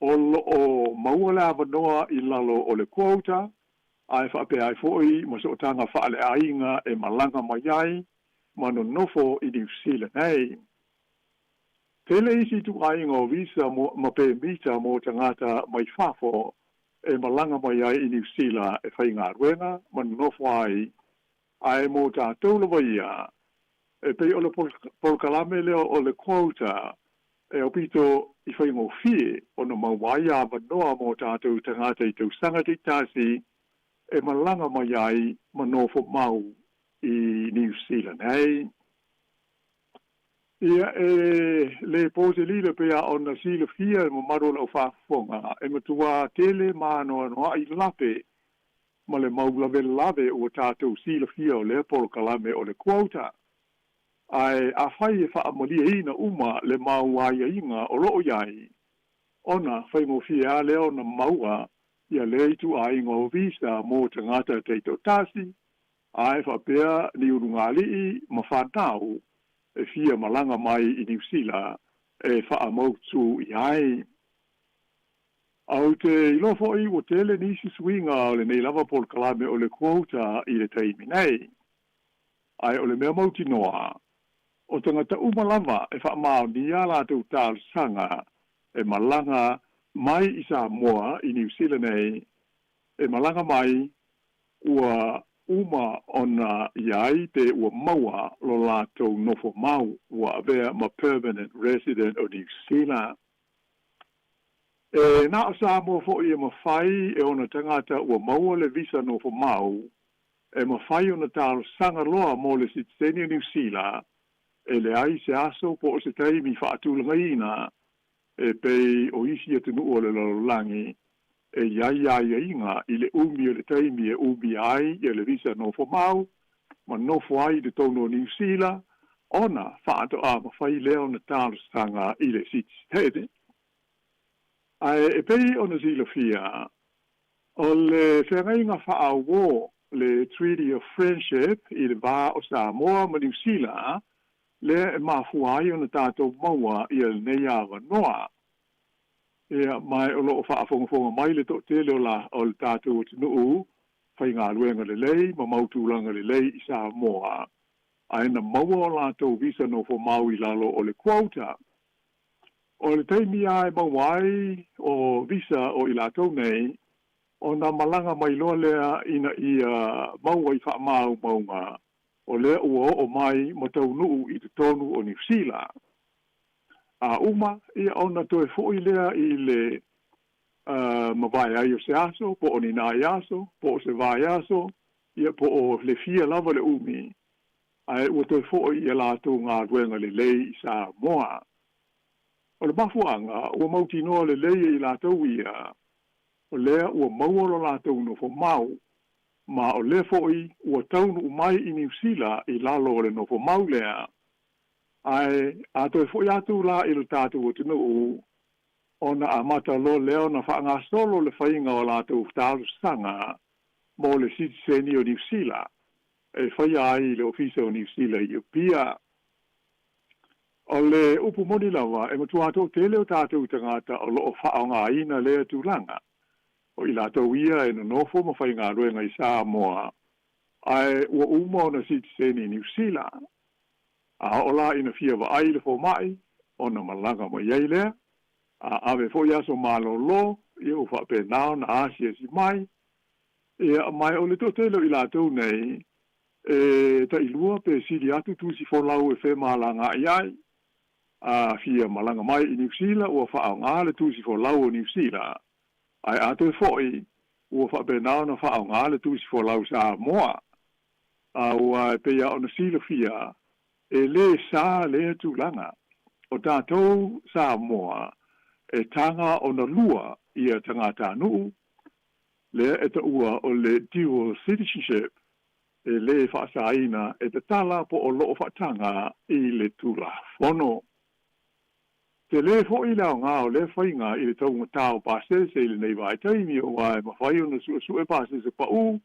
[SPEAKER 21] o maua le avanoa i lalo o le quota, ai whape ai foi, ma so tanga whaale ainga e malanga mai ai, ma no nofo i New Zealand nei. Tele isi tu ainga o visa ma pe mita mo tangata mai whafo, e malanga mai ai i New Zealand e whai ngā ruenga, ma no nofo ai mo tātou lawa ia, e pei o le polkalame leo o le quota, e o pito i whai ngō fie, o no mawai a manoa mo tātou tangata i tau sanga te tasi, e malanga mai ai manofo mau i New Zealand, hei. Ia le pose lila pea o na sila fia mo maro lau whafonga, e matua tele manoa noa i lape, ma le maulave o tātou sila fia o le polkalame o le quota. Ai a whai e whaamolia ina uma le mauaia inga o loo iai. Ona whai mo fia leo na maua ia leitu a inga o visa mo tangata teito tasi. Ai whapea ni urungali ma whanau e fia malanga mai i New Zealand e whaamautu iai. Au te ilofo i o tele nisi swinga o le nei lava polkalame o le quota i le teimi nei. Ai o le mea mauti noa. O tangata umalama e whaamao ni ala tau tāl sanga e malanga mai i Sāmoa i New Zealand e malanga mai ua uma ona iai te ua maua lo lātou nofo mau ua avea ma permanent resident o New Zealand. E nā o Sāmoa fo i e mawhai e ona tangata ua maua le visa nofo mau e mawhai ona tāl sanga loa mo le Citizeni o New Zealand e le ai se aso po o se taimi whaatulungaina e pei o isi atu nu o le lalolangi e ia inga i le umi o le taimi e umi ai i le visa no fo mau ma no fo ai de tono New Zealand ona whaato a mawhai leo na tālo stanga i le sits hede. Ai e pei ona zila fia o le whengainga whaawō le Treaty of Friendship i le wā o Sāmoa ma New Zealand le e mafuai ona tātou maua i le nei awa noa. Ia mai o loo whaafonga mai le te leo la o le tātou o tinuu whai ngā luenga le lei ma mautulanga le lei i Sāmoa. Ai na maua o lātou visa no fo mau i lalo o le quota. O le teimi ai mauai o visa o i lātou nei o na malanga mai loa lea ina i maua i wha mau maunga. O lea ua o mai ma tau nuu i te tonu o New Zealand. A uma, ia ona toe fo i lea i le mawai ai o se aso, po o ni nai aso, po o se vai aso, ia po o le fia lava le umi. Ai ua toe fo i lātou ngā ruenga le lei i Sāmoa. O le mafuanga, ua mautinoa le lei i lātou ia, o lea ua mauolo lātou no fo mau, ma o le foi ua taunu umai i New Zealand i lalo o le no fo mau lea. Ai, a toi foi atu la i le tātou o tinu ona a mata lo leo na whaanga solo le whainga o lātou tālu sanga mo le sitiseni o New Zealand. E whaia ai le ofisa o New Zealand i o pia. O le upu moni lawa, e matua ato tele o tātou tangata o loo whaonga ina lea tūlanga. O i lātou ia e no nofo ma whainga ruenga i Sāmoa. Ai, ua uma o na sitiseni New Zealand. A ola ina fia wa ai le fo mai, o na malanga mo iei lea. A ave fo yaso malo lo, ia ufa pe nao na asia si mai. Ia mai o le totelo i lātou nei, ta ilua pe siri atu tu si fo lau e fe malanga iai. A fia malanga mai i New Zealand, ua wha ngā le tu si fo lau o New Zealand. Ai ato e foi, ua wha pe nao na wha ngā le tu si fo lau Sāmoa. A ua pe ia o na sila fia, e le sa le tūlanga. O tātou Sāmoa, e tanga o na lua ia tangata nuu, le e ta ua o le dual citizenship, e le whaasaina e te tala po o loo whaatanga i le tūla whono. Te le fo i lao ngā o le whainga i le taunga tāo pāse se le nei vai taimi o wai ma whai o na su e pāse se pa u,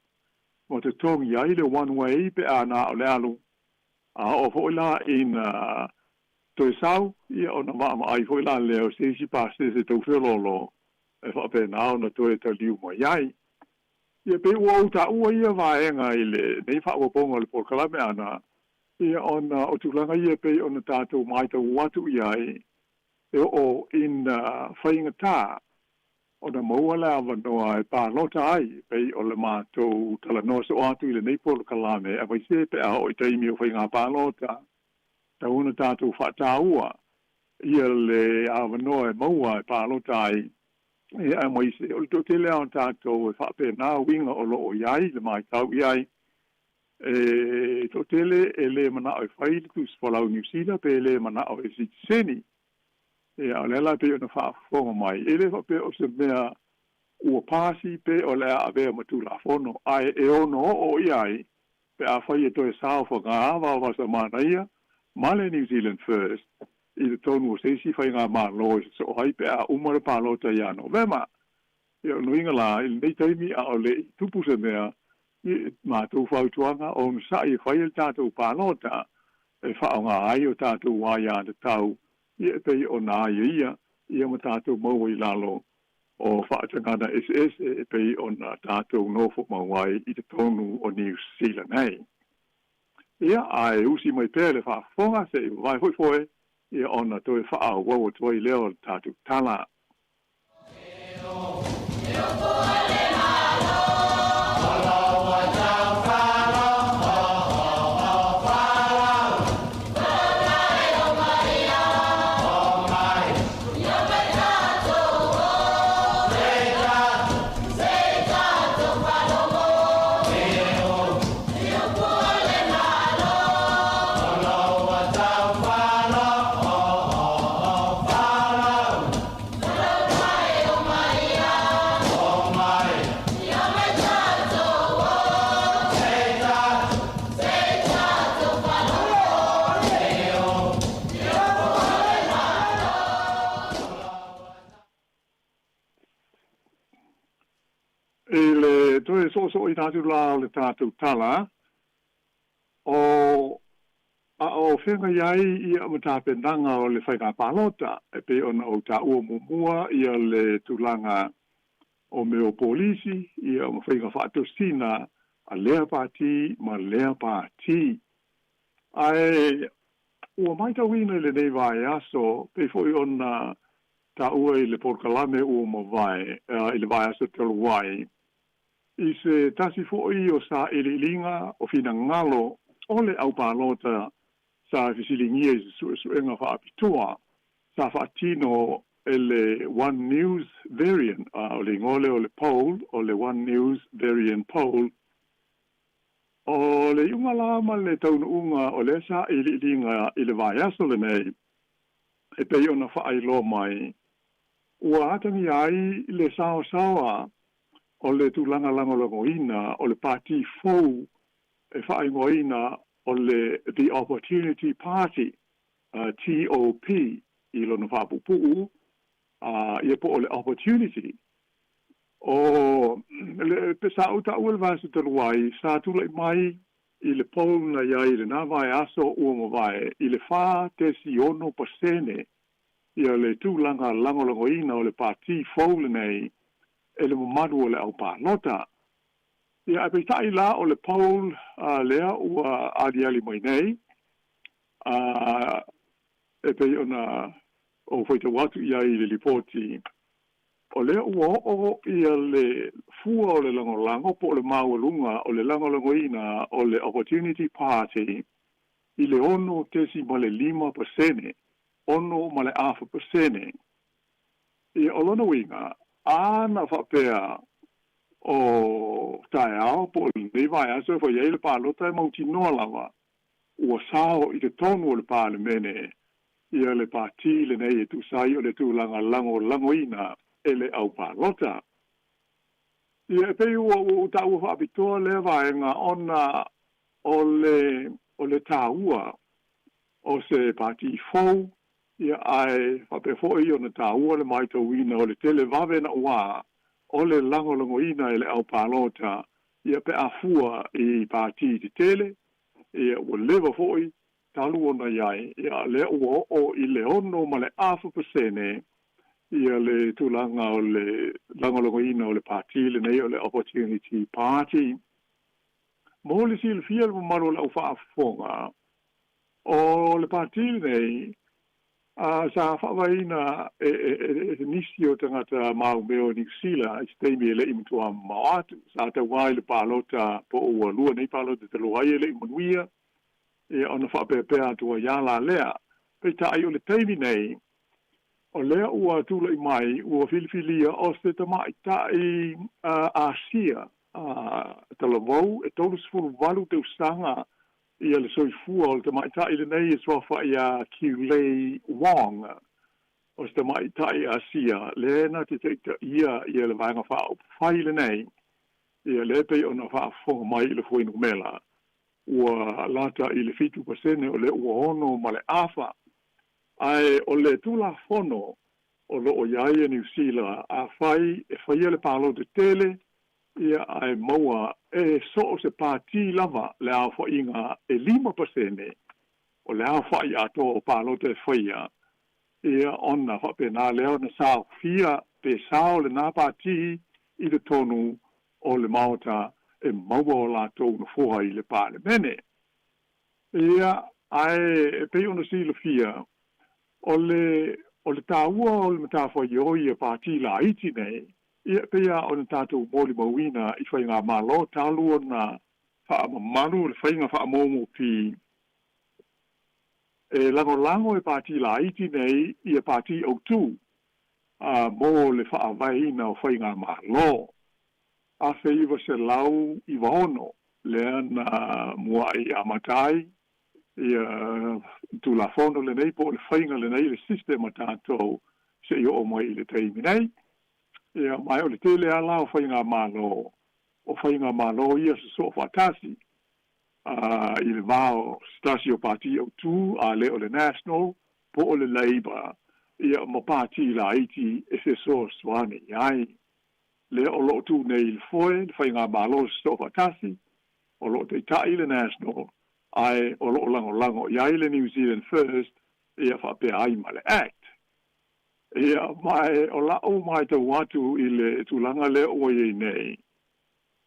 [SPEAKER 21] mo te tongi ai le one way pe ana o le alu. A o fo la in toi sau, ia o na maa ai fo la leo se si pāse se tau whelolo, e wha pe nao na toi ta liu mo iai. Ia pe ua uta ua ia vaenga i le nei wha ua ponga le porkalame ana, ia o na o tūlanga ia pe o na tātou mai tau watu iai, e o in whainga tā, o na maua le awanoa e pālota ai, pei o le mātou tala noa so atu i le neipolo kalame, a vai se pe a o i taimi o whainga pālota, ta una tātou whātāua, ia le awanoa e maua e pālota ai, e a mai se, o le to te lea o tātou e whape nā winga o lo o iai, le mai tau iai, e to tele e le mana o e whai le kus whalau New Zealand, pe le mana o e sitiseni, e a le la pe o na whaafonga mai. E le whape o se mea ua pāsi pe o le a vea matu la whono. Ai e ono o iai pe a whai e toi sao whanga awa o wasa mānaia, male New Zealand first, i le tonu o seisi whai ngā mālo e so hai pe a umare pālota i ano. Vema, e o nuinga la, i nei taimi a o le tupu se mea, i mātou whautuanga o nsa i whai el tātou pālota, e whaonga ai o tātou waia te tau, ia pei o nā ia ma tātou maua i lalo o whaatangana SS e pei o nā tātou nofo mauai i te tonu o New Zealand nei. Ia ai usi mai pēle whaafonga se i vai hoi foe, ia o nā toi whaau wawa toi leo tātou tala.
[SPEAKER 17] Tau
[SPEAKER 21] toi so i tātou la o le tātou tala, o whenga iai ia matapendanga o le whainga palota, e pe ona o ta ua mumua ia le tulanga o meo polisi, ia o whainga whaatosina a lea pāti, ma lea pāti. Ai, ua maita wina le nei vai aso, pe foi ona ta ua i le porkalame ua ma vai, i le vai aso telu wai. I se tasi foi o sa ililinga o fina ngalo o le au palota sa fisilingia i se suenga whaapitua, sa whaatino ele One News variant, o le ngole o le poll, o le One News variant poll, o le unga lama le tauna unga o le sa ililinga i le vai aso le nei, e pe ona whaai mai, ua atangi ai le sawa o le tūlanga langolangoina, o le pāti fou, e whaingoina o le The Opportunity Party, TOP, i lona whapupu, ia po o le Opportunity. O le pesa uta ua le vasa taluai, sa tula mai i le pol na iai le navai aso ua mawai, i le wha tesi ono pasene, ia le tūlanga langolangoina o le pāti fou le nei, e le mamadu o le au pānota. Ia e peitai la o le paul lea ua adiali mai nei, e pei ona o whaita watu ia i le lipoti. O lea ua o ia le fua o le langolango po le maualunga o le langolangoina o le Opportunity Party i le ono tesi ma le 5%, ono ma le 0.5%. Ia o lona winga, ana whapea o tae ao po le vai aso e whai eile pālota e mauti noa lava ua sao i te tonu o le pāle mene ia le pāti le nei e tu sai o le tūlanga langoina e le au pālota. Ia e pei ua ta ua whaapitoa le vaenga ona o le tāua o se pāti fou ia ai whapefoi o na tāua le maitauina o le tele vave na ua o le langolangoina e le au pālota ia pe afua i pāti te tele ia ua lewa foi talu ona iai ia le ua o i le ono ma le 0.5% ia le tūlanga o le langolangoina o le pāti le nei o le Opportunity Party. Mo le silfia le maro le au whaafonga o le pāti le nei sa whawaina nisi o tangata mau meo ni sila i steimi ele imtua maatu sa te wai le palota po ua lua nei palota te loai ele imanuia e ona whapepea tua yala lea pe tai o le teimi nei o lea ua tula i mai ua filifilia o se tamai tai Asia talavou e tolu sifuru walu te usanga ia le soifua o le tamaitai le nei e soafa ia Kiulei Wong o se tamaitai Asia lena te teita ia le vaenga whao whai le nei ia le pei ona whaafonga mai le fuinu mela ua lata i le 5% o le ua ono ma le afa ai o le tula fono o lo o iaia New Zealand a whai e whaia le palo te tele ia ai maua e so se pāti lava le au whainga e 5% o le au whai ato o pālo te whaia ia ona whapena leo na sao fia pe sao le nā pāti i le tonu o le maota e maua o la tau na fuha i le pāle mene. Ia ai e pei ona si le fia o le tāua o le matawhai oi e pāti la iti nei ia pea o na tātou mōli mauina i whainga malo tālu o na whaamamaru le whainga whaamomo pi e lango e pāti la iti nei ia pāti au tū mō le whaavaina o whainga malo a whaiva se lau i wahono lea na mua i amatai ia tu la fono le nei po le whainga le nei le sistema tātou se i o mai le teimi nei ia mai o le tele ala o whainga malo ia se so whatasi i le vao stasi o pāti au tū a le o le national po o le Labour ia mo pāti la iti e se so swane iai le o lo tu nei foi fai nga malo sto fatasi o lo te tai le national ai o lo lango ia le New Zealand first ia fa pe ai male act ia mai o la o mai te watu ile tu langa le o ye nei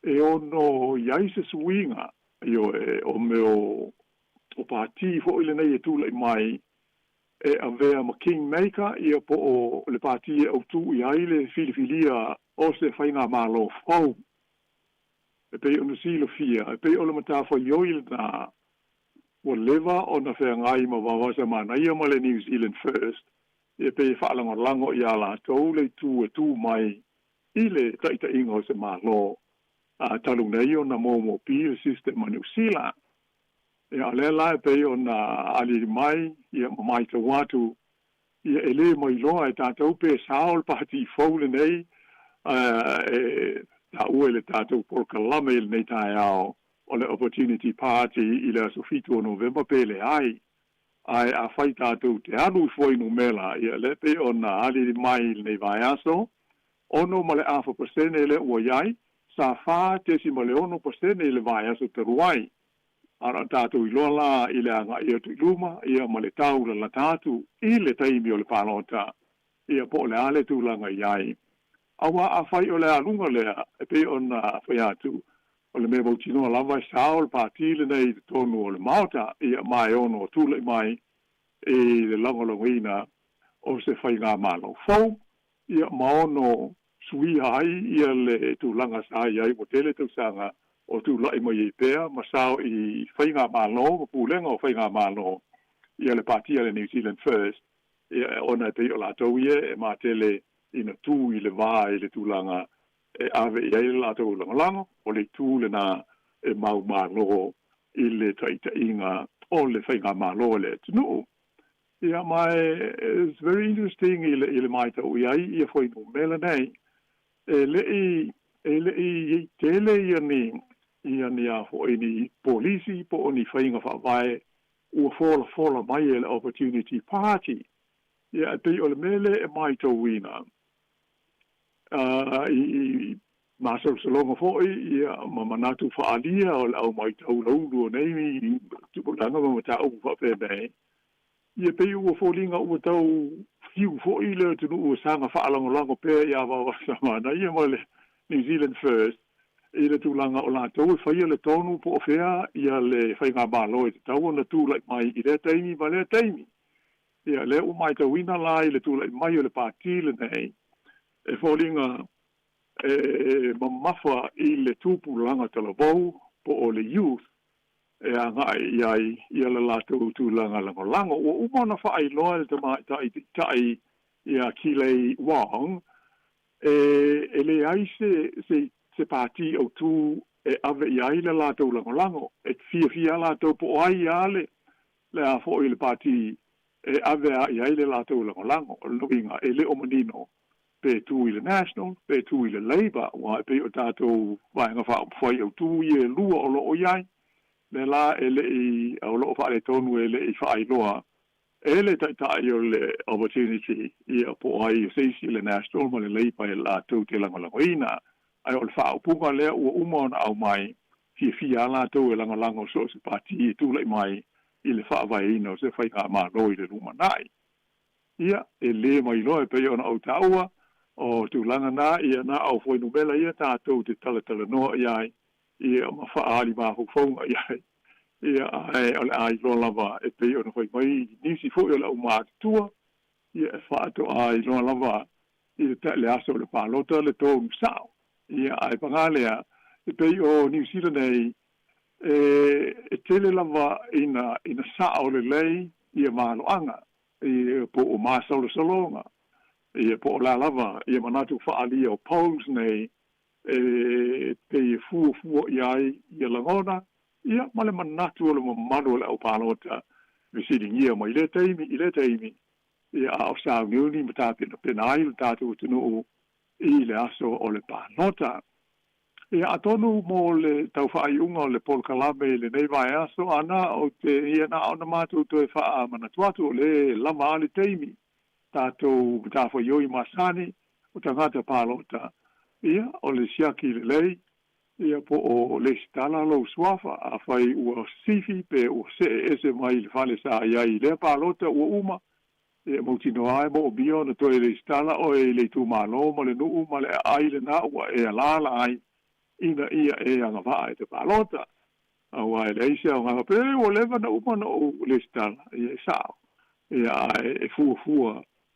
[SPEAKER 21] e ono ia se swinga io o meo o parti fo ile nei tu le mai e avea ma kingmaker ia po o le parti o tu ia ile filifilia o se fainga malo fo e pe ono silo fia e pe o le mata fo yoil na o leva o na fe ngai ma wa sa mana ia ma le New Zealand first e pe fa lango ia la to le tu mai ile taita ingo se malo a talu nei o na mo pi system ma New Zealand ia le la pe o na ali mai ia mai to watu ia ele mai loa e tātou pe saol pati fōle nei ta uele tātou por kalame il nei tai au o le opportunity party i le asofitu o November pele ai a whai tātou te anu foi no mela ia le pe o na ali mai nei vai aso ono ma le afa pasene le ua iai sa wha tesi ma le ono pasene le vai aso te ruai ara tātou i loa la i le anga ia tu luma ia ma le tau la tātou i le taimi o le pālota ia po le ale tu langa iai awa a whai o le alunga lea e pe o na whai atu o le mea mautinoa lava sao le pātile nei tonu o le maota ia mai ono tu le mai e le langolongina o se whai ngā mālo fau ia maono sui hai ia le tu langa sa iai mo tele tau sanga o tu lai mo i pea, ma sao i whainga mālo, ma pūlenga o whainga mālo, ia le pātia le New Zealand first, ia ona te o lātou ia, e mā tele ina tū i le vā i le tūlanga, e ave i le lātou langolango, o le tū le nā e mau mālo i le taita inga o le whainga mālo le tunu. Ia mai, it's very interesting i le mai tau iai, ia whainu mela nei, e le i tele ia ni a fo ni polisi po oni whainga whawai ua fola mai e le opportunity party. Ia te o le mele e mai tau wina. I masau salonga fo ia mamanatu whaalia o le au mai tau lauru o nei tupulanga mamata au whape nei. Ia pe ua folinga ua tau hiu fo i le tunu ua sanga whaalangolango pe ia wawa samana. Ia mo le New Zealand first. I le tūlanga o lātou, whaia le tonu po ofea, ia le whainga mālo e te tau, na tūlai mai i le taimi, ma le taimi. Ia le o mai tawina la, i le tūlai mai o le pātile nei, e wholinga mamafa i le tūpulanga talavou, po o le youth, e a ngai iai, ia le lātou tūlanga lango, o umana whaai loa le tai, ia kilei wang, e le ai se pāti au tū e ave i aile lātou langolango, e fia lātou po ai ale, le a fo i le pāti e ave i aile lātou langolango, o luinga e le omanino, pe tū i le National, pe tū i le Labour, wa e pe o tātou vaenga whai au tū i e lua o lo o iai, le la e le i au lo o whaare tonu e le i whaai loa, e le tai o le opportunity i a po ai o seisi le National, ma le Labour e lātou te langolango ina, ai o le whaapunga lea ua umona au mai fia la tau e lango so se pati i tūlai mai i le whaawai ina o se whainga mālo i le rumanai. Ia, e le mai loe pe ona au taua o tūlanga nā ia nā au whainu mela ia tātou te tala noa iai ia ma whaali māhu whaunga iai. Ia ai o le ai lo lava e pe ona whai mai nisi fo i o le au mātua ia e whaato ai lo lava i le le aso le pālota le tō msao. Ia ai pangalea e pei o New Zealand nei e tele lava ina sao le lei ia māloanga ia po o māsalo salonga ia po o la lava ia manatu whaalia o polls nei e pei fua iai ia langona ia male manatu o le mamano le au pālota visiting ia ma i le taimi ia a o sao niuni mata pena ai le tātou tunu i le aso o le pānota. E atonu mo le tau whaaiunga o le polkalame le nei vai aso ana o te ia na ona mātou to e wha manatuatu o le lama ale teimi. Tātou tāwha ioi masani o tangata pālota ia o le siaki le lei ia po o le stala lo swafa a fai ua sifi pe o se ese mai le fale sa ia i le palota ua uma e mo tino ai mo bio na to le stala o e le tu malo mo le nu ma le ai le na ua e ala ai ina ia e anga va e te palota au ai le sia nga pe o le va na uma no le stala ia sa ia e fu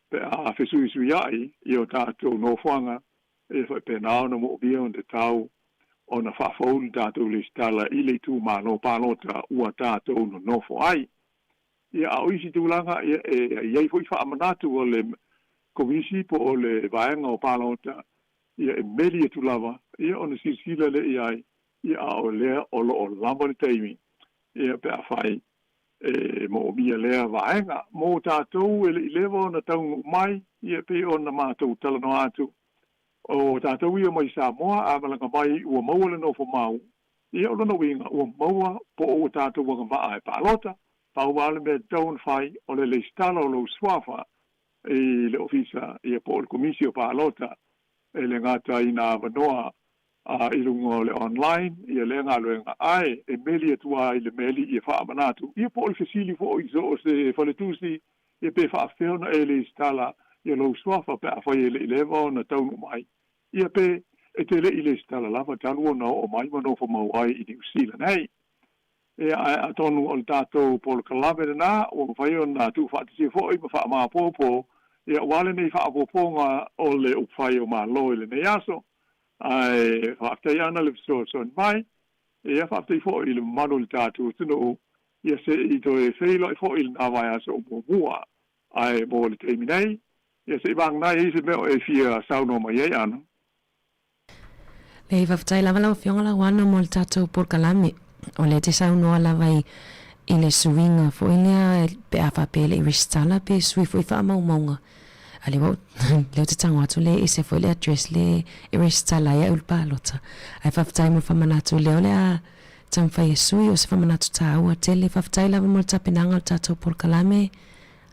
[SPEAKER 21] pe a fe su ai io tato no fanga e fa pe na no mo bio de tau ona fa fol tato le stala i le tu malo palota ua tato no nofo ai ia au isi tūlanga ia foi fa amanatu o le komisi po o le vaenga o palota ia e meli e tūlava ia ona silsila le ia o lea o lo o lamba le teimi ia pe a fai mo mia lea vaenga mo tātou ele i lewa ona taungu mai ia pe ona mātou talano atu o tātou ia mai Sāmoa a malanga mai ua maua le nofo mau ia o lana winga ua maua po o tātou wanga maa e palota pau wale me taun fai o le stala o lo swafa e le ofisa ia po le komisio palota e le ngata ina vanoa a ilungo le online ia le ngaloenga ai e meli atua i le meli ia wha amanatu ia po le fesili fo iso o se whaletusi ia pe wha awhena e le stala ia lo swafa pe a whai le lewa na taunu mai ia pe e te le i le stala lava tanua na o mai manofo mau ai i New Zealand hei e a tonu o le tātou po le kalame na o whai o na tu whaatisi fōi ma wha maa pōpō ia wale nei wha apōpōnga o le upwhai o maa loi le nei aso ai whaatei ana le so mai ia whaatei fōi le manu le tātou tunu ia se i to e wheilo i fōi le nawai aso o mua ai mo le teimi nei ia se i bang nai i se meo e fia sauno mai ei ana
[SPEAKER 14] Le whaftai lava lau fionga la wana mo le tātou por kalame o le te saunoa lava i le suinga fo ilea pe a whapele i ristala pe sui fo i wha maunga a le wau leo te tango atu le i se fo le address le i ristala ia ulpa lota ai whaftai mo whamanatu leo le a tamwhai e sui o se whamanatu tā ua tele whaftai lava mo le tapinanga o tātou por kalame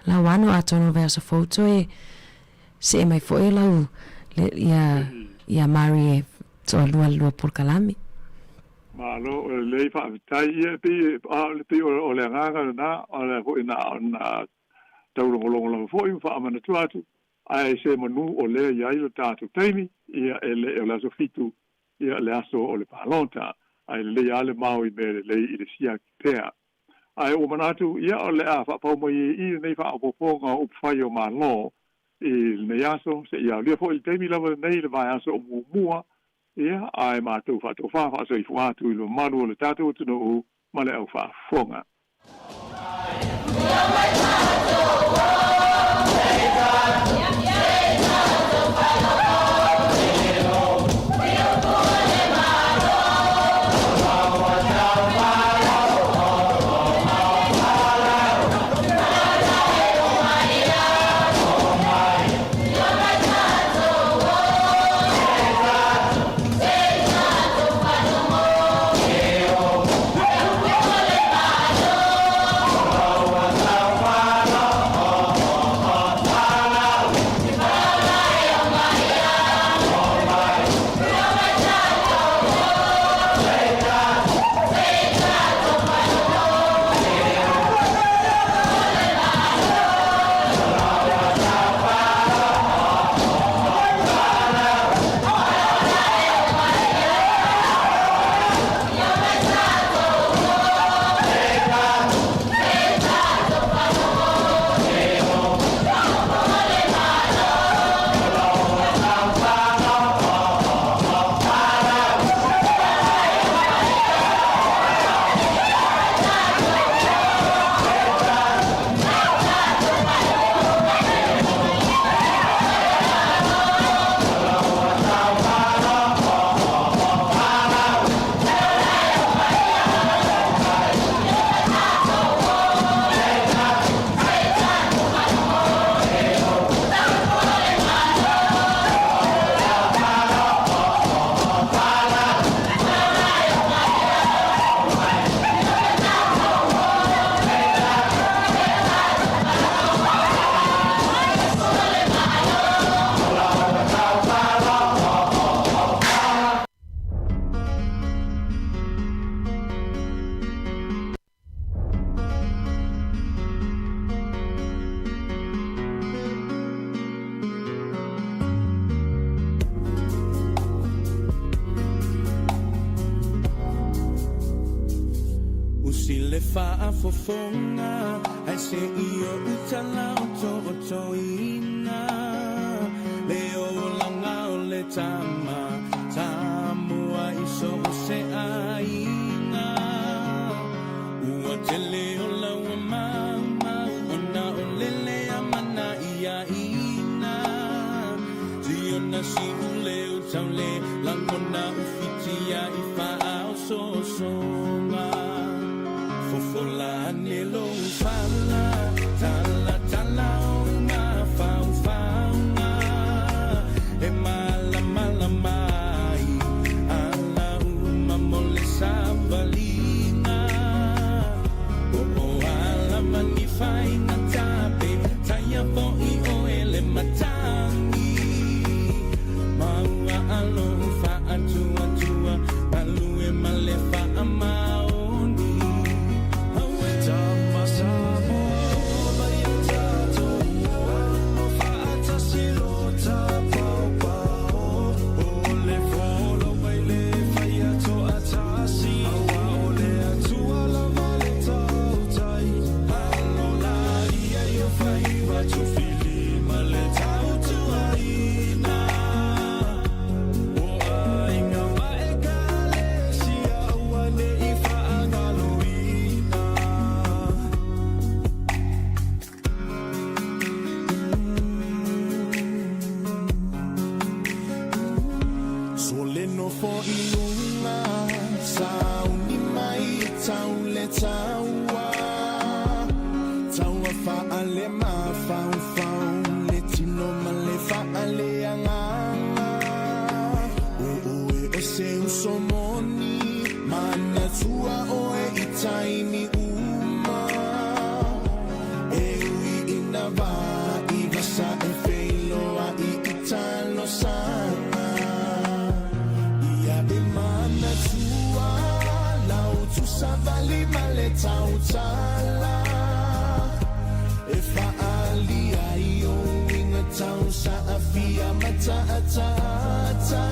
[SPEAKER 14] la wano atono vea sa foto e se e mai fo e lau ia mari e so lua por kalame
[SPEAKER 21] malo le fa tai e pe o le nganga na o le ho ina tau lo fo i fa mana tuatu ai se manu o le ia i tatu taimi ia ele o la sofitu ia le aso o le palonta ai le ia le mau i be le i le sia pea ai o manatu ia o le a fa pa mo i nei fa o ponga o fai o malo i le aso se ia le fo i taimi la nei le vai aso o mua ia ai mātou whatofa so i fuatu i lo maru o le tātou tino o male au whafonga.
[SPEAKER 17] Wow. le whaafofonga ai se io utala o toina leo langa o le tama Sāmoa iso o se aina ua te leo laua mama ona o lele amana ia ina zio na si uleo taule langona ufitia i whaao sosonga fofola nelo fala tala tala o ngā whauwhaunga e mala mala mai ala uma mole savalina o ala mani whainga tape taia po i o ele matangi maua alo whaatua tua alu e male whaamaoni Tama Sāmoa mai o tātou o whaatasi lo tā pau pau o le wholo mai le whai ato atasi awa o le atua lava le tau tai alo la ia i o whai watu whili ma le tau tuaina o ainga mai ka le si aua ne i whaangaloina So le no fo i lunga sauni mai tau le taua taua fa ale ma fau fau le tino ma le fa ale anganga o e o se usomoni mana tua o e i taimi uma e ui ina va i vasa e feilo a i italo sana ia e mana tua lau tu savali male tau tala e faali ai o inga tau sa afia mata atata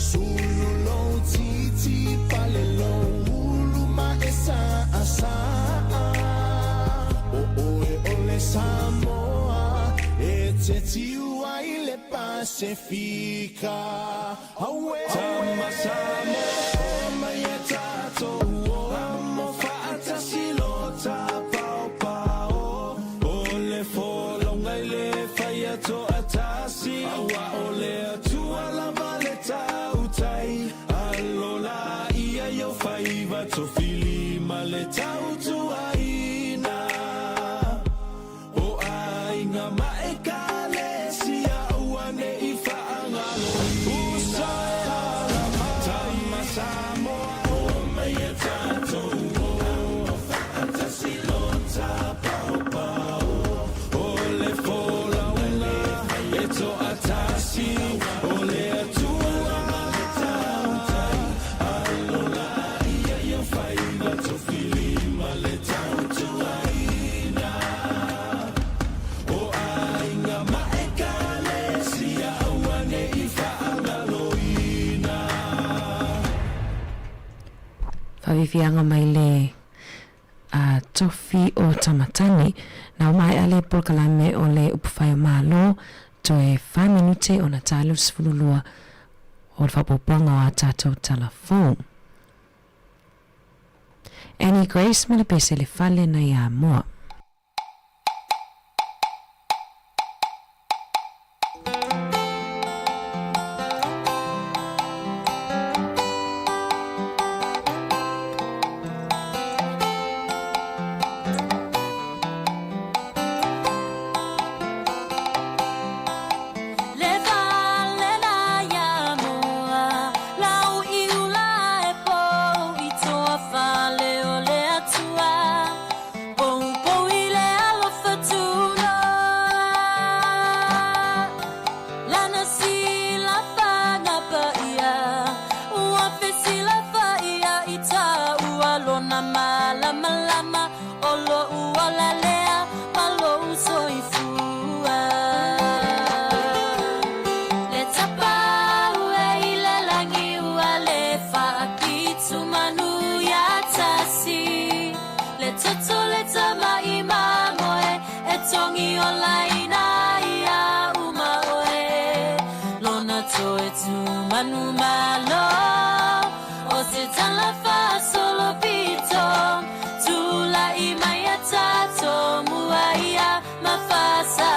[SPEAKER 17] sulu lo titi pale lo ulu ma esa asa o e ole Sāmoa e te tiu ai le Pasifika awe Tama Sāmoa mai e tātou o amo whaatasi lo tā pau pau o le wholonga i le whai ato atasi awa o le atua lava le tau tai alo la ia i o whai wato whili ma le tau tuaina o ainga mai ka le si aua ne i whaangalo usai ala Tama Sāmoa o mai e tātou o whaatasi lo tā pau pau o le wholaunga e to atasi o le atua lava le tau tai alo la ia i o whai wato whili ma le tau tuaina o ainga mai ka le si aua ne i whaangaloina
[SPEAKER 14] Whawhiwhianga mai le tofi o tamatani na mai ale polkalame o le upwhai o malo to e 5 minute o na tālu sifululua o le whapopanga o a tātou telefon. Annie Grace me le pese le whale na ia moa.
[SPEAKER 12] Le vale la ia moa lau i ula e po i toa fale o le atua Pong manu malo o se talafa solo pito tula imaya tato muaya mafasa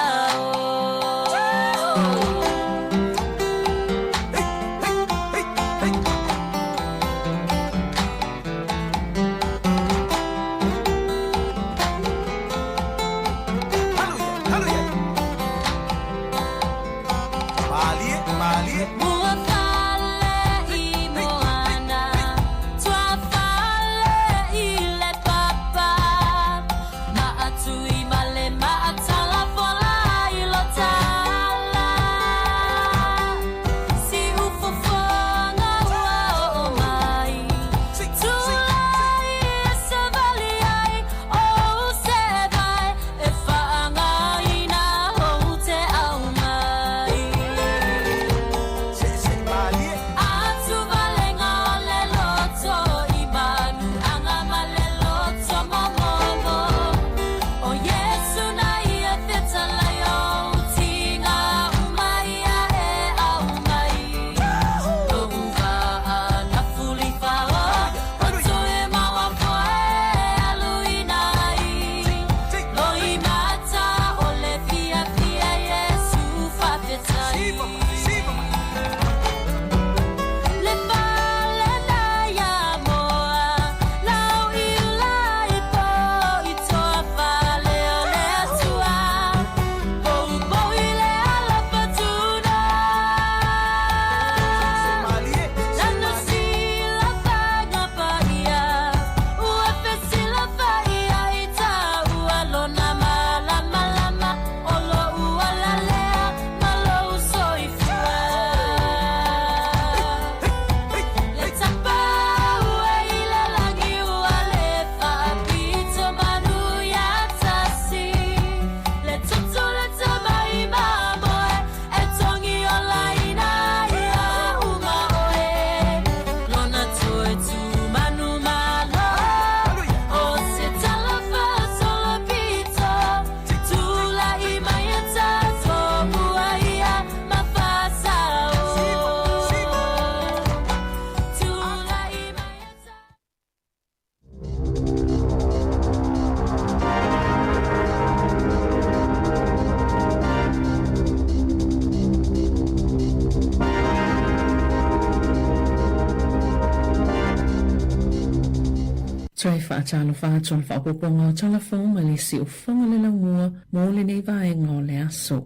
[SPEAKER 10] Trai whaatalo whaatolo whaapoponga o talafong ma le si o whanga le langua mo le nei vaenga o le aso.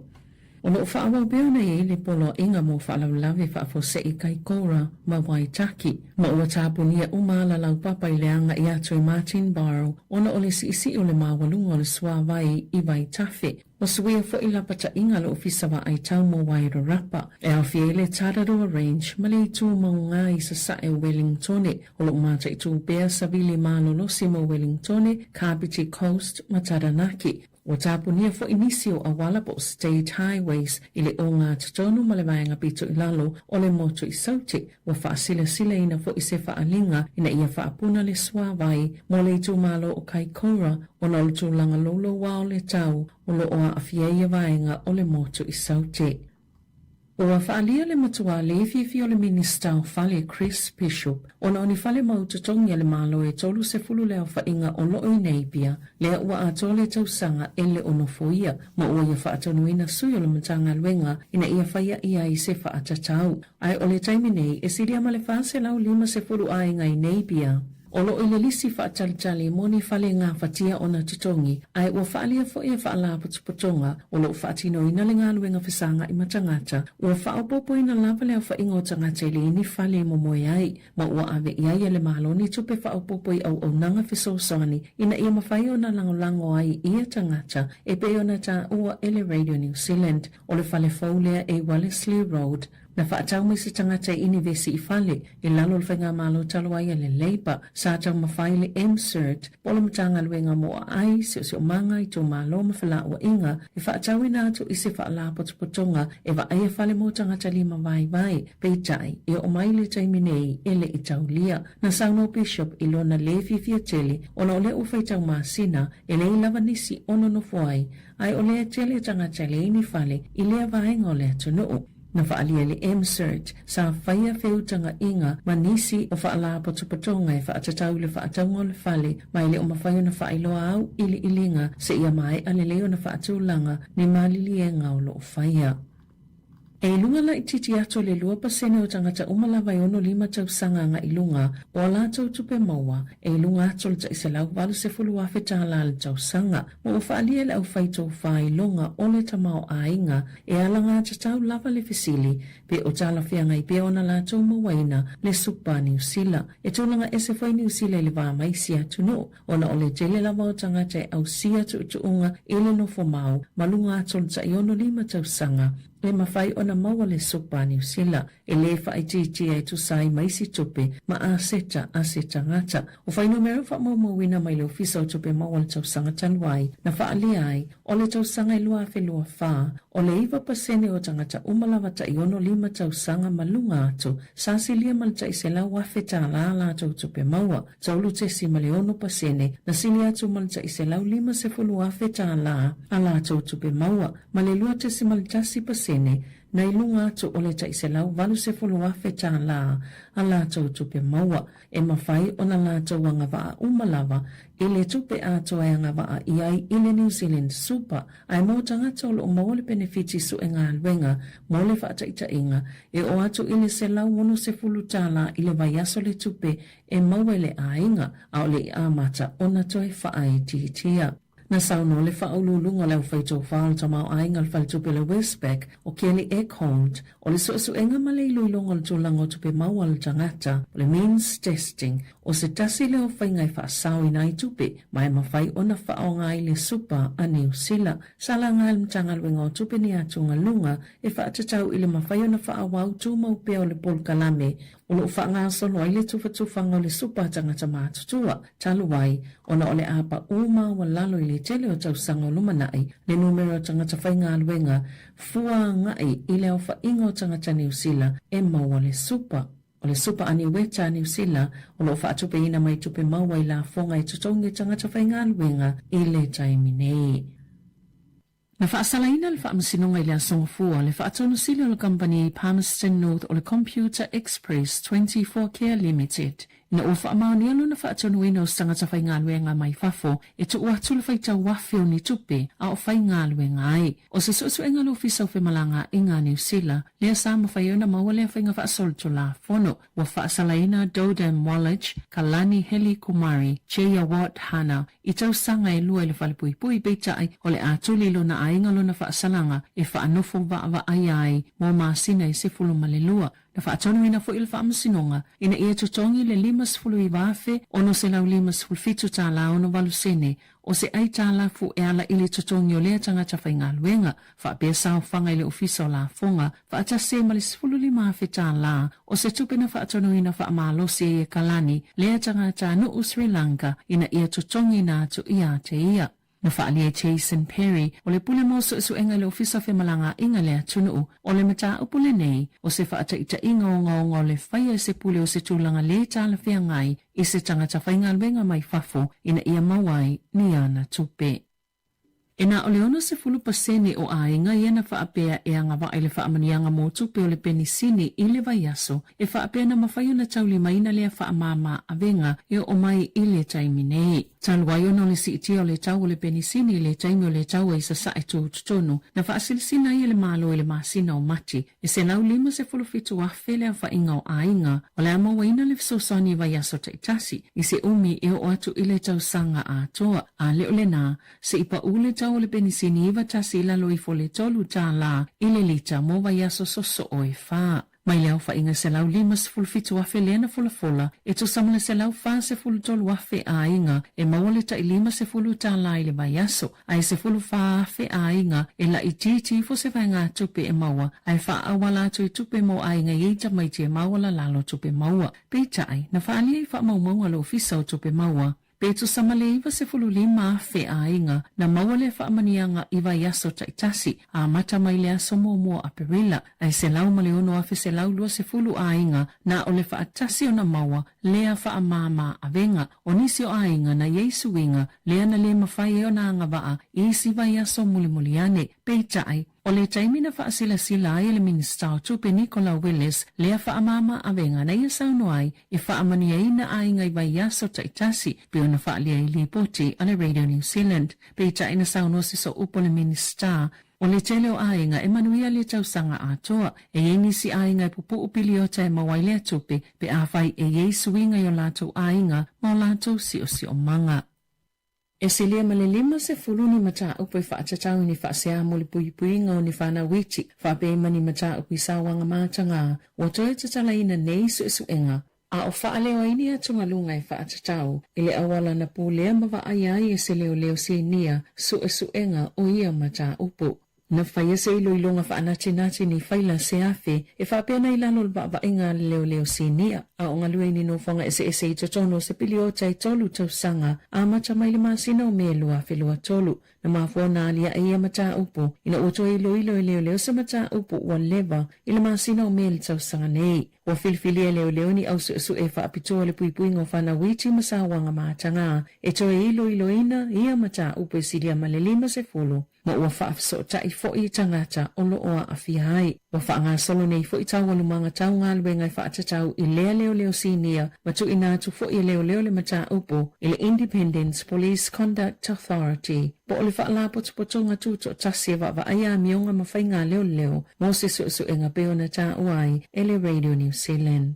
[SPEAKER 10] O lo whaawa beona i le polo inga mo whaalawlawe whaafo se i kai kora ma Waitaki. Ma ua tāpunia umala lau papa i le anga i atu i Martin Barrow ona o le si isi o le mawalunga o le suawai i Waitafe. O suia fo i lapata inga le ofisa wa ai tau mo wairo rapa. E au fiele Tararoa Range ma le itu maunga i sa sa e Wellingtone. O lo mata i tu bea savili malolosi mo Wellingtone, Kapiti Coast ma Taranaki. O tāpunia fo inisio a walapo State Highways i le o ngā tatonu ma le vaenga pito i lalo o le moto i sauti wa whaasila sila ina fo i se whaalinga ina ia whaapuna le suawai mo le itu malo o Kaikoura o na lutu langa lolo wa o le tau o lo oa awhiaia vaenga o le moto i sauti. O a whaalia le matua le fifi o le minista o whale Chris Bishop o na oni whale mautatongi le malo e tolu se fulu leo whainga o loo i neibia lea ua a tole tausanga e le ono foia ma ua ia whaatonuina sui o le matanga luenga ina ia whaia ia i se whaatatau. Ai o le taimi nei e siria ma le whaase lau 5 se fulu ainga i neibia. O lo i le lisi whaatalitali moni whale ngā whatia o na tutongi, ai ua whaalia fo ia whaala putuputonga, o lo whaatino ina le ngā luenga whisanga i matangata, ua whaopopo ina lava leo whaingo tangata ili ini whale mo moe ai, ma ua ave iai le maloni tupe whaopopo i au nanga whisosani, ina ia mawhai o na lango ai ia tangata, e pe o na ta ua ele Radio New Zealand, o le whale faulea e Wellesley Road, na whaatau mai se tangata i inivesi i whale, i lalo le whainga malo talo ai le Labour, sa tau mawhai le M-Cert, polo matanga luenga mo ai, se o se o manga i tō malo mawhala ua inga, i whaatau ina atu i se whaala potopotonga, e wa aia whale mo tangata 5 vai, peitai, i o mai le taiminei, ele i tau lia, na Sauno Bishop i lona le fifia tele, ona o le ufai tau maasina, e le i lava nisi ono no fuai, ai o le tele tangata le ini whale, i lea vaenga o le atu nuu.
[SPEAKER 15] Na whaalia le M-Search sa whaia whiutanga inga manisi o whaala potopotonga e whaatatau le whaataunga le whale mai le o mawhaio na whaailoa au ili ilinga se ia mai ale leo na whaatulanga ni malili e ngaulo o whaia. E lunga la i titi ato le 2% o tangata umalawai ono 5 tausanga nga ilunga o la tau tupe maua e lunga ato le taiselau walu se fulu afe taala le tausanga mo ufaalia le au faito whai longa o le tamao a inga e alanga tatau lava le fisili pe o tala whianga i pe ona la tau mawaina le supa New Zealand e tūlanga SFI New Zealand le vā maisi atu no ona o le tele lava o tangata e au sia tuunga ele no fomau malunga ato le taiono 5 tausanga le mawhai o na maua le supa New Zealand e le whaititi e tu sai maisi tupe ma a seta ngata. O whai numero wha maumawina mai le ofisa o tupe maua le tausanga tanwai na whaalia ai o le tausanga i lua whelua wha o le 1% o tangata umalawa ta iono 5 tausanga malunga atu sa silia malta i se lau wafeta la tau tupe maua taulu tesi maleono pasene na silia atu malta i se lau 5 se fulu wafeta la tau tupe maua male lua tesi maltasi pasene na ilunga atu o le taiselau walu se fulu wafe ta la tau tupe maua e mawhai o na la tau anga waa umalawa e le tupe atu ai anga waa iai i le New Zealand Super ai mo tangata o lo mo le benefiti su e ngā alwenga mo le whaata ita inga e o atu i le se lau mono se fulu tala i le vaiaso le tupe e maua le a inga a o le i amata o na toi whaai tihitia. Na sauno le whaululunga lau whaito whaal tamau ainga le whaitupe le Westpac o kia le Egghold o le suenga ma le iluilonga le tūlanga o tupe maua le tangata o le means testing o se tasi leo whaingai whaasau ina i tupe mai mawhai o na whaonga i le supa a New Zealand. Sala ngai le mtanga luenga o tupe ni atunga lunga e whaatatau i le mawhai o na whaawau tūmau pia o le polkalame o lo whaanga solo ai le tuwhatufanga o le supa tangata mātutua taluai o na o le apa uma wa lalo i le tele o tausanga o lumanai le numero tangata whainga aluenga fua ngai i leo whainga o tangata New Zealand e maua le supa. O le supa ani weta New Zealand o lo whaatupe ina mai tupe maua i la fonga i tutongi tangata whainga aluenga i le taimine. Na whaasalaina le whaamasinonga i le asongafua le whaatonu sili o le company Palmerston North o le Computer Express 24 Care Limited. Ina o whaamaoni alo na whaatonu ina o tangata whainga aluenga mai fafo e tu uatu le whaita wafi o ni tupe a o whainga aluenga ai. O se suenga lo fisa o whemalanga i ngā New Zealand lea sa mawhaiona maua lea whainga whaasolto la fono wa whaasalaina Dodam Wallach, Kalani Heli Kumari, Cheya Wat Hana i tau sanga e lua i le whalipuipui beitai o le atuli lo na ainga lo na whaasalanga e whaanofo wa ai mo maasina i se fulu malelua. Na whaatonu ina fo il whaamasinonga ina ia tutongi le 5 i wafe ono se lau 5 fitu tā la ono walusene o se ai tā la fu e ala ili tutongi o lea tangata whainga luenga whaapea sao whanga ile ofisa o la fonga whaatase ma le 15 afe tā la o se tupe na whaatonu ina whaamalosi e Kalani lea tangata nu Sri Lanka ina ia tutongi na atu ia te ia. Na whaalia Jason Perry o le pule mo suenga le ofisa whemalanga inga lea tunu o le mata upule nei o se whaata ita inga o ngaonga o le whaia se pule o se tūlanga le tāla whea ngai i se tangata whainga luenga mai fafo ina ia mawai ni ana tupe. E nā o le ono se 10% o ainga ia na whaapea e anga wa ele whaamanianga mō tupe o le penisini i le vaiaso e whaapea na mawhaio na tauli maina lea whaamama avenga e o mai i le taiminei. Taluai ono le siitia o le tau o le penisini i le taimi o le tau e sa sae tutonu na whaasilisina i le malo e le masina o mati e se lau 5 se fitu afe lea whainga o ainga o le amawaina le fisosani vaiaso taitasi i se umi e o atu i le tau sanga a toa a le o le nā se ipa ule tau o le penisini iwa tasi lalo i fo le tolu tā la i le lita mo vaiaso soso o e wha. Mai leo whainga se lau 5 fitu afe lena fola e to samana se lau wha se tolu afe a inga e mawale ta i 5 se tā la i le vaiaso ai se wha afe a inga e la i titi fo se whainga tupe e maua ai wha awala atu i tupe mo a inga i ta mai te mawala lalo tupe maua. Peita ai na whaalia i wha maumau alo ofisa o tupe maua. Peto samale iwa se 5 fe a inga na mawale whaamanianga iwa yaso taitasi a mata mai lea somo mua a perila ai se lau maleono afe se lau 2 a inga na ole whaatasi o na maua lea whaamama a venga o nisi o a inga na Yesu inga lea na le mawhai o na anga waa isi wa yaso mulimuliane. Peita ai
[SPEAKER 10] O le taimina whaasila-sila ai le Minista o tupe Nicola Willis lea whaamama awenga na ia saunoai e whaamania ina ai ngai vai aso taitasi pe ona whaalia i lipoti ale Radio New Zealand. Pe ita ina sauno si so upo le Minista o le tele o ainga e manuia le tausanga atoa e nisi ainga e pupu upili o tae mawaile tupe pe awhai e yei suinga yo lato ainga ma lato si o manga. E se lea malelima se fuluni mata upo i whaatatawi ni whaasea moli puipuinga o ni whana witi whaapema ni mata upo i sawanga matanga o toe tatala ina nei suenga a o whaaleo ini atunga lunga i whaatatau ile awala na pūlea mawa ai e se leo sinia suenga o ia mata upo. Na whaia se ilo ilonga whaanati ni whaila se afe e whaapena i lalo ba inga leo sinia a o ngalue ni no whanga ese i totono se pili o tai tolu tausanga a mata maile masina o me lua whelua tolu na mawhona alia ia mata upo ina oto ilo i leo se mata upo ua leva ila masina o me li tausanga nei o filfilia leo ni au su e whaapitoa le puipuinga o whana witi masawanga matanga e toe ilo ina ia mata upo e siria malelima se fulu ma ua whaafso ta i fo i tangata o lo oa a fiai. Wa whaanga solo nei fo i tau walumanga tau ngā luenga i whaatatau i leo sinia ma tu ina tu fo i leo le mata upo i le Independence Police Conduct Authority. Po o le whaala potopotonga tuto tasi wa aia mionga ma whainga leo mo se su enga peo na ta uai e le Radio New Zealand.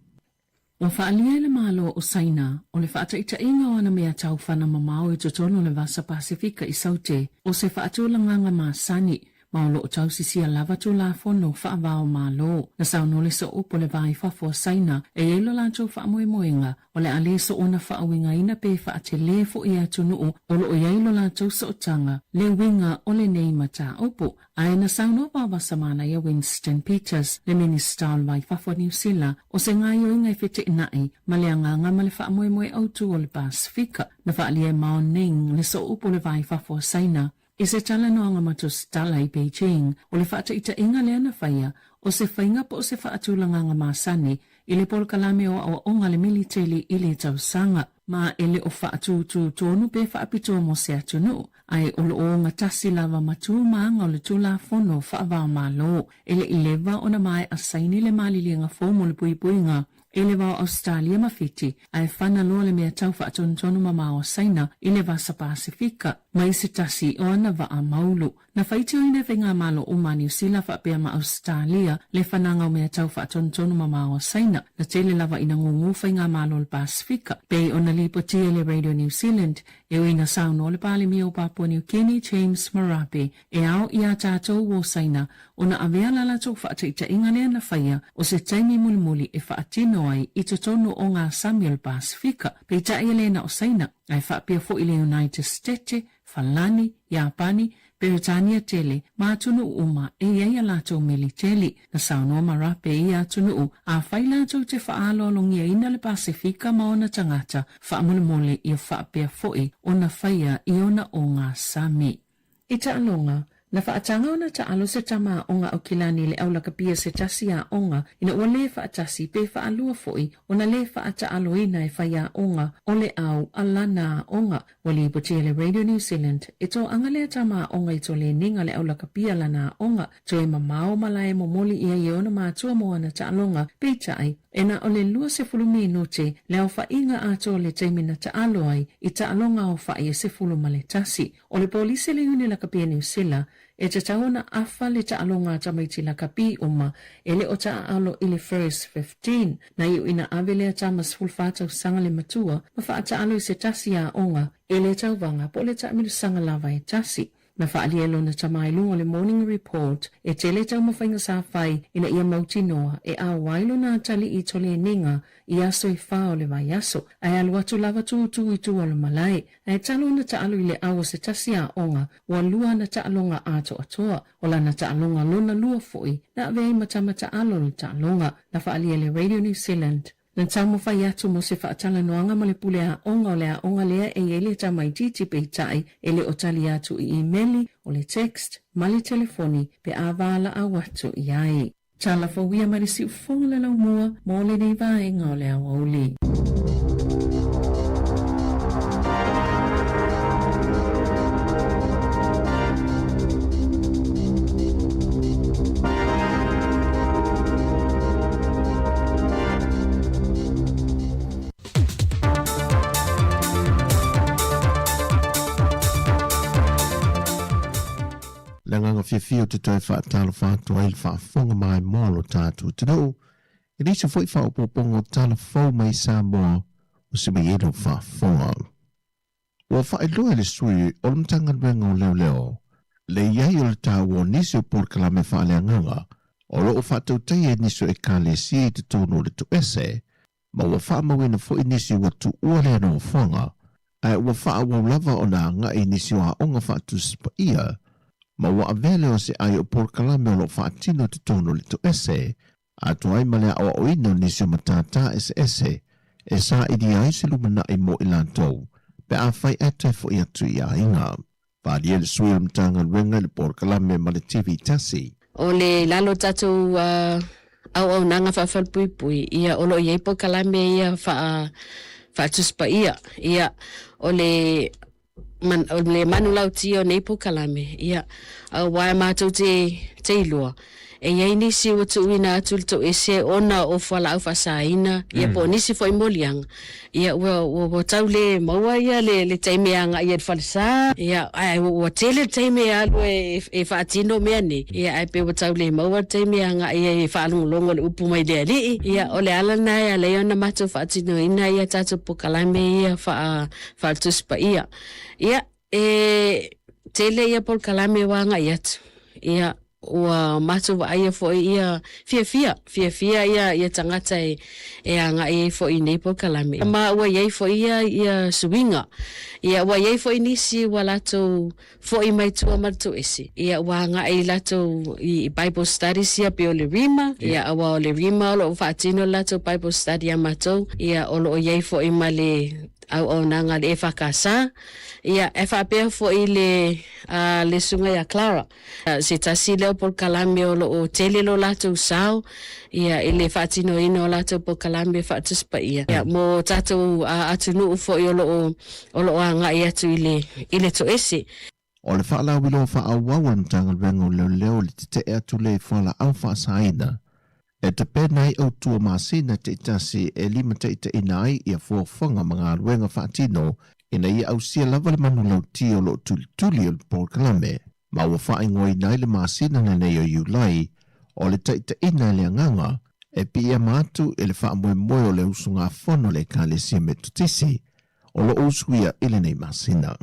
[SPEAKER 10] Wa whaalia le malo o Saina, o le whaata ita inga wana mea tau whana mamao i totono le Vasa Pasifika i saute, o se whaatulanganga maa sani, Maulo o tau sisia lava tu la fono whaavao malo. Na sauno le so upo le vai whafo Saina, e elo lancho whaamoemoenga, o le ale so ona whaawinga ina pe whaate le fo ia tunuu, o lo o yailo lancho so tanga, le winga o le nei mata upo. Ai na sauno wawa samana ia Winston Peters, le Minister o le vai whafo New Zealand, o se ngai o ingai fete inai, ma le anganga ma le whaamoemoe autu o le Pasifika, na whaalia mao ning le so upo le vai whafo Saina. I se tala noanga matus tala i Beijing, o le whaata ita inga lea na whaia, o se whainga po o se whaatulanga nga masani, i le polkalame o onga le militeli i le tausanga, ma ele o whaatu tonu pe whaapito mo se atunu, ai o lo o ngatasi lava matu maanga o le tula fono whaavao malo, ele i lewa o na mai asaini le malilinga fomo le puipuinga, ele wao Australia mawhiti, ai whana loa le mea tau whaatontonu mamao Saina, ile Vasa Pasifika, mai se tasi o ana waa maulu. Na whaiti o ine whenga malo o New Zealand whaapea ma Australia, le whananga o mea tau whaatontonu mamao Saina, na tele lava ina ngungu whenga malo le Pasifika. Pei o na lipotia le Radio New Zealand, e o ina sauno le pale mi o Papua New Guinea James Marape, e ao ia tātou o Saina, o na avea lala tau whaataita inga lea na whaia, o se taimi mulimuli e whaatino ai i totono o ngā Samuel Pasifika, pei tae elena o Saina, ai whaapea fo i le United States, Falani, Japani, Britania tele, mātunu uma e ia lato militeli, na sauno Marape ia tunu a whai lato te whaalolongia ina le Pasifika ma ona tangata, whaamulimole i a whaapea foi o na whaia i ona o ngā Sami. Ita alonga, na whaatanga ona ta alo se tama onga o kilani le aula kapia se tasi a onga ina ua le whaatasi pe whaalua foi o na le whaata alo ina e whaia onga o le au alana onga wali ipotia le Radio New Zealand e to anga le tama onga i to le ninga le aula kapia lana onga to e mamao malae momoli ia i ona mātua moana ta alonga pe tai e na o le lua se fulu minute le au whainga ato le teimina ta alo ai i ta alonga o whaia se fulu maletasi o le polise le uni la kapia New Zealand e te taona afa le ta alonga tamaiti la kapi uma e le o ta alo i le first 15 na iu ina avele a tamas fulfata o sanga le matua ma wha ta alo i se tasi a onga e le tauwanga po le ta amiru sanga lava e tasi. Na whaalielo na tamailunga le Morning Report e te le tau mawhainga sa whai ina ia mauti noa e a wailo na tali i tole ninga i aso i whao le vai aso ai alu atu lava tu i tu alu malai ai talo na ta alu i le awa se tasi a onga wa lua na ta alonga ato atoa o la na ta alonga lona lua foi na vei matamata alo le ta alonga na whaaliele Radio New Zealand. Na tamo whai atu mo se whaatala noanga ma le pule a onga o le a onga lea e ele tamaititi pe tai ele o tali atu i emaili o le text ma le telefoni pe a wala a watu i ai. Tala whawia marisi ufonga le lau mua mo le nei vaenga o le a wauli.
[SPEAKER 8] fia te toi whaatalo whātua i whaafonga mai mōlo tātou te nau. I risa fwoi whaopopongo tala fau mai Sāmoa o se mai ero whaafonga. Ua whaeloa le sui o le mtanga renga o leo leo. Le iai o le tāua nisi o porkalame whaaleanganga o lo o whaatau tai e niso e ka le si te tono le tu ese. Ma ua whaamawina fo inisi ua tu ua lea no whanga. Ai ua whaawau lava o na nga inisi o onga whaatu sipa ia. Ma ua avele o se ai o porkalame o lo whaatino te tono le tu ese. A tu ai malea awa o ino nisi o matata ese. E sa idi ai se lumana i mo ilantou. Pe a whai ete fo ia tu ia inga. Pādi e le sui o mtanga renga le porkalame ma le TV tasi.
[SPEAKER 4] O le lalo tatou au nanga whawhalpui ia olo iei po kalame ia whaatuspa ia o le manu lau tio nei po kalame ia au wae mātou te ilua e iei nisi o tu ina atu to ese ona o whala au whasaina ia po nisi fo imoliang ia ua tau le maua ia le taimeanga ia whalisa ia ai ua tele taimea alu e whaatino mea ne ia ai pe ua tau le maua taimeanga ia e whaalongolongo le upu mai lea li ia o le alana ia le ona mato whaatino ina ia tato po kalame ia whaatuspa ia tele ia po kalame wanga iatu ia ua mato wa ia fo ia fia ia tangata e anga ia fo i nei po kalame ma ua ia fo ia suinga ia ua ia fo inisi wa lato fo i mai tua marto esi ia ua anga i lato i Bible studies ia pe o le rima ia awa o le rima o lo whaatino lato Bible study a mato ia o lo ia fo i male au nanga le whakasa ia e whapea fo i le sunga ia Clara se tasi leo por kalame o tele lo lato sao ia ele whaatino ino o lato por kalame whaatuspa ia mo tato atunu ufo i o lo anga ia tu ile to ese
[SPEAKER 8] o le whaalau wilo whaawawam tanga rengo leo le te atu le whala au whaasaina e te penai au tua masina te itasi e lima te ita inai ia fuafonga mga aruenga whaatino ina ia au sia lava le manu lau tio lo tuli o le porkalame. Ma ua whaingo inai le masina na nei o iulai o le te ita ina le anganga e pia matu e le whaamoe moe o le usunga fono le ka le sia metutisi o lo usuia ile nei masina.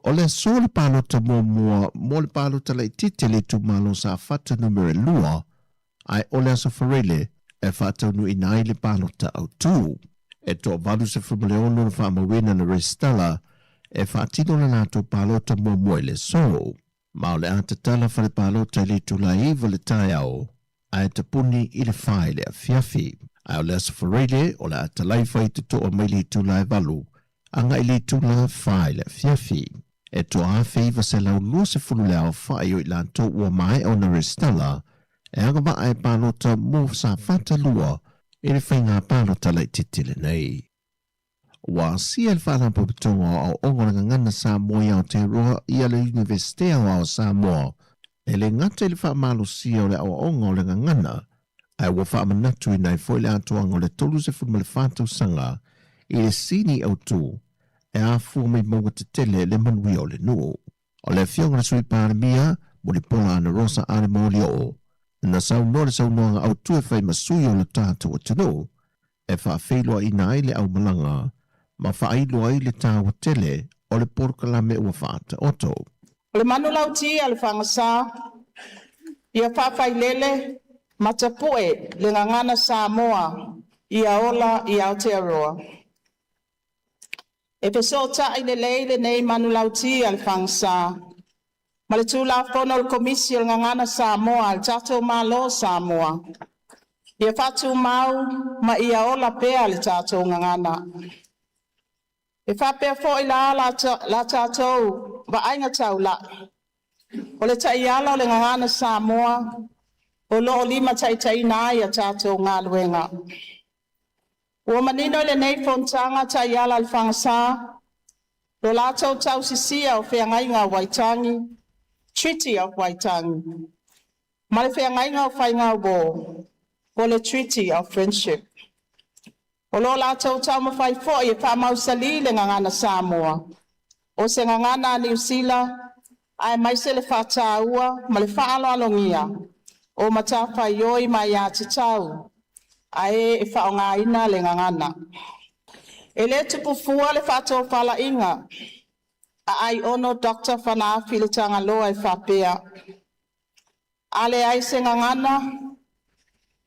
[SPEAKER 8] O le so le palota mua mo le palota le tite le tu malo sa fata numere lua ai ole asa wharele e whātaunu inai le palota au tū. E tō valu se whamaleono na whamawena na restala e whātino na nātou palota mua le so. Ma o le atatala whare palota le tula iwa le tai au ai te puni i le whae le a fiafi. Ai ole asa wharele o le atalai whai te tō o mai le tula e valu anga i le tula whae le a fiafi. E tō awhi iwa se lau lua se funu le au whae o i lanto ua mai o na restala e anga wa e palota mo sa fata lua e le whainga palota lai titile nei. Wa si el whala papitonga au ongoranga ngana Sāmoa i Aotearoa i ale Universitea o Sāmoa e le ngata i le wha malo si o le au onga o le ngana ai wa wha manatu i nei fo le atoanga o le tolu se fuma le whātau sanga i le sini au tū e a fua mai maunga te tele le manui o le nuo. O le fionga na sui pāre mia mo li pola ana rosa are mo li o. Na sau noanga au tue whai masui o le tātou o tino, e whaafeiloa i nai le au malanga, ma whaailoa i le tāua tele o le porkalame ua whaata oto.
[SPEAKER 9] O le manu lau ti al whangasa, ia whawhai lele, matapue le ngangana Sāmoa, ia ola i Aotearoa. E peso ta i le leile nei manu lau ti al whangasa, ma le tūla whono le komisi o ngangana Sāmoa, al tātou malo Sāmoa. Ia whatu mau, ma ia ola pea le tātou ngangana. E whapea fo i la tātou, wa ainga tau la. O le tai ala o le ngangana Sāmoa, o lo o lima tai nā ia tātou ngā luenga. Ua manino le nei fontanga tai ala le whangasa, lo lātou tau sisia o whiangainga Waitangi, Treaty of Waitangi. Ma le whiangainga o whainga o le Treaty of Friendship. O lo lātou tau mawhai fo i wha mausali le ngangana Sāmoa. O se ngangana New Zealand, Ai mai se le whātāua, ma le whāaloalongia, o matawhai oi mai a te tau, ai e whaonga ina le ngangana. E le tupu fua le whātou whala inga, a ai ono Dr. Whanaafi le tanga loa e whapea. A le ai se ngangana,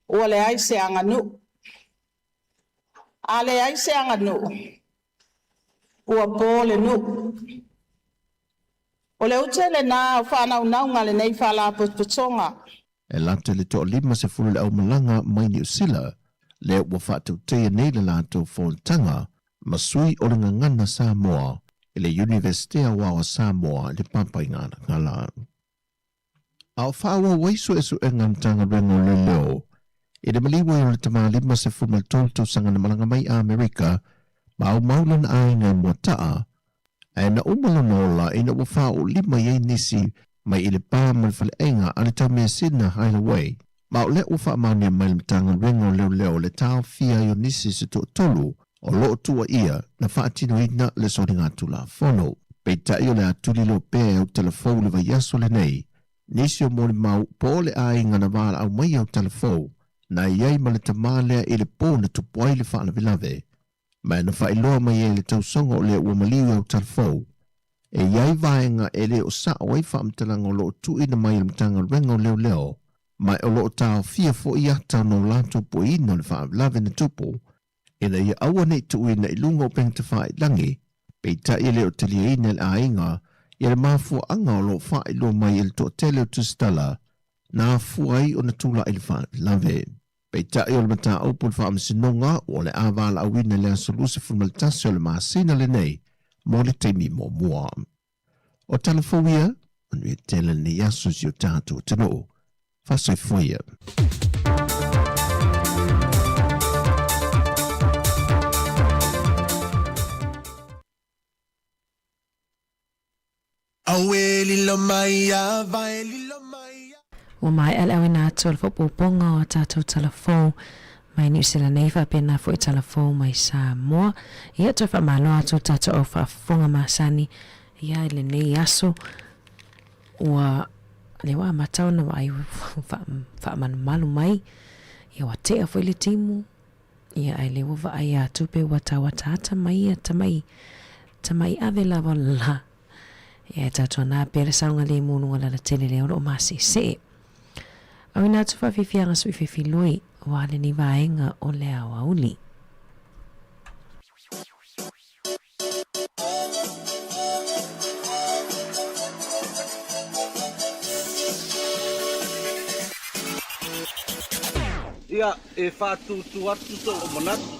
[SPEAKER 9] ua le ai se anganu. A le ai se anganu, ua pō le nu. O le utele nā whanaunga le nei whala putonga.
[SPEAKER 8] E lata le toa lima se fulu le au malanga mai ni usila, le ua whātou teia nei le lātou whōntanga, masui o le ngangana Sāmoa, i le Universitea Wawa Sāmoa le pampai ngala. Au whāua waiso esu e ngantanga rengo le leo, i le maliwa i le tamā lima se fulu le tolto sanga na malanga mai a Amerika, ma au maulan ai ngai mua taa, e na umalonola i na ua o lima iei nisi mai i le pā ma le whale enga a le tau mea sina highway, ma o le ua wha maunia mai le mtanga rengo leo le tau fia i o nisi se to tolu, o loo tua ia na whaatino ina le sori ngātu la whono. Pei tai o le atuli lo pē au telefou le vai aso le nei, nisi o mōle mau po le ainga na wāla au mai au telefou, na iei ma le tamalea i le pō na tupuai le whaana vilave. Ma na whailoa mai e le tausonga o le ua maliu au telefou. E iei vaenga e le o sa o ei whaamtalanga o loo tu ina mai le mtanga rengo leo, mai o loo tau fia fo i ata no lātou po ino le whaana vilave na tupu, ina ia aua nei tu ina i lunga o pengta whae langi, pei ta i leo talia ina le ainga, i le mafua anga o loo whae lo mai i le to tele o tustala, na fuai o na tula i le whaana vilave. Pei ta i o le mata aupu le whaama sinonga o le avala awina le asoluse fulmaltasi o le maasina le nei, mo le teimi mo mua. O talafowia, anu e tele ni yasu si o tātou tano, fasoi foia.
[SPEAKER 17] Aweli lo maia, vaeli lo maia.
[SPEAKER 14] Ua mai ala au ina atu al whapoponga o tātou talafou, mai ni usila neifa pena fo i talafou mai Sāmoa. Ia toi whamalo atu tātou au whafonga masani, ia le nei aso, ua le wa matau na wai whaamanu malu mai, ia wa tea fo i le timu, ia ai le wa ai atu pe wata ata mai ia tamai ave lava la. Ia tātou nā pere saunga le munu wala la tele leo lo masi se. Au ina atu whawhiwhianga sui whiwhiloi, wale ni vaenga o le awa uli.
[SPEAKER 3] Ia, e whātutu atu so o manatu.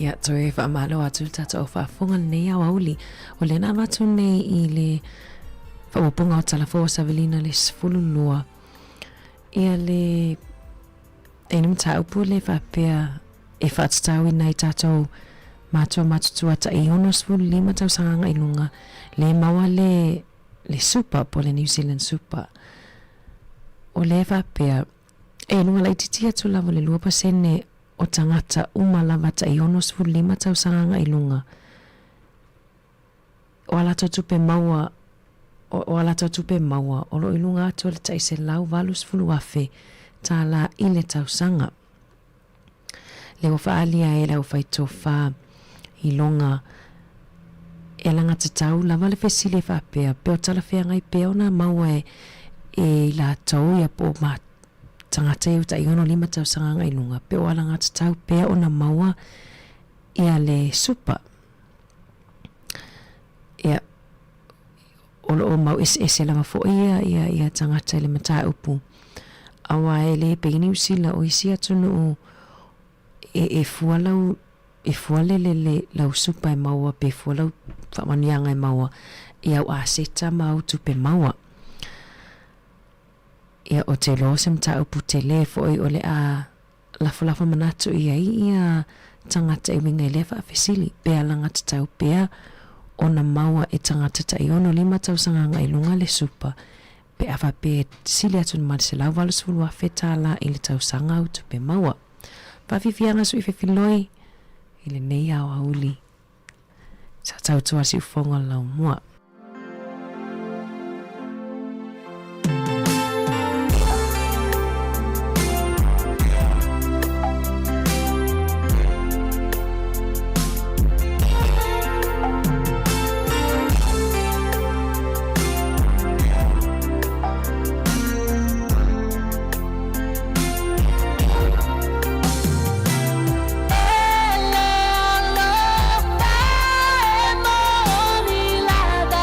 [SPEAKER 14] Ia toi whaamalo atu tata o whaafonga nei au auli. O le na watu nei I le whaaponga o talafo Savelina le sfululua. Ia le enum taupu le whaapea e whaatatawi nei tatou matua matutua ta I ono sfululima tau sanganga ilunga. Le maua le super po le New Zealand super. O le whaapea e nunga lai titia tu lava le 2% o tangata umalava ta iono sfulima tau sanganga ilunga. O ala tupe maua o ala tupe maua o lo ilunga atu le tai se lau valu sfulu afe ta la ile tau sanga. Le o faalia e lau faitofa ilonga e langa te tau lava le fesile whapea pe o tala whea ngai pe ona maua e la tau ia po mat tangata iu ta iono 5 tau sanganga ilunga pe o alanga te tau pe ona maua ia le super ia o mau ese lama fo ia tangata le mata upu awa e le peini usila o isi atunu e fualau e fuale le lau super e maua pe fualau whamanianga e maua ia o aseta mau tupe maua ia o te lo sem ta upu te le foi o le a lafa manatu ia tangata e winga le fa fesili pe alanga te tau pe ona maua e tangata ta iono 5 tau sanganga ilunga le super pe afa pe sili atu ma se lau valu sulu a fetala ile tau sanga utu pe maua pa fifianga su ife filoi ile nei au auli sa tau tua si ufonga lau mua.
[SPEAKER 17] La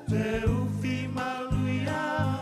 [SPEAKER 17] Te ufi maluia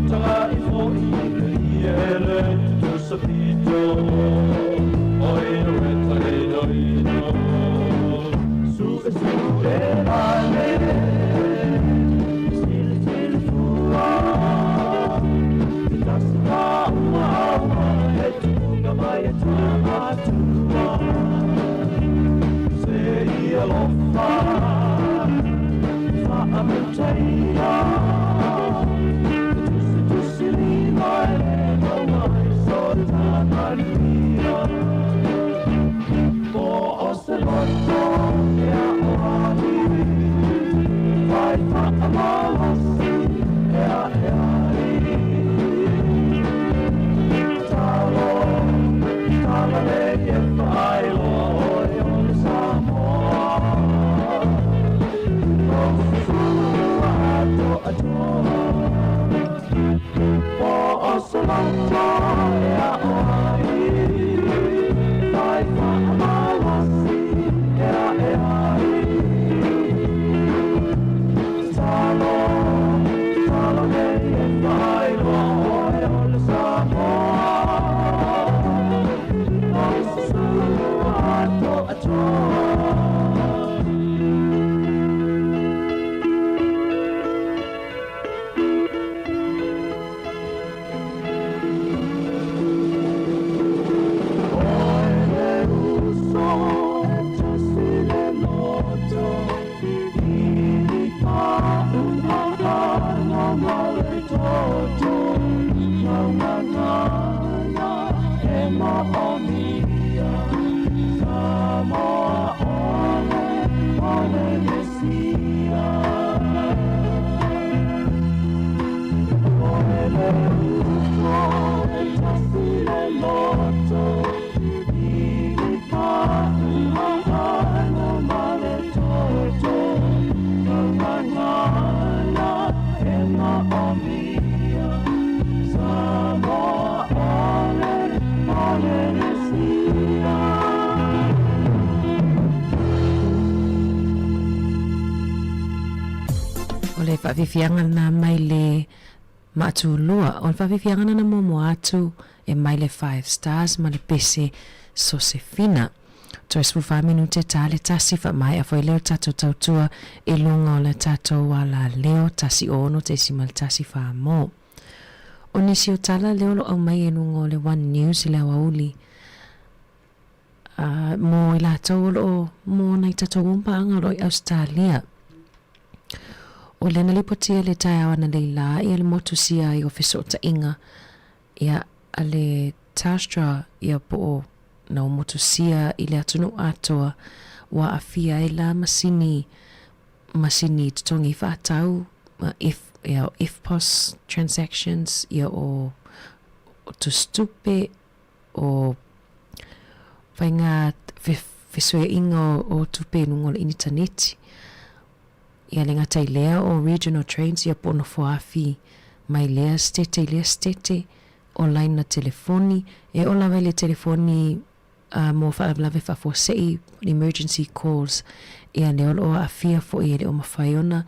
[SPEAKER 17] Tanga I fo I ele tu sapito oi no reta no ino su e ale still fua das na e tu na mai tama tu se ia lo fa amutaia tu sili mai mai so tamaria po oselotto e ali vai fa amalasi e ali talo le e fai lo e on Sāmoa
[SPEAKER 14] le whawhiwhianga na mai le maatulua. O le whawhiwhianga na momo atu e mai le 5 stars ma le pese Sosefina. Toi sfu 5 minute ta le tasi wha mai a fwoi leo tato tautua e lunga o le tato wala leo tasi ono te si mal tasi wha mo. O nisi o tala leo lo au mai e lunga o le One News i le awauli. Mo i la tau lo mo nai tato wumpa anga lo i Australia. O le na lipotia le tai awana leila i le motusia i ofiso ta inga ia ale tastra ia po na o motusia i le atunu atoa wa afia i la masini tutongi whaatau if pos transactions ia o tu stupe o whainga fesue inga o tupe nungol internet ia le ngatai lea o regional trains ia pono foafi mai lea stete o line na telefoni e o lawe le telefoni mo whaalave whafosei emergency calls ia le o afia fo ia le o mawhaiona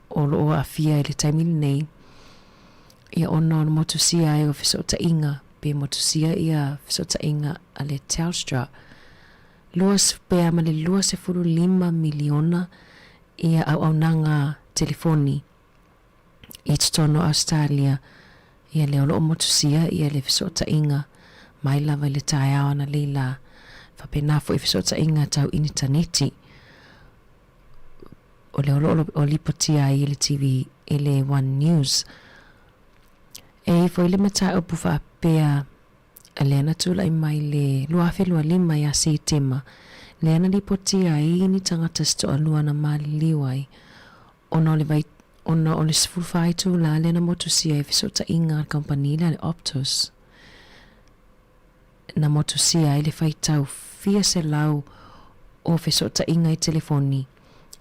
[SPEAKER 14] o lo afia i le taimili nei ia ona o motusia e o fisota inga pe motusia ia fisota inga a le Telstra luas pea ma le 2.5 miliona ia au nanga telefoni i tono Australia ia le o motusia ia le fisota inga mai lava le tai awana leila whapena fo i fisota inga tau internet o le o lipotia i le TV i le One News e fo i le mata o pufa pea le ana tula i mai le luafe lua lima ia se tema le ana lipotia i ni tangata sto alua na mali liwai ona le vai ona o le sfulfai tu la le na motusia i fisota inga kompanila le Optus na motusia i le faitau fia se lau o fisota inga i telefoni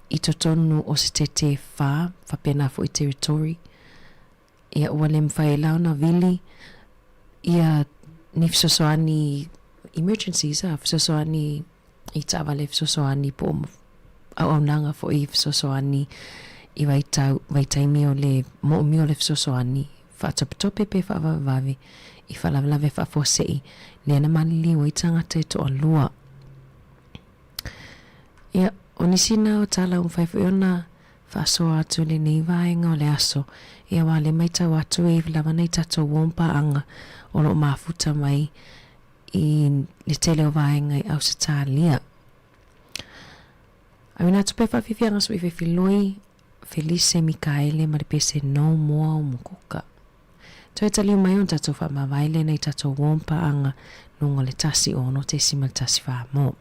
[SPEAKER 14] i totonu o se tete whapena fo i territory ia ua le mwhai lau na vili ia ni fisosoani emergencies fisosoani i tawa le fisosoani po au nanga fo i fisosoani I vai taimi o le mo mi o le fisosoani whaatopitope pe whaavavavi I whalavelave whaafosei le ana malili o I tangata e to alua. Ia, o nisina o tala umwhaifu ona whaasoa atu le nei vaenga o le aso ia wā le maitau atu e lava nei tato wompa anga o lo mafuta mai I le tele o vaenga I au se tālia. Awina atu pe whawhiwhianga so I whewhiloi Felice Mikaele ma le pese no moa o mukuka. Toi tali mai on tato whaamawaile nei tato wompa anga nunga le tasi ono te sima le tasi whaamo.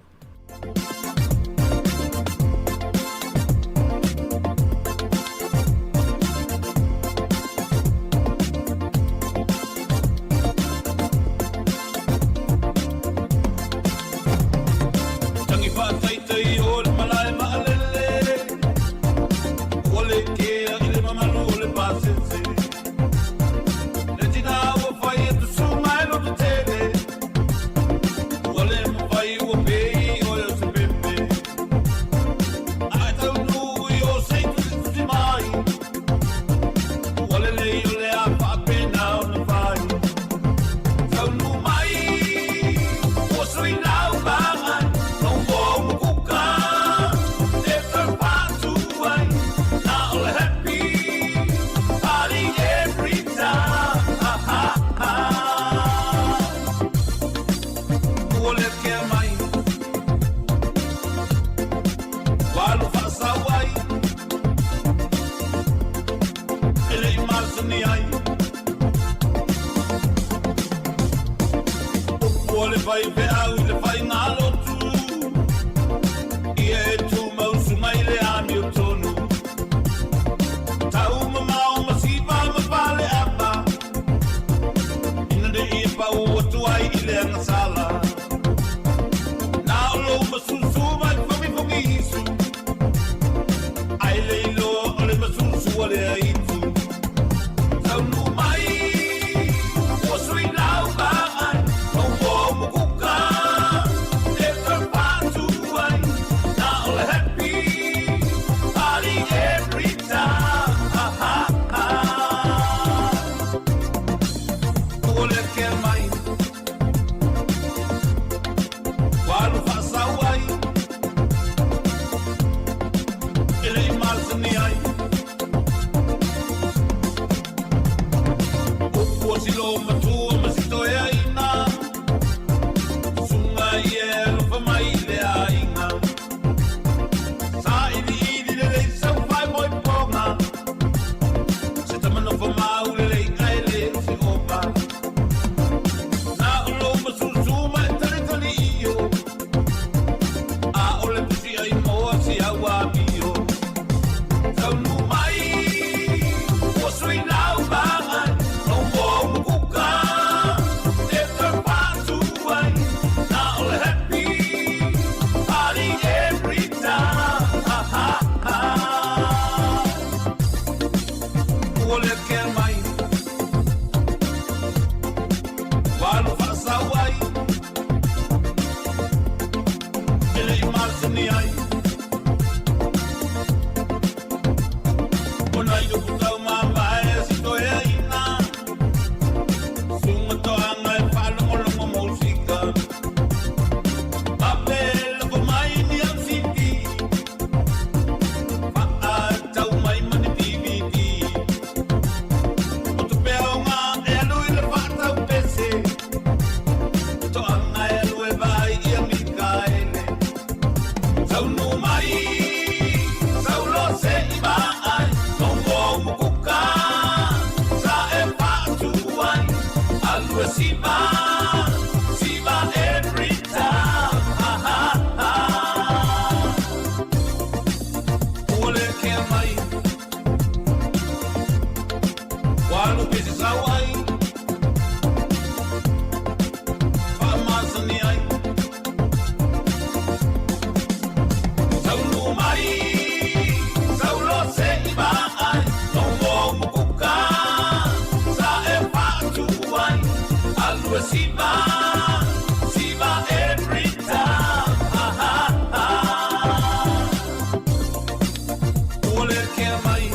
[SPEAKER 6] Ole que mai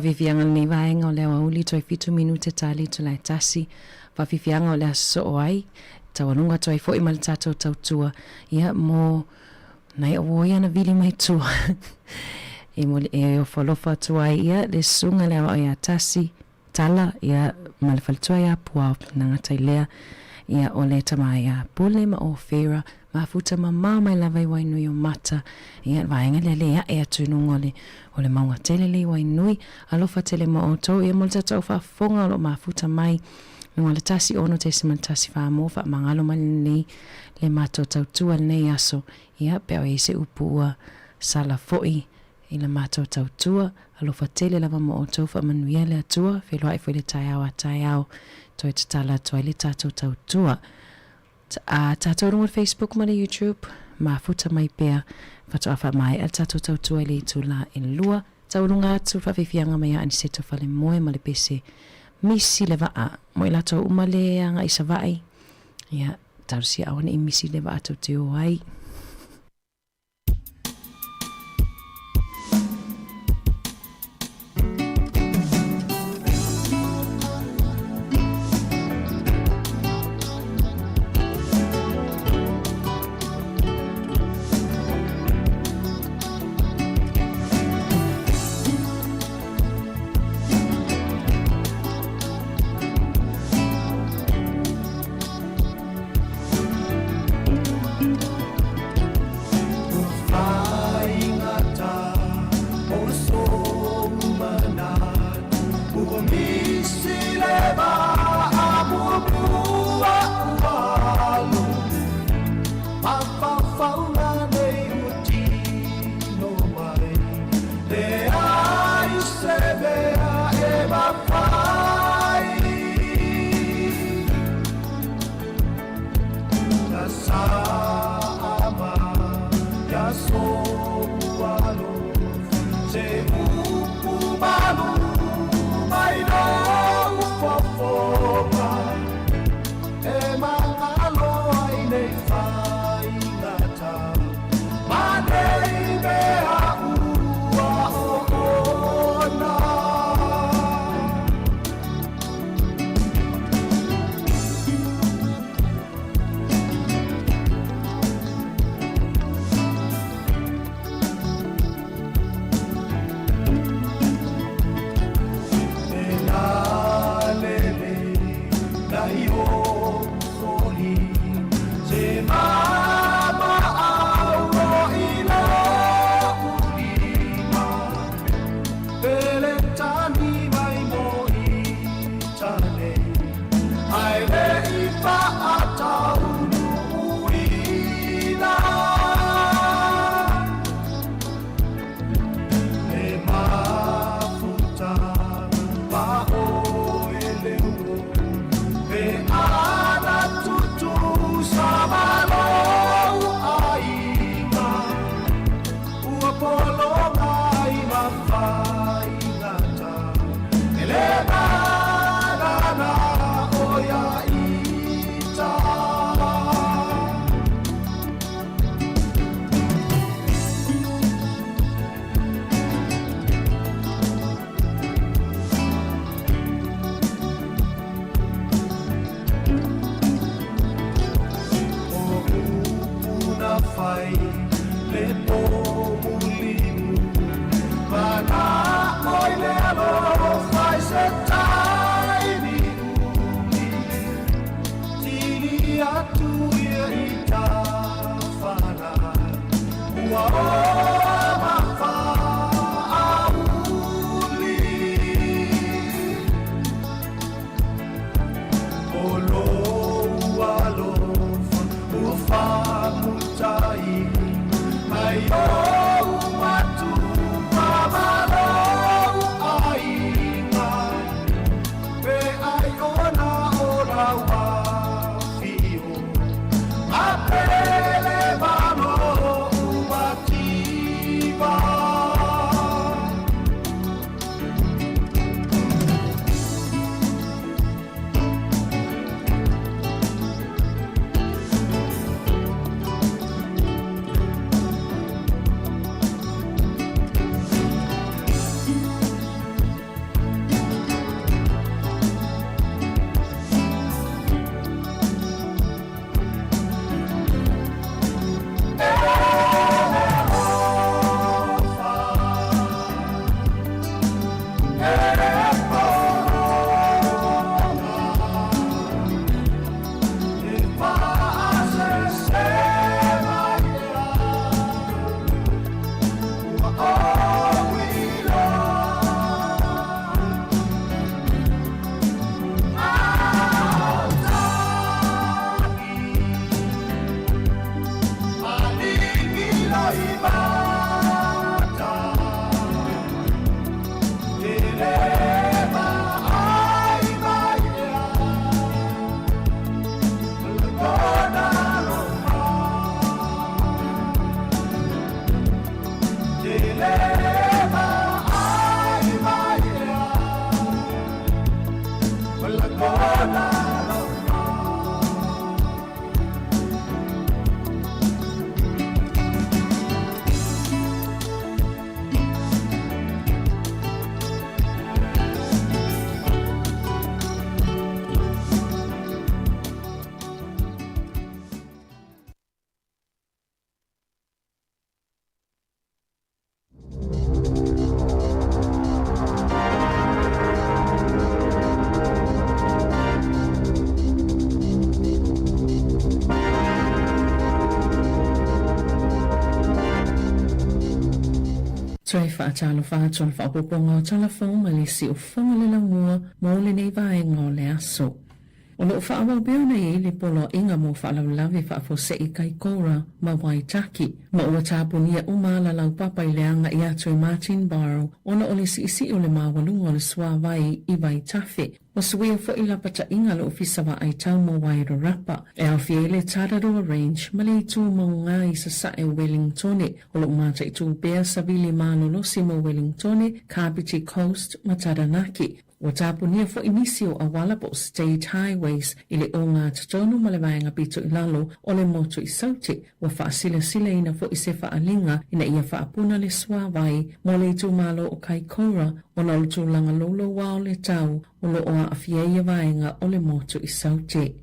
[SPEAKER 14] Whawhiwhianga ni vaenga o lea wauli toi 5 minute tali tu lai tasi. Whawhiwhianga o lea so o ai. Tawanunga toi fo i mali tātou tautua. Ia mo nai o woia na vili mai tua. E o whalofa tua ia le sunga lea o ia tasi. Tala ia malifalitua ia pua nangatai lea. Ia o le tamai ia pule ma o whera. Mafuta ma mai lava i wainui o mata. Ia vaenga lea e atununga o le maunga telele wainui. Alofa tele ma o tau ia molta tau whafonga o lo mafuta mai. Nunga le tasi ono te siman tasi Sāmoa wha mangalo mali nei le mato tautua nei aso. Ia peo e se upua sala foi i le mato tautua. Alofa tele lava ma o tau wha manuia le atua. Whelua i fwile tai au a tai au. Toi te tala toi le tato tautua. Tato runga Facebook ma le YouTube. Mafuta mai pea. Fato afa mai al tato tautua le itu la in lua. Tau runga atu whawhiwhianga mai a aniseto whale moe ma le pese. Misi le vaa. Mo ila tau umale anga isa vai. Ia, tau si awana i misi le vaa tau te o ai.
[SPEAKER 10] Trai whaatalo whaatolo whaapoponga o talafong malisi o whanga le langua mo le nei vaenga o le aso. O lo whaawau beo nei le polo inga mo whaalawlawe whaafose i kai kora ma Waitaki. Ma ua tāpunia umala lau papa i le anga i atu e Martin Barrow ona o le si o le mawalunga o le swa vai i Waitafe. O suia fo i lapata inga le ofisa wa ai tau mo wairo rapa. E au fiele Tararoa Range ma le itu maunga i sa sae Wellingtone. O lo umata i tu bea savili manolosi mo Wellingtone, Kapiti Coast ma Taranaki. O tāpunia fo inisi o awala po State Highways i le o ngā tatonu ma le vaenga pito i lalo o le moto i saute wa whaasila ina fo i se whaalinga ina ia whaapuna le swawai mo le itu malo o Kaikoura o na utu langa lolo wa o le tau o lo o a awhiaia vaenga o le moto i saute.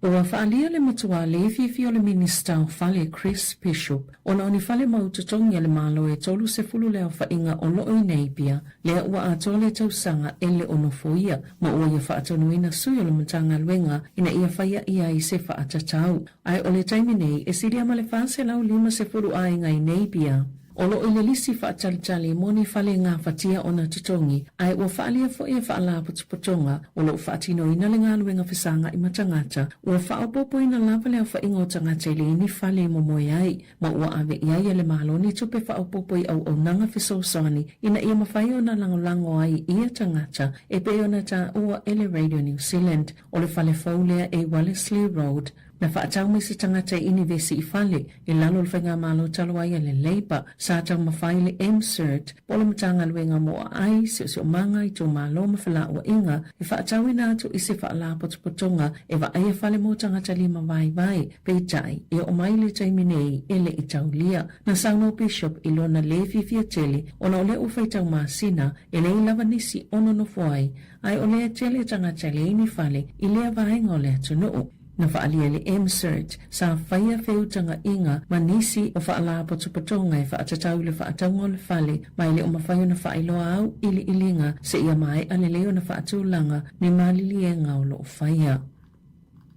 [SPEAKER 10] O a whaalia le matua le fifi o le minista o whale Chris Bishop o na oni whale mautatongi le malo e tolu se fulu leo whainga o loo i neipia lea ua a tole tausanga e le ono foia ma ua ia whaatonuina sui o le matanga luenga ina ia whaia ia i se whaatatau. Ai o le taimi nei e siria ma le whaase lau 5 se fulu ainga i neipia. O lo ile lisi whaatalitali moni whale ngā whatia o na tutongi, ai ua whaalia fo ia whaala putupotonga, o lo whaatino ina le ngā luenga whisanga i matangata, ua whaopopo ina lava leo whainga o tangata ili ini whale momoe ai, ma ua ave ia le malo ni tupe whaopopo i au nanga whisosani, ina ia mawhai o na langolango ai ia tangata, e pe o na ta ua ele Radio New Zealand, o le whale faulea e Wellesley Road, na whaatau mai se tangata i inivesi i whale, i lalo le whainga malo taloai le Labour, sa tau mawhai le MCERT, polo matanga luenga mo ai, se o manga i tō malo mawhala o inga, i whaatau i nātu i se whaala potopotonga, e wa aia whale mo tangata 5 vai, peitai, e o mai le taiminei, e le i tau lia, na Sāmoa Bishop i lona le fifia tele, ona o le ufai tau maasina, e le i lava nisi ono no fuai, ai o le tele tangata le ini whale, i lea vaenga o le atunuu. Na whaalia le MCERT sa whaia whiutanga inga manisi o whaala potopotonga e whaatatau le whaataunga o le whale mai le o mawhaio na whaailoa au ili ilinga se ia mai ale leo na whaatulanga ni malili e ngau o whaia.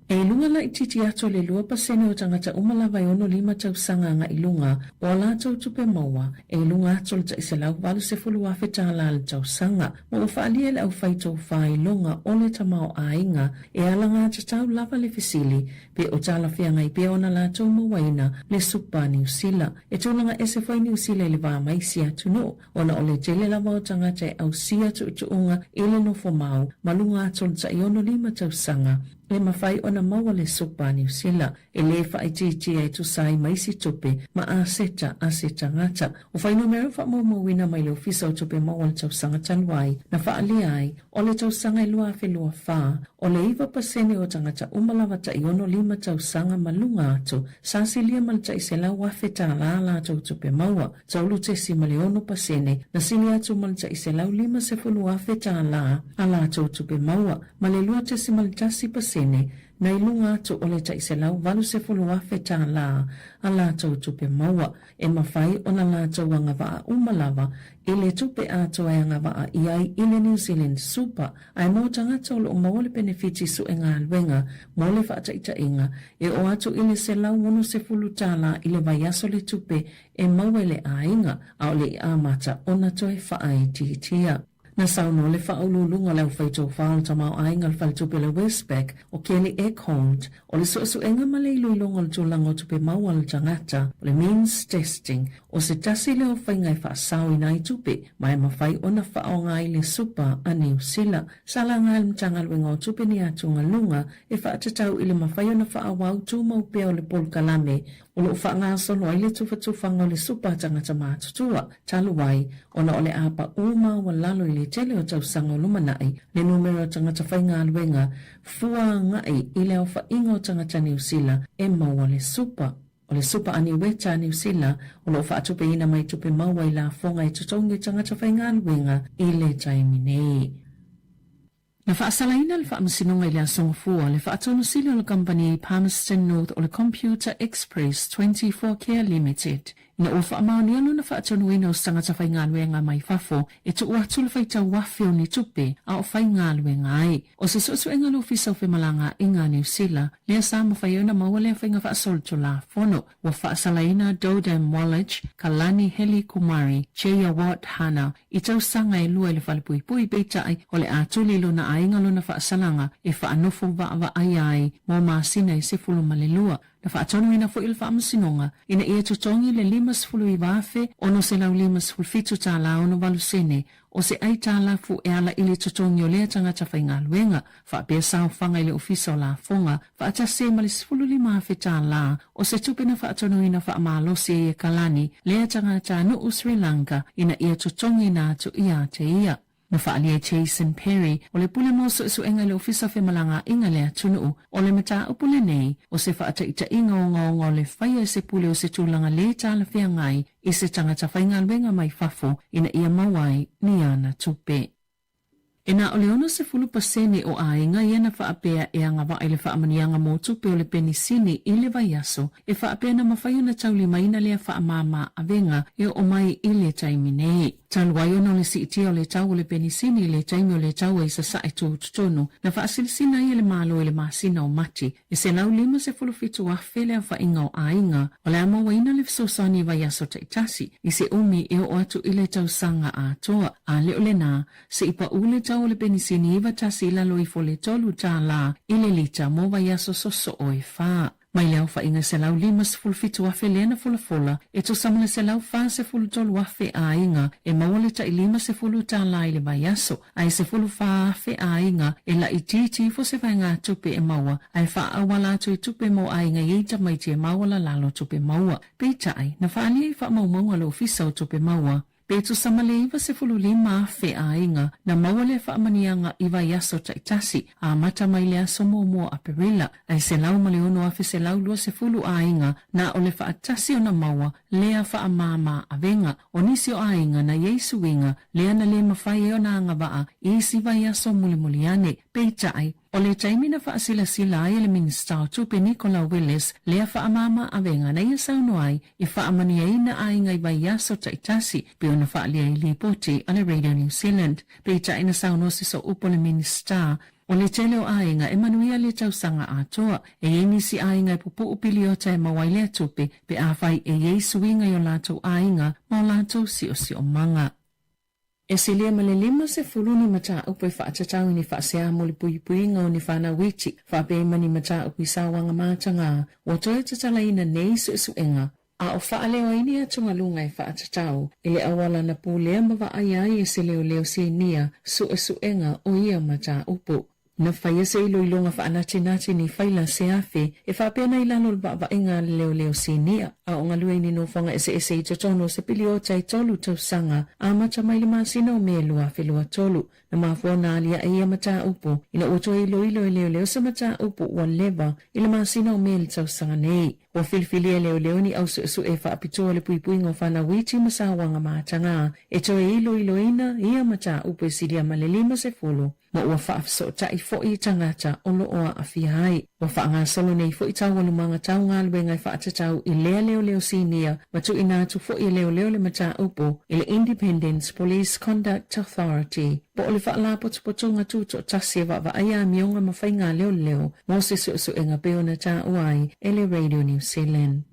[SPEAKER 10] E lunga la i titi ato le 2% o tangata umalawa i ono 5 tausanga nga i lunga o ala tau tupe maua e lunga ato le taise lau walu se fulu wafe tala le tausanga mo o whaalia le au whaito whai lunga o le tamao a inga e ala ngā tatau lava le fisili pe o tala whianga i pe ona la tau mawaina le supa New Zealand e tūlanga e se whai New Zealand le wā mai si atu no ona o le tele lava o tangata e au si atu utuunga i le nofo mau ma lunga ato le tai ono 5 tausanga le mawhai ona maua le supa New Zealand e le whai titi e tu sai maisi tupe ma a seta ngata. O whai numero wha mawina mai le ofisa o tupe maua le tausanga taluai na whaalia ai o le tausanga i lua whelua wha o le 1% o tangata umalawa ta i ono 5 tausanga malunga atu sa silia malta i se lau wafe ta la tau tupe maua taulu tesi ma le 1% na silia atu malta i se lau 5 se fulu wafe ta la tau tupe maua ma le lua tesi malta si pasene na ilunga atu o le taise lau walu se fulu wafe ta la a la tau tupe maua e mawhai o na la tau anga waa umalawa i le tupe ato e anga waa i ai i le New Zealand super ai mo tangata o lo maua le benefiti su e ngā alwenga mo le whaata ita inga e o atu i le se lau wano se fulu ta la i le vaiaso le tupe e maua le a inga a o le i amata o na toi whaai titia. Na sauno le whaululunga lau whaito whaal tamau ainga le whaitupe le Westpac o Kelly Eckholt o le suenga malei longa le tūlanga tupe maua le tangata o le means testing o se tasi leo whaingai whaasau i nai tupe mai mawhai o na whaonga i le supa a New Zealand sala ngai le mtanga luenga o tupe ni atunga lunga e whaatatau i le mawhai o na whaawau tūmau pia o le polkalame o lo whaanga solo ai le tufanga o le supa tangata mātutua taluai o na o le apa uma wa lalo i le tele o tausanga o lumanai le numero tangata whainga luenga fua ngai i leo whainga o tangata New Zealand e maua le supa. O le supa ani weta New Zealand o lo whaatupe ina mai tupe maua i la fonga i tutongi tangata whainga luenga i le taimine. Na whaasalaina le whaamasinonga i le asongafua le whaatono sili o le company Palmerston North o le Computer Express 24 Care Limited ina ua whaamaoni alo na whaatonu o sangata whai ngā luenga mai whafo e tu ua tula whai tau wafi o ni tupe a o whai ngā luenga ai. O se so enga lo fisa o whemalanga i ngā New Zealand, lea Sāmoa whai ona maua lea whainga whaasol tu la whono, wa whaasalaina Dodam Wallach, Kalani Heli Kumari, Cheia Wat Hana, i tau sanga e lua i le whalepui pui beitai o le atuli lo na ainga lo na whaasalanga e whaanofo wa ai mo maasina i se fulu malelua. Na whaatonu ina fo il whaamasinonga, ina ia tutongi le 5 i wafe, ono se lau 5 tāla ono walusene, o se ai tāla fu e ala ili tutongi o lea tangata whai ngā luenga, whaapea sao whanga i le ofisa o la fonga, whaatase ma le 15 tāla, o se tupena whaatonu ina whaamalosi e Kalani, lea tangata nu Sri Lanka, ina ia tutongi nā tu ia te ia. Na whaalia Jason Perry, o le pule moso su enga le ofisa whemalanga inga lea tunu o le mata upule nei, o se whaata ita inga o ngā le whaia se pule o se tūlanga le tāla whia ngai, i se tangata whainga luenga mai whafo, ina ia mawai ni ana tupe. E nā o le ono se 10% o ainga ia na whaapea e anga wa ele whaamanianga mō tupe o le penisini i le vaiaso, e whaapea na mawhaia na tauli maina lea whaamama avenga e o mai i le taimi nei. Taluai ona le siitia o le tau o le penisini i le taimi o le tau e sa sae tūtutonu, na whaasilisina i le malo e le masina o mati, e se lau 5 afe lea whainga o ainga, o le ama waina le fisosani i vaiaso taitasi, i se umi e o atu i le tau sanga a toa, a le o le nā, se ipa ule tau o le penisini iwa tasi ila lo i fo le tolu tā la i le lita mo vaiaso soso o e wha. Mai leo whainga se lau 5 afe lena fula e to samale se lau wha se fulu tolu afe a inga e mawale ta i 5 tā la i le vaiaso ai se fulu wha afe a inga e la i titi fo se whainga tupe e maua ai wha awala atu i tupe mo a inga i ta maiti e mawala lalo tupe maua. Peita ai na wha alia i wha mau maua lo fisa o tupe maua. Petu samale iwa se 5 afe a inga na mawale whaamanianga iwa yaso taitasi a mata mai lea somo mua a perila ai se lau male ono afe se lau 20 a inga na ole whaatasi o na maua lea whaamama a venga o nisi o a inga na Yesu inga lea na lea mawhai o na anga waa isi wa yaso mulimuliane. Peita ai o le taimi na whaasila ai le minista o tupe Nicola Willis lea whaamama a venga na ia sauno ai i whaamania ina a inga iwa yaso taitasi pe ona whaalia i lipoti a le Radio New Zealand. Peita ina sauno si so upo le minista o le tele o ainga e manuia le tausanga atoa e inisi ainga e pupu upili o tae mawai le tupe pe awhai e Yesu inga i o lato ainga ma o lato si o manga. E se lea male 5 ni mata upo e whaatatau ni whaasea mo le puipuinga o ni whana witi whape mani mata upo i sawanga matanga o toe tatala ina nei su enga. A o whaaleo ini atu ngalunga e whaatatau ile awala na pūlea mawa ai e se leo sinia su enga o ia mata upo. Na whaia se ilo ilonga whaanati ni whaila se afe e whapena i lano wa inga leo sinia a o ngalue ni no whanga ese i totono se pili o tai tolu tau sanga a mata mai le masina o me lua whelua tolu na mafuona alia e ia mata upo ina oto ilo leo sa mata upo ua leva ila masina o me le tau sanga nei. O filfilia leo ni au su e whaapitoa le puipuinga o whana witi masawanga matanga e toe ilo ina ia mata upo e siria male 5 ma ua whaafso tai fo'i tangata o lo oa a whiahai. Wa whaanga solo nei fo'i tau walumanga tau ngā luengai whaatatau i lea leo sinia ma tu inatu fo'i leo le mata upo i le Independence Police Conduct Authority. Po ole whaala potupotunga tuto tasi e wa aia mionga mawhainga leo mo se su enga peo na ta uai e le Radio New Zealand.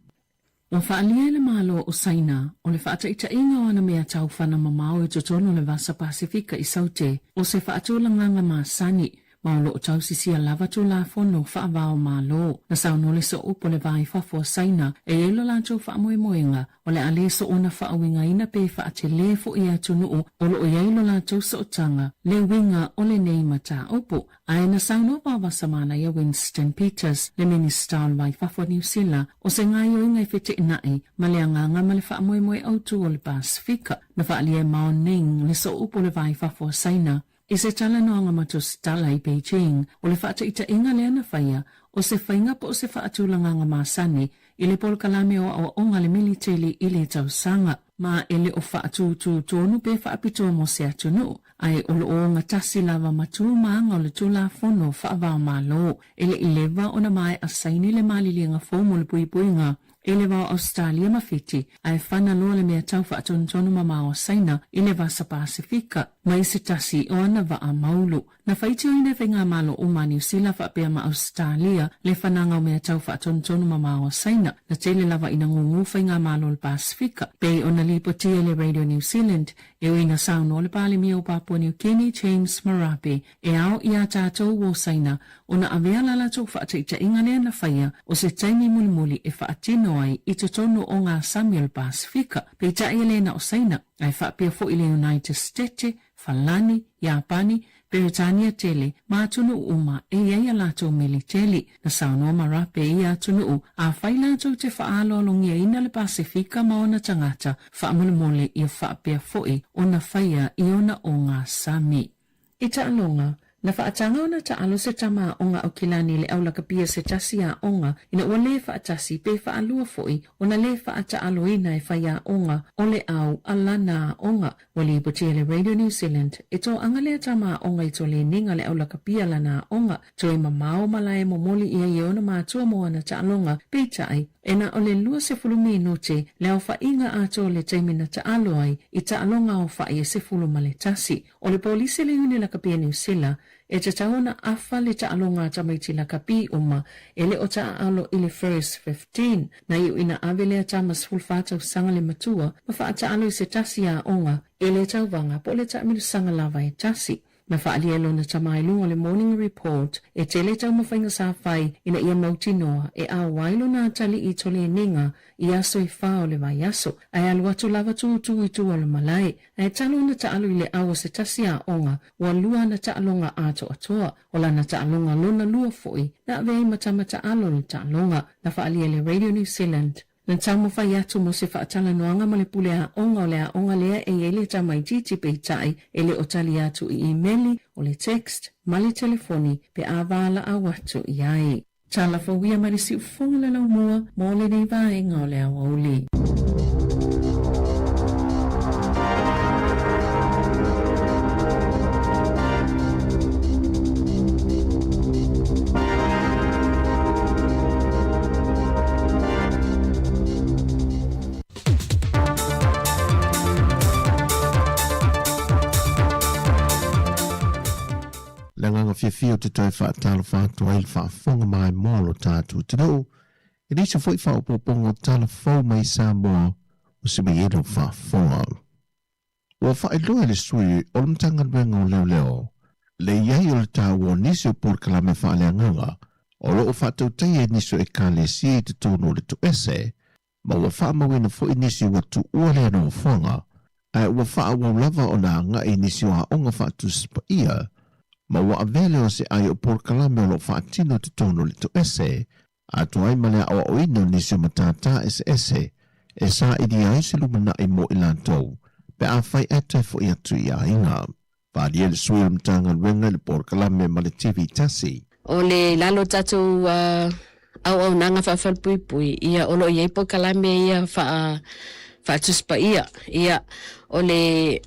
[SPEAKER 10] Wa whaalia le malo o saina o le whaata ita inga o ana mea tau whana mamao i totono le vasa Pasifika i saute o se whaatulanganga maa sani ma o loo tau sisia lava tu la fono whaavao malo. Na sauno le so upo le vai whafo saina e elo lancho whaamoemoenga o le ale so ona whaawinga ina pe whaate le fo ia tunuu o loo elo lancho so tanga le winga o le nei mata upo. Ai na sauno wawa samana ia Winston Peters le minista o vai whafo New Zealand o se ngai o ingai fete inai ma le anganga ma le whaamoemoe autu o le Pasifika na whaalia mao ning le so upo le vai whafo saina. I se tala noanga matus tala i Beijing o le whaata ita inga lea na whaia o se whainga po o se whaatulanga nga masani i le polkalame o onga le militeli i le tausanga ma ele o whaatu tonu pe whaapitoa mo se atunu ai o le o ngatasi lava matu maanga o le tula fono whaavao malo ele i lewa o na mai asaini le malili nga fomo le puipuinga e le wao Australia ma Fiji ai whana loa le mea tau whaatonu ma mao saina i le vasa Pasifika mai se tasi o ana wa a maulu. Na whaiti o ine whenga malo o ma New Zealand whaapea ma Australia le whananga o mea tau whaatonu ma mao saina na tele lava ina ngungu whenga malo le Pasifika. Pei o na lipotia le Radio New Zealand e o ina sauno le pale mi o Papua New Guinea James Marape e ao i a tātou o saina o na avea lala tau whaataita inganea na whaia o se taimi muli e whaatino ai i totono o ngā Samuel Pasifika. Pei ta elena o saina ai whaapea fo i le United States, Falani, Japani, Britania tele, mātunu uma e ia lato meli tele, na sauno Marape i atunu u, a whai lato te whaalolongia ina le Pasifika ma ona tangata, whaamole i a whaapea fo i ona whaia i ona o ngā Sami. I ta alonga, na whaatanga ona ta alo se tama onga o kilani le au lakapia se tasi a onga ina ua le whaatasi pe whaalua foi ona le whaata alo ina e whaia onga o le au alana onga wali ipotia le Radio New Zealand e to anga le tama onga i to le ninga le au lakapia lana onga to e mamao malae momoli ia i ona mātua moana ta alonga pe tai e na o le lua se fulu minute le au whainga ato le taimina ta alo ai i ta alonga o whai e se fulu male tasi o le polisi le uni lakapia New Zealand e te tauna afa le ta alonga tamaiti la kapi uma e le o ta alo i le first 15 na iu ina avele a tamas fulfata usanga le matua ma wha ta alo i se tasi a onga e le tauwanga po le ta amilu sanga lava e tasi. Na whaalielo na tamailunga le Morning Report e te le tau mawhainga sa whai ina ia mautinoa e a wailo na tali i tole ninga i aso i whao le vai aso ai alu atu lava tu i tua le malai ai talo na ta alu i le awa se tasi a onga wa lua na ta alonga ato atoa o la na ta alonga lona lua foi na vei matamata alo le ta alonga na whaaliele Radio New Zealand. Na tamo whai atu mo se whaatala noanga ma le pule a onga o le a onga lea e ele tamai titi pe tai e le o tali atu i emaili o le text ma le telefoni pe a wala a watu i ai. Tala whawia marisi ufonga le lau mua mo le nei vaenga o le a wauli.
[SPEAKER 8] Nganga fia te toi whaatalo whātua il whaafonga mai mōlo tātou te rau. E risa fwoi whaopopongo tala whau mai Sāmoa o se mai ero whaafonga. Ua whaeloa le sui o mtanga renga o leo leo. Le iai o le tāua nisi o porkala me whaalea nganga. O lo o whaatau teie nisi o e kāle si te tono le tu ese. Ma ua whaamawina fwoi nisi ua tu ua lea no whanga. Ai ua whaawau lava o na ngai nisi o haonga whaatu sipa ia. Ma ua avele o se ai o porkalame o lo whaatino te tono le to ese, a tu ai malea awa o ino nisi o matata ese, e sa idi ai se lumana i mo ilantou, pe a whai etai fo i atu i a inga. Whaadi ele sui o mtanga renga le porkalame ma le TV tasi.
[SPEAKER 4] O le lalo tatu au nanga whawhalpui ia olo i eipo kalame ia whaatuspa ia o le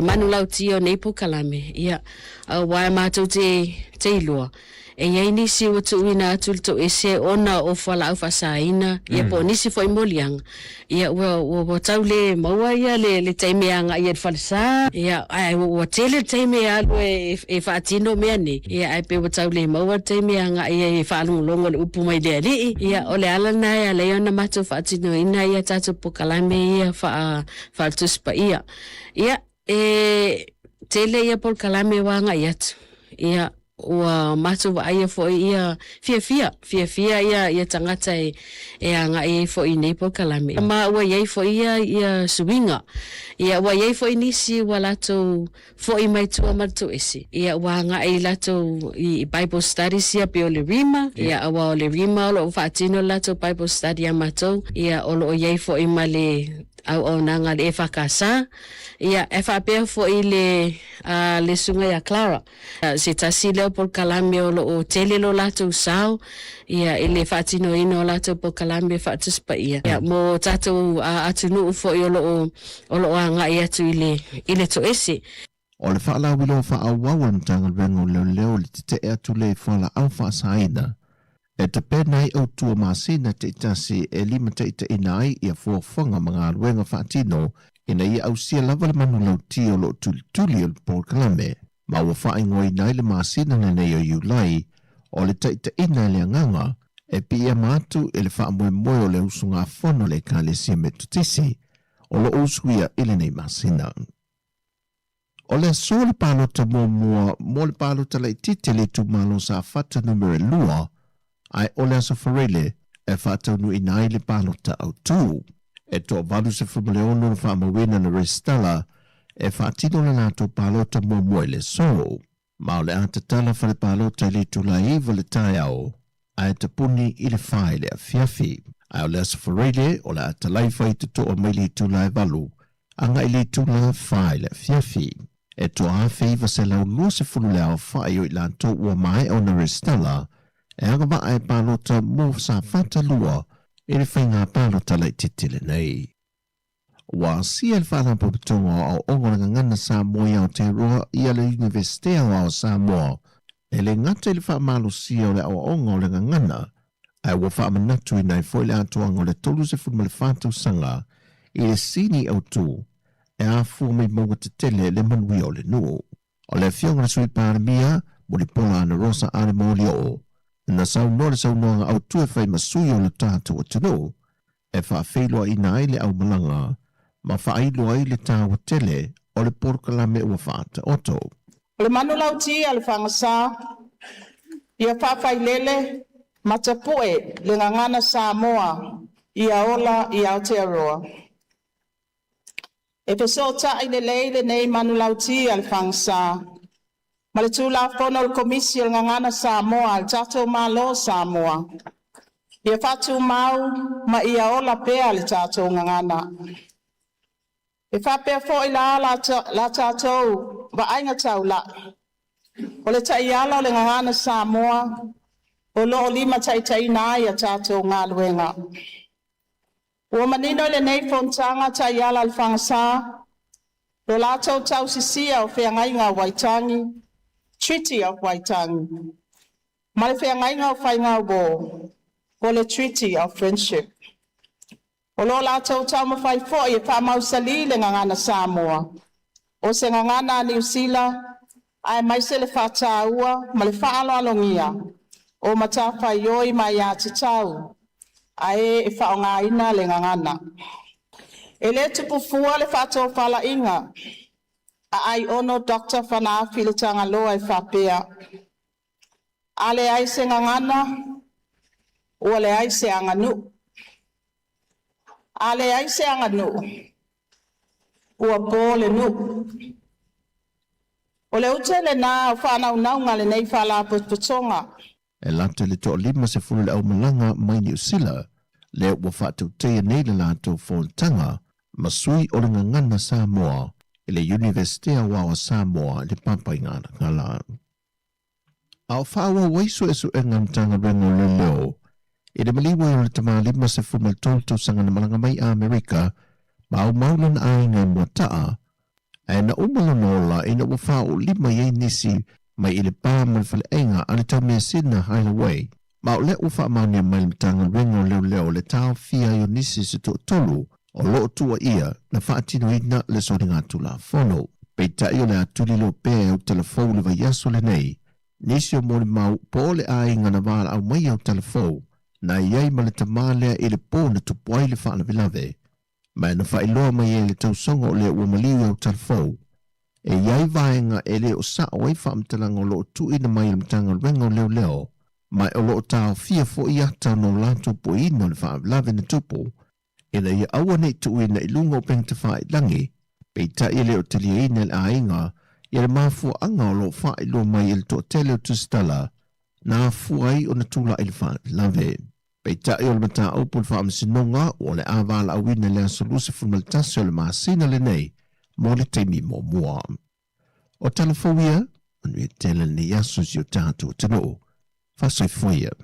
[SPEAKER 4] manu lau tio nei po kalame ia wai mātou te ilua e iai nisi o tu ina atul to ese ona o whala au whasaina ia po nisi fo imoliang ia ua tau le maua ia le teimeanga ia whalisa ia ai ua tele teimea alu e whaatino mea ne ia ai pe ua tau le maua teimeanga ia e whaalongolongo le upu mai lea li ia o le alana ia le ona mātou whaatino ina ia tātou po kalame ia whaatuspa ia e tele ia por kalame wanga iatu ia ua matu wa ia fo ia fia ia tangata e anga e fo i nei por kalame ma ua ia fo ia suinga ia ua ia fo inisi wa lato fo i mai tua matu esi ia ua anga e lato i Bible studies ia pe o le rima ia ua o le rima o lo whaatino lato Bible study a matou ia o lo ia fo i male au nanga le whakasa ia e whapea fo i le sunga ia Clara se tasi leo por kalame o tele lo lato sao ia i le whaatino ino lato por kalame whaatuspa ia mo tato atunu fo i o lo anga i atu i le to ese
[SPEAKER 8] o le whaalawilo whaawawantanga rengo leo le te atu le whala au whaasaina E te penai au tua masina te itasi e lima te ita inai ia fuafonga mga luenga whaatino ina ia au sia lava le manu lau tio lo tuli o Paul Kalame. Ma ua wha ingoi nai le masina na nei o Iulai o le te ita ina le anganga e pi ia matu e le wha moe o le usunga fono le ka le sia me tutisi o lo usuia ile nei masina. O le so le palota mo le palota le tite le tu malo sa fata numere lua ai o le asafarele e whātau nui nai le palota au tū. E tō valu se whamaleono na whamawena na restala e whaatino na nātou palota moe le so. Ma o le atatala whale palota le tu la iwa le tai au ai te puni i le whae le a fiafi. Ai o le asafarele o le atalai whai te toa mai le tu la valu anga i le tu la whae le a fiafi. E tō awhi iwa se lau lua se funu le au whae o i lanto ua mai o na restala e anga wa ai palota mo sa fata lua e le whainga palota lai titile nei. Wa sia le whaana popitonga au ongoranga ngana Sāmoa i Aotearoa i ale Universitea o Sāmoa e le ngata i le wha malo sia o le au onga o le ngana ai wa wha manatu i nei fo le atoanga o le tolu se funma le whātau sanga i le sini au tū e a fua mai maunga te tele le manui o le nuu. O le fionga na sui pāramia mo li pola ana rosa ane mo li o. Na sau noanga au tue whai masui o le tātou atino, e wha whailoa ina ai le au malanga, ma wha ailoa ai le tāua tele o le porkalame ua whaata oto.
[SPEAKER 9] O le manu lau ti al whangasā, ia whawhai lele, matapoe le ngangana Sāmoa, ia ola i Aotearoa. E pesota i le leile nei manu lau ti al whangasā, ma le tūla whono o komisi o ngangana Sāmoa, al tātou malo Sāmoa. Ia whatu mau, ma ia ola pēa le tātou ngangana. E whapea fo i la tātou, wa ainga tau la. O le tai ala o le ngangana Sāmoa, o lo o lima tai nā ia tātou ngā luenga. Ua manino le nei fontanga tai ala al whangasā, lo lātou tau sisia o whengainga Waitangi, Treaty of Waitangi. Ma le whengainga o whainga o o le Treaty of Friendship. O lo lātou tau mawhai fo i e whamausali le ngangana Sāmoa. O se ngangana New Zealand, ai mai se le whātāua, ma le whaaloalongia. O matawhai oi mai a te tau, ai e whaongaina le ngangana. E le tupu fua le whātou whala inga, ai ono Dr. Whanawhi le tanga loa e whapea. A le ai se ngangana, ua le ai se anganu. A le ai se anganu, ua pō le nu. O le ute le nā o whanau naunga le nei whala putonga.
[SPEAKER 8] E lata le to lima se fulu le au malanga mai New Zealand, le ua whātou teia nei le lātou fōntanga, masui o le ngangana Sāmoa, i le Universitea wa Sāmoa le papaingana ngala. Au whaua waiso esu e ngantanga rengo le leo, i le maliwa o le tamalima se fumal tolto sanga na malanga mai a Amerika, ma au maulan ai ngai muataa, e na umalanola ina ua whao lima iei nisi mai i le pāma le whale a le tau mea Sydney Highway, ma o le ufa amania mai le mtanga rengo leo le tau fia i o nisi se tolu, o loo tua ia na whaatino ina le sori ngā tula whono. Pei tai o le atuli lo pēe au telefou le vai aso le nei, nisi o mori mau po le ainga na wala au mai au telefou, na iei ma le tamalea i le pō na tupuai le whaana vilave. Mai na whailoa mai e le tausonga o le ua maliu au telefou. E iei vaenga e le o sa o ei whaamtalanga o loo tu ina mai le mtanga rengo leo, mai o loo tau fia fo i ata no lato po ino le whaana vilave na tupu, ina ia aua nei tu ina i lunga o pengta whae langi, pei ta i leo te lia ina le ainga, i le mafua anga o lo whae lo mai il to tele o tustala, na fuai o na tula il whae lave. Pei ta i o le mata aupo le whae msinonga o le avala a wina le asoluse fulmaltasi o le maasina le nei, mo le teimi mo mua. O talafowia, anu e tele ni asos i o tātou tano, fasoi foia.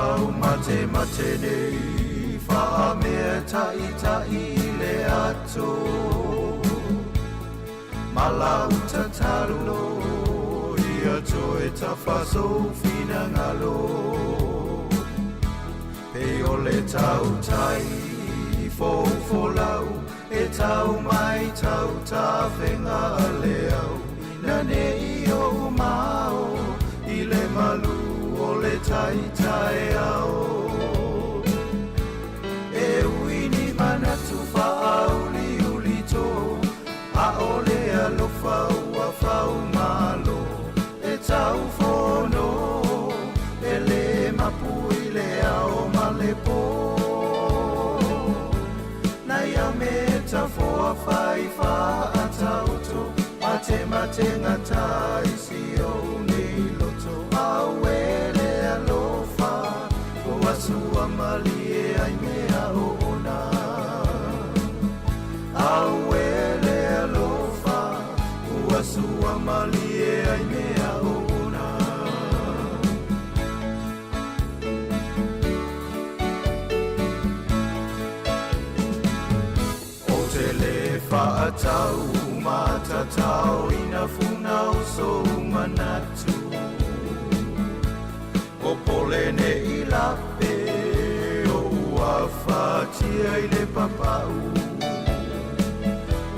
[SPEAKER 1] fau mate mate nei Wha mea tai tai le ato Malau tatalo Ia toe ta whaso fina ngalo Pe o le tau tai Fo lau E tau mai tau ta whenga le au Ina ne i o mao I le malu o le tai tai au E uini manatu whaau li uli tō A o le alo whau a whau malo E tau whono E le mapui le ao male pō Nai au me ta whoa whai wha a tauto Mate ngatai si o nei loto Au e le alo wha O asua mali e ai mea o ona Au e le alo wha O asua mali e ai mea o ona O te le wha atau matatau ina funau so manatu O polene i lape o ua whatia i le papau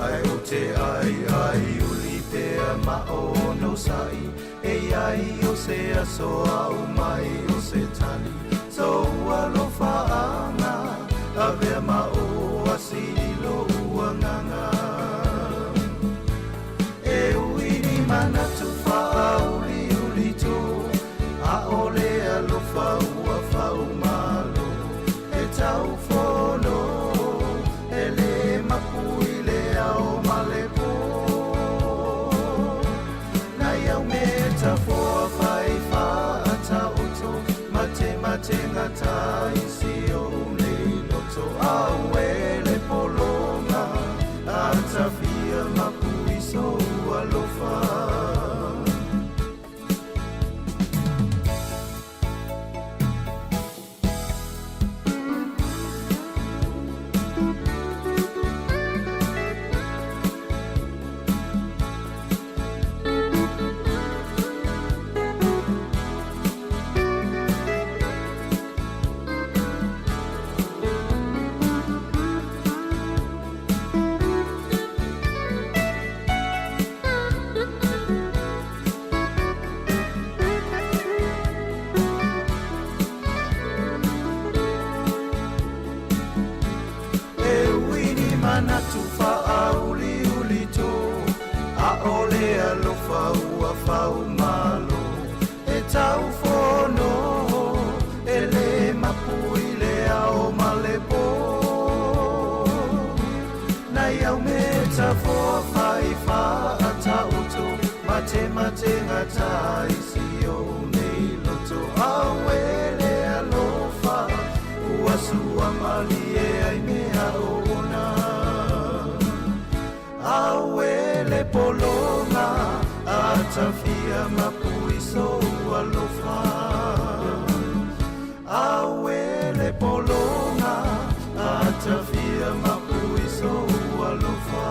[SPEAKER 1] Ai o te ai uli pea ma o no sai E ai o se aso au mai o se tani So alo whaanga a vea ma o asilo ua nganga E uini manatu whaau li uli tō A ole alo whau a whau malo E tau whono E le mapui le ao male pō Nai au me ta whoa whai wha a tauto Mate ngatai si o nei loto Au e le polonga A tawhia mapui so alofa Manatu whaau li uli tō A ole alo whau a whau malo E tau whono E le mapui le ao male pō Nai au me ta whoa whai wha a tauto Mate ngatai si o nei loto Au e le alo wha Ua sua mali e ai mea o Au e le polonga a tawhia mapui so alofa Au e le polonga a tawhia mapui so alofa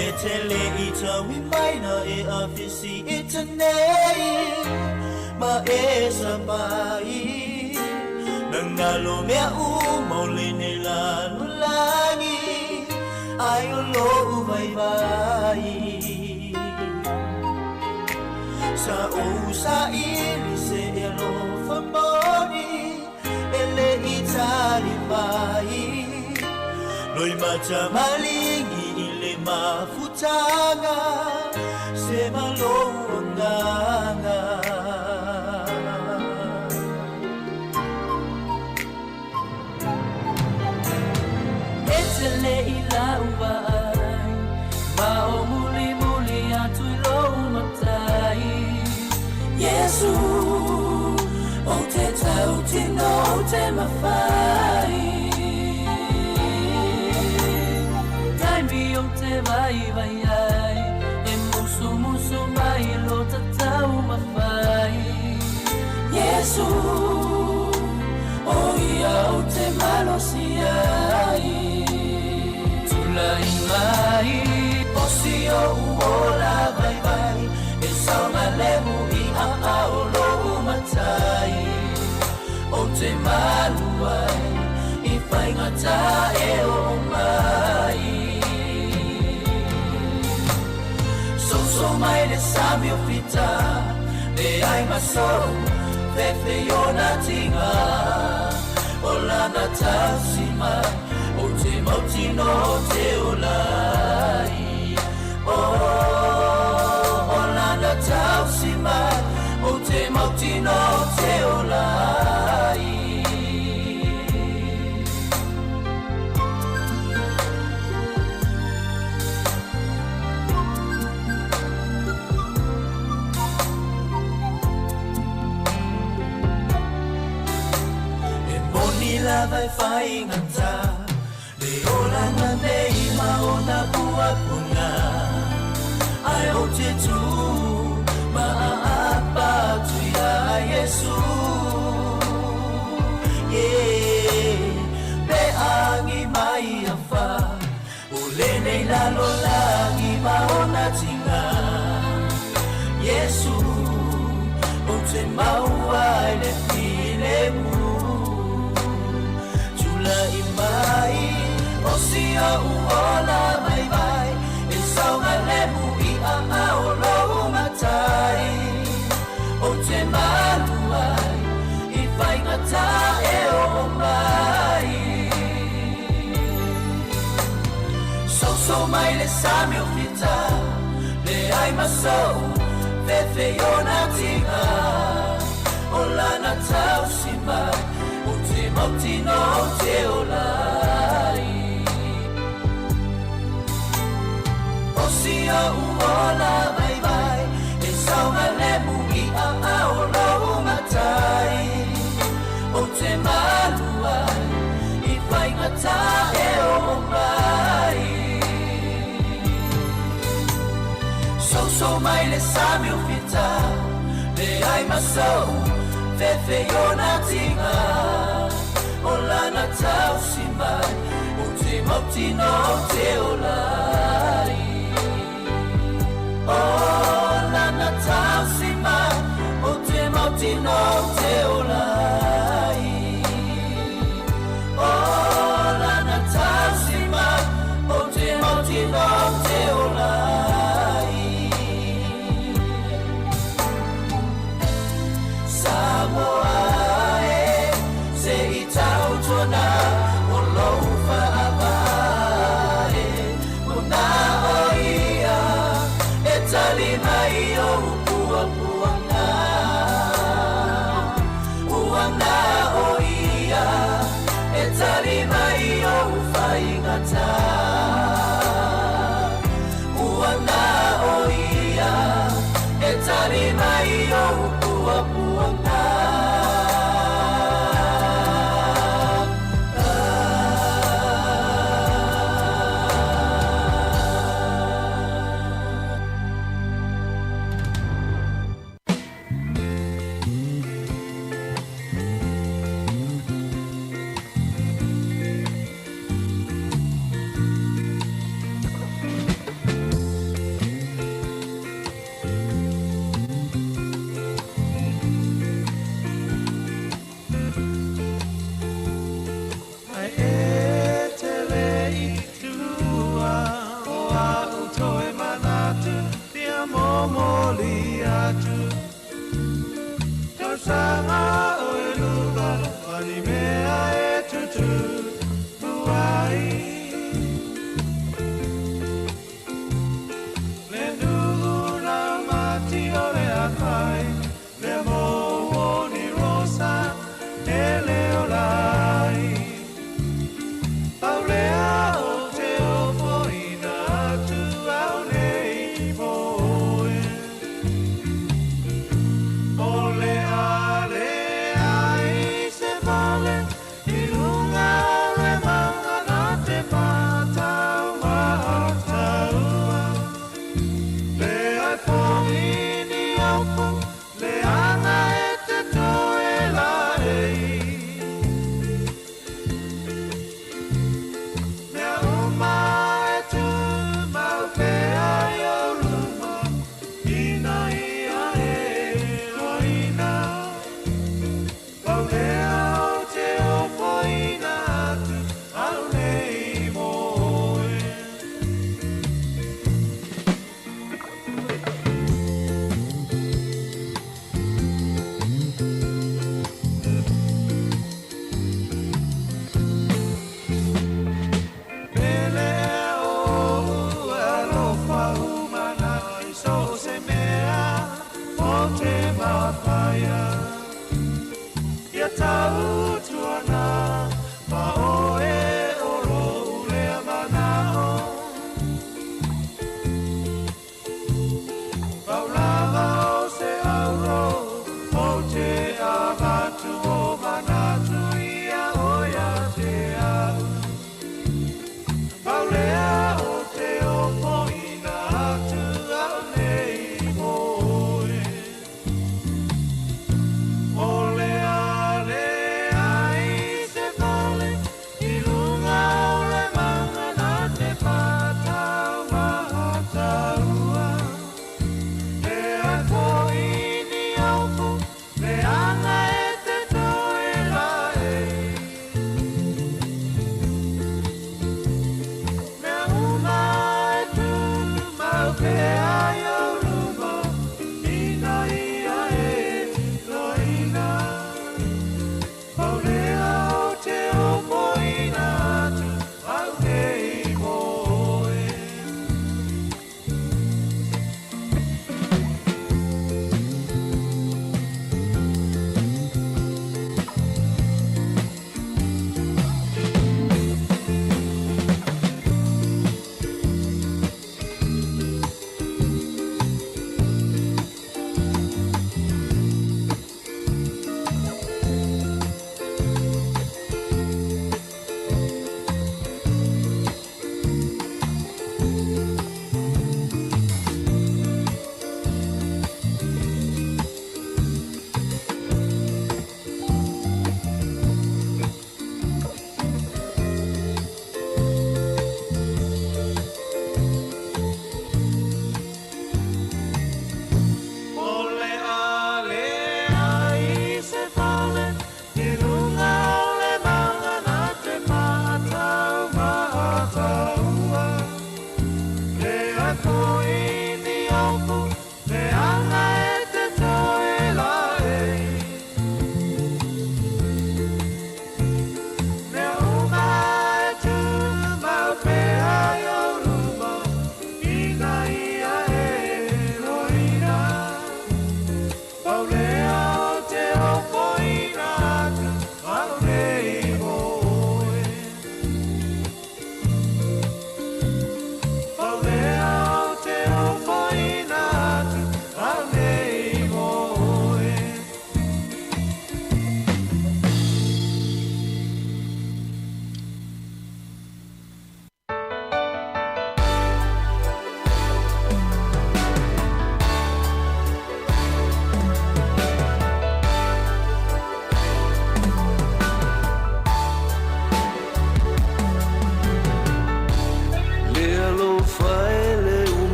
[SPEAKER 17] E te le I tawi maina e awhisi I te nei Ma e sa mai Nang ngalo mea maule ne lanu langi Ai o lo vai vai Sa o sa ili se e lo famoni E le I tali mai Noi mata malingi le mafutanga se malonganga le ila uai ma o muli muli atu lo matai Yesu o te tau tino o te mawhai Taimi o te vai vai ai e musu musu mai lo te tau mawhai Yesu o ia o te malosi ai Tulai mai o si o uola vai vai e saunga lehu i a o lo matai o te malu ai i whaingata e o mai So mai le sami o fita le ai maso fefe yona tinga o lana tausima o te mauti no te olai o lana tausima o te mauti no te olai La vai fai ngata le ola na nei ma ona bua puna ai o te tu ma apa tu ya Yesu be angi mai afa o le nei la lo langi ma ona tinga Yesu o te maua le file mu Imai o sia uola mai mai e saunga lehu i a o lo matai o te malu ai i whaingata e o mai so mai le sami o fita le ai masou fefe yona tinga o lana tausi mai Mauti no te olai O sia uola vai vai E saunga lehu i a o lau matai O te malu ai I whaingata e o mai So mai le sami o fita Le ai masou Fefe yona tinga O lana tausi mai O te mauti no te olai O lana tausi mai O te mauti no te olai O lana tausi mai O te mauti no te olai Sāmoa Tona o loufa avae o na oia e tali mai o puapuanga uanga oia e tali mai o whaingata uanga oia e tali mai o puapuanga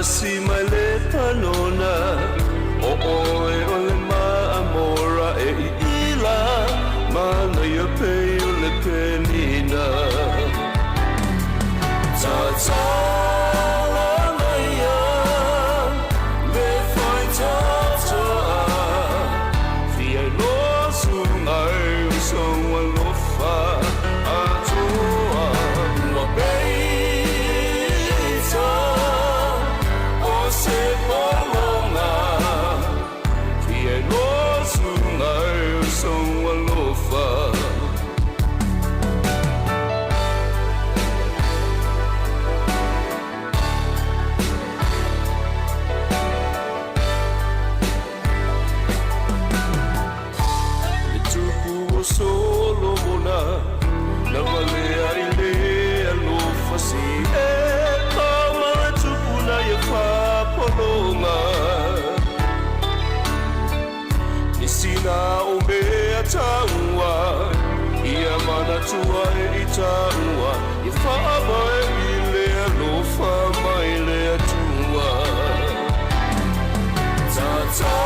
[SPEAKER 6] si mai le panona o oe o le maamora e ila mana ia pei o le penina ta ta la maia le fai ta ta fia lo su ngai so wa lo fa a toa wa pei ta o se palonga fia lo su ngai so wa lo fa solo mona la valea ile lo fasi e kama tupuna ya fa polonga isina o me atawa ia mana tua e itawa i fa mai ile lo fa mai le atua ta ta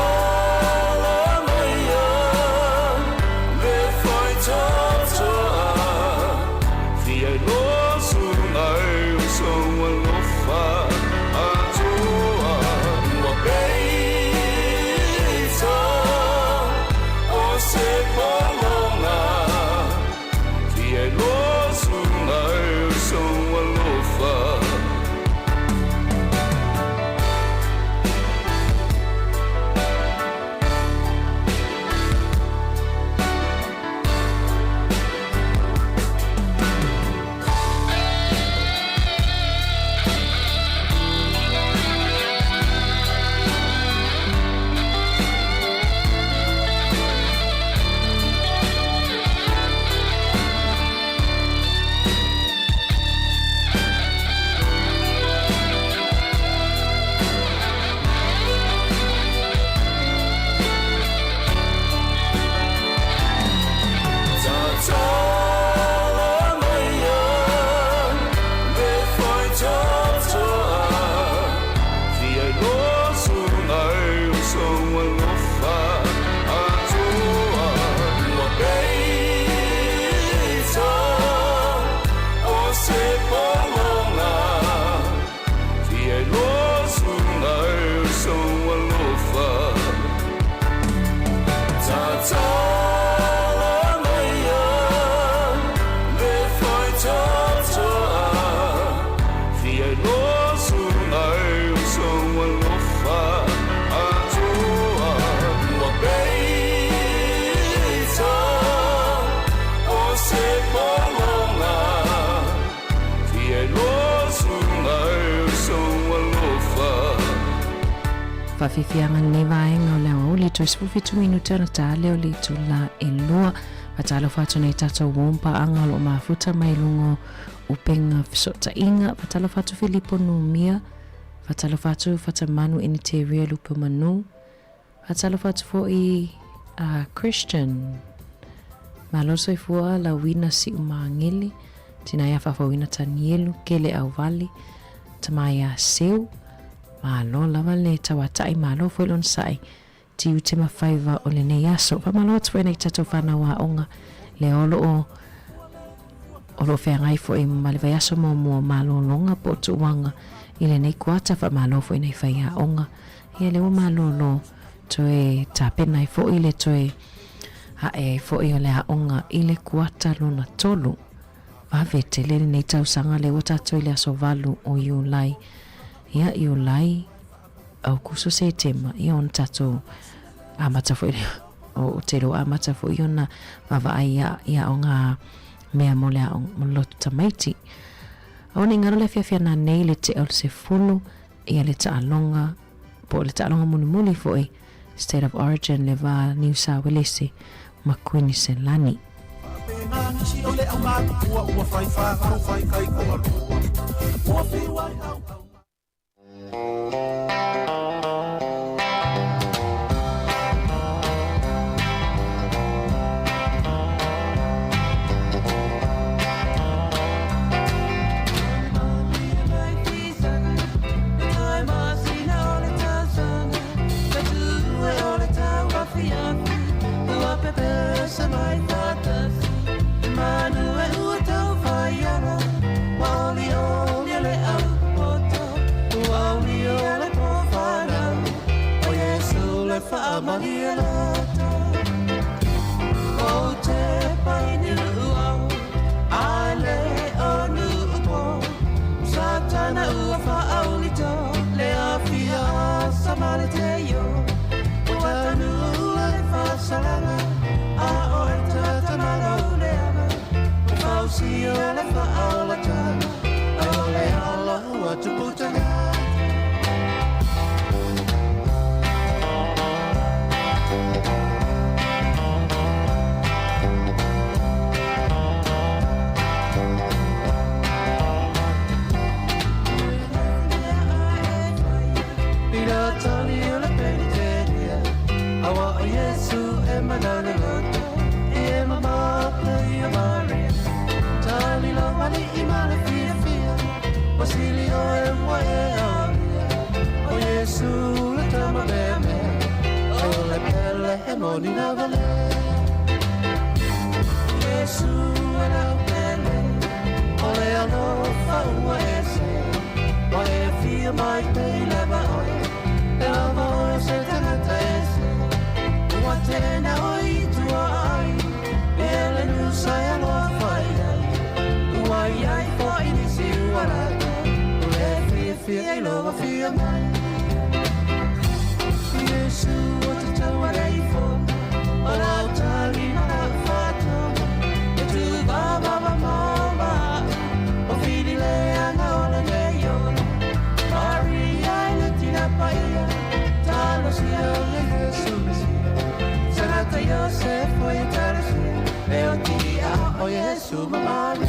[SPEAKER 14] Whawhiwhianga nei vaenga o leo li tu ispufitu minuta na tā leo li tu la e lua Watalo whatu nei tatou wompa anga lo mafuta mai lungo upenga fisota inga Watalo whatu Filipo Numia Watalo whatu Whatamanu Initeria Lupa Manu Watalo whatu fo i Christian Maloso i fua la wina si umangili Tinaya whawawina tanielu kele au vali Tamaya seu Malo lava le tawatai malo fuelon sai Tiu te mawhaiva o le nei aso Pa malo atu e nei tato whanawa onga Le olo o lo whea ngai fo i malewai aso mo mua malo longa po tu wanga I le nei kuata wha malo fo i nei whaia onga Ia le o malo lo toe tāpenai fo i le toe Hae fo i o le ha onga I le kuata lona tolu Vavete le nei tausanga le o tato i le aso valu o iu lai Ia iu lai au kuso se tema ia on tato amata fo o tero amata fo iona vava ia onga mea mole o lotu tamaiti. Au ni ngaro le fiafia na nei le te au se fulu ia le taalonga po le taalonga muni fo i State of Origin le va New South Wales makuini se lani.
[SPEAKER 17] Time ana ua whaaulito le awhia samale te yo. O tanu le whasalanga a o e tata marau le ana. O whausia le whaalatanga o le ala ua tuputanga. Manana loto, e mama e Maria. Tani lo mali imala fia fia, wasilio e moe aria. O Yesu le tama beme, o le pele e moni na vale. Yesu e la pele, o le alofa ua ese, o e fia mai te leva oe, e lava oe se tangata ese. Watena oi tua ai, ele nu sai aloa fai ai. Uai ai fo inisi uarata, ule fia fia i loa fia mai. Yesu o te tau arei fo, o lau tali na la whātona. E tu baba mama, o whiri leanga o le neona. Mari ai le tina paia, talo si au le Yesu Mesia. Sanata Yosef foi tarsia, e o tia o Yesu mamãe.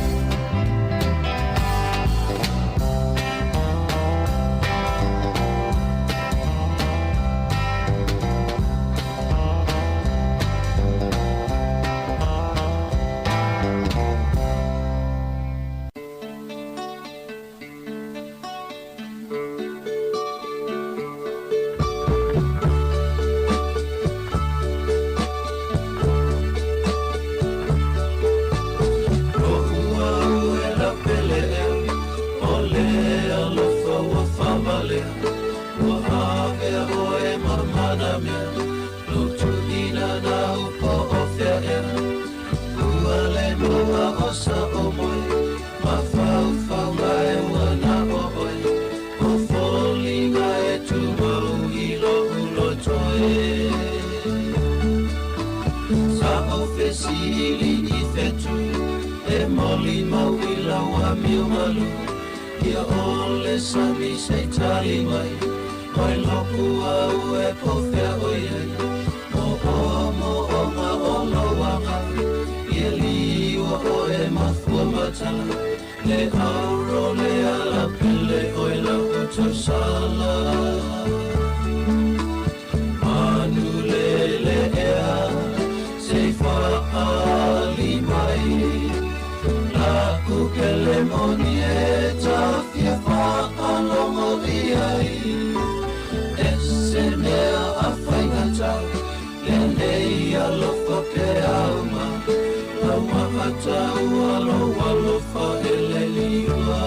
[SPEAKER 5] Sami sei tali mai, mai loku au e pofea oie. Mo o ma o lo waka, ie liwa o e mafua matala. Le auro le ala pele oe la uta sala. Manu le ea, sei whaali mai. La ukele moni e tawhia whaalongo iai. E se mea a whaingata, le nei alofa pe auma. La wahata ualo alofa e le liwa.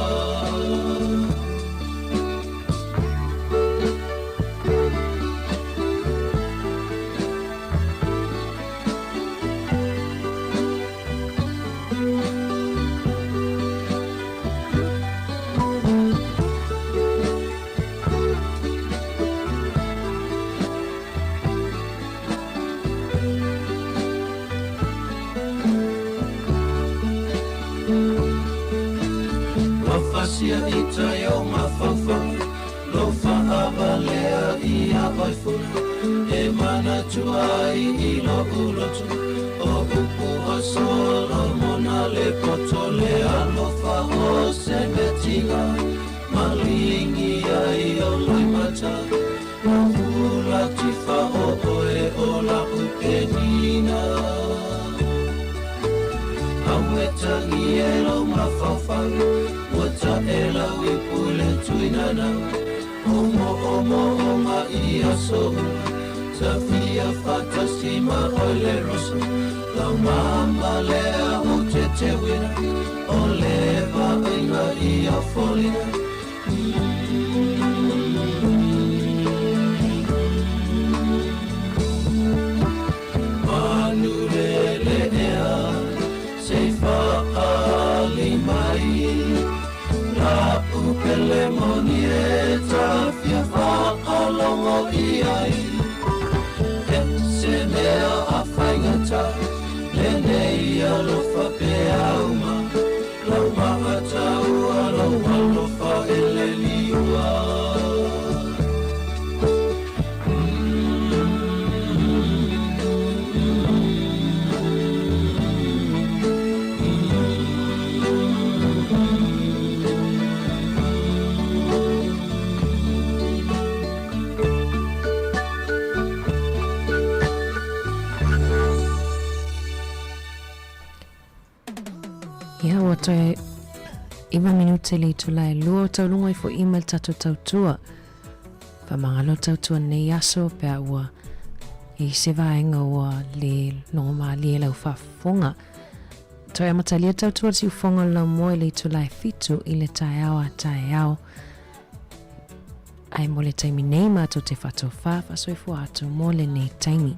[SPEAKER 5] Sia ita yo mafafa, lo fa'avalea I a waifuna. E mana tuai I lo ulotu, o upu a solo mona le poto le alofa o se metinga. Malingi ai o loimata, o hula tifa o oe o la upenina. Awetangi e lo mafafa, wata e la wipule tuinana. Omo oma I a soa, Tafia fatasima ole rosa. La mama lea o te te wina, o leva inga I a folina. Manurele ea, sei fa'ali mai. La upe ele moni e tafia whakalongo i ai. E se mea a whaingata, le nei alofa pe auma, lau maha taua, lau alofa ele liua.
[SPEAKER 14] Ia ua toe 1 minute le tula e lua o taulunga i fo email tato tautua. Whamangalo tautua nei aso pia ua i se vaenga ua le longa maa le lau whafonga. Toi amatalia tautua si ufonga lau moe le tula e fitu i le tae au a tae au. Ai mo le taimi nei mato te whatofa whasoifu ato mo le nei taimi.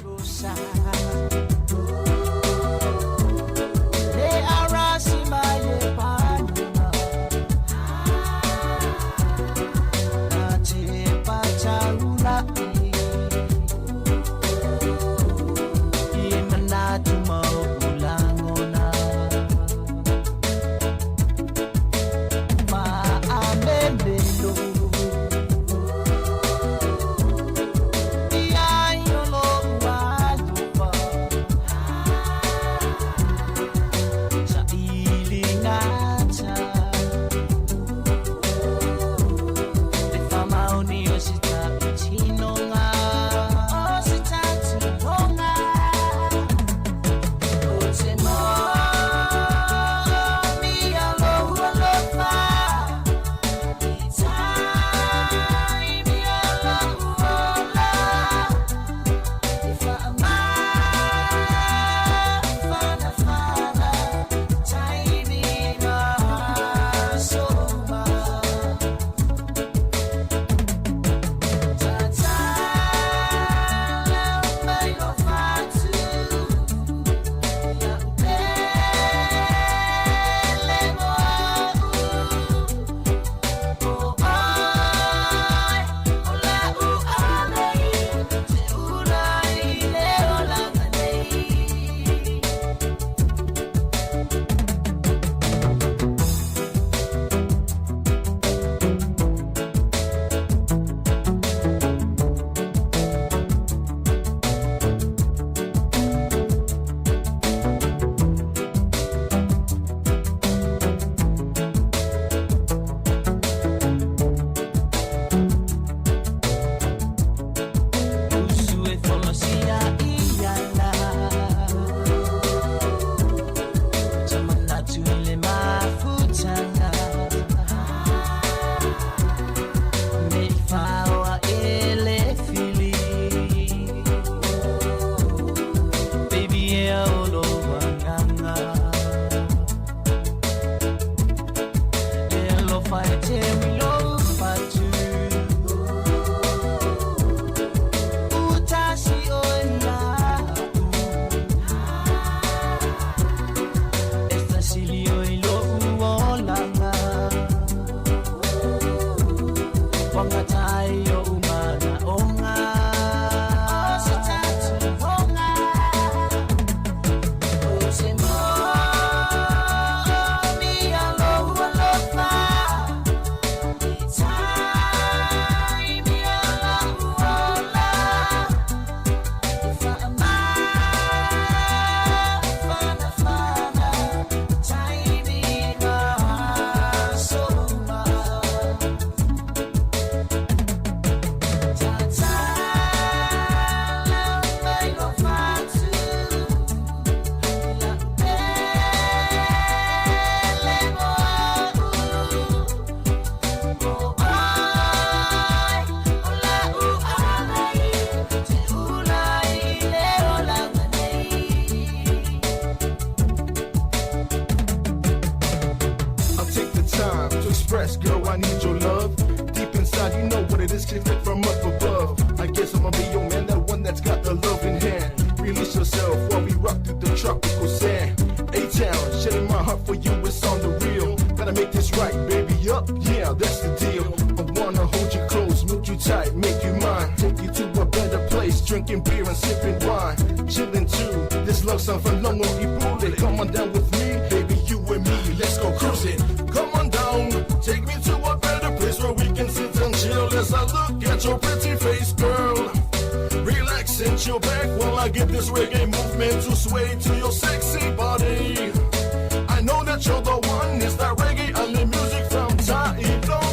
[SPEAKER 11] Tropical sand, A-Town, shedding my heart for you, it's on the real.
[SPEAKER 7] gotta make this right, baby. Up, yeah, that's the deal. I wanna hold you close, hold you tight, make you mine. Take you to a better place, drinking beer and sipping wine. Chilling too, this love song from Long Ipule. Come on down with me, baby, you and me, let's go cruising. Come on down, take me to a better place where we can sit and chill as I look at your pretty face, girl. Relax and chill back while I get this reggae movement to sway to your sexy body. I know that you're the one, it's that reggae and the music from Taito.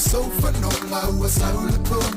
[SPEAKER 22] So for no, I was out